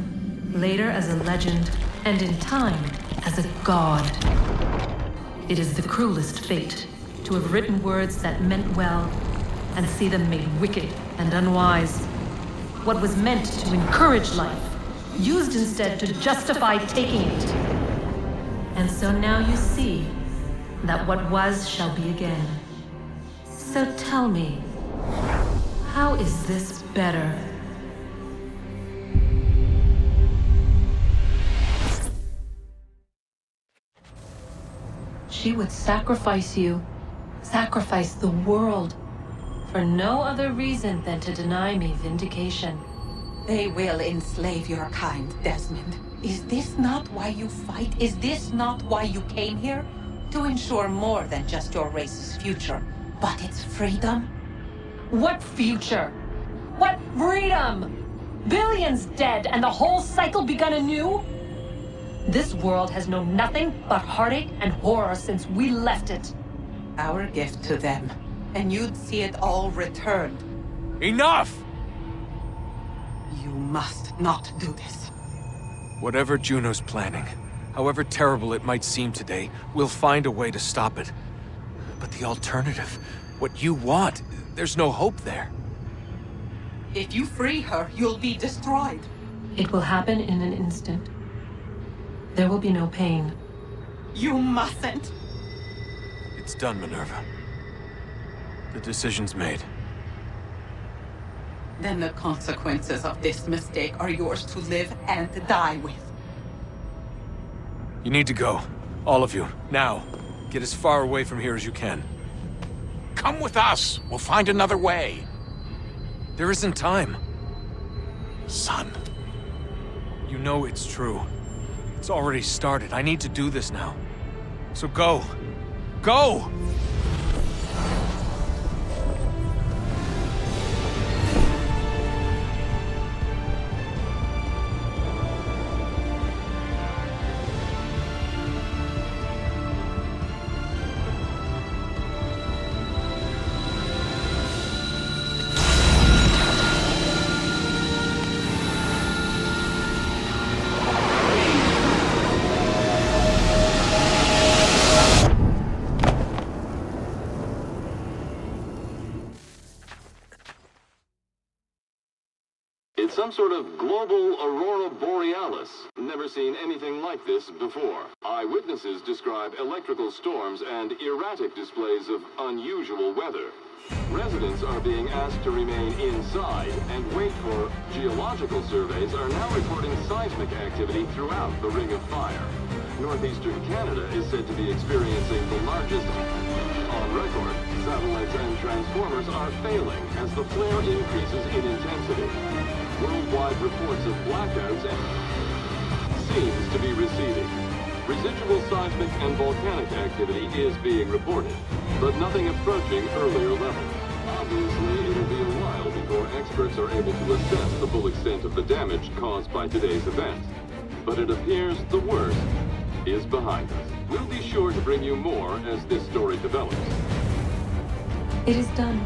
later as a legend, and in time, as a god. It is the cruelest fate to have written words that meant well and see them made wicked and unwise. What was meant to encourage life, used instead to justify taking it. And so now you see that what was shall be again. So tell me, how is this better? She would sacrifice you, sacrifice the world, for no other reason than to deny me vindication. They will enslave your kind, Desmond. Is this not why you fight? Is this not why you came here? To ensure more than just your race's future, but its freedom? What future? What freedom? Billions dead and the whole cycle begun anew? This world has known nothing but heartache and horror since we left it. Our gift to them, and you'd see it all returned. Enough! You must not do this. Whatever Juno's planning, however terrible it might seem today, we'll find a way to stop it. But the alternative, what you want, there's no hope there. If you free her, you'll be destroyed. It will happen in an instant. There will be no pain. You mustn't. It's done, Minerva. The decision's made. Then the consequences of this mistake are yours to live and die with. You need to go. All of you. Now. Get as far away from here as you can. Come with us. We'll find another way. There isn't time. Son. You know it's true. It's already started. I need to do this now. So go. Go! It's some sort of global aurora borealis. Never seen anything like this before. Eyewitnesses describe electrical storms and erratic displays of unusual weather. Residents are being asked to remain inside and wait for geological surveys are now reporting seismic activity throughout the Ring of Fire. Northeastern Canada is said to be experiencing the largest on record. Satellites and transformers are failing as the flare increases in intensity. Worldwide reports of blackouts seems to be receding. Residual seismic and volcanic activity is being reported, but nothing approaching earlier levels. Obviously, it'll be a while before experts are able to assess the full extent of the damage caused by today's event. But it appears the worst is behind us. We'll be sure to bring you more as this story develops. It is done.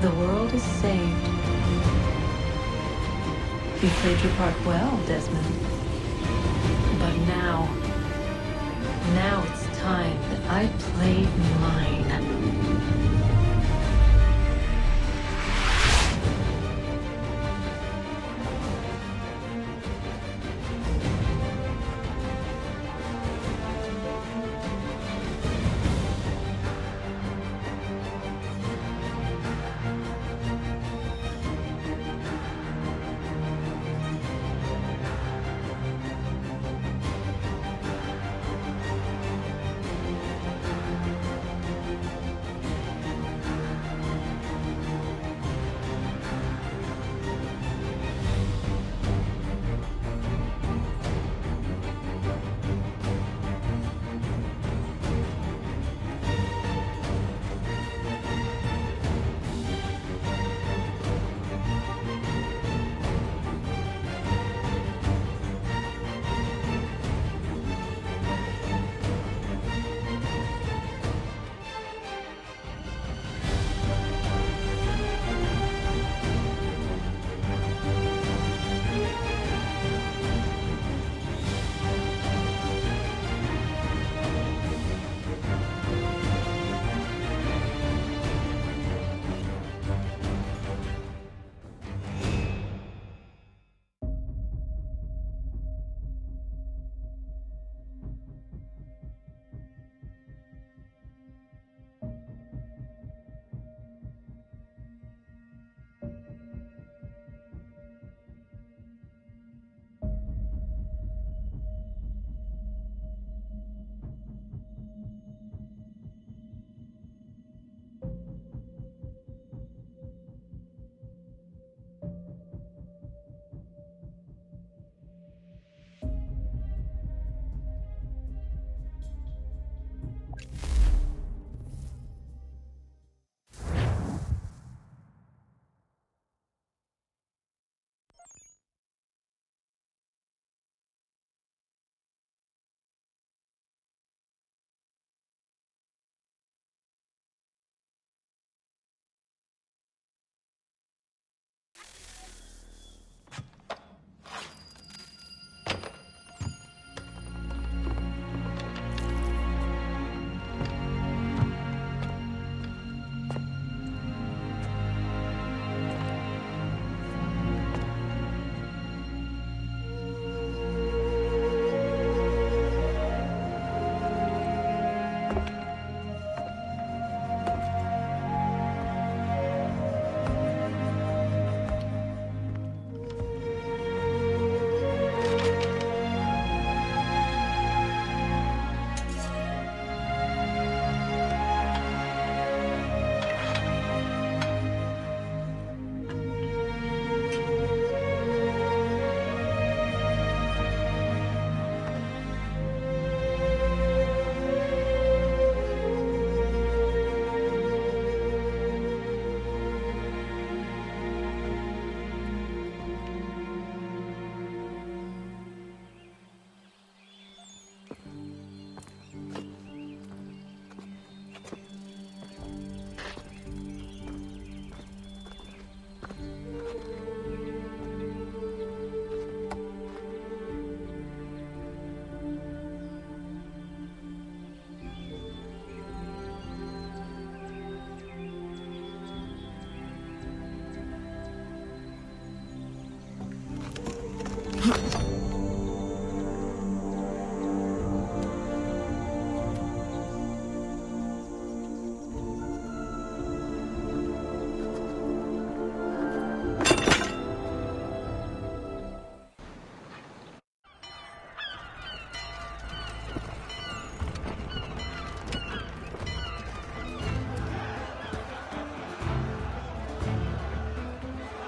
The world is saved. You played your part well, Desmond. But now it's time that I played mine.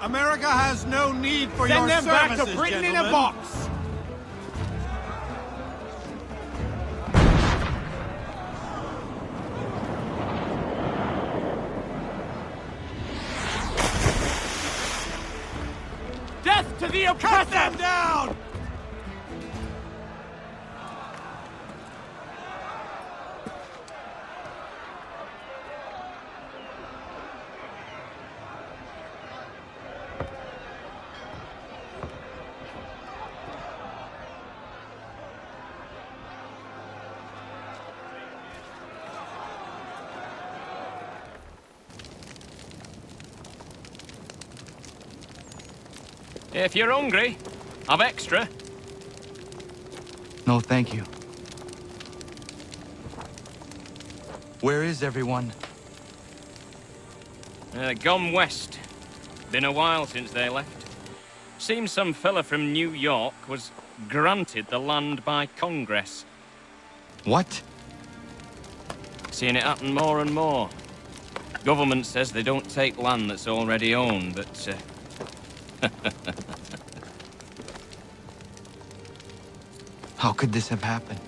America has no need for Send your them back services, to Britain in a gentlemen. box! Death to the oppressor! Cut them down! If you're hungry, I've extra. No, thank you. Where is everyone? Gone west. Been a while since they left. Seems some fella from New York was granted the land by Congress. What? Seeing it happen more and more. Government says they don't take land that's already owned, but How could this have happened?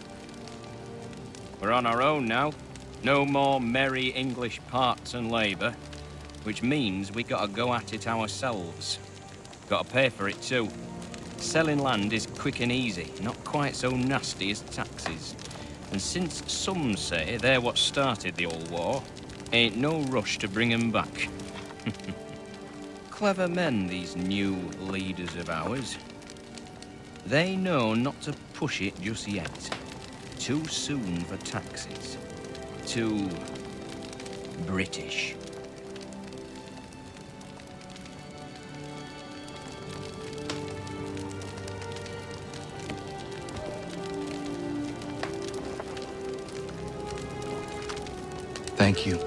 we're on our own now. No more merry English parts and labour, which means we gotta go at it ourselves. Gotta pay for it too. Selling land is quick and easy, not quite so nasty as taxes. And since some say they're what started the old war, ain't no rush to bring 'em back. Clever men, these new leaders of ours. They know not to push it just yet. Too soon for taxes. Too British. Thank you.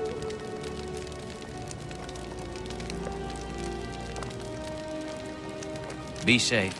Be safe.